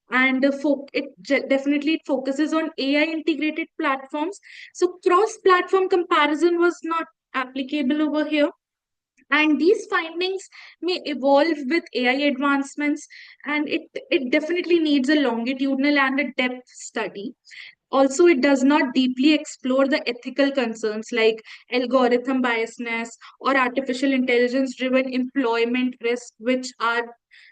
and definitely it focuses on AI integrated platforms. So cross platform comparison was not applicable over here, and these findings may evolve with AI advancements, and it definitely needs a longitudinal and a depth study. Also, it does not deeply explore the ethical concerns like algorithm biasness or artificial intelligence driven employment risk, which are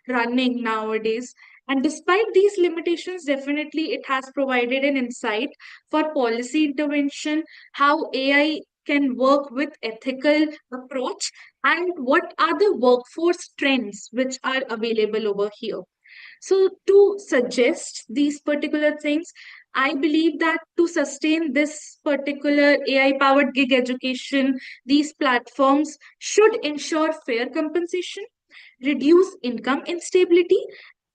running nowadays. And despite these limitations, definitely it has provided an insight for policy intervention, how AI can work with ethical approach, and what are the workforce trends which are available over here. So to suggest these particular things, I believe that to sustain this particular AI-powered gig education, these platforms should ensure fair compensation, reduce income instability,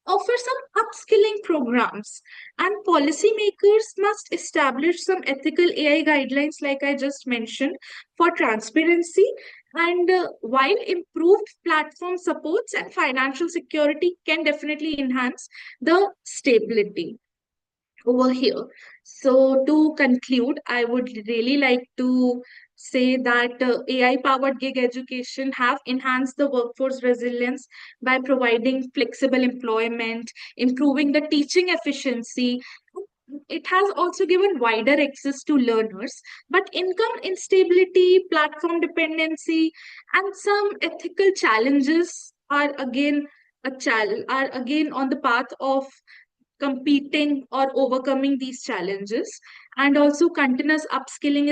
offer some upskilling programs, and policymakers must establish some ethical AI guidelines, like I just mentioned, for transparency. And while improved platform supports and financial security can definitely enhance the stability over here. So to conclude, I would really like to say that AI powered gig education have enhanced the workforce resilience by providing flexible employment, improving the teaching efficiency. It has also given wider access to learners, but income instability, platform dependency, and some ethical challenges are again on the path of competing or overcoming these challenges. And also continuous upskilling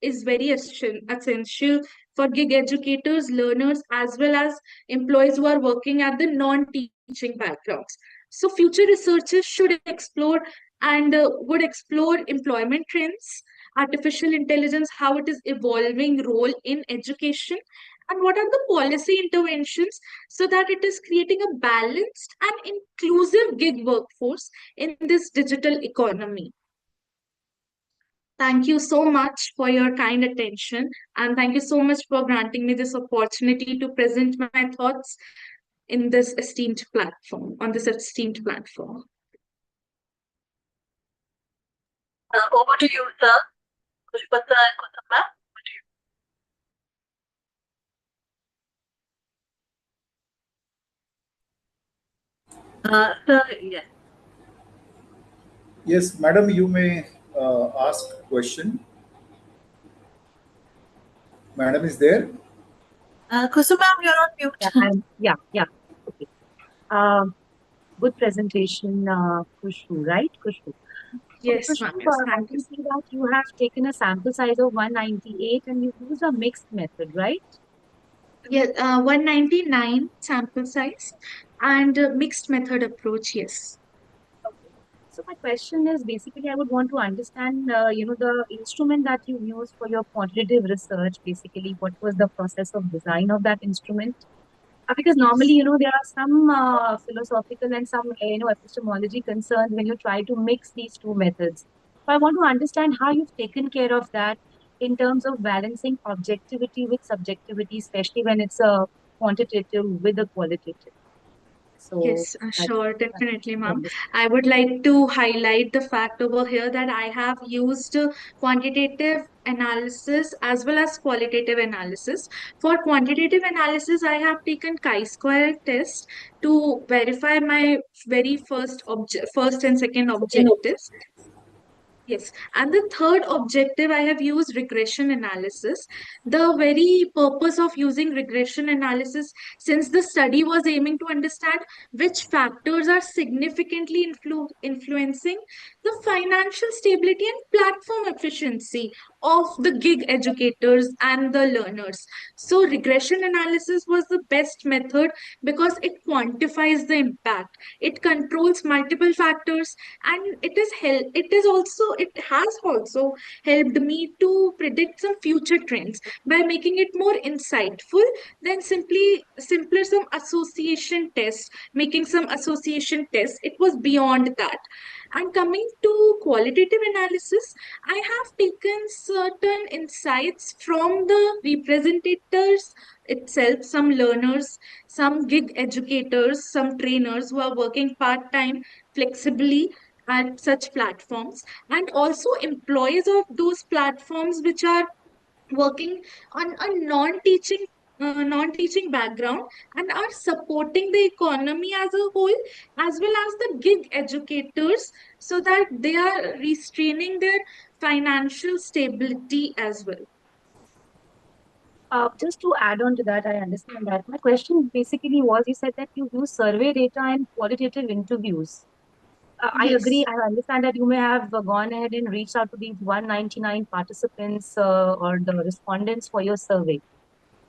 is very essential for gig educators, learners, as well as employees who are working at the non-teaching backgrounds. So future researchers should explore and would explore employment trends, artificial intelligence, how it is evolving role in education, and what are the policy interventions so that it is creating a balanced and inclusive gig workforce in this digital economy. Thank you so much for your kind attention, and thank you so much for granting me this opportunity to present my thoughts in this esteemed platform, on this esteemed platform. Over to you, sir. Pushpata and Kusuma. Sir, yes. Yes, madam, you may ask question. Madam is there? Kusuma, you're on mute. Yeah. Okay. Good presentation, Khushbu, right? Khushbu. Yes, Khushbu, ma'am. Yes, I thank can you. see that you have taken a sample size of 198 and you use a mixed method, right? Yes, 199 sample size. and mixed method approach, yes. Okay. So my question is basically, I would want to understand, the instrument that you used for your quantitative research. Basically, what was the process of design of that instrument? Because normally, there are some philosophical and some, epistemology concerns when you try to mix these two methods. So I want to understand how you've taken care of that in terms of balancing objectivity with subjectivity, especially when it's a quantitative with a qualitative. So Yes, that's sure, definitely, ma'am. understand. I would like to highlight the fact over here that I have used quantitative analysis as well as qualitative analysis. For quantitative analysis, I have taken chi-square test to verify my very first and second objectives. Yes, and the third objective, I have used regression analysis. The very purpose of using regression analysis, since the study was aiming to understand which factors are significantly influencing the financial stability and platform efficiency of the gig educators and the learners. So, regression analysis was the best method because it quantifies the impact, it controls multiple factors, and it has also helped me to predict some future trends by making it more insightful than simpler some association tests. Making some association tests, it was beyond that. And coming to qualitative analysis, I have taken certain insights from the representatives itself, some learners, some gig educators, some trainers who are working part-time flexibly at such platforms, and also employees of those platforms which are working on a non-teaching background and are supporting the economy as a whole, as well as the gig educators, so that they are restraining their financial stability as well. Just to add on to that, I understand that. My question basically was, you said that you use survey data and qualitative interviews. I agree. Yes. I understand that you may have gone ahead and reached out to these 199 participants or the respondents for your survey.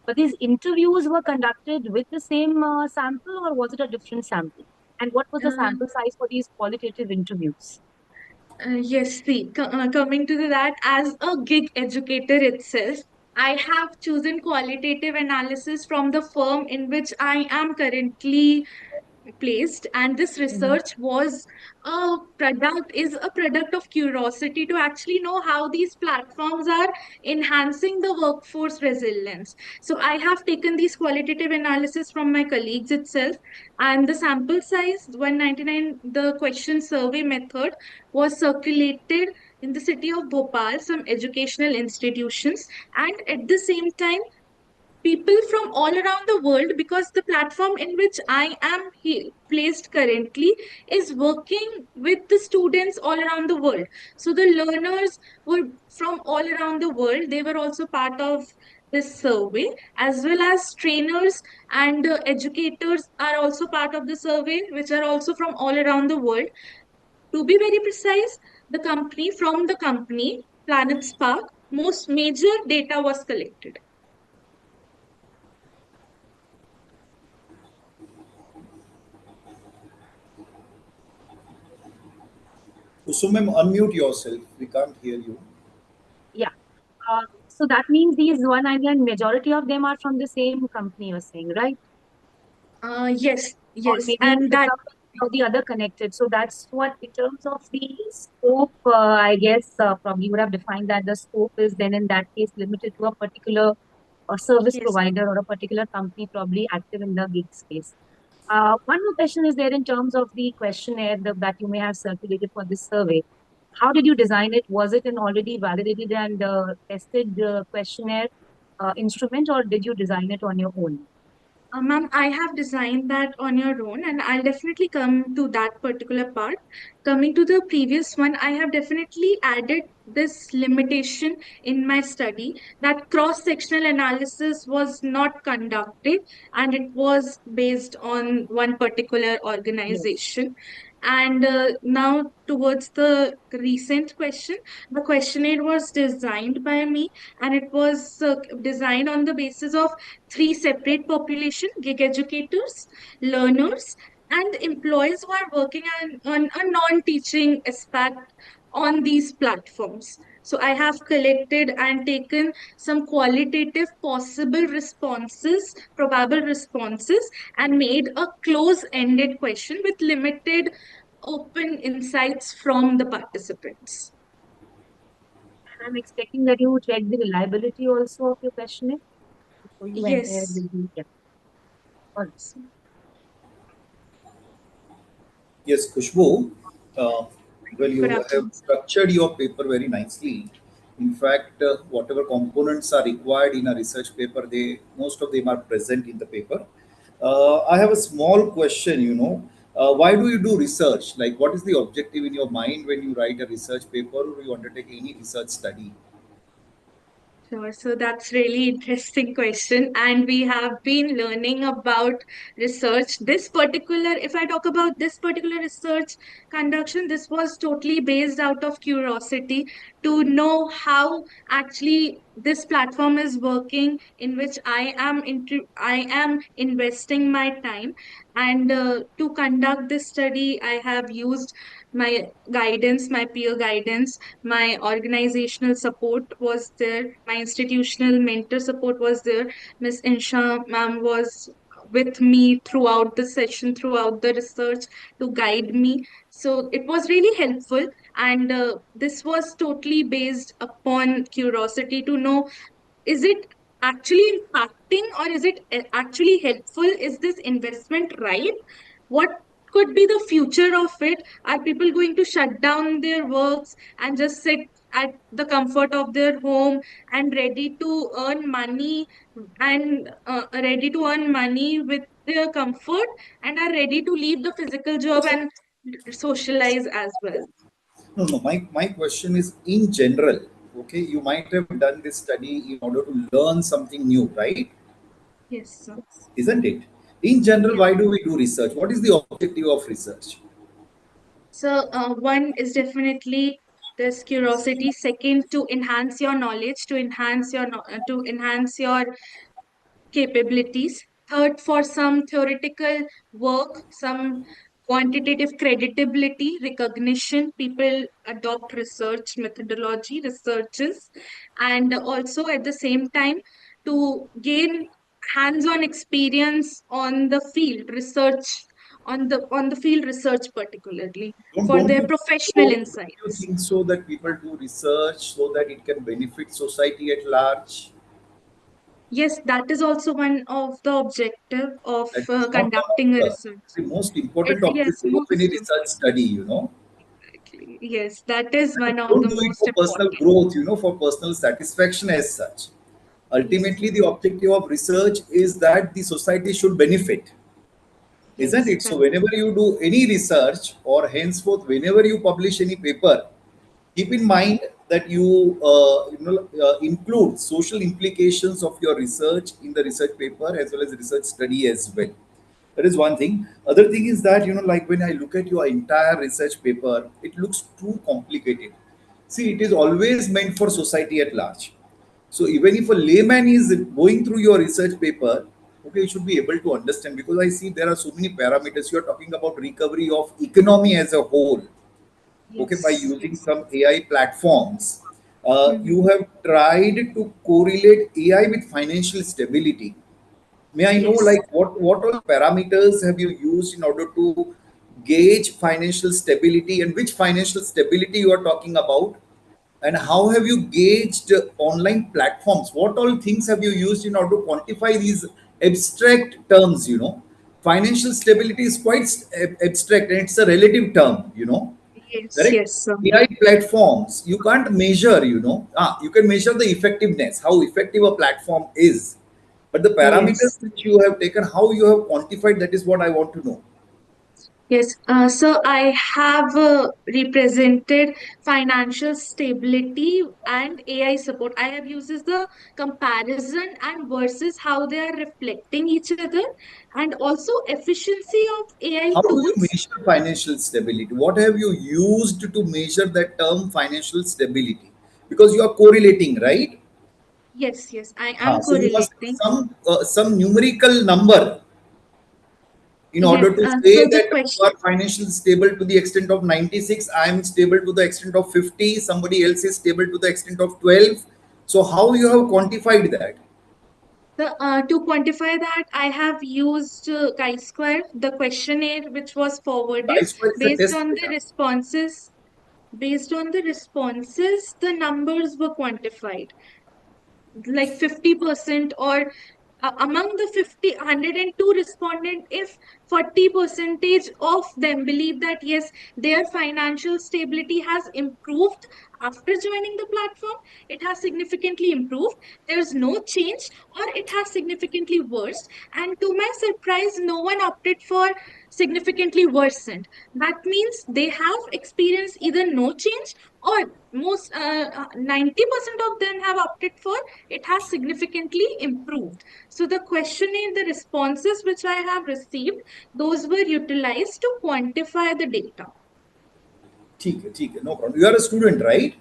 But these interviews were conducted with the same sample, or was it a different sample? And what was the sample size for these qualitative interviews? Yes, see, coming to that, as a gig educator itself, I have chosen qualitative analysis from the firm in which I am currently placed, and this research was a product of curiosity to actually know how these platforms are enhancing the workforce resilience. So I have taken these qualitative analysis from my colleagues itself, and the sample size 199, the question survey method was circulated in the city of Bhopal, some educational institutions, and at the same time people from all around the world, because the platform in which I am placed currently is working with the students all around the world. So the learners were from all around the world. They were also part of this survey, as well as trainers and educators are also part of the survey, which are also from all around the world. To be very precise, from the company, Planet Spark, most major data was collected. So, ma'am, unmute yourself. We can't hear you. Yeah. So that means these 199, majority of them are from the same company, you're saying, right? Yes, Or yes, maybe and the that company or the other connected. So that's what, in terms of the scope, I guess probably would have defined that the scope is then in that case limited to a particular service yes. provider or a particular company probably active in the gig space. One more question is there in terms of the questionnaire that you may have circulated for this survey. How did you design it? Was it an already validated and tested questionnaire instrument, or did you design it on your own? Ma'am, I have designed that on your own, and I'll definitely come to that particular part. Coming to the previous one, I have definitely added this limitation in my study that cross-sectional analysis was not conducted and it was based on one particular Yes. organization. And now towards the recent question, the questionnaire was designed by me, and it was designed on the basis of three separate population: gig educators, learners, and employees who are working on a non-teaching aspect on these platforms. So I have collected and taken some qualitative possible responses, probable responses, and made a close-ended question with limited open insights from the participants. I'm expecting that you check the reliability also of your questionnaire before you went ahead Yes. with the answer. Yes, Khushbu. Well, Good you have afternoon. structured your paper very nicely. In fact, whatever components are required in a research paper, they most of them are present in the paper. I have a small question. Why do you do research? Like, what is the objective in your mind when you write a research paper or you undertake any research study? Sure. So that's really interesting question. And we have been learning about research. If I talk about this particular research conduction, this was totally based out of curiosity to know how actually this platform is working, in which I am investing my time. And to conduct this study, I have used my guidance, my peer guidance, my organizational support was there, my institutional mentor support was there. Miss Insha ma'am was with me throughout the session, throughout the research, to guide me. So it was really helpful, and this was totally based upon curiosity to know, is it actually impacting or is it actually helpful? Is this investment right? What could be the future of it? Are people going to shut down their works and just sit at the comfort of their home and ready to earn money, and ready to earn money with their comfort, and are ready to leave the physical job and socialize as well? No, no. My question is in general. Okay, you might have done this study in order to learn something new, right? Yes, sir. Isn't it? In general, why do we do research? What is the objective of research? So, one is definitely this curiosity. Second, to enhance your knowledge, to enhance your capabilities. Third, for some theoretical work, some quantitative credibility, recognition. People adopt research methodology, researches, and also at the same time to gain hands-on experience on the field research, on the field research particularly Don't, for don't their you professional don't you insights. think so that people do research so that it can benefit society at large? Yes, that is also one of the objective of That is not one of conducting a research. the most important Yes, objective of any most research study. exactly. Yes, that is one of Don't the do it most for personal important. growth, for personal satisfaction as such. Yes, Ultimately, the objective of research is that the society should benefit, isn't yes, it? So, whenever you do any research, or henceforth, whenever you publish any paper, keep in mind that you include social implications of your research in the research paper as well as research study as well. That is one thing. Other thing is that, like when I look at your entire research paper, it looks too complicated. See, it is always meant for society at large. So even if a layman is going through your research paper, okay, you should be able to understand, because I see there are so many parameters. You are talking about recovery of economy as a whole, okay, by yes, using yes. some AI platforms. You Mhm. have tried to correlate AI with financial stability. May I know, Yes. like, what all parameters have you used in order to gauge financial stability, and which financial stability you are talking about? And how have you gauged online platforms? What all things have you used in order to quantify these abstract terms? Financial stability is quite abstract, and it's a relative term. Yes, Correct? yes, sir. AI platforms, you can't measure. You can measure the effectiveness, how effective a platform is. But the parameters Yes. which you have taken, how you have quantified, that is what I want to know. Yes, so I have represented financial stability and AI support. I have uses the comparison and versus how they are reflecting each other, and also efficiency of AI How do you tools. measure financial stability? What have you used to measure that term financial stability? Because you are correlating, right? Yes, yes, I am So you must correlating. have some numerical number in order Yes, to so say the that you question. are financially stable to the extent of 96, I am stable to the extent of 50, somebody else is stable to the extent of 12. So how you have quantified that? To quantify that, I have used chi-square, the questionnaire which was forwarded Chi-square is a based test on the data. responses. Based on the responses, the numbers were quantified like 50% or among the 102 respondent, if 40 percentage of them believe that yes, their financial stability has improved after joining the platform, it has significantly improved, there's no change, or it has significantly worse, and to my surprise no one opted for significantly worsened. That means they have experienced either no change, or most 90% of them have opted for it has significantly improved. So the questionnaire, the responses which I have received, those were utilized to quantify the data. ठीक है, no problem. You are a student, right?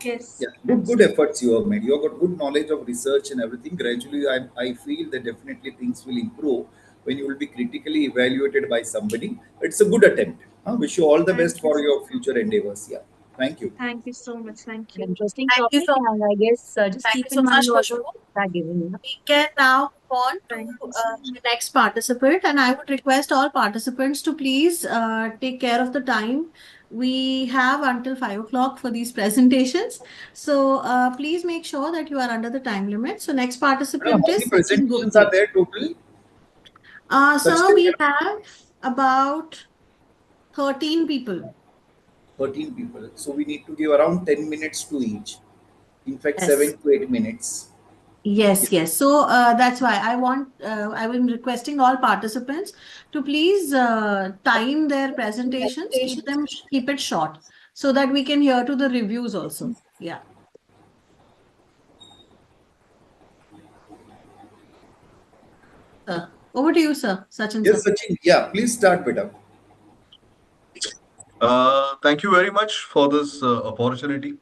Yes. Yeah, good efforts you have made. You have got good knowledge of research and everything. Gradually, I feel that definitely things will improve when you will be critically evaluated by somebody. It's a good attempt. Wish you all the Thank best you. for your future endeavors. Yeah, thank you. Thank you so much. Thank An you. interesting Thank you topic, so and I guess just Thank keep you in so mind much, what the Khushbu. are giving. We can now move on to Thank you so much. the next participant, and I would request all participants to please take care of the time. We have until 5 o'clock for these presentations, so please make sure that you are under the time limit. So next Madam, participant how is many Sachin presentations are Gupte. there total? Sir, Sachin, we have about 13 people. 13 people. So we need to give around 10 minutes to each. In fact, Yes. 7 to 8 minutes. Yeah. Yes, yes. So that's why I am requesting all participants to please time their presentations, keep it short so that we can hear to the reviews also. Yeah. Over to you, sir. Sachin, Yes, sir. Sachin. Yeah, please start, beta. Thank you very much for this opportunity.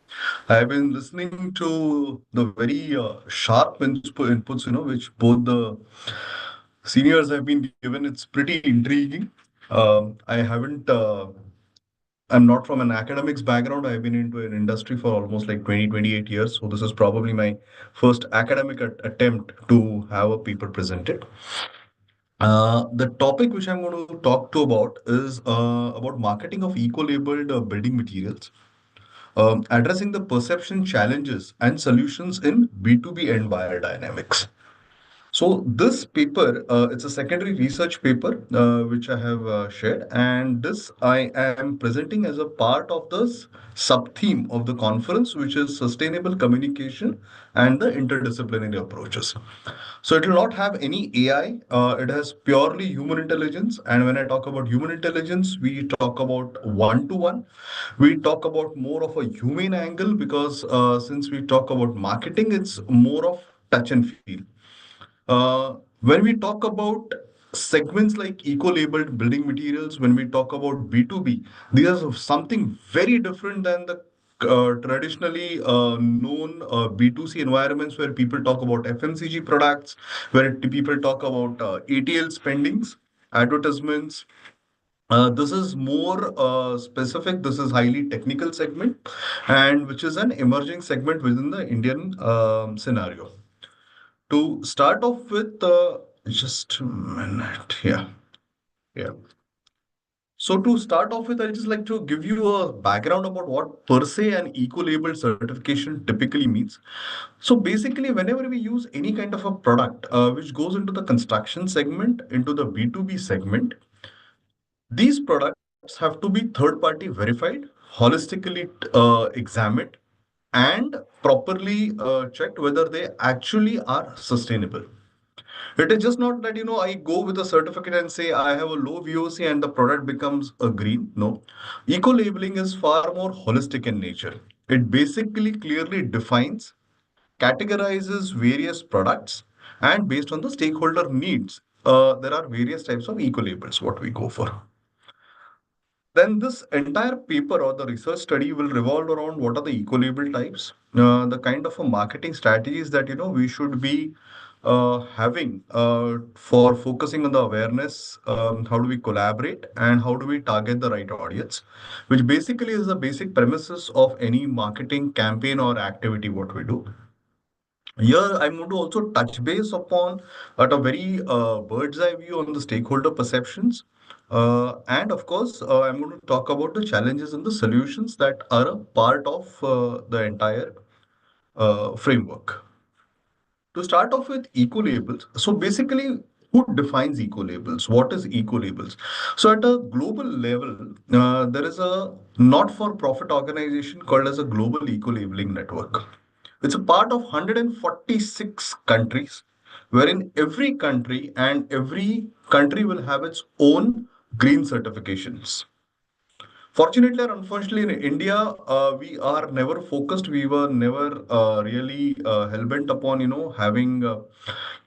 I've been listening to the very sharp inputs, which both the seniors have been given. It's pretty intriguing. I haven't, I'm not from an academics background. I've been into an industry for almost like 28 years. So this is probably my first academic attempt to have a paper presented. The topic which I'm going to talk to about is about marketing of eco-labeled building materials, addressing the perception challenges and solutions in B2B and buyer dynamics. So this paper, it's a secondary research paper which I have shared, and this I am presenting as a part of the sub-theme of the conference, which is sustainable communication and the interdisciplinary approaches. So it will not have any AI. It has purely human intelligence. And when I talk about human intelligence, we talk about one-to-one. We talk about more of a human angle because since we talk about marketing, it's more of touch and feel. When we talk about segments like eco-labeled building materials, when we talk about B2B, these are something very different than the traditionally known B2C environments where people talk about FMCG products, where people talk about ATL spendings, advertisements. This is more specific. This is highly technical segment, and which is an emerging segment within the Indian scenario. To start off with, just a minute. Yeah. So to start off with, I just like to give you a background about what per se an eco-label certification typically means. So basically, whenever we use any kind of a product which goes into the construction segment, into the B2B segment, these products have to be third-party verified, holistically examined, and properly checked whether they actually are sustainable. It is just not that, I go with a certificate and say I have a low VOC and the product becomes a green. No. Eco labeling is far more holistic in nature. It basically clearly defines, categorizes various products, and based on the stakeholder needs, there are various types of eco labels what we go for. Then this entire paper or the research study will revolve around what are the eco-label types, the kind of a marketing strategies that we should be having for focusing on the awareness, how do we collaborate and how do we target the right audience, which basically is the basic premises of any marketing campaign or activity what we do. Here, I'm going to also touch base upon at a very bird's eye view on the stakeholder perceptions. And of course, I'm going to talk about the challenges and the solutions that are a part of the entire framework. To start off with eco labels, so basically, who defines eco labels? What is eco labels? So at a global level, there is a not-for-profit organization called as a Global Eco Labeling Network. It's a part of 146 countries, wherein every country will have its own green certifications. Fortunately or unfortunately, in India, we are never focused. We were never really hell-bent upon, having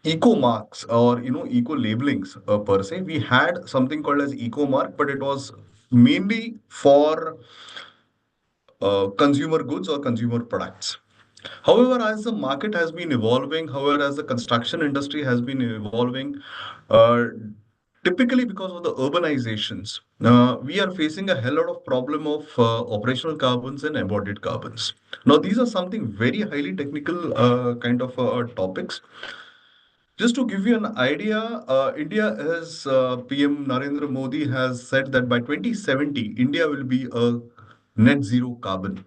eco marks or, eco labelings per se. We had something called as eco mark, but it was mainly for consumer goods or consumer products. However, as the market has been evolving, however, as the construction industry has been evolving, uh, typically because of the urbanizations, we are facing a hell lot of problem of operational carbons and embodied carbons. Now, these are something very highly technical kind of topics. Just to give you an idea, India has PM Narendra Modi has said that by 2070, India will be a net zero carbon.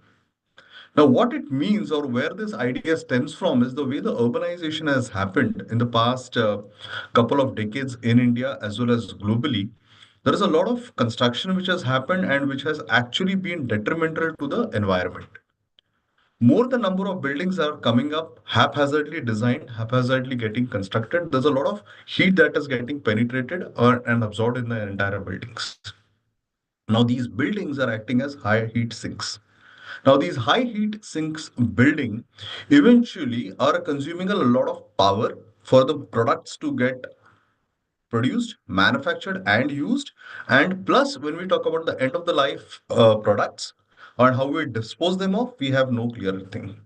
Now, what it means or where this idea stems from is the way the urbanization has happened in the past couple of decades in India as well as globally. There is a lot of construction which has happened and which has actually been detrimental to the environment. More the number of buildings are coming up, haphazardly designed, haphazardly getting constructed. There's a lot of heat that is getting penetrated and absorbed in the entire buildings. Now, these buildings are acting as high heat sinks. Now, these high heat sinks building eventually are consuming a lot of power for the products to get produced, manufactured, and used. And plus, when we talk about the end of the life products and how we dispose them of, we have no clear thing.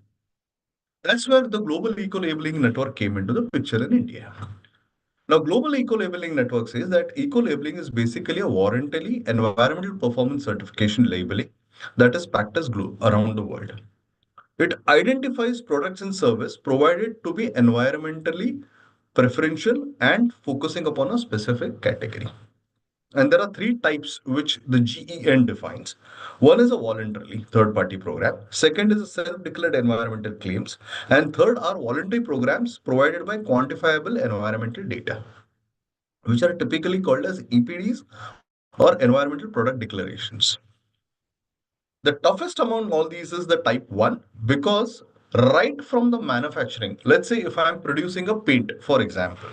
That's where the Global Eco Labeling Network came into the picture in India. Now, Global Eco Labeling Network says that eco labeling is basically a voluntary environmental performance certification labeling that is practiced around the world. It identifies products and service provided to be environmentally preferential and focusing upon a specific category. And there are three types which the GEN defines. One is a voluntarily third-party program. Second is a self-declared environmental claims. And third are voluntary programs provided by quantifiable environmental data, which are typically called as EPDs or environmental product declarations. The toughest among all these is the type 1 because right from the manufacturing, let's say if I'm producing a paint, for example,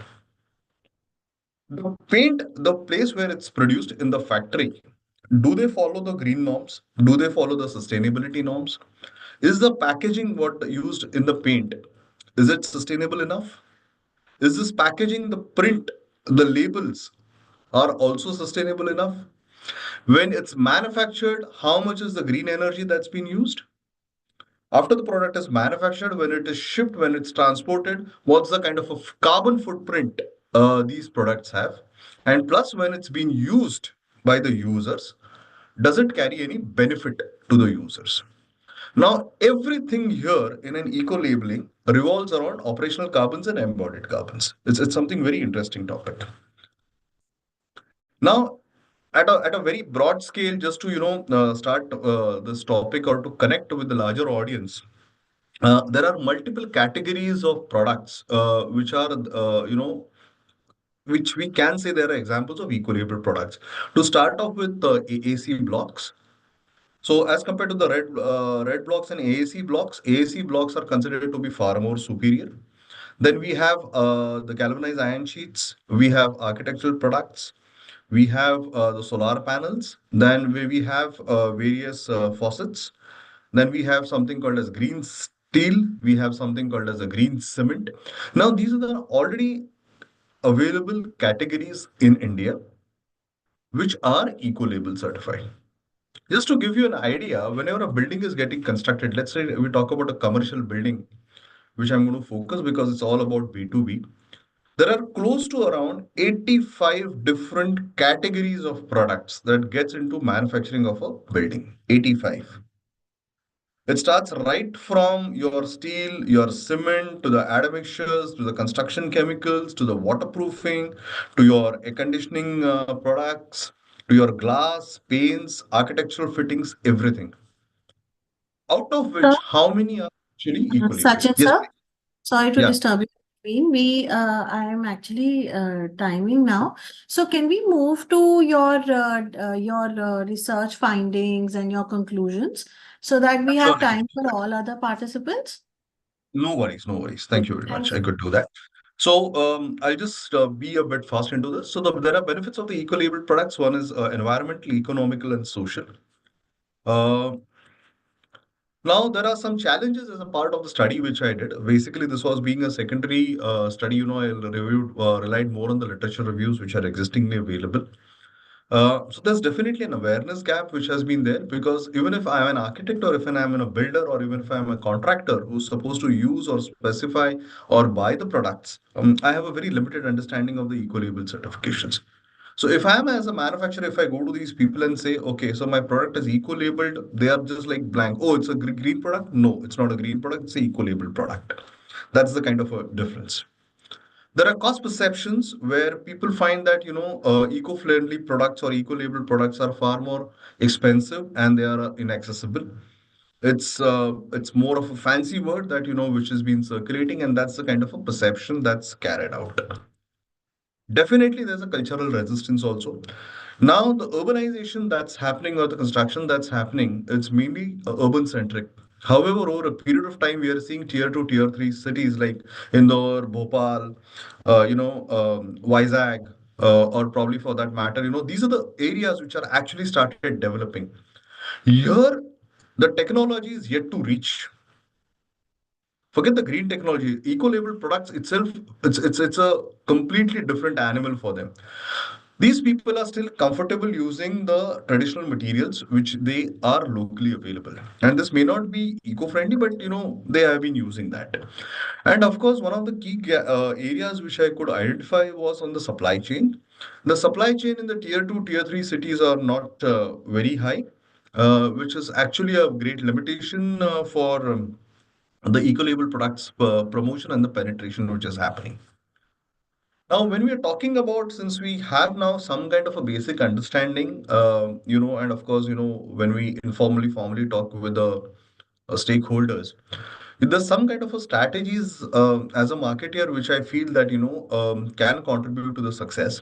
the paint, the place where it's produced in the factory, do they follow the green norms? Do they follow the sustainability norms? Is the packaging what used in the paint, is it sustainable enough? Is this packaging, the print, the labels are also sustainable enough? When it's manufactured, how much is the green energy that's been used? After the product is manufactured, when it is shipped, when it's transported, what's the kind of a carbon footprint these products have? And plus, when it's being used by the users, does it carry any benefit to the users? Now, everything here in an eco labeling revolves around operational carbons and embodied carbons. It's something very interesting topic. Now, at a very broad scale, just to start this topic or to connect with the larger audience, there are multiple categories of products which are which we can say there are examples of eco-label products. To start off with AAC blocks. So as compared to the red blocks and AAC blocks are considered to be far more superior. Then we have the galvanized iron sheets. We have architectural products. We have the solar panels. Then we have various faucets. Then we have something called as green steel. We have something called as a green cement. Now, these are the already available categories in India which are eco-label certified. Just to give you an idea, whenever a building is getting constructed, let's say we talk about a commercial building, which I'm going to focus because it's all about B2B. There are close to around 85 different categories of products that gets into manufacturing of a building. 85. It starts right from your steel, your cement, to the admixtures, to the construction chemicals, to the waterproofing, to your air conditioning products, to your glass, paints, architectural fittings, everything. Out of Sir, which, how many are actually eco-labeled? Sachin, Yes, sir, please. sorry to Yeah. disturb you. I am actually timing now. So can we move to your research findings and your conclusions so that we have Sure. time for all other participants? No worries, no worries. Thank you very much. Thank I you. could do that. So I'll just be a bit fast into this. So there are benefits of the eco-labeled products. One is environmental, economical, and social. Uh, Now, there are some challenges as a part of the study which I did. Basically, this was being a secondary study. I relied more on the literature reviews which are existingly available. So there's definitely an awareness gap which has been there because even if I'm an architect or if I'm a builder or even if I'm a contractor who's supposed to use or specify or buy the products, I have a very limited understanding of the eco-label certifications. So if I'm as a manufacturer, if I go to these people and say, okay, so my product is eco-labeled, they are just like blank. Oh, it's a green product? No, it's not a green product. It's an eco-labeled product. That's the kind of a difference. There are cost perceptions where people find that eco-friendly products or eco-labeled products are far more expensive and they are inaccessible. It's more of a fancy word that which has been circulating, and that's the kind of a perception that's carried out. Definitely, there's a cultural resistance also. Now, the urbanization that's happening or the construction that's happening, it's mainly urban centric. However, over a period of time, we are seeing tier two, tier three cities like Indore, Bhopal, Vizag, or probably for that matter, these are the areas which are actually started developing. Here, the technology is yet to reach. Forget the green technology. Eco-labeled products itself, it's a completely different animal for them. These people are still comfortable using the traditional materials which they are locally available. And this may not be eco-friendly, but they have been using that. And of course, one of the key areas which I could identify was on the supply chain. The supply chain in the tier two, tier three cities are not very high, which is actually a great limitation for the eco-label products promotion and the penetration which is happening. Now, when we are talking about, since we have now some kind of a basic understanding, and of course, when we informally, formally talk with the stakeholders, there's some kind of a strategies as a marketeer which I feel that can contribute to the success.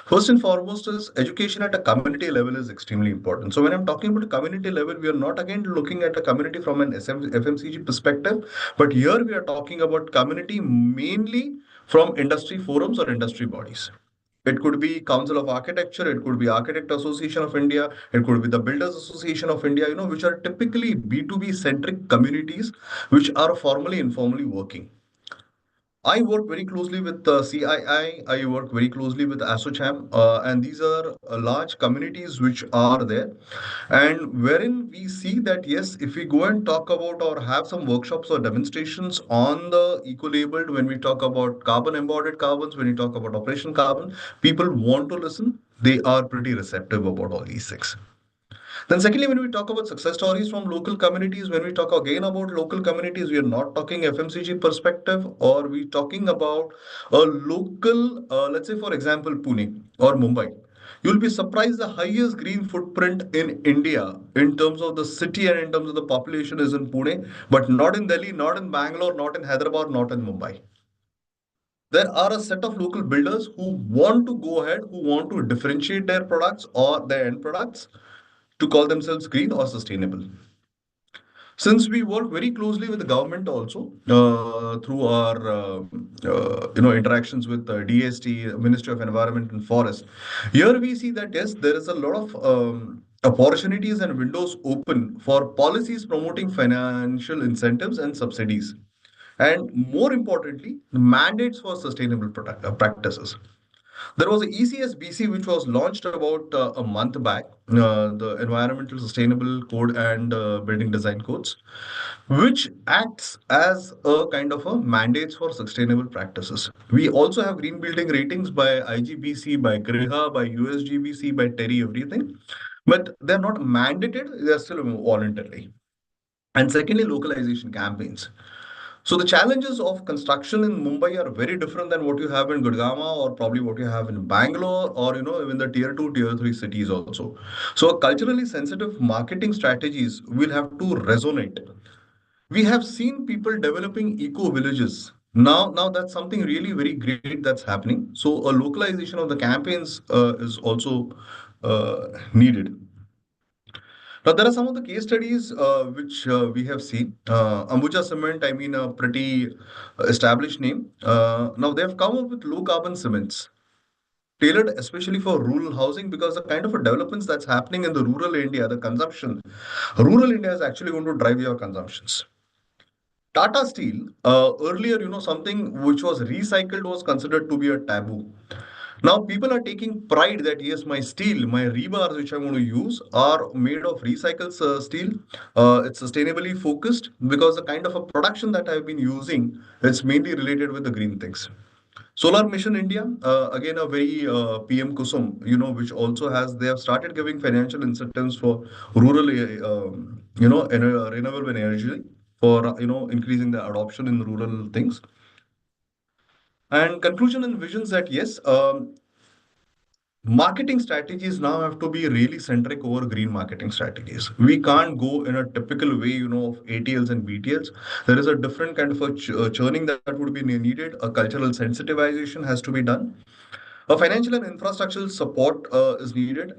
First and foremost is education at a community level is extremely important. So when I'm talking about a community level, we are not again looking at a community from an FMCG perspective, but here we are talking about community mainly from industry forums or industry bodies. It could be Council of Architecture, it could be Architect Association of India, it could be the Builders Association of India, which are typically B2B centric communities which are formally, informally working. I work very closely with the CII, I work very closely with ASSOCHAM, and these are large communities which are there, and wherein we see that yes, if we go and talk about or have some workshops or demonstrations on the eco-labeled, when we talk about carbon embodied carbons, when we talk about operation carbon, people want to listen. They are pretty receptive about all these things. Then secondly, when we talk about success stories from local communities, when we talk again about local communities, we are not talking FMCG perspective, or we talking about a local, let's say for example, Pune or Mumbai. You'll be surprised the highest green footprint in India in terms of the city and in terms of the population is in Pune, but not in Delhi, not in Bangalore, not in Hyderabad, not in Mumbai. There are a set of local builders who want to go ahead, who want to differentiate their products or their end products to call themselves green or sustainable. Since we work very closely with the government also through our interactions with DST, Ministry of Environment and Forest, here we see that yes, there is a lot of opportunities and windows open for policies promoting financial incentives and subsidies, and more importantly, mandates for sustainable practices. There was a ECSBC which was launched about a month back, the Environmental Sustainable Code and Building Design Codes, which acts as a kind of a mandates for sustainable practices. We also have green building ratings by IGBC, by GRIHA, by USGBC, by TERI, everything, but they're not mandated, they're still voluntary. And secondly, localization campaigns. So the challenges of construction in Mumbai are very different than what you have in Gurgaon or probably what you have in Bangalore or even the tier 2, tier 3 cities also. So culturally sensitive marketing strategies will have to resonate. We have seen people developing eco villages. Now that's something really very great that's happening. So a localization of the campaigns is also needed. Now, there are some of the case studies which we have seen. Ambuja Cement, I mean, a pretty established name. Now, they have come up with low carbon cements, tailored especially for rural housing, because the kind of a developments that's happening in the rural India, the consumption, rural India is actually going to drive your consumptions. Tata Steel, earlier, something which was recycled was considered to be a taboo. Now people are taking pride that yes, my steel, my rebars which I'm going to use are made of recycled steel. It's sustainably focused because the kind of a production that I've been using, it's mainly related with the green things. Solar Mission India, again a very PM Kusum, which also has, they have started giving financial incentives for rural, renewable energy for, increasing the adoption in rural things. And conclusion and visions that yes, marketing strategies now have to be really centric over green marketing strategies. We can't go in a typical way, of ATLs and BTLs. There is a different kind of a churning that would be needed. A cultural sensitization has to be done. A financial and infrastructural support is needed.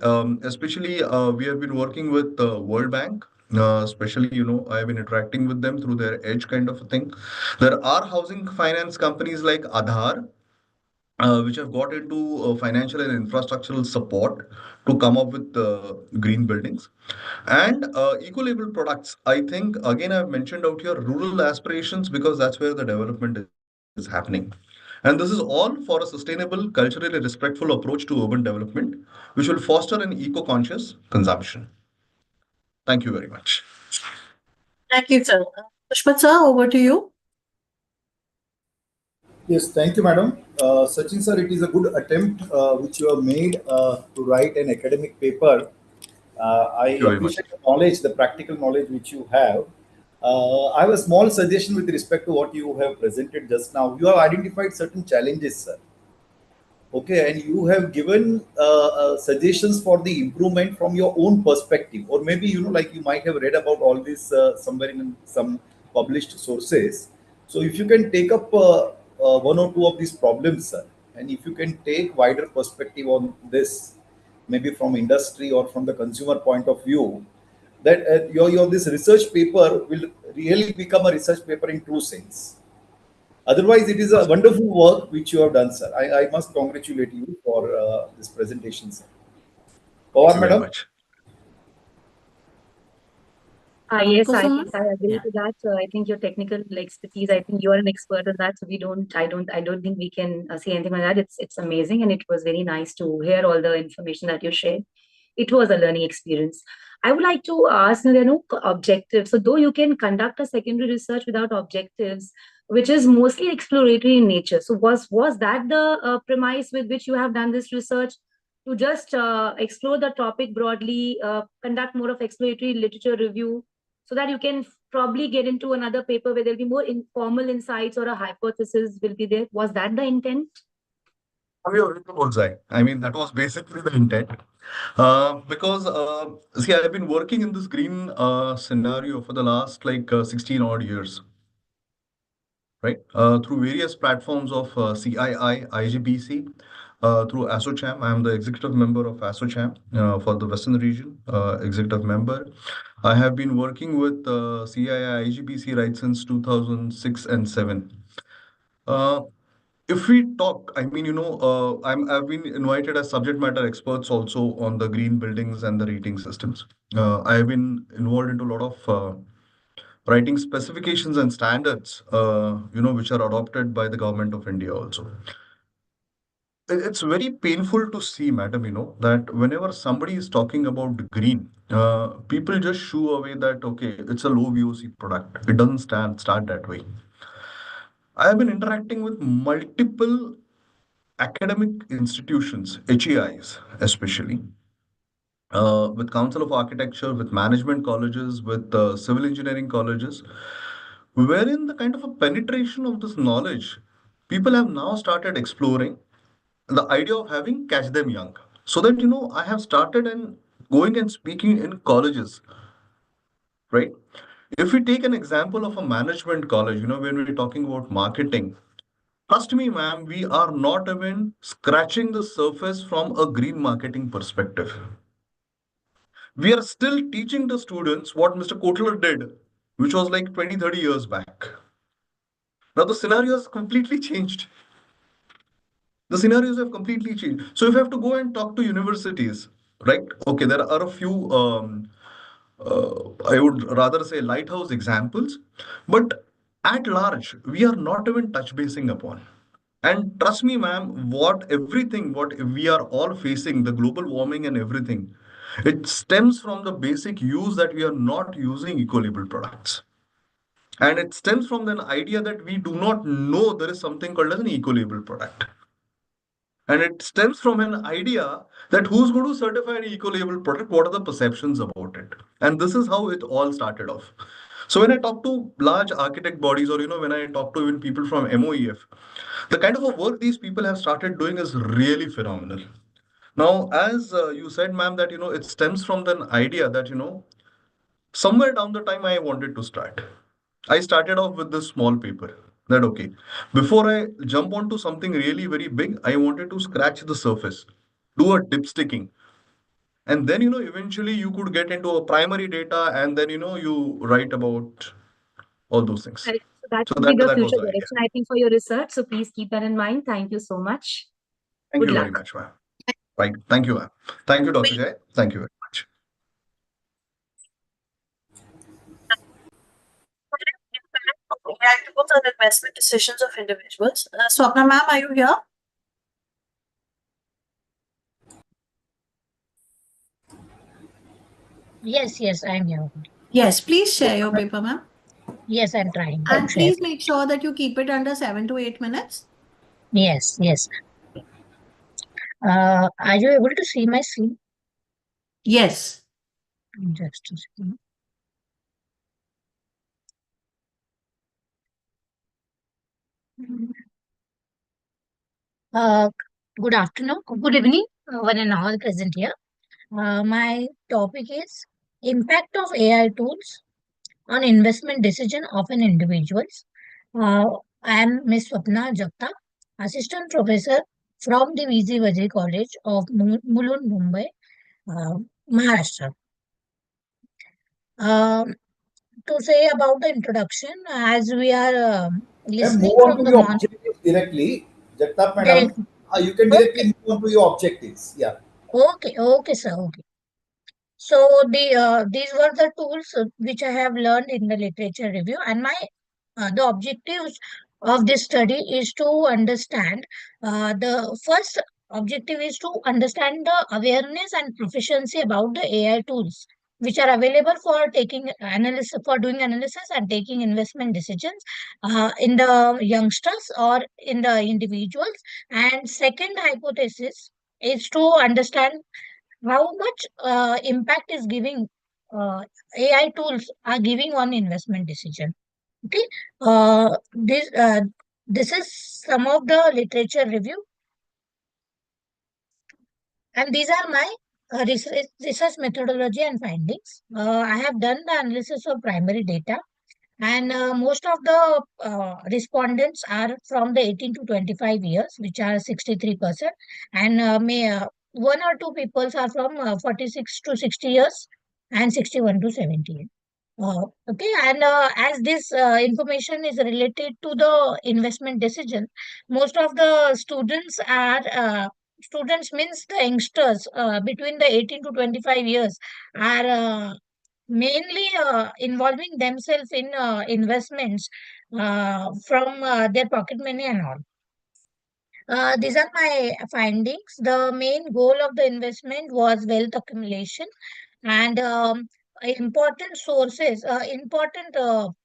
Especially, we have been working with the World Bank. Especially, I have been interacting with them through their edge kind of a thing. There are housing finance companies like Aadhar, which have got into financial and infrastructural support to come up with green buildings and eco-label products. I think again I've mentioned out here rural aspirations because that's where the development is happening. And this is all for a sustainable, culturally respectful approach to urban development, which will foster an eco-conscious consumption. Thank you very much. Thank you, sir. Pushpat sir, over to you. Yes, thank you, madam. Sachin sir, it is a good attempt which you have made to write an academic paper. I Thank you very much. appreciate the knowledge, the practical knowledge which you have. I have a small suggestion with respect to what you have presented just now. You have identified certain challenges, sir. Okay, and you have given suggestions for the improvement from your own perspective, or maybe like you might have read about all this somewhere in some published sources. So if you can take up one or two of these problems, sir, and if you can take wider perspective on this, maybe from industry or from the consumer point of view, that your this research paper will really become a research paper in true sense. Otherwise, it is a wonderful work which you have done, sir. I must congratulate you for this presentation, sir. Power, Thank you very madam. much. Yes, I Kusum? think I agree to that. I think your technical expertise, I think you are an expert on that. So I don't think we can say anything like that. It's amazing, and it was very nice to hear all the information that you shared. It was a learning experience. I would like to ask, there are no objectives. So though you can conduct a secondary research without objectives, which is mostly exploratory in nature. So was that the premise with which you have done this research? To just explore the topic broadly, conduct more of exploratory literature review, so that you can probably get into another paper where there'll be more informal insights or a hypothesis will be there. Was that the intent? You're hitting the bullseye. I mean, that was basically the intent. Because, see, I've been working in this green scenario for the last 16 odd years, right? Through various platforms of CII, IGBC, through ASSOCHAM. I'm the executive member of ASSOCHAM for the Western region, executive member. I have been working with CII IGBC right since 2006 and 7. Uh, if we talk, I mean, I've been invited as subject matter experts also on the green buildings and the rating systems. I have been involved into a lot of writing specifications and standards, which are adopted by the government of India also. It's very painful to see, madam, that whenever somebody is talking about green, people just shoo away that, okay, it's a low VOC product. It doesn't start that way. I have been interacting with multiple academic institutions, HEIs especially, with Council of Architecture, with management colleges, with civil engineering colleges, wherein the kind of a penetration of this knowledge, people have now started exploring the idea of having catch them young. So that, I have started and going and speaking in colleges, right? If we take an example of a management college, when we're talking about marketing, trust me, ma'am, we are not even scratching the surface from a green marketing perspective. We are still teaching the students what Mr. Kotler did, which was like 20, 30 years back. Now the scenario has completely changed. The scenarios have completely changed. So if you have to go and talk to universities, right? Okay, there are a few, I would rather say lighthouse examples, but at large, we are not even touch basing upon. And trust me, ma'am, what we are all facing, the global warming and everything, it stems from the basic use that we are not using eco-label products. And it stems from an idea that we do not know there is something called as an eco-label product. And it stems from an idea that who's going to certify an eco-label product, what are the perceptions about it? And this is how it all started off. So when I talk to large architect bodies, or when I talk to even people from MOEF, the kind of a work these people have started doing is really phenomenal. Now, as you said, ma'am, that it stems from the idea that somewhere down the time I wanted to start. I started off with this small paper. That okay, before I jump onto something really very big, I wanted to scratch the surface, do a dipsticking, and then eventually you could get into a primary data, and then you write about all those things. Correct. So that So would be the that was future the idea. direction, I think, for your research. So please keep that in mind. Thank you so much. Thank Good you luck. very much, ma'am. Right. Thank you, ma'am. Thank you, Dr. Jay. Thank you very much. AI tools and investment decisions of individuals. Swapna ma'am, are you here? Yes, I'm here. Yes, please share your paper, ma'am. Yes, I'm trying to And share. please make sure that you keep it under 7 to 8 minutes. Yes. Are you able to see my screen? Yes. Just a second. Good afternoon, good evening, one and all present here. My topic is impact of AI tools on investment decision of an individuals. I am Ms. Swapna Jagta, Assistant Professor from the VZ Vajri College of Mulund, Mumbai, Maharashtra. To say about the introduction, as we are Ma'am, listening move on from to the your morning. objectives directly. Jagtap madam, Directly. you can directly move on to your objectives. Yeah. Okay, sir. Okay. So these were the tools which I have learned in the literature review, and my the objectives of this study is to understand. The first objective is to understand the awareness and proficiency about the AI tools which are available for taking analysis, for doing analysis and taking investment decisions in the youngsters or in the individuals. And second hypothesis is to understand how much impact is giving AI tools are giving on investment decision. Okay, this is some of the literature review, and these are my research methodology and findings. I have done the analysis of primary data, and most of the respondents are from the 18 to 25 years, which are 63%, and one or two people are from 46 to 60 years, and 61 to 78. Okay, and as this information is related to the investment decision, most of the students means the youngsters between the 18 to 25 years are mainly involving themselves in investments from their pocket money and all. These are my findings. The main goal of the investment was wealth accumulation, and important sources, important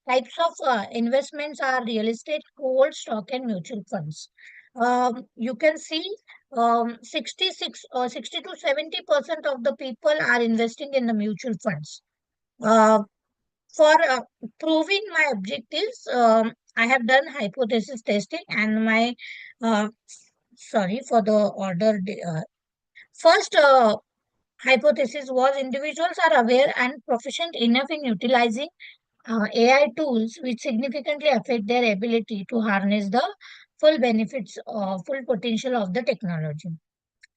types of investments are real estate, gold, stock, and mutual funds. You can see 60 to 70% of the people are investing in the mutual funds. For proving my objectives, I have done hypothesis testing, and my sorry for the order. First hypothesis was individuals are aware and proficient enough in utilizing AI tools which significantly affect their ability to harness the full benefits or full potential of the technology.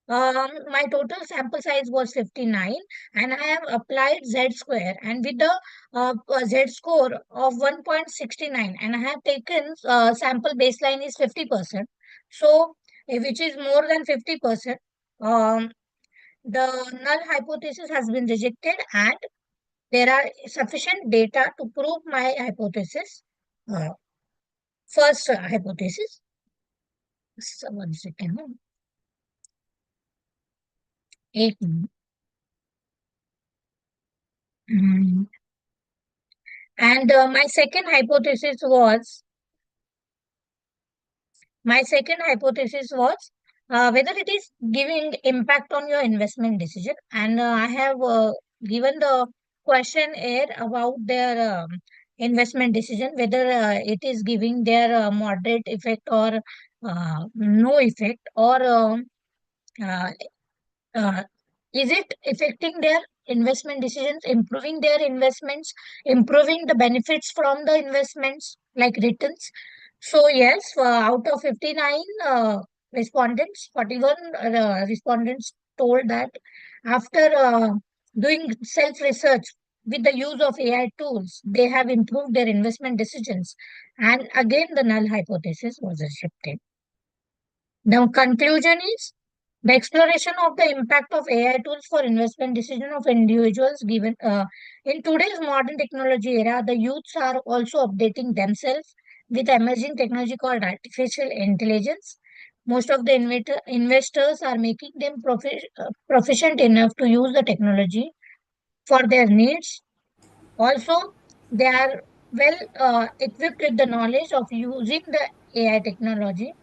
My total sample size was 59, and I have applied Z square and with the Z score of 1.69, and I have taken sample baseline is 50%. So, which is more than 50%. Um, the null hypothesis has been rejected, and there are sufficient data to prove my hypothesis. First hypothesis. So 1 second. 8. And my second hypothesis was whether it is giving impact on your investment decision. And I have given the questionnaire about their investment decision, whether it is giving their moderate effect or no effect, or uh, uh, is it affecting their investment decisions, improving their investments, improving the benefits from the investments like returns? So yes, out of 59 respondents, 41 respondents told that after doing self-research with the use of AI tools, they have improved their investment decisions. And again, the null hypothesis was rejected. The conclusion is the exploration of the impact of AI tools for investment decision of individuals given in today's modern technology era, the youths are also updating themselves with emerging technology called artificial intelligence. Most of the investors are making them proficient enough to use the technology for their needs. Also, they are well equipped with the knowledge of using the AI technology.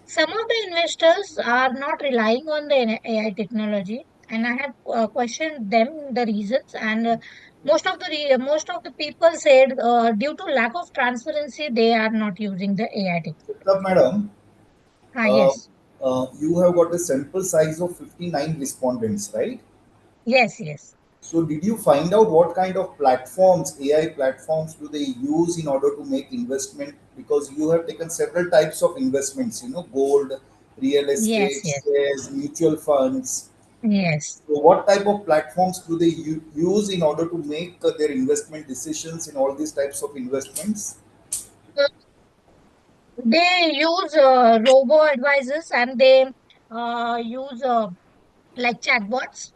Some of the investors are not relying on the AI technology, and I have questioned them the reasons. And most of the people said due to lack of transparency, they are not using the AI technology. Madam, Yes, you have got a sample size of 59 respondents, right? yes, yes. So did you find out what kind of platforms, AI platforms do they use in order to make investment? Because you have taken several types of investments, gold, real Yes, estate, yes, shares, mutual funds. yes. So what type of platforms do they use in order to make their investment decisions in all these types of investments? They use robo advisors, and they use like chatbots,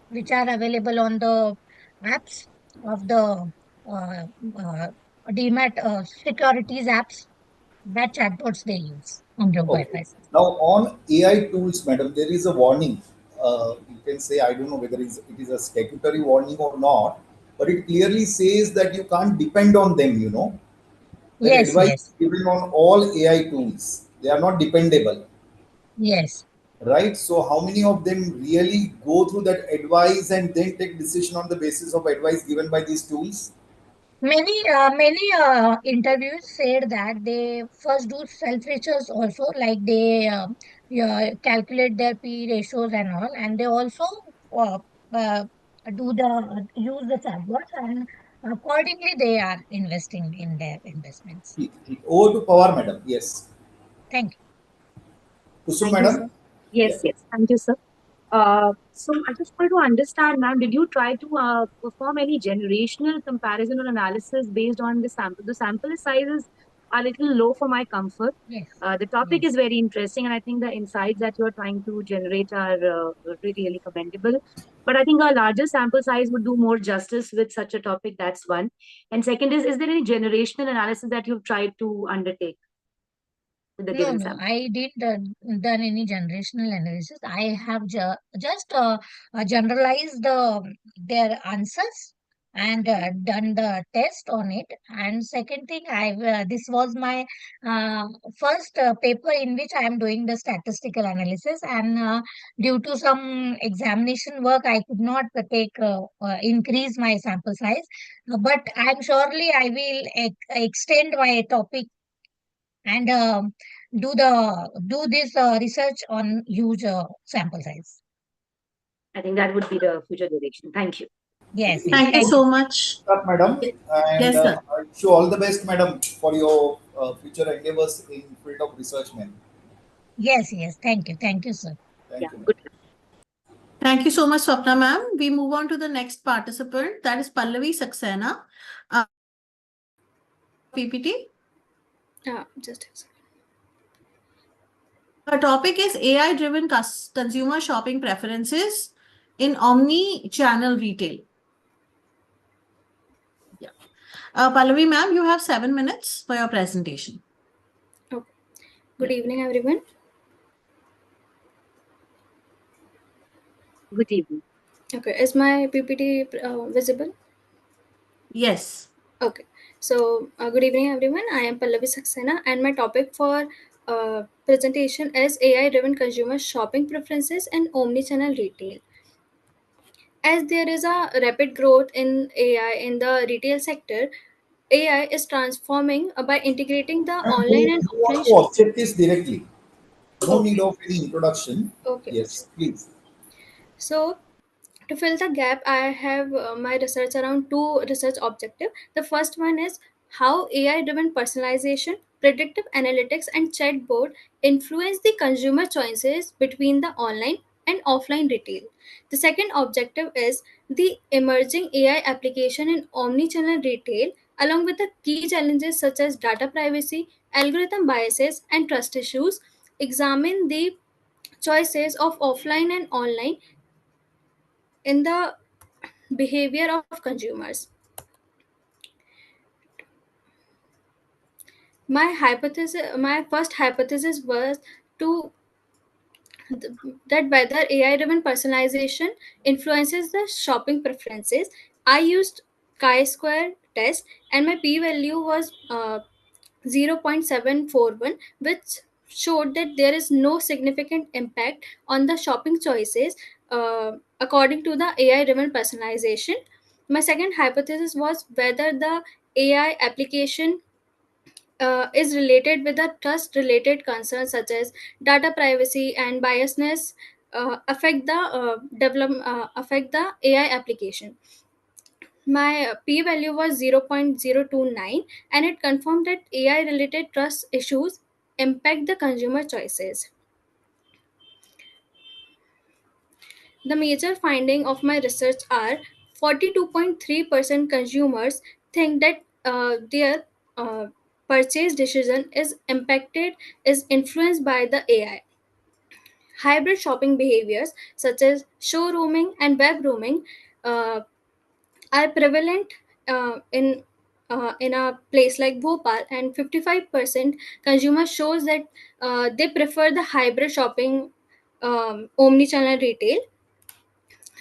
which are available on the apps of the uh, uh, DMAT securities apps. That chatbots they use on robo Okay. advisors. Now on AI tools, madam, there is a warning. You can say, I don't know whether it is a statutory warning or not, but it clearly says that you can't depend on them. The Yes, advice yes, given on all AI tools, they are not dependable, yes. right? So how many of them really go through that advice and then take decision on the basis of advice given by these tools? Many interviews said that they first do self research also, like they yeah, calculate their P ratios and all, and they also uh, uh, do the use the chatbots, and accordingly they are investing in their investments. Over to power, madam. Yes. Thank you. Kusum, Thank you, madam. sir. Yes, Yeah. yes. Thank you, sir. So I just wanted to understand, ma'am, did you try to perform any generational comparison or analysis based on the sample? The sample sizes are a little low for my comfort. Yes. The topic is very interesting, and I think the insights that you're trying to generate are really commendable. But I think a larger sample size would do more justice with such a topic. That's one. And second is there any generational analysis that you've tried to undertake with the No, given no, sample? I didn't done any generational analysis. I have just generalized their answers and done the test on it. And second thing, this was my first paper in which I am doing the statistical analysis. And due to some examination work, I could not increase my sample size. But I'm surely I will extend my topic and do this research on huge sample size. I think that would be the future direction. Thank you. Yes, yes. Thank you so much. Up, madam. And Yes, sir. I wish you all the best, madam, for your future endeavors in field of research, ma'am. Yes, yes. Thank you, sir. Thank you. Good. Thank you so much, Swapna ma'am. We move on to the next participant, that is Pallavi Saxena. PPT. Just a second. Our topic is AI-driven consumer shopping preferences in omni-channel retail. Yeah. Pallavi ma'am, you have 7 minutes for your presentation. Okay. Good evening, everyone. Good evening. Okay, is my PPT visible? Yes. Okay. So, good evening, everyone. I am Pallavi Saxena, and my topic for presentation is AI-driven consumer shopping preferences and omni-channel retail. As there is a rapid growth in AI in the retail sector, AI is transforming by integrating the Ma'am, online who and want offline to object this directly? No Okay. need of any introduction. Okay. Yes, please. So, to fill the gap, I have my research around two research objectives. The first one is how AI-driven personalization, predictive analytics, and chatbot influence the consumer choices between the online and offline retail. The second objective is the emerging AI application in omni-channel retail, along with the key challenges such as data privacy, algorithm biases, and trust issues. Examine the choices of offline and online in the behavior of consumers. My first hypothesis was to that whether AI-driven personalization influences the shopping preferences. I used chi-square test, and my p-value was 0.741, which showed that there is no significant impact on the shopping choices according to the AI-driven personalization. My second hypothesis was whether the AI application is related with the trust related concerns such as data privacy and biasness affect the AI application. My p value was 0.029, and it confirmed that AI related trust issues impact the consumer choices. The major finding of my research are 42.3% consumers think that their purchase decision is influenced by the AI. Hybrid shopping behaviors such as showrooming and web rooming are prevalent in a place like Bhopal, and 55% consumers shows that they prefer the hybrid shopping omni-channel retail.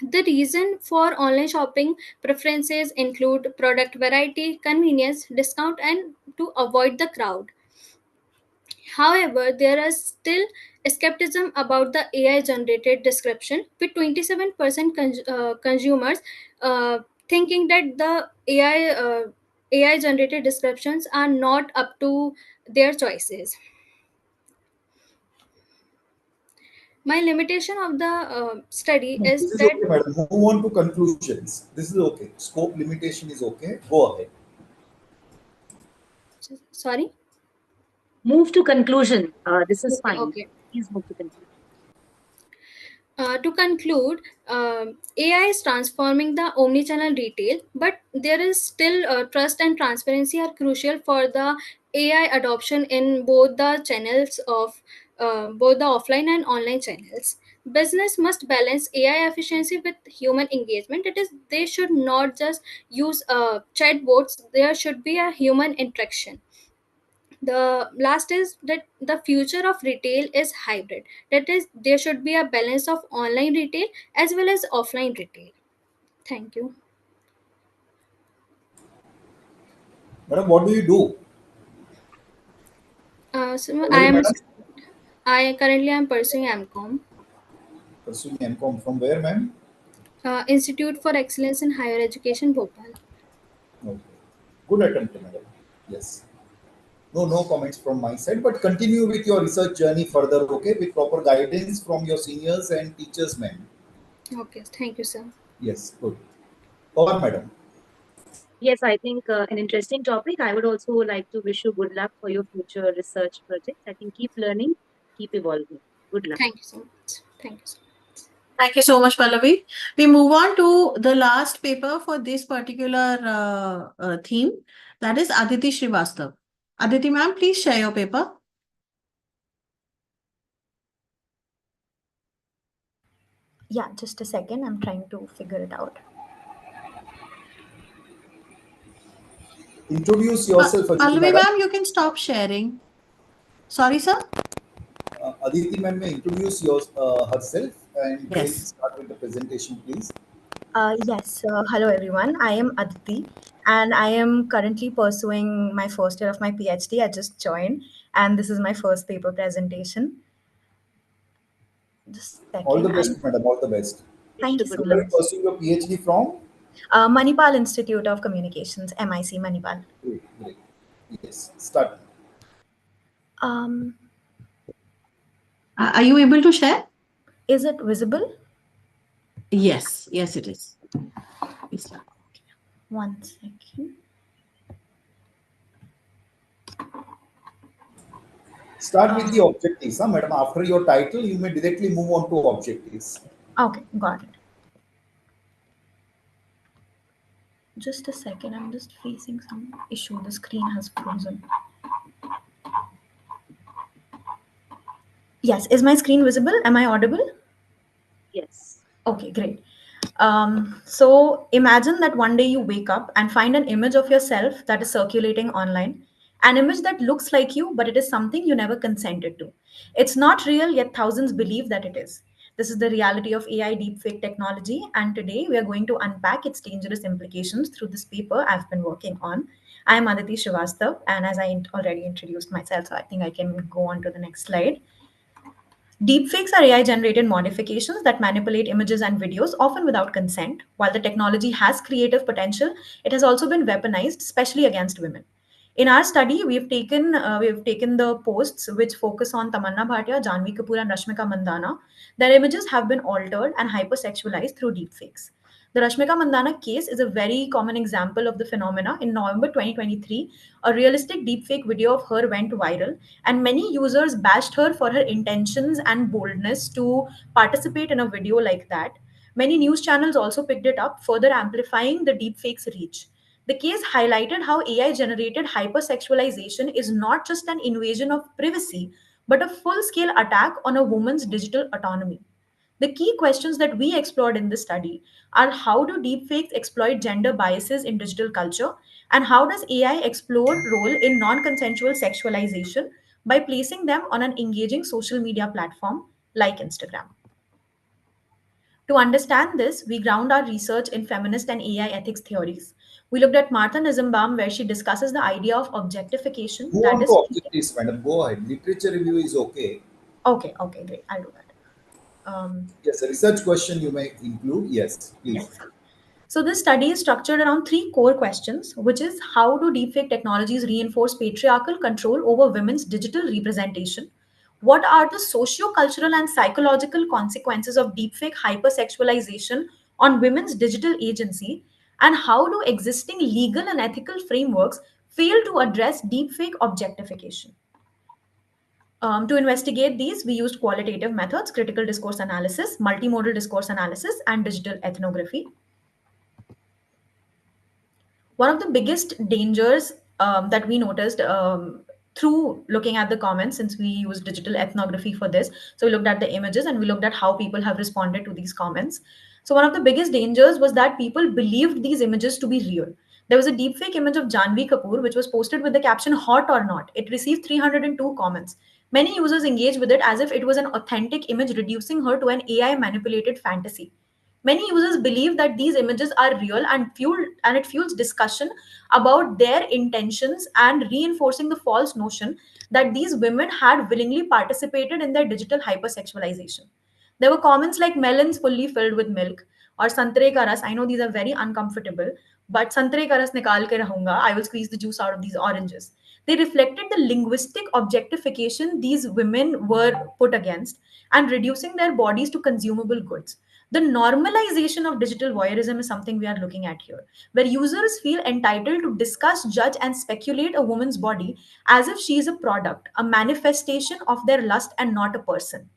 The reason for online shopping preferences include product variety, convenience, discount, and to avoid the crowd. However, there is still skepticism about the AI generated description, with 27% consumers thinking that the AI generated descriptions are not up to their choices. My limitation of the study No, is this is that. okay, madam. Move on to conclusions. This is okay. Scope limitation is okay. Go ahead. Sorry? Move to conclusion. This is Okay, fine. okay. Please move to conclusion. To conclude, AI is transforming the omnichannel retail, but there is still trust and transparency are crucial for the AI adoption in both the channels of both the offline and online channels. Business must balance AI efficiency with human engagement. It is they should not just use chatbots. There should be a human interaction. The last is that the future of retail is hybrid, that is there should be a balance of online retail as well as offline retail. Thank you. Madam, what do you do? So I Pallavi, am madam, I currently am pursuing MCom, pursuing M.Com from where, ma'am? Institute for Excellence in Higher Education, Bhopal. Okay. Good attempt, madam. Yes. No comments from my side, but continue with your research journey further, okay, with proper guidance from your seniors and teachers, ma'am. Okay, thank you, sir. Yes, good. Power, madam. Yes, I think an interesting topic. I would also like to wish you good luck for your future research projects. I think keep learning, keep evolving. Good luck. Thank you so much. Thank you so much. Thank you so much, Pallavi. We move on to the last paper for this particular theme, that is Aditi Srivastav. Aditi ma'am, please share your paper. Yeah, just a second. I'm trying to figure it out. Introduce yourself, Aditi Pallavi madam. ma'am, you can stop sharing. Sorry, sir. Aditi ma'am may introduce herself and then Yes. start with the presentation, please. Yes. Hello, everyone. I am Aditi, and I am currently pursuing my first year of my PhD. I just joined, and this is my first paper presentation. Just a All the second. best, madam. All the best. Thank you so Where are you much. pursuing your PhD from? Manipal Institute of Communications, MIC Manipal. Great, great. Yes, start. Are you able to share? Is it visible? Yes, yes, it is. Please start. 1 second. Start with the objectives, huh, madam. After your title, you may directly move on to objectives. Okay, got it. Just a second. I'm just facing some issue. The screen has frozen. Yes, is my screen visible? Am I audible? Yes. Okay, great. So imagine that one day you wake up and find an image of yourself that is circulating online, an image that looks like you, but it is something you never consented to. It's not real, yet thousands believe that it is. This is the reality of AI deepfake technology, and today we are going to unpack its dangerous implications through this paper I've been working on. I am Aditi Srivastav, and as I already introduced myself, so I think I can go on to the next slide. Deepfakes are AI generated modifications that manipulate images and videos, often without consent. While the technology has creative potential, it has also been weaponized, especially against women. In our study, we've taken the posts which focus on Tamanna Bhatia, Janvi Kapoor, and Rashmika Mandana. Their images have been altered and hypersexualized through deepfakes. The Rashmika Mandana case is a very common example of the phenomena. In November 2023, a realistic deepfake video of her went viral, and many users bashed her for her intentions and boldness to participate in a video like that. Many news channels also picked it up, further amplifying the deepfake's reach. The case highlighted how AI generated hypersexualization is not just an invasion of privacy, but a full scale attack on a woman's digital autonomy. The key questions that we explored in this study are: how do deepfakes exploit gender biases in digital culture? And how does AI explore role in non-consensual sexualization by placing them on an engaging social media platform like Instagram? To understand this, we ground our research in feminist and AI ethics theories. We looked at Martha Nussbaum, where she discusses the idea of objectification, Go that on to is, objectives, madam. Go ahead. Literature review is okay. okay, great, I'll do that. Yes, a research question you may include. Yes, please. Yes. So this study is structured around three core questions, which is: how do deepfake technologies reinforce patriarchal control over women's digital representation? What are the socio-cultural and psychological consequences of deepfake hypersexualization on women's digital agency? And how do existing legal and ethical frameworks fail to address deepfake objectification? To investigate these, we used qualitative methods, critical discourse analysis, multimodal discourse analysis, and digital ethnography. One of the biggest dangers that we noticed through looking at the comments, since we used digital ethnography for this, so we looked at the images and we looked at how people have responded to these comments. So one of the biggest dangers was that people believed these images to be real. There was a deepfake image of Janvi Kapoor, which was posted with the caption "hot or not." It received 302 comments. Many users engaged with it as if it was an authentic image, reducing her to an AI manipulated fantasy. Many users believe that these images are real and it fuels discussion about their intentions and reinforcing the false notion that these women had willingly participated in their digital hypersexualization. There were comments like melons fully filled with milk or santre ka ras. I know these are very uncomfortable, but santre ka ras nikal ke rahunga. I will squeeze the juice out of these oranges. They reflected the linguistic objectification these women were put against and reducing their bodies to consumable goods. The normalization of digital voyeurism is something we are looking at here, where users feel entitled to discuss, judge, and speculate a woman's body as if she is a product, a manifestation of their lust and not a person.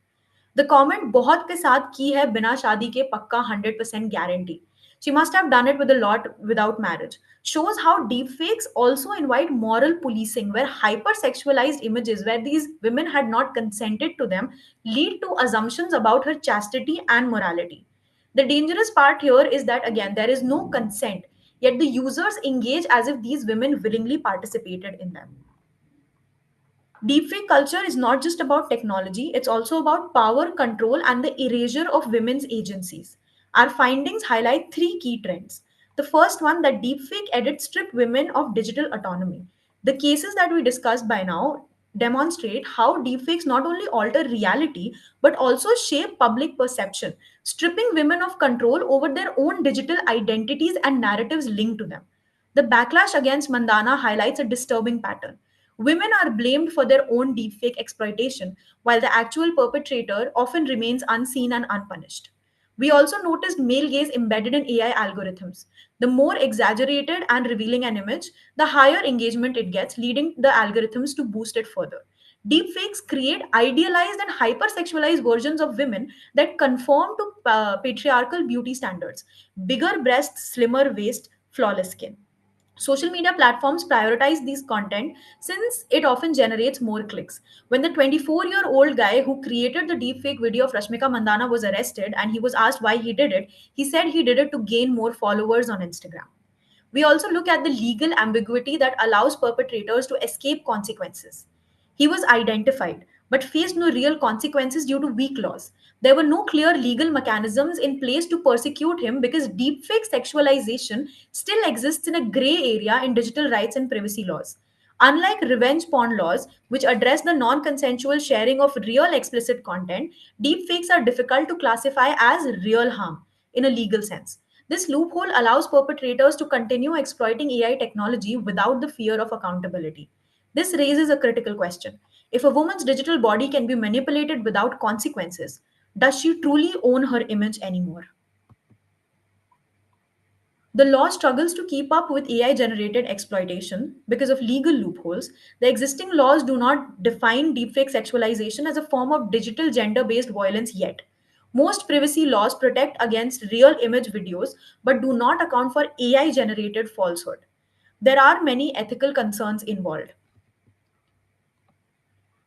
The comment बहुत के साथ की है बिना शादी के पक्का 100% guarantee. She must have done it with a lot without marriage. Shows how deepfakes also invite moral policing, where hypersexualized images, where these women had not consented to them, lead to assumptions about her chastity and morality. The dangerous part here is that, again, there is no consent, yet the users engage as if these women willingly participated in them. Deepfake culture is not just about technology, it's also about power, control, and the erasure of women's agencies. Our findings highlight three key trends. The first one, that deepfake edits strip women of digital autonomy. The cases that we discussed by now demonstrate how deepfakes not only alter reality but also shape public perception, stripping women of control over their own digital identities and narratives linked to them. The backlash against Mandana highlights a disturbing pattern. Women are blamed for their own deepfake exploitation, while the actual perpetrator often remains unseen and unpunished. We also noticed male gaze embedded in AI algorithms. The more exaggerated and revealing an image, the higher engagement it gets, leading the algorithms to boost it further. Deepfakes create idealized and hypersexualized versions of women that conform to patriarchal beauty standards: bigger breasts, slimmer waist, flawless skin. Social media platforms prioritize these content since it often generates more clicks. When the 24-year-old guy who created the deepfake video of Rashmika Mandana was arrested and he was asked why he did it, he said he did it to gain more followers on Instagram. We also look at the legal ambiguity that allows perpetrators to escape consequences. He was identified, but faced no real consequences due to weak laws. There were no clear legal mechanisms in place to persecute him because deepfake sexualization still exists in a gray area in digital rights and privacy laws. Unlike revenge porn laws, which address the non consensual sharing of real explicit content, deepfakes are difficult to classify as real harm in a legal sense. This loophole allows perpetrators to continue exploiting AI technology without the fear of accountability. This raises a critical question. If a woman's digital body can be manipulated without consequences, does she truly own her image anymore? The law struggles to keep up with AI generated exploitation because of legal loopholes. The existing laws do not define deepfake sexualization as a form of digital gender based violence yet. Most privacy laws protect against real image videos but do not account for AI generated falsehood. There are many ethical concerns involved.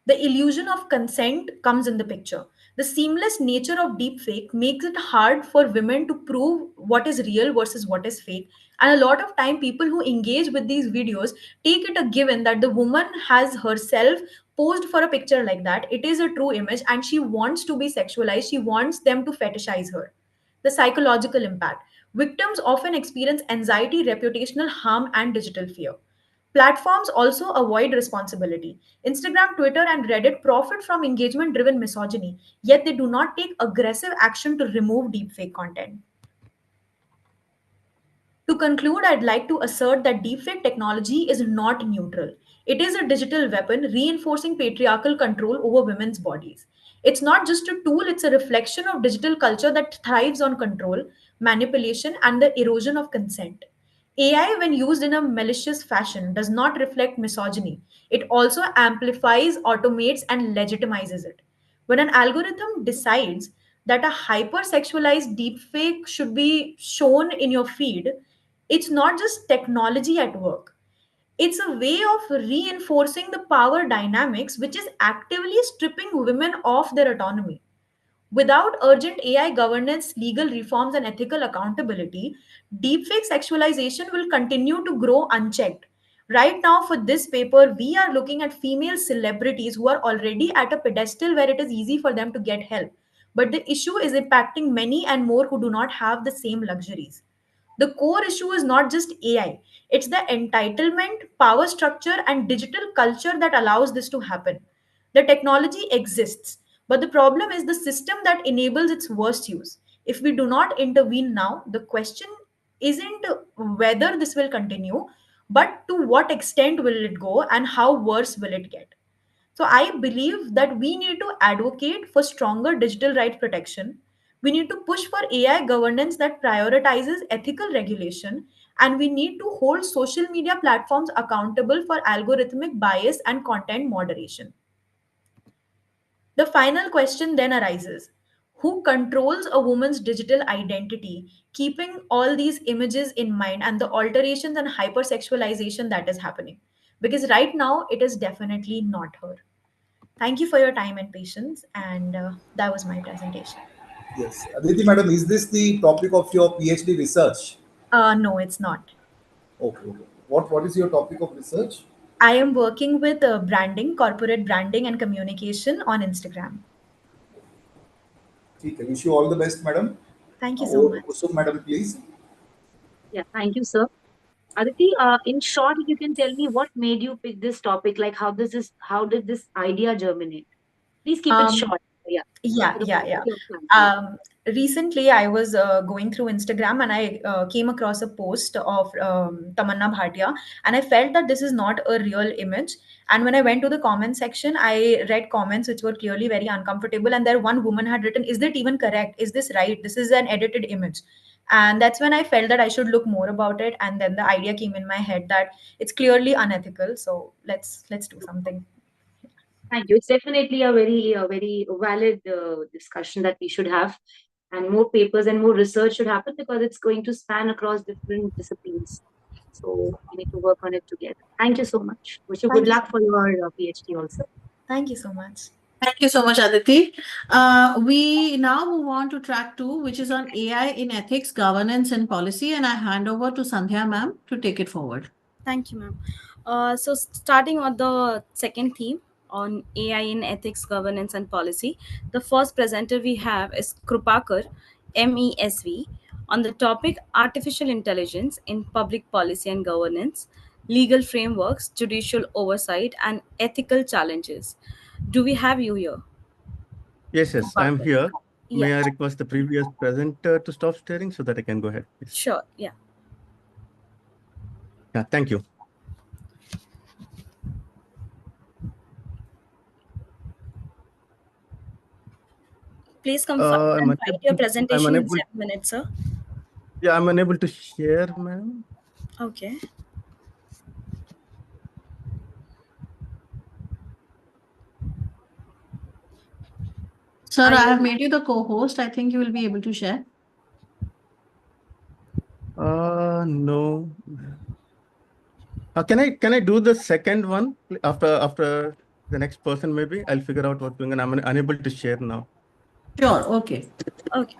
The illusion of consent comes in the picture. The seamless nature of deepfake makes it hard for women to prove what is real versus what is fake. And a lot of time, people who engage with these videos take it a given that the woman has herself posed for a picture like that. It is a true image and she wants to be sexualized. She wants them to fetishize her. The psychological impact. Victims often experience anxiety, reputational harm, and digital fear. Platforms also avoid responsibility. Instagram, Twitter, and Reddit profit from engagement driven misogyny, yet they do not take aggressive action to remove deepfake content. To conclude, I'd like to assert that deepfake technology is not neutral. It is a digital weapon reinforcing patriarchal control over women's bodies. It's not just a tool, it's a reflection of digital culture that thrives on control, manipulation, and the erosion of consent. AI, when used in a malicious fashion, does not reflect misogyny. It also amplifies, automates, and legitimizes it. When an algorithm decides that a hypersexualized deepfake should be shown in your feed, it's not just technology at work. It's a way of reinforcing the power dynamics, which is actively stripping women of their autonomy. Without urgent AI governance, legal reforms, and ethical accountability, deepfake sexualization will continue to grow unchecked. Right now, for this paper, we are looking at female celebrities who are already at a pedestal where it is easy for them to get help. But the issue is impacting many and more who do not have the same luxuries. The core issue is not just AI, it's the entitlement, power structure, and digital culture that allows this to happen. The technology exists, but the problem is the system that enables its worst use. If we do not intervene now, the question isn't whether this will continue, but to what extent will it go and how worse will it get. So I believe that we need to advocate for stronger digital rights protection. We need to push for AI governance that prioritizes ethical regulation, and we need to hold social media platforms accountable for algorithmic bias and content moderation. The final question then arises: who controls a woman's digital identity, keeping all these images in mind and the alterations and hypersexualization that is happening? Because right now, it is definitely not her. Thank you for your time and patience, and that was my presentation. Yes. Aditi madam, is this the topic of your PhD research? No, it's not. Okay. Okay. What is your topic of research? I am working with branding, corporate branding, and communication on Instagram. Okay. Wish you all the best, madam. Thank you so much. So, madam, please. Yeah, thank you, sir. Aditi, in short, if you can tell me what made you pick this topic, like how did this idea germinate? Please keep it Um, short. Yeah. yeah, To the yeah, point yeah. of your plan. Recently, I was going through Instagram and I came across a post of Tamanna Bhatia, and I felt that this is not a real image. And when I went to the comment section, I read comments which were clearly very uncomfortable. And there, one woman had written, "Is that even correct? Is this right? This is an edited image." And that's when I felt that I should look more about it. And then the idea came in my head that it's clearly unethical. So let's do something. Thank you. It's definitely a very valid discussion that we should have, and more papers and more research should happen because it's going to span across different disciplines. So we need to work on it together. Thank you so much. Wish you Thank good you. luck for your PhD also. Thank you so much. Thank you so much, Aditi. We now move on to track 2, which is on AI in ethics, governance, and policy. And I hand over to Sandhya ma'am to take it forward. Thank you, ma'am. So starting on the second theme on AI in ethics, governance, and policy, the first presenter we have is Krupakar, MESV, on the topic artificial intelligence in public policy and governance, legal frameworks, judicial oversight, and ethical challenges. Do we have you here? Yes, I'm here. May Yeah, I request the previous presenter to stop sharing so that I can go ahead, please? sure. Yeah. Yeah, thank you. Please I'm confide your unable, I'm presentation in unable, 7 minutes, sir. yeah, I'm unable to share, ma'am. Okay. Sir, Are I you have made you the co-host. I think you will be able to share. No. Can I do the second one after the next person? Maybe I'll figure out what's going on. I'm unable to share now. Sure. Okay. Okay.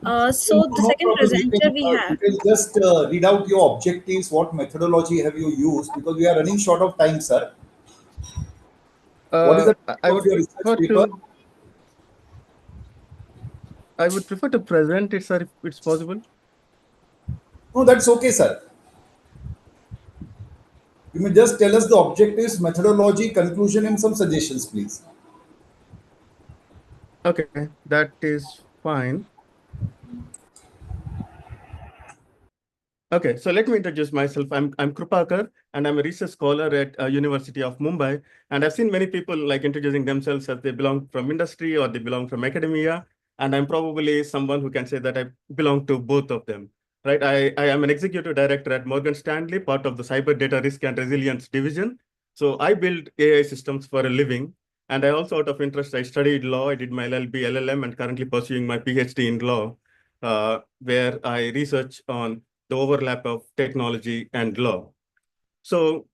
So the No second problem. presenter we You have. can just read out your objectives. What methodology have you used? Because we are running short of time, sir. What is the topic I of would your research prefer paper? to present it, sir, if it's possible. No, that's okay, sir. You may just tell us the objectives, methodology, conclusion, and some suggestions, please. Okay, that is fine. Okay, so let me introduce myself. I'm Krupakar, and I'm a research scholar at University of Mumbai. And I've seen many people like introducing themselves as they belong from industry or they belong from academia. And I'm probably someone who can say that I belong to both of them. right? I am an executive director at Morgan Stanley, part of the Cyber Data Risk and Resilience Division. So I build AI systems for a living. And I also, out of interest, I studied law. I did my LLB, LLM, and currently pursuing my PhD in law, where I research on the overlap of technology and law. So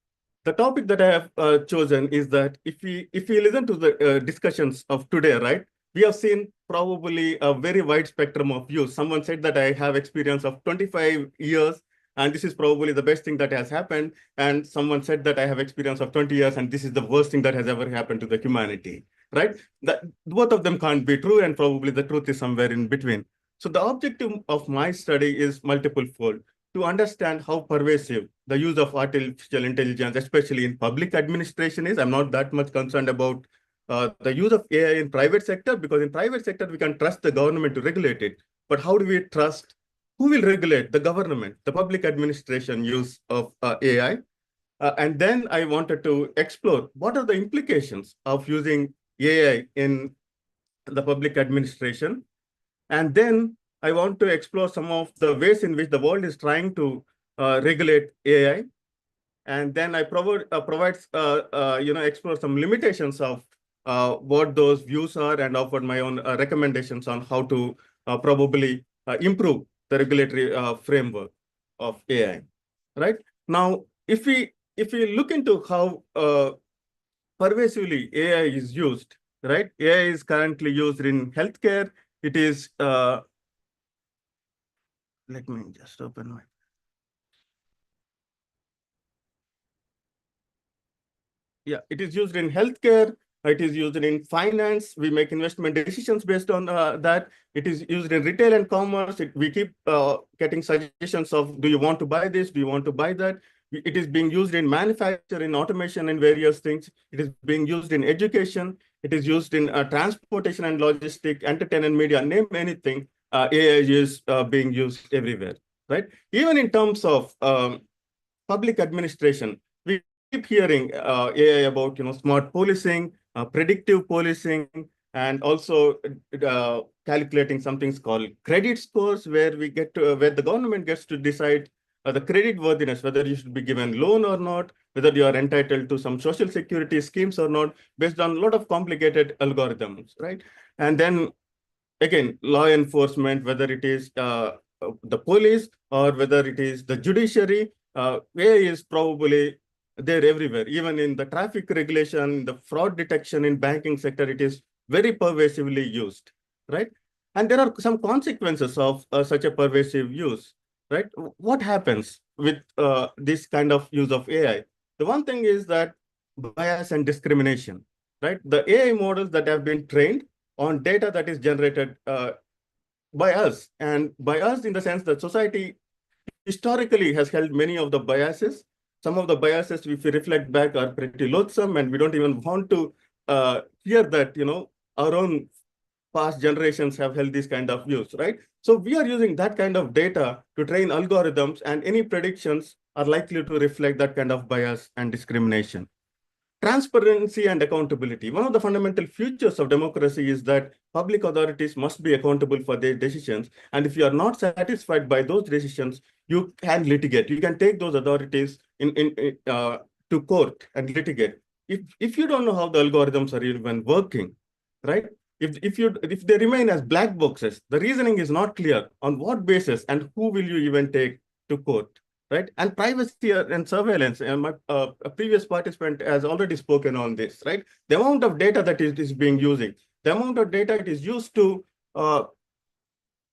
the topic that I have chosen is that if we listen to the discussions of today, right, we have seen probably a very wide spectrum of views. Someone said that I have experience of 25 years, and this is probably the best thing that has happened. And someone said that I have experience of 20 years, and this is the worst thing that has ever happened to the humanity, right? That both of them can't be true, and probably the truth is somewhere in between. So the objective of my study is multiple fold: to understand how pervasive the use of artificial intelligence, especially in public administration, is. I'm not that much concerned about the use of AI in private sector, because in private sector, we can trust the government to regulate it. But how do we trust, who will regulate the government, the public administration use of AI? And then I wanted to explore what are the implications of using AI in the public administration. And then I want to explore some of the ways in which the world is trying to regulate AI. And then I explore some limitations of what those views are, and offered my own recommendations on how to probably improve the regulatory framework of AI. Right now, if we look into how pervasively AI is used, right? AI is currently used in healthcare. It is, let me just open my. Yeah, it is used in healthcare. It is used in finance. We make investment decisions based on that. It is used in retail and commerce. We keep getting suggestions of, do you want to buy this? Do you want to buy that? It is being used in manufacturing, automation, and various things. It is being used in education. It is used in transportation and logistics, entertainment, media, name anything. AI is being used everywhere, right? Even in terms of public administration, we keep hearing AI about smart policing, predictive policing, and also calculating some things called credit scores, where we get to where the government gets to decide the credit worthiness, whether you should be given loan or not, whether you are entitled to some social security schemes or not, based on a lot of complicated algorithms, right? And then again, law enforcement, whether it is the police or whether it is the judiciary, AI is probably there everywhere. Even in the traffic regulation, the fraud detection in banking sector, it is very pervasively used, right? And there are some consequences of such a pervasive use, right? What happens with this kind of use of AI? The one thing is that bias and discrimination, right? The AI models that have been trained on data that is generated by us, and by us in the sense that society historically has held many of the biases. Some of the biases, if we reflect back, are pretty loathsome, and we don't even want to hear that, our own past generations have held these kind of views, right? So we are using that kind of data to train algorithms, and any predictions are likely to reflect that kind of bias and discrimination. Transparency and accountability. One of the fundamental features of democracy is that public authorities must be accountable for their decisions. And if you are not satisfied by those decisions, you can litigate. You can take those authorities to court and litigate. If you don't know how the algorithms are even working, right? If they remain as black boxes, the reasoning is not clear on what basis and who will you even take to court. Right? And privacy and surveillance, and a previous participant has already spoken on this, right? The amount of data that it is being using, the amount of data it is used to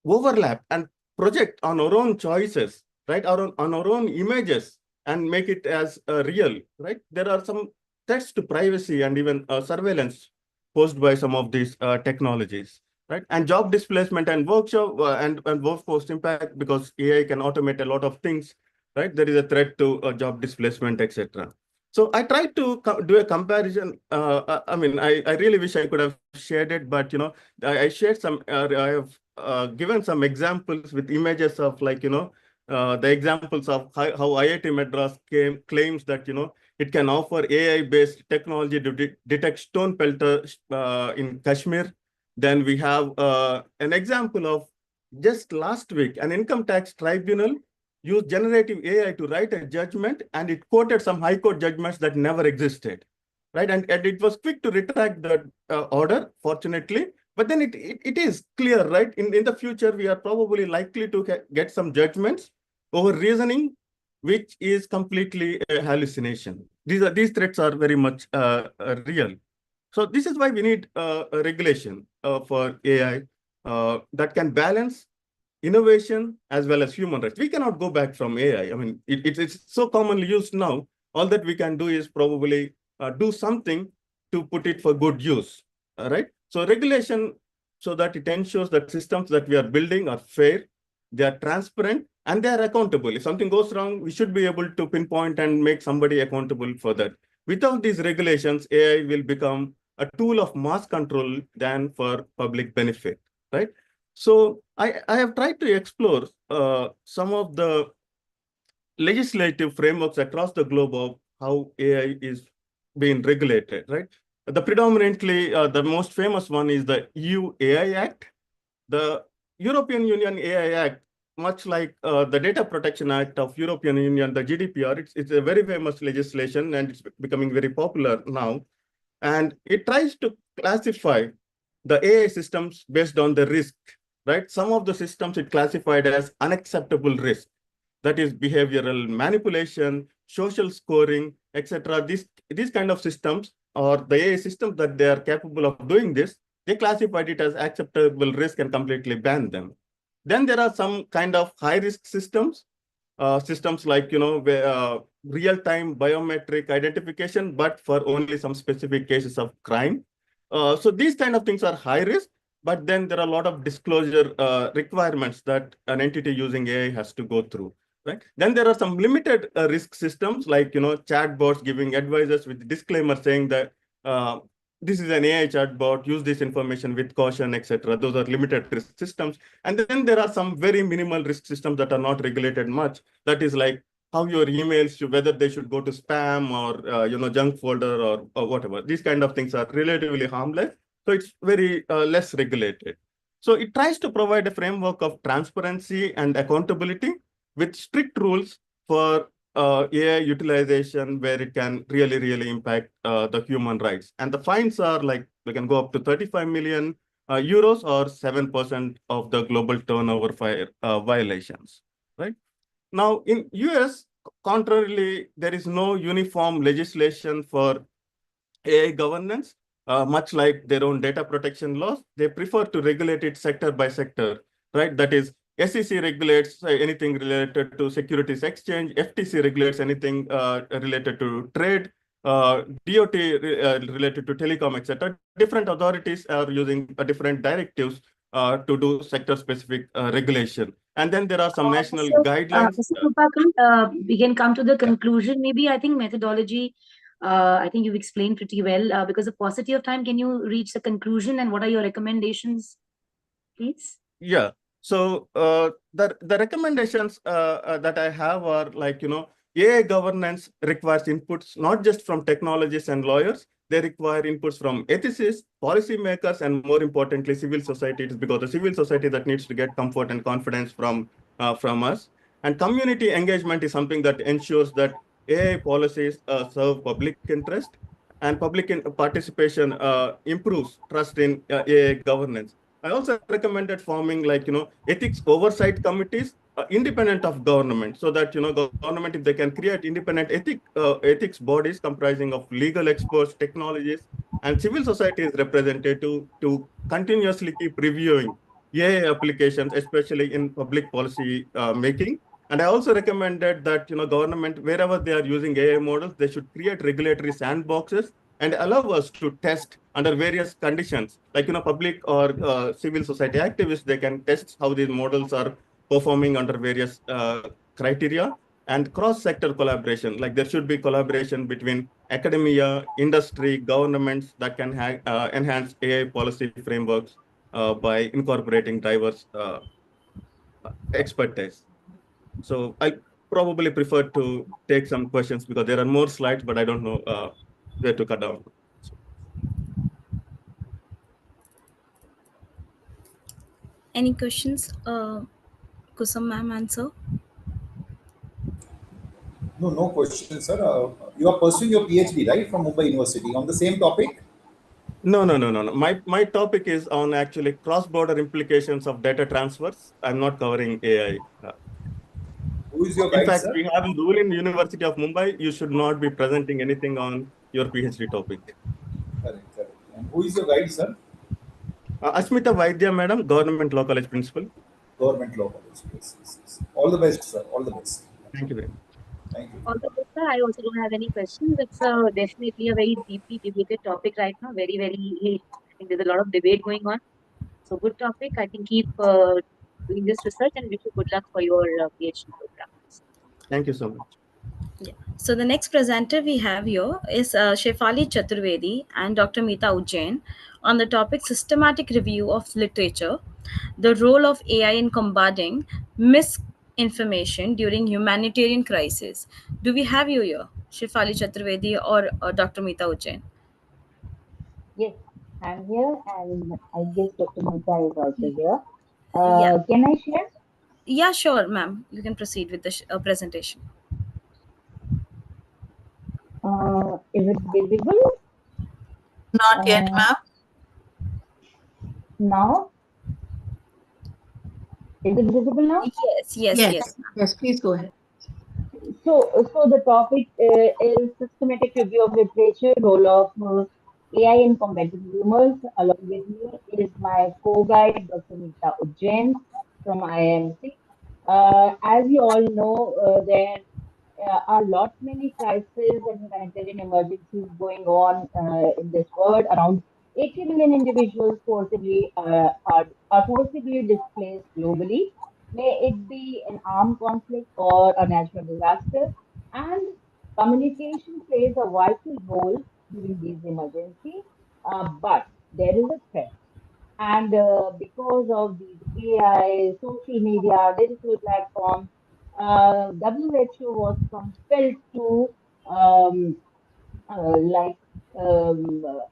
overlap and project on our own choices, right? On our own images, and make it as real, right? There are some threats to privacy and even surveillance posed by some of these technologies. Right? And job displacement and and workforce impact, because AI can automate a lot of things, right? There is a threat to job displacement, etc. So I tried to do a comparison. I mean, I really wish I could have shared it, but I shared some. I have given some examples with images of, like, the examples of how IIT Madras claims that it can offer AI-based technology to detect stone pelter in Kashmir. Then we have an example of just last week, an income tax tribunal used generative AI to write a judgment, and it quoted some high court judgments that never existed, right? And it was quick to retract the order, fortunately. But then it is clear, right? In the future, we are probably likely to get some judgments over reasoning, which is completely a hallucination. These threats are very much real. So this is why we need a regulation for AI that can balance innovation as well as human rights. We cannot go back from AI. I mean, it's so commonly used now. All that we can do is probably do something to put it for good use, right? So regulation, so that it ensures that systems that we are building are fair, they are transparent, and they are accountable. If something goes wrong, we should be able to pinpoint and make somebody accountable for that. Without these regulations, AI will become a tool of mass control than for public benefit, right? So I have tried to explore some of the legislative frameworks across the globe of how AI is being regulated, right? Predominantly, the most famous one is the EU AI Act. The European Union AI Act, much like the Data Protection Act of European Union, the GDPR, it's a very famous legislation, and it's becoming very popular now. And it tries to classify the AI systems based on the risk, right? Some of the systems it classified as unacceptable risk. That is behavioral manipulation, social scoring, etc. These kind of systems, or the AI systems that they are capable of doing this, they classified it as acceptable risk and completely banned them. Then there are some kind of high-risk systems, systems like, real-time biometric identification, but for only some specific cases of crime. So these kind of things are high risk, but then there are a lot of disclosure requirements that an entity using AI has to go through, right? Then there are some limited risk systems like, chatbots giving advices with disclaimer saying that this is an AI chatbot, use this information with caution, etc. Those are limited risk systems. And then there are some very minimal risk systems that are not regulated much. That is like how your emails, whether they should go to spam or junk folder or whatever. These kind of things are relatively harmless. So it's very less regulated. So it tries to provide a framework of transparency and accountability with strict rules for AI utilization where it can really impact the human rights. And the fines are like, they can go up to 35 million euros or 7% of the global turnover for violations, right? Now in US, contrarily, there is no uniform legislation for AI governance. Much like their own data protection laws, they prefer to regulate it sector by sector, right? That is, SEC regulates anything related to securities exchange, FTC regulates anything related to trade, DOT related to telecom, etc. Different authorities are using different directives to do sector-specific regulation. And then there are some national guidelines. Mr. Krupakant, we can come to the conclusion. Maybe I think methodology, I think you've explained pretty well. Because of paucity of time, can you reach the conclusion and what are your recommendations, please? Yeah. So the recommendations that I have are like, AI governance requires inputs not just from technologists and lawyers. They require inputs from ethicists, policymakers, and more importantly, civil society. It is because the civil society that needs to get comfort and confidence from us. And community engagement is something that ensures that AI policies serve public interest, and public participation improves trust in AI governance. I also recommended forming ethics oversight committees independent of government, so that government, if they can create independent ethics bodies comprising of legal experts, technologists, and civil society is represented to continuously keep reviewing AI applications, especially in public policy making. And I also recommended that government, wherever they are using AI models, they should create regulatory sandboxes and allow us to test under various conditions, like public or civil society activists. They can test how these models are performing under various criteria, and cross-sector collaboration. Like there should be collaboration between academia, industry, governments that can enhance AI policy frameworks by incorporating diverse expertise. So I probably prefer to take some questions because there are more slides, but I don't know where to cut down. Any questions? Kusum ma'am, answer. No, no question, sir. You are pursuing your PhD, right, from Mumbai University on the same topic? No. My topic is on actually cross-border implications of data transfers. I'm not covering AI. Who is your In guide, fact, sir? we have a rule in the University of Mumbai, you should not be presenting anything on your PhD topic. Correct. And who is your guide, sir? Asmita Vaidya, madam, government law college principal. Government law college. Yes. All the best, sir. All the best. Thank you very much. Thank you. Also, sir, I also don't have any questions. It's definitely a very deeply debated topic right now. Very, I think there's a lot of debate going on. So good topic. I think keep doing this research and wish you good luck for your PhD program. Thank you so much. Yeah. So the next presenter we have here is Shefali Chaturvedi and Dr. Meeta Ujjain on the topic systematic review of literature, the role of AI in combating misinformation during humanitarian crisis. Do we have you here, Shefali Chaturvedi or Dr. Meeta Ujjain? Yes, I'm here, and I guess Dr. Mehta is also here. Yeah. Can I share? Yeah, sure, ma'am. You can proceed with the presentation. Is it visible? Not yet, ma'am. Now? Is it visible now? Yes. Please go ahead. So the topic is systematic review of literature, role of AI in combating rumors. Along with me is my co-guide, Dr. Meeta Ujjain from IMC. As you all know, there are lot many crises and humanitarian emergencies going on in this world. Around 80 million individuals are forcibly displaced globally. May it be an armed conflict or a natural disaster. And communication plays a vital role during these emergencies. But there is a threat. And because of these AI, social media, digital platforms, WHO was compelled to um, like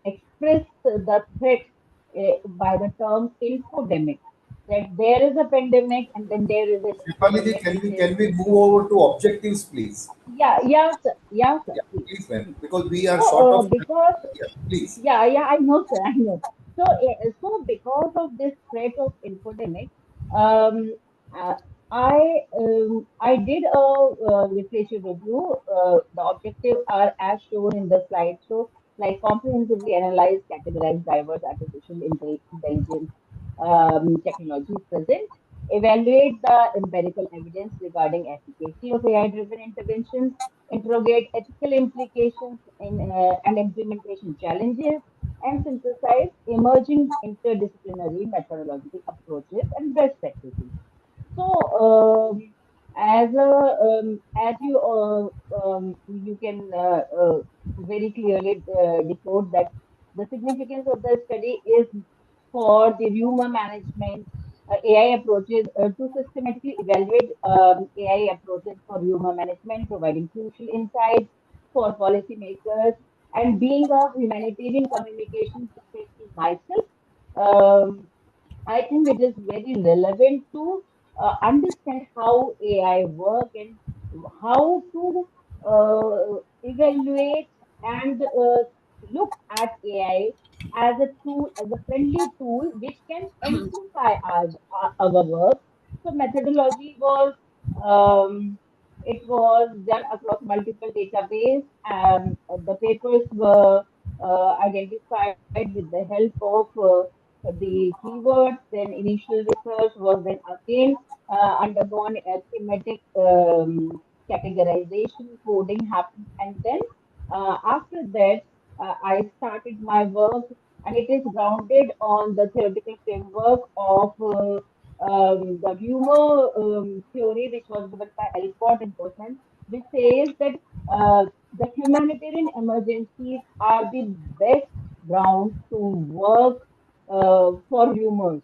express the threat by the term infodemic. That there is a pandemic and then there is an Shefali ji, infodemic. can we move over to objectives, please? Yeah, sir. Please, ma'am, because we are So, short of. because Please. I know, sir, I know. So because of this threat of infodemic, um, uh, I did a literature review. The objectives are as shown in the slideshow, like comprehensively analyze, categorize diverse artificial intelligence technologies present, evaluate the empirical evidence regarding efficacy of AI-driven interventions, interrogate ethical implications and implementation challenges, and synthesize emerging interdisciplinary methodological approaches and best practices. So, as you can very clearly decode that the significance of the study is for the rumor management, AI approaches to systematically evaluate AI approaches for rumor management, providing crucial insights for policymakers, and being a humanitarian communications professional myself. Um, I think it is very relevant to understand how AI work and how to evaluate and look at AI as a tool, as a friendly tool which can amplify our work. So methodology was it was done across multiple databases. The papers were identified with the help of the keywords, then initial research was then again undergone a thematic categorization, coding happened, and then after that, I started my work, and it is grounded on the theoretical framework of the humor theory, which was given by Alport and Cohen, which says that the humanitarian emergencies are the best ground to work for humors,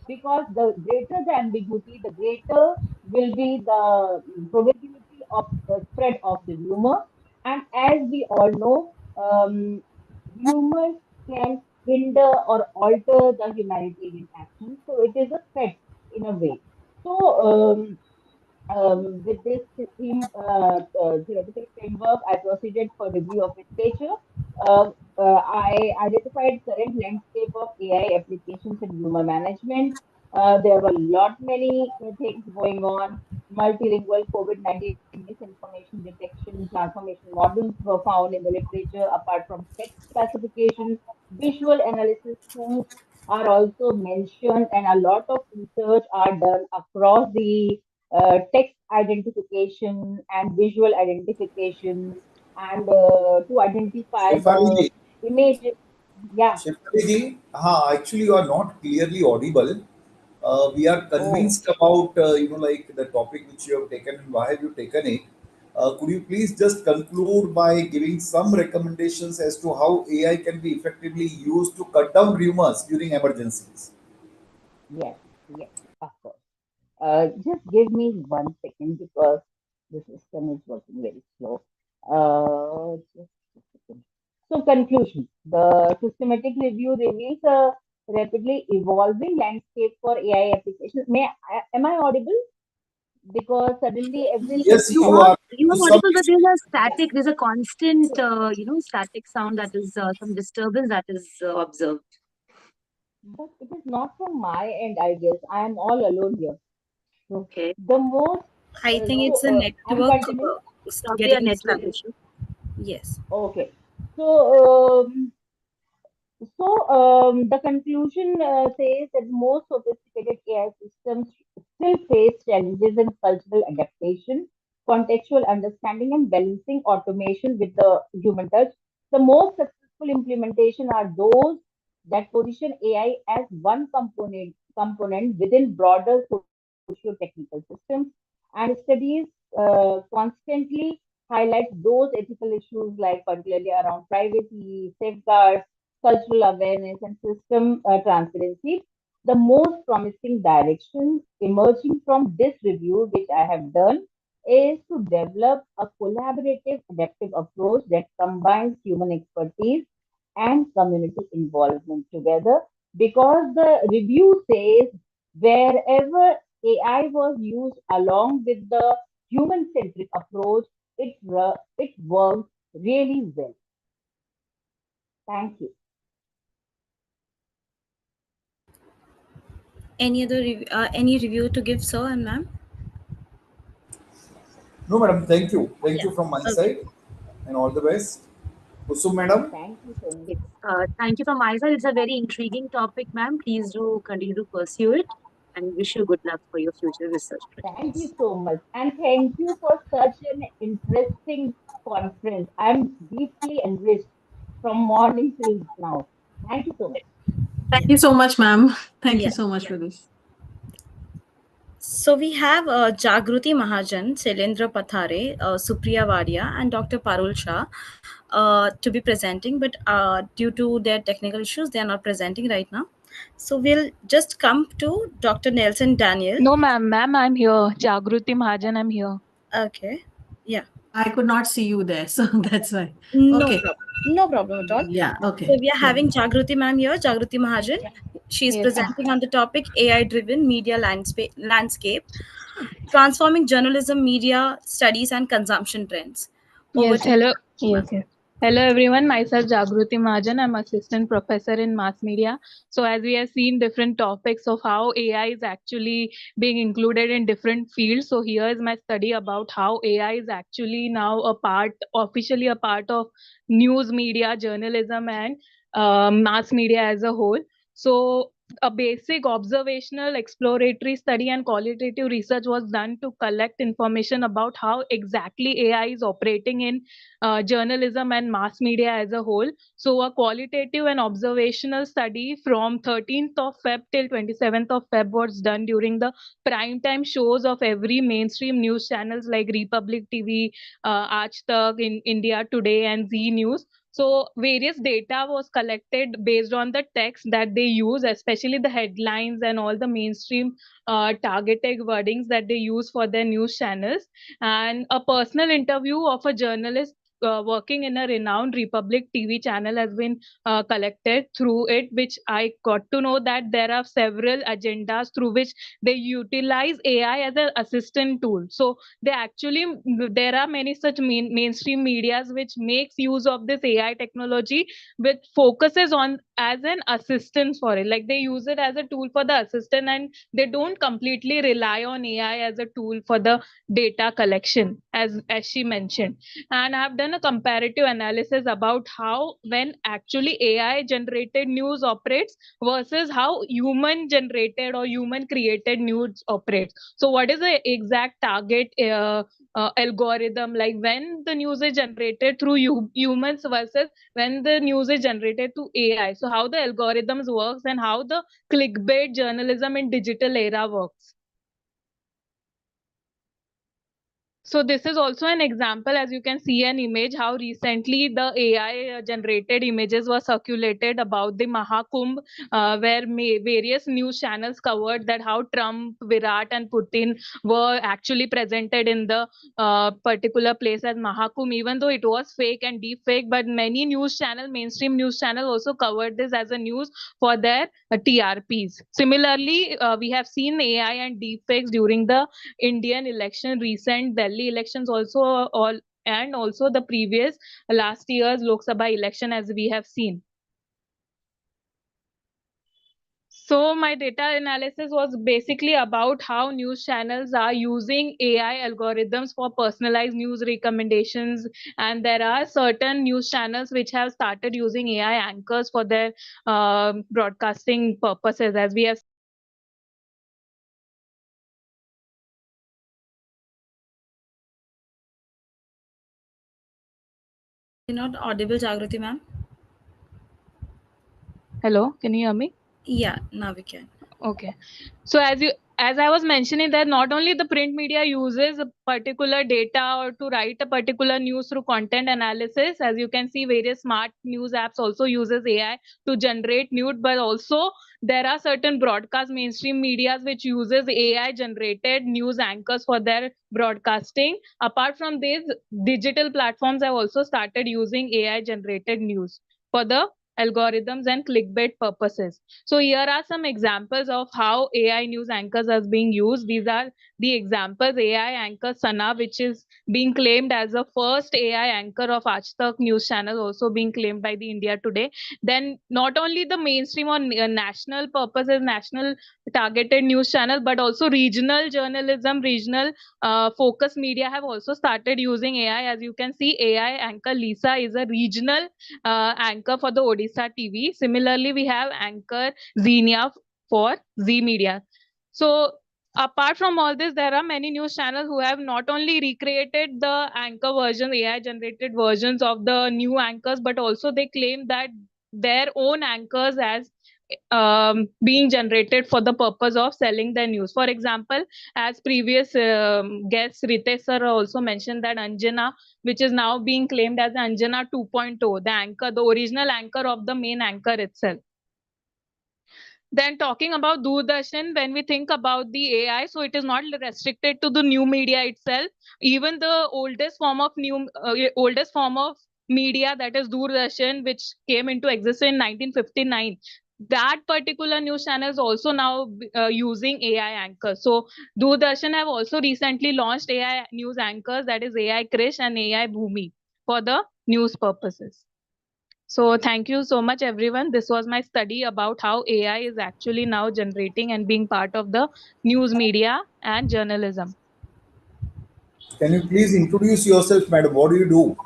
because the greater the ambiguity, the greater will be the probability of the spread of the rumor. And as we all know, rumors can hinder or alter the humanitarian action. So it is a threat in a way. So with this theme, theoretical framework, I proceeded for review of literature. I identified current landscape of AI applications in human management. There were a lot many things going on. Multilingual COVID-19 misinformation detection, transformation models were found in the literature apart from text classification. Visual analysis tools are also mentioned, and a lot of research are done across the text identification and visual identification and to identify Shefali the ji, image. Yeah. Shefali ji, actually you are not clearly audible. We are Oh, convinced about like the topic which you have taken and why have you taken it. Could you please just conclude by giving some recommendations as to how AI can be effectively used to cut down rumors during emergencies? yes, yes, of course. Just give me 1 second because the system is working very slow. Just a second. So, conclusion. The systematic review reveals a rapidly evolving landscape for AI applications. Am I audible? Because suddenly everything Yes, You you are are. you To are some audible, but there's a yeah. static, there's a constant, static sound that is some disturbance that is observed. But it is not from my end, I guess. I am all alone here. So, Okay. the most, I think it's a I'm network continuing. It's probably a getting network installed. issue. Yes. Okay. So, the conclusion says that most sophisticated AI systems still face challenges in cultural adaptation, contextual understanding, and balancing automation with the human touch. The most successful implementation are those that position AI as one component within broader socio-technical systems. And studies constantly highlight those ethical issues, like particularly around privacy, safeguards, cultural awareness, and system transparency. The most promising direction emerging from this review, which I have done, is to develop a collaborative, adaptive approach that combines human expertise and community involvement together. Because the review says wherever AI was used along with the human centric approach, it worked really well. Thank you. Any review to give, sir and ma'am? no, madam. Thank you. Thank Yeah. you from my Okay. side, and all the best. Kusum, madam. Thank you so much. Yes. Thank you from my side. It's a very intriguing topic, ma'am. Please do continue to pursue it and wish you good luck for your future research Thank you projects. so much. And thank you for such an interesting conference. I'm deeply enriched from morning till now. Thank you so much. Thank you so much, ma'am. Thank you Yeah. so much for this. So we have Jagruti Mahajan, Shailendra Pathare, Supriya Vadia, and Dr. Parul Shah to be presenting, but due to their technical issues, they are not presenting right now. So we'll just come to Dr. Nelson Daniel. No, ma'am, I'm here. Jagruti Mahajan, I'm here. Okay. Yeah. I could not see you there, so that's why. No Okay. problem. No problem at all. Yeah, So okay. we are Yeah. having Jagruti ma'am here, Jagruti Mahajan. She's Yes. presenting on the topic AI-driven media landscape, transforming journalism, media studies, and consumption trends. Over Yes, to you, hello. ma'am. Yes. Hello, everyone. Myself, Jagruti Mahajan. I'm assistant professor in mass media. So, as we have seen different topics of how AI is actually being included in different fields. So, here is my study about how AI is actually now officially a part of news media, journalism, and mass media as a whole. So, a basic observational, exploratory study and qualitative research was done to collect information about how exactly AI is operating in journalism and mass media as a whole. So, a qualitative and observational study from 13th of Feb till 27th of Feb was done during the prime time shows of every mainstream news channels like Republic TV, Aaj Tak, in India Today, and Z News. So various data was collected based on the text that they use, especially the headlines and all the mainstream targeted wordings that they use for their news channels. And a personal interview of a journalist working in a renowned Republic TV channel has been collected through it, which I got to know that there are several agendas through which they utilize AI as an assistant tool. So there are many such mainstream medias which makes use of this AI technology, which focuses on as an assistant for it. Like they use it as a tool for the assistant, and they don't completely rely on AI as a tool for the data collection, as she mentioned. And I've done a comparative analysis about how when actually AI generated news operates versus how human generated or human created news operates. So what is the exact target algorithm, like when the news is generated through humans versus when the news is generated through AI? So how the algorithms works and how the clickbait journalism in digital era works. So this is also an example, as you can see an image, how recently the AI generated images were circulated about the Mahakumbh, where various news channels covered that how Trump, Virat and Putin were actually presented in the particular place as Mahakumbh, even though it was fake and deep fake. But many news channel, mainstream news channel also covered this as a news for their TRPs. Similarly, we have seen AI and deep fakes during the Indian election, recent Delhi elections also, and also the previous last year's Lok Sabha election, as we have seen. So my data analysis was basically about how news channels are using AI algorithms for personalized news recommendations. And there are certain news channels which have started using AI anchors for their broadcasting purposes, as we have You're not audible, Jagruti ma'am. Hello, can you hear me? Yeah, now we can. Okay. So as I was mentioning, that not only the print media uses a particular data or to write a particular news through content analysis, as you can see, various smart news apps also uses AI to generate news, but also there are certain broadcast mainstream medias which uses AI generated news anchors for their broadcasting. Apart from this, digital platforms have also started using AI generated news for the algorithms and clickbait purposes. So here are some examples of how AI news anchors are being used. These are the examples. AI anchor Sana, which is being claimed as the first AI anchor of Aaj Tak news channel, also being claimed by the India Today. Then not only the mainstream or national purposes, national targeted news channel, but also regional journalism, regional focus media have also started using AI. As you can see, AI anchor Lisa is a regional anchor for the Odisha TV. Similarly, we have anchor Xenia for Z Media. So apart from all this, there are many news channels who have not only recreated the anchor version, AI generated versions of the new anchors, but also they claim that their own anchors as being generated for the purpose of selling their news. For example, as previous guest Ritesh sir also mentioned that Anjana, which is now being claimed as Anjana 2.0, the anchor, the original anchor of the main anchor itself. Then talking about Doordarshan, when we think about the AI, so it is not restricted to the new media itself. Even the oldest form of media, that is Doordarshan, which came into existence in 1959. That particular news channel is also now using AI anchors. So Doordarshan have also recently launched AI news anchors, that is AI Krish and AI Bhumi, for the news purposes. So thank you so much, everyone. This was my study about how AI is actually now generating and being part of the news media and journalism. Can you please introduce yourself, madam? What do you do?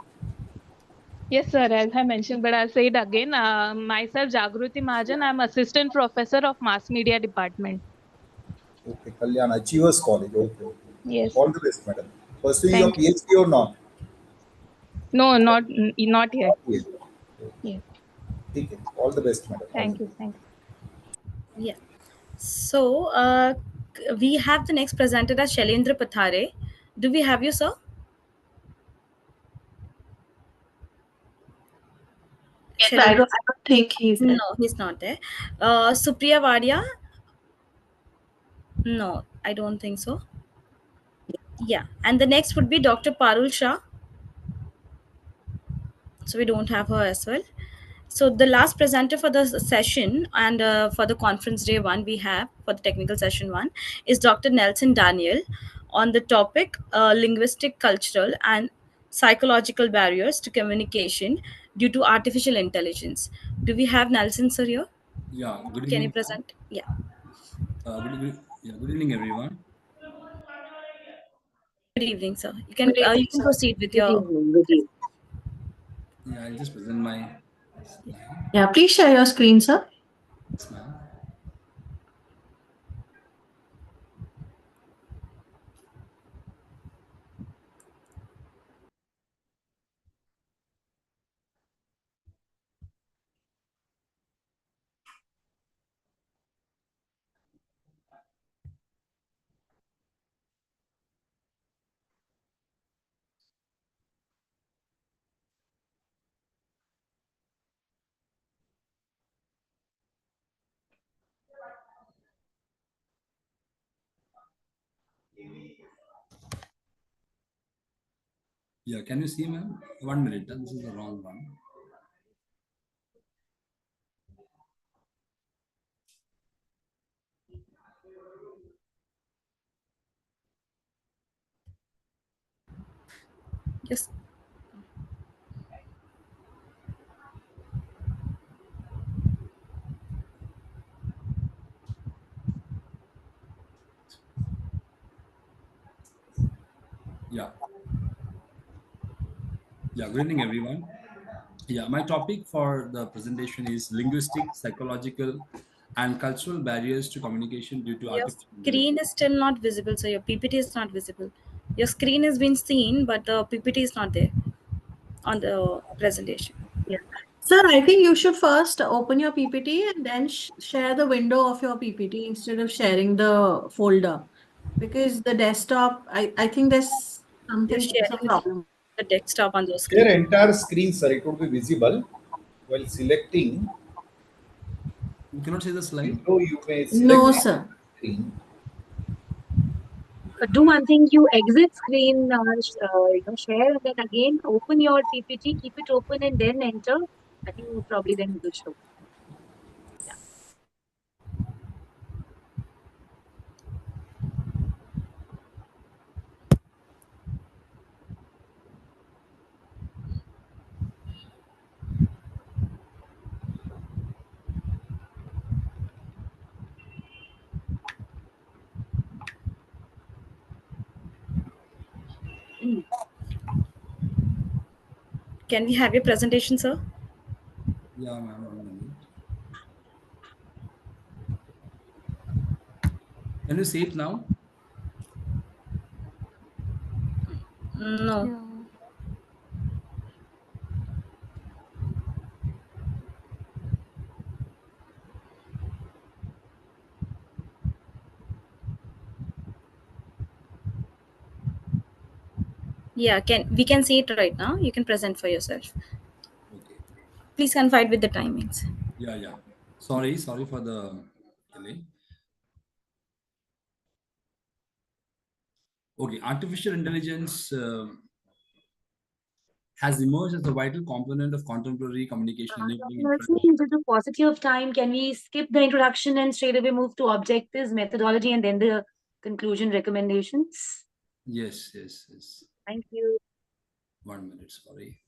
Yes, sir, as I mentioned, but I'll say it again. Myself, Jagruti Mahajan, I'm assistant professor of mass media department. Okay, Kalyan Achievers College. Okay. Yes. All the best, madam. Pursuing your Thank you. PhD or not? No, not yet. Not yet. Yes. Okay. All the best, madam. Thank you. Thank you. Yeah. So we have the next presenter as Shailendra Pathare. Do we have you, sir? Yes, I don't think he's there. No, he's not there. Supriya Vadia. No, I don't think so. Yeah, and the next would be Dr. Parul Shah. So we don't have her as well. So the last presenter for the session and for the conference day one we have for the technical session one is Dr. Nelson Daniel on the topic linguistic, cultural, and psychological barriers to communication due to artificial intelligence. Do we have Nelson sir here? Yeah, good Can you evening. present? Yeah. Good evening, everyone. Good evening, sir. Good evening, You can sir. proceed with Good your. evening. Good evening. Yeah, I'll just present my slide. Yeah, please share your screen, sir. Yes, ma'am. Yeah, can you see, ma'am? 1 minute. This is the wrong one. Yes. Yeah. Yeah, good evening, everyone. Yeah, my topic for the presentation is linguistic, psychological, and cultural barriers to communication due to Your artificial screen intelligence. is still not visible, so your PPT is not visible. Your screen has been seen, but the PPT is not there on the presentation. Yeah. Sir, I think you should first open your PPT and then share the window of your PPT instead of sharing the folder. Because the desktop, I think there's You're some sharing problem. the desktop on your Their screen. entire screen, sir, it would be visible while selecting. You cannot see the slide? Window, you may No, select sir. screen. Do one thing, you exit screen, share, and then again open your PPT, keep it open, and then enter. I think probably then it will show. Can we have your presentation, sir? Yeah, ma'am. 1 minute. Can you see it now? No. Yeah, we can see it right now. You can present for yourself. Okay. Please confide with the timings. Yeah. Sorry for the delay. Okay, artificial intelligence has emerged as a vital component of contemporary communication, enabling Nelson, due to paucity of time, can we skip the introduction and straight away move to objectives, methodology, and then the conclusion recommendations? Yes. Thank you. 1 minute, sorry.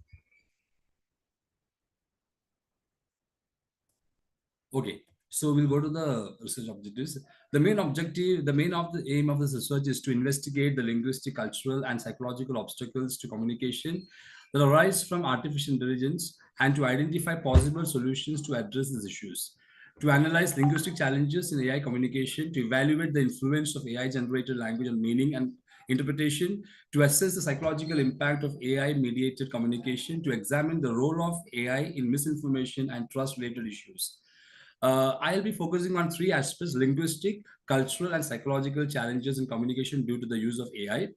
Okay, so we'll go to the research objectives. The main aim of this research is to investigate the linguistic, cultural, and psychological obstacles to communication that arise from artificial intelligence and to identify possible solutions to address these issues. To analyze linguistic challenges in AI communication, to evaluate the influence of AI-generated language on meaning and interpretation, to assess the psychological impact of AI-mediated communication, to examine the role of AI in misinformation and trust-related issues. I'll be focusing on three aspects: linguistic, cultural, and psychological challenges in communication due to the use of AI.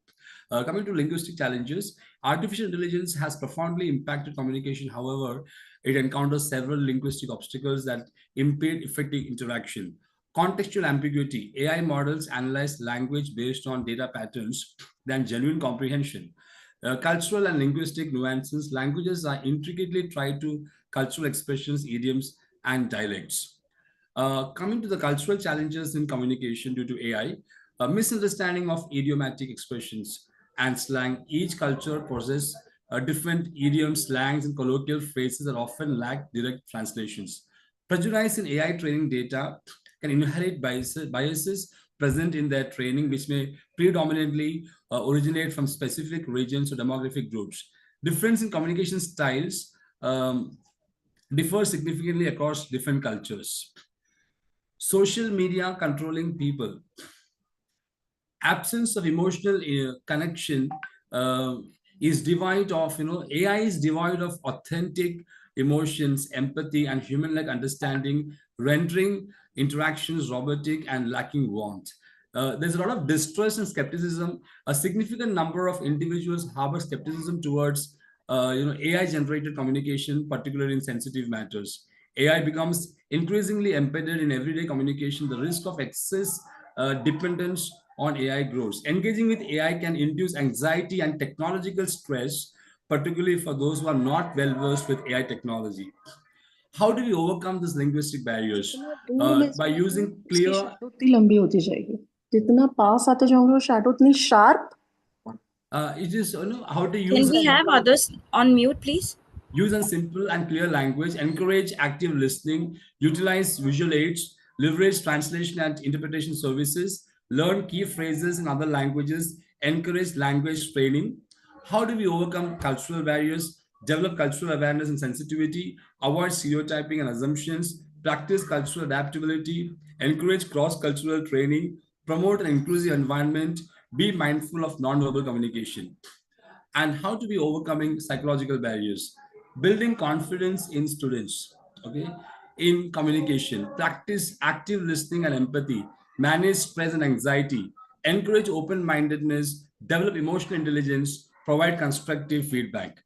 Coming to linguistic challenges, artificial intelligence has profoundly impacted communication. However, it encounters several linguistic obstacles that impede effective interaction. Contextual ambiguity. AI models analyze language based on data patterns than genuine comprehension. cultural and linguistic nuances. Languages are intricately tied to cultural expressions, idioms, and dialects. Coming to the cultural challenges in communication due to AI, a misunderstanding of idiomatic expressions and slang. Each culture possesses different idioms, slangs, and colloquial phrases that often lack direct translations. Prejudice in AI training data can inherit biases present in their training, which may predominantly originate from specific regions or demographic groups. Difference in communication styles differ significantly across different cultures. Social media controlling people. Absence of emotional connection is devoid of, AI is devoid of authentic emotions, empathy, and human-like understanding, rendering interactions robotic and lacking warmth. There's a lot of distrust and skepticism. A significant number of individuals harbor skepticism towards AI-generated communication, particularly in sensitive matters. AI becomes increasingly embedded in everyday communication. The risk of excess dependence on AI grows. Engaging with AI can induce anxiety and technological stress, particularly for those who are not well versed with AI technology. How do we overcome these linguistic barriers? By using clear. Shadow उतनी लंबी होती जाएगी, जितना पास आते जाओगे वो shadow उतनी sharp. It is, how to use. Can we have others on mute, please? Use and simple and clear language, encourage active listening, utilize visual aids, leverage translation and interpretation services, learn key phrases in other languages, encourage language training. How do we overcome cultural barriers? Develop cultural awareness and sensitivity, avoid stereotyping and assumptions, practice cultural adaptability, encourage cross-cultural training, promote an inclusive environment, be mindful of non-verbal communication. And how to be overcoming psychological barriers? Building confidence in students, okay, in communication, practice active listening and empathy, manage stress and anxiety, encourage open-mindedness, develop emotional intelligence, provide constructive feedback.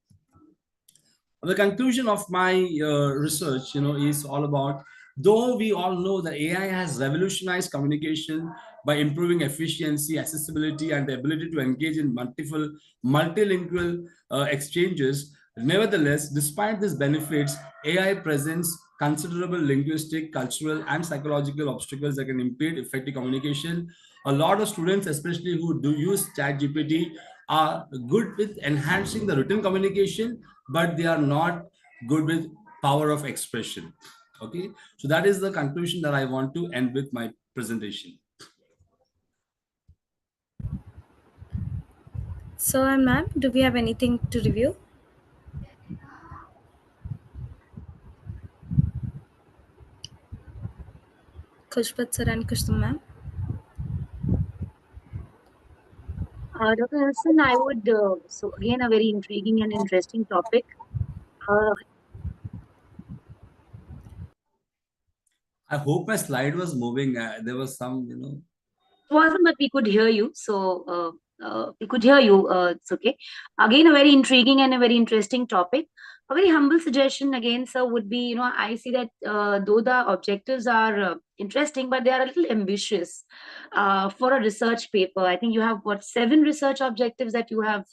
The conclusion of my research, is all about, though we all know that AI has revolutionized communication by improving efficiency, accessibility, and the ability to engage in multilingual exchanges, nevertheless, despite these benefits, AI presents considerable linguistic, cultural, and psychological obstacles that can impede effective communication. A lot of students, especially who do use ChatGPT, are good with enhancing the written communication, but they are not good with power of expression. Okay, so that is the conclusion that I want to end with my presentation. So, ma'am, do we have anything to review? Kushpat sir and Kushtum ma'am. Dr. Hassan, I would, so again, a very intriguing and interesting topic. I hope my slide was moving. There was some, Wasn't, but we could hear you. So we could hear you. It's okay. Again, a very intriguing and a very interesting topic. A very humble suggestion again, sir, would be, I see that though the objectives are interesting, but they are a little ambitious for a research paper. I think you have, 7 research objectives that you have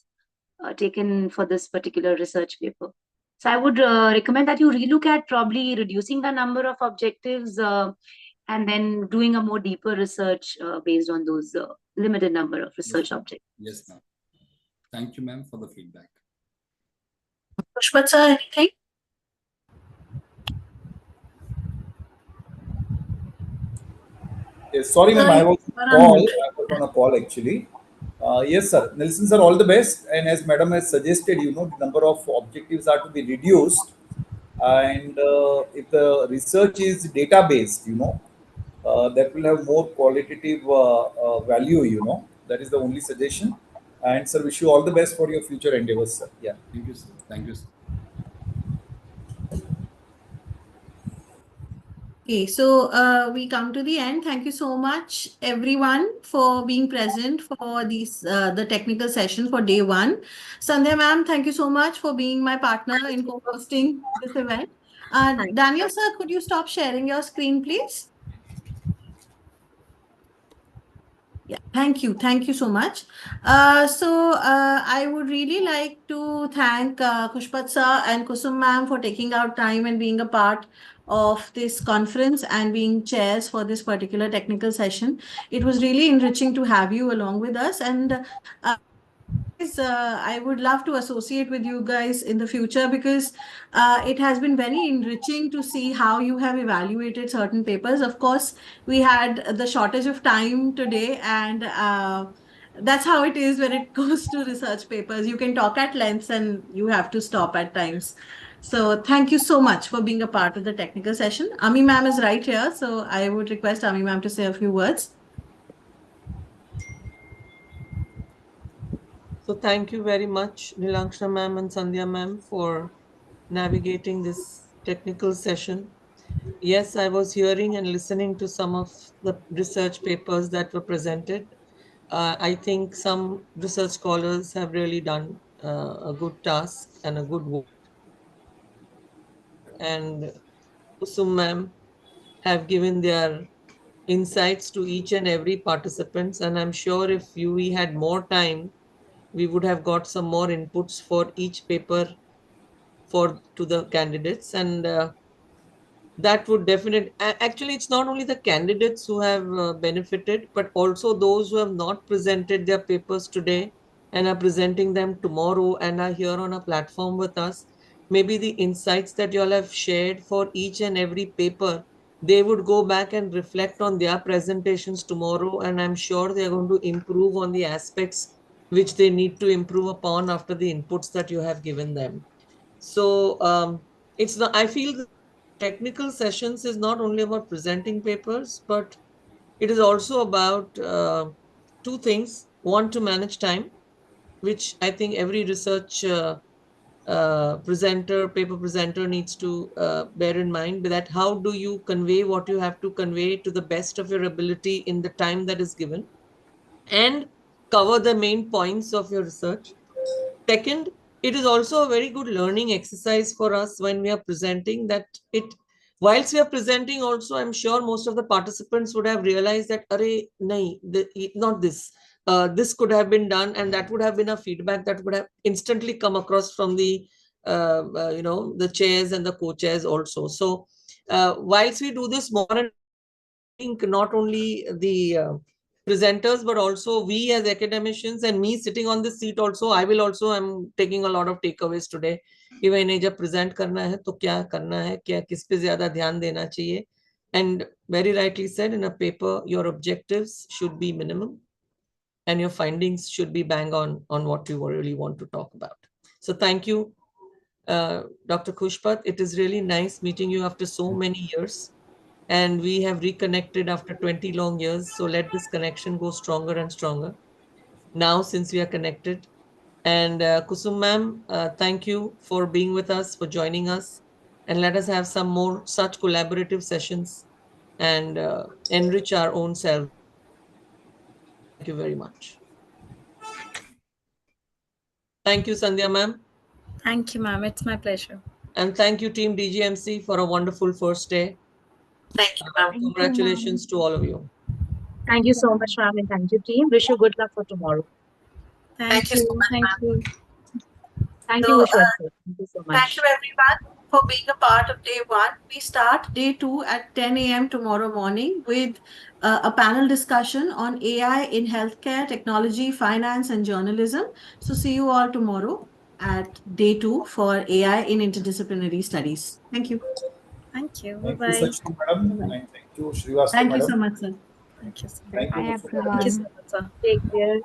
taken for this particular research paper. So I would recommend that you relook at probably reducing the number of objectives and then doing a more deeper research based on those limited number of research objectives. Yes, ma'am. Thank you, ma'am, for the feedback. Pushpat sir, anything? Yes, sorry, ma'am, I was on a call actually. Yes, sir. Nelson, sir, all the best. And as madam has suggested, the number of objectives are to be reduced. And if the research is data-based, that will have more qualitative value, that is the only suggestion. And sir, wish you all the best for your future endeavors, sir. Yeah. Thank you, sir. Thank you, sir. Okay, so we come to the end. Thank you so much, everyone, for being present for these the technical session for day 1. Sandhya ma'am, thank you so much for being my partner in co-hosting this event. Daniel sir, could you stop sharing your screen, please? Yeah, thank you. Thank you so much. I would really like to thank Kushpat sir and Kusum ma'am for taking out time and being a part of this conference and being chairs for this particular technical session. It was really enriching to have you along with us. And I would love to associate with you guys in the future because it has been very enriching to see how you have evaluated certain papers. Of course, we had the shortage of time today, and that's how it is when it goes to research papers. You can talk at lengths and you have to stop at times. So thank you so much for being a part of the technical session. Ami ma'am is right here, so I would request Ami ma'am to say a few words. So thank you very much, Nilakshana ma'am and Sandhya ma'am, for navigating this technical session. Yes, I was hearing and listening to some of the research papers that were presented. I think some research scholars have really done a good task and a good work. And Kusum ma'am have given their insights to each and every participants. And I'm sure if we had more time, we would have got some more inputs for each paper to the candidates. And that would definitely, actually, it's not only the candidates who have benefited, but also those who have not presented their papers today and are presenting them tomorrow and are here on a platform with us. Maybe the insights that you all have shared for each and every paper, they would go back and reflect on their presentations tomorrow. And I'm sure they're going to improve on the aspects which they need to improve upon after the inputs that you have given them. So it's not, I feel technical sessions is not only about presenting papers, but it is also about two things. One, to manage time, which I think every research paper presenter needs to bear in mind, that how do you convey what you have to convey to the best of your ability in the time that is given and cover the main points of your research. Second, it is also a very good learning exercise for us when we are presenting, that whilst we are presenting also, I'm sure most of the participants would have realized that, array, nahi, not this. This could have been done, and that would have been a feedback that would have instantly come across from the, the chairs and the co-chairs also. So whilst we do this more, and I think not only the presenters, but also we as academicians and me sitting on this seat also, I'm taking a lot of takeaways today. कि भाई इन्हें जब present करना है तो क्या करना है, क्या किस पे ज़्यादा ध्यान देना चाहिए. And very rightly said, in a paper, your objectives should be minimum and your findings should be bang on what you really want to talk about. So thank you, Dr. Kushpat. It is really nice meeting you after so many years. And we have reconnected after 20 long years. So let this connection go stronger and stronger now since we are connected. And Kusum ma'am, thank you for being with us, for joining us. And let us have some more such collaborative sessions and enrich our own self. Thank you very much. Thank you, Sandhya ma'am. Thank you, ma'am. It's my pleasure. And thank you, Team DGMC, for a wonderful first day. Thank you, ma'am. Congratulations to all of you. Thank you so much, ma'am, and thank you, team. Wish you good luck for tomorrow. Thank you so much, Thank ma'am. you. Thank you, Vishwas. Thank you so much. Thank you, everyone, for being a part of day one. We start day two at 10 a.m. tomorrow morning with a panel discussion on AI in healthcare, technology, finance, and journalism. So see you all tomorrow at day two for AI in interdisciplinary studies. Thank you. Thank you. Thank Bye-bye. you, Sakshi madam, and thank you, Srivastava Thank you madam. so much, sir. Thank you so much. Thank you, Bye, Mr. everyone. Thank you so much, sir. Take care.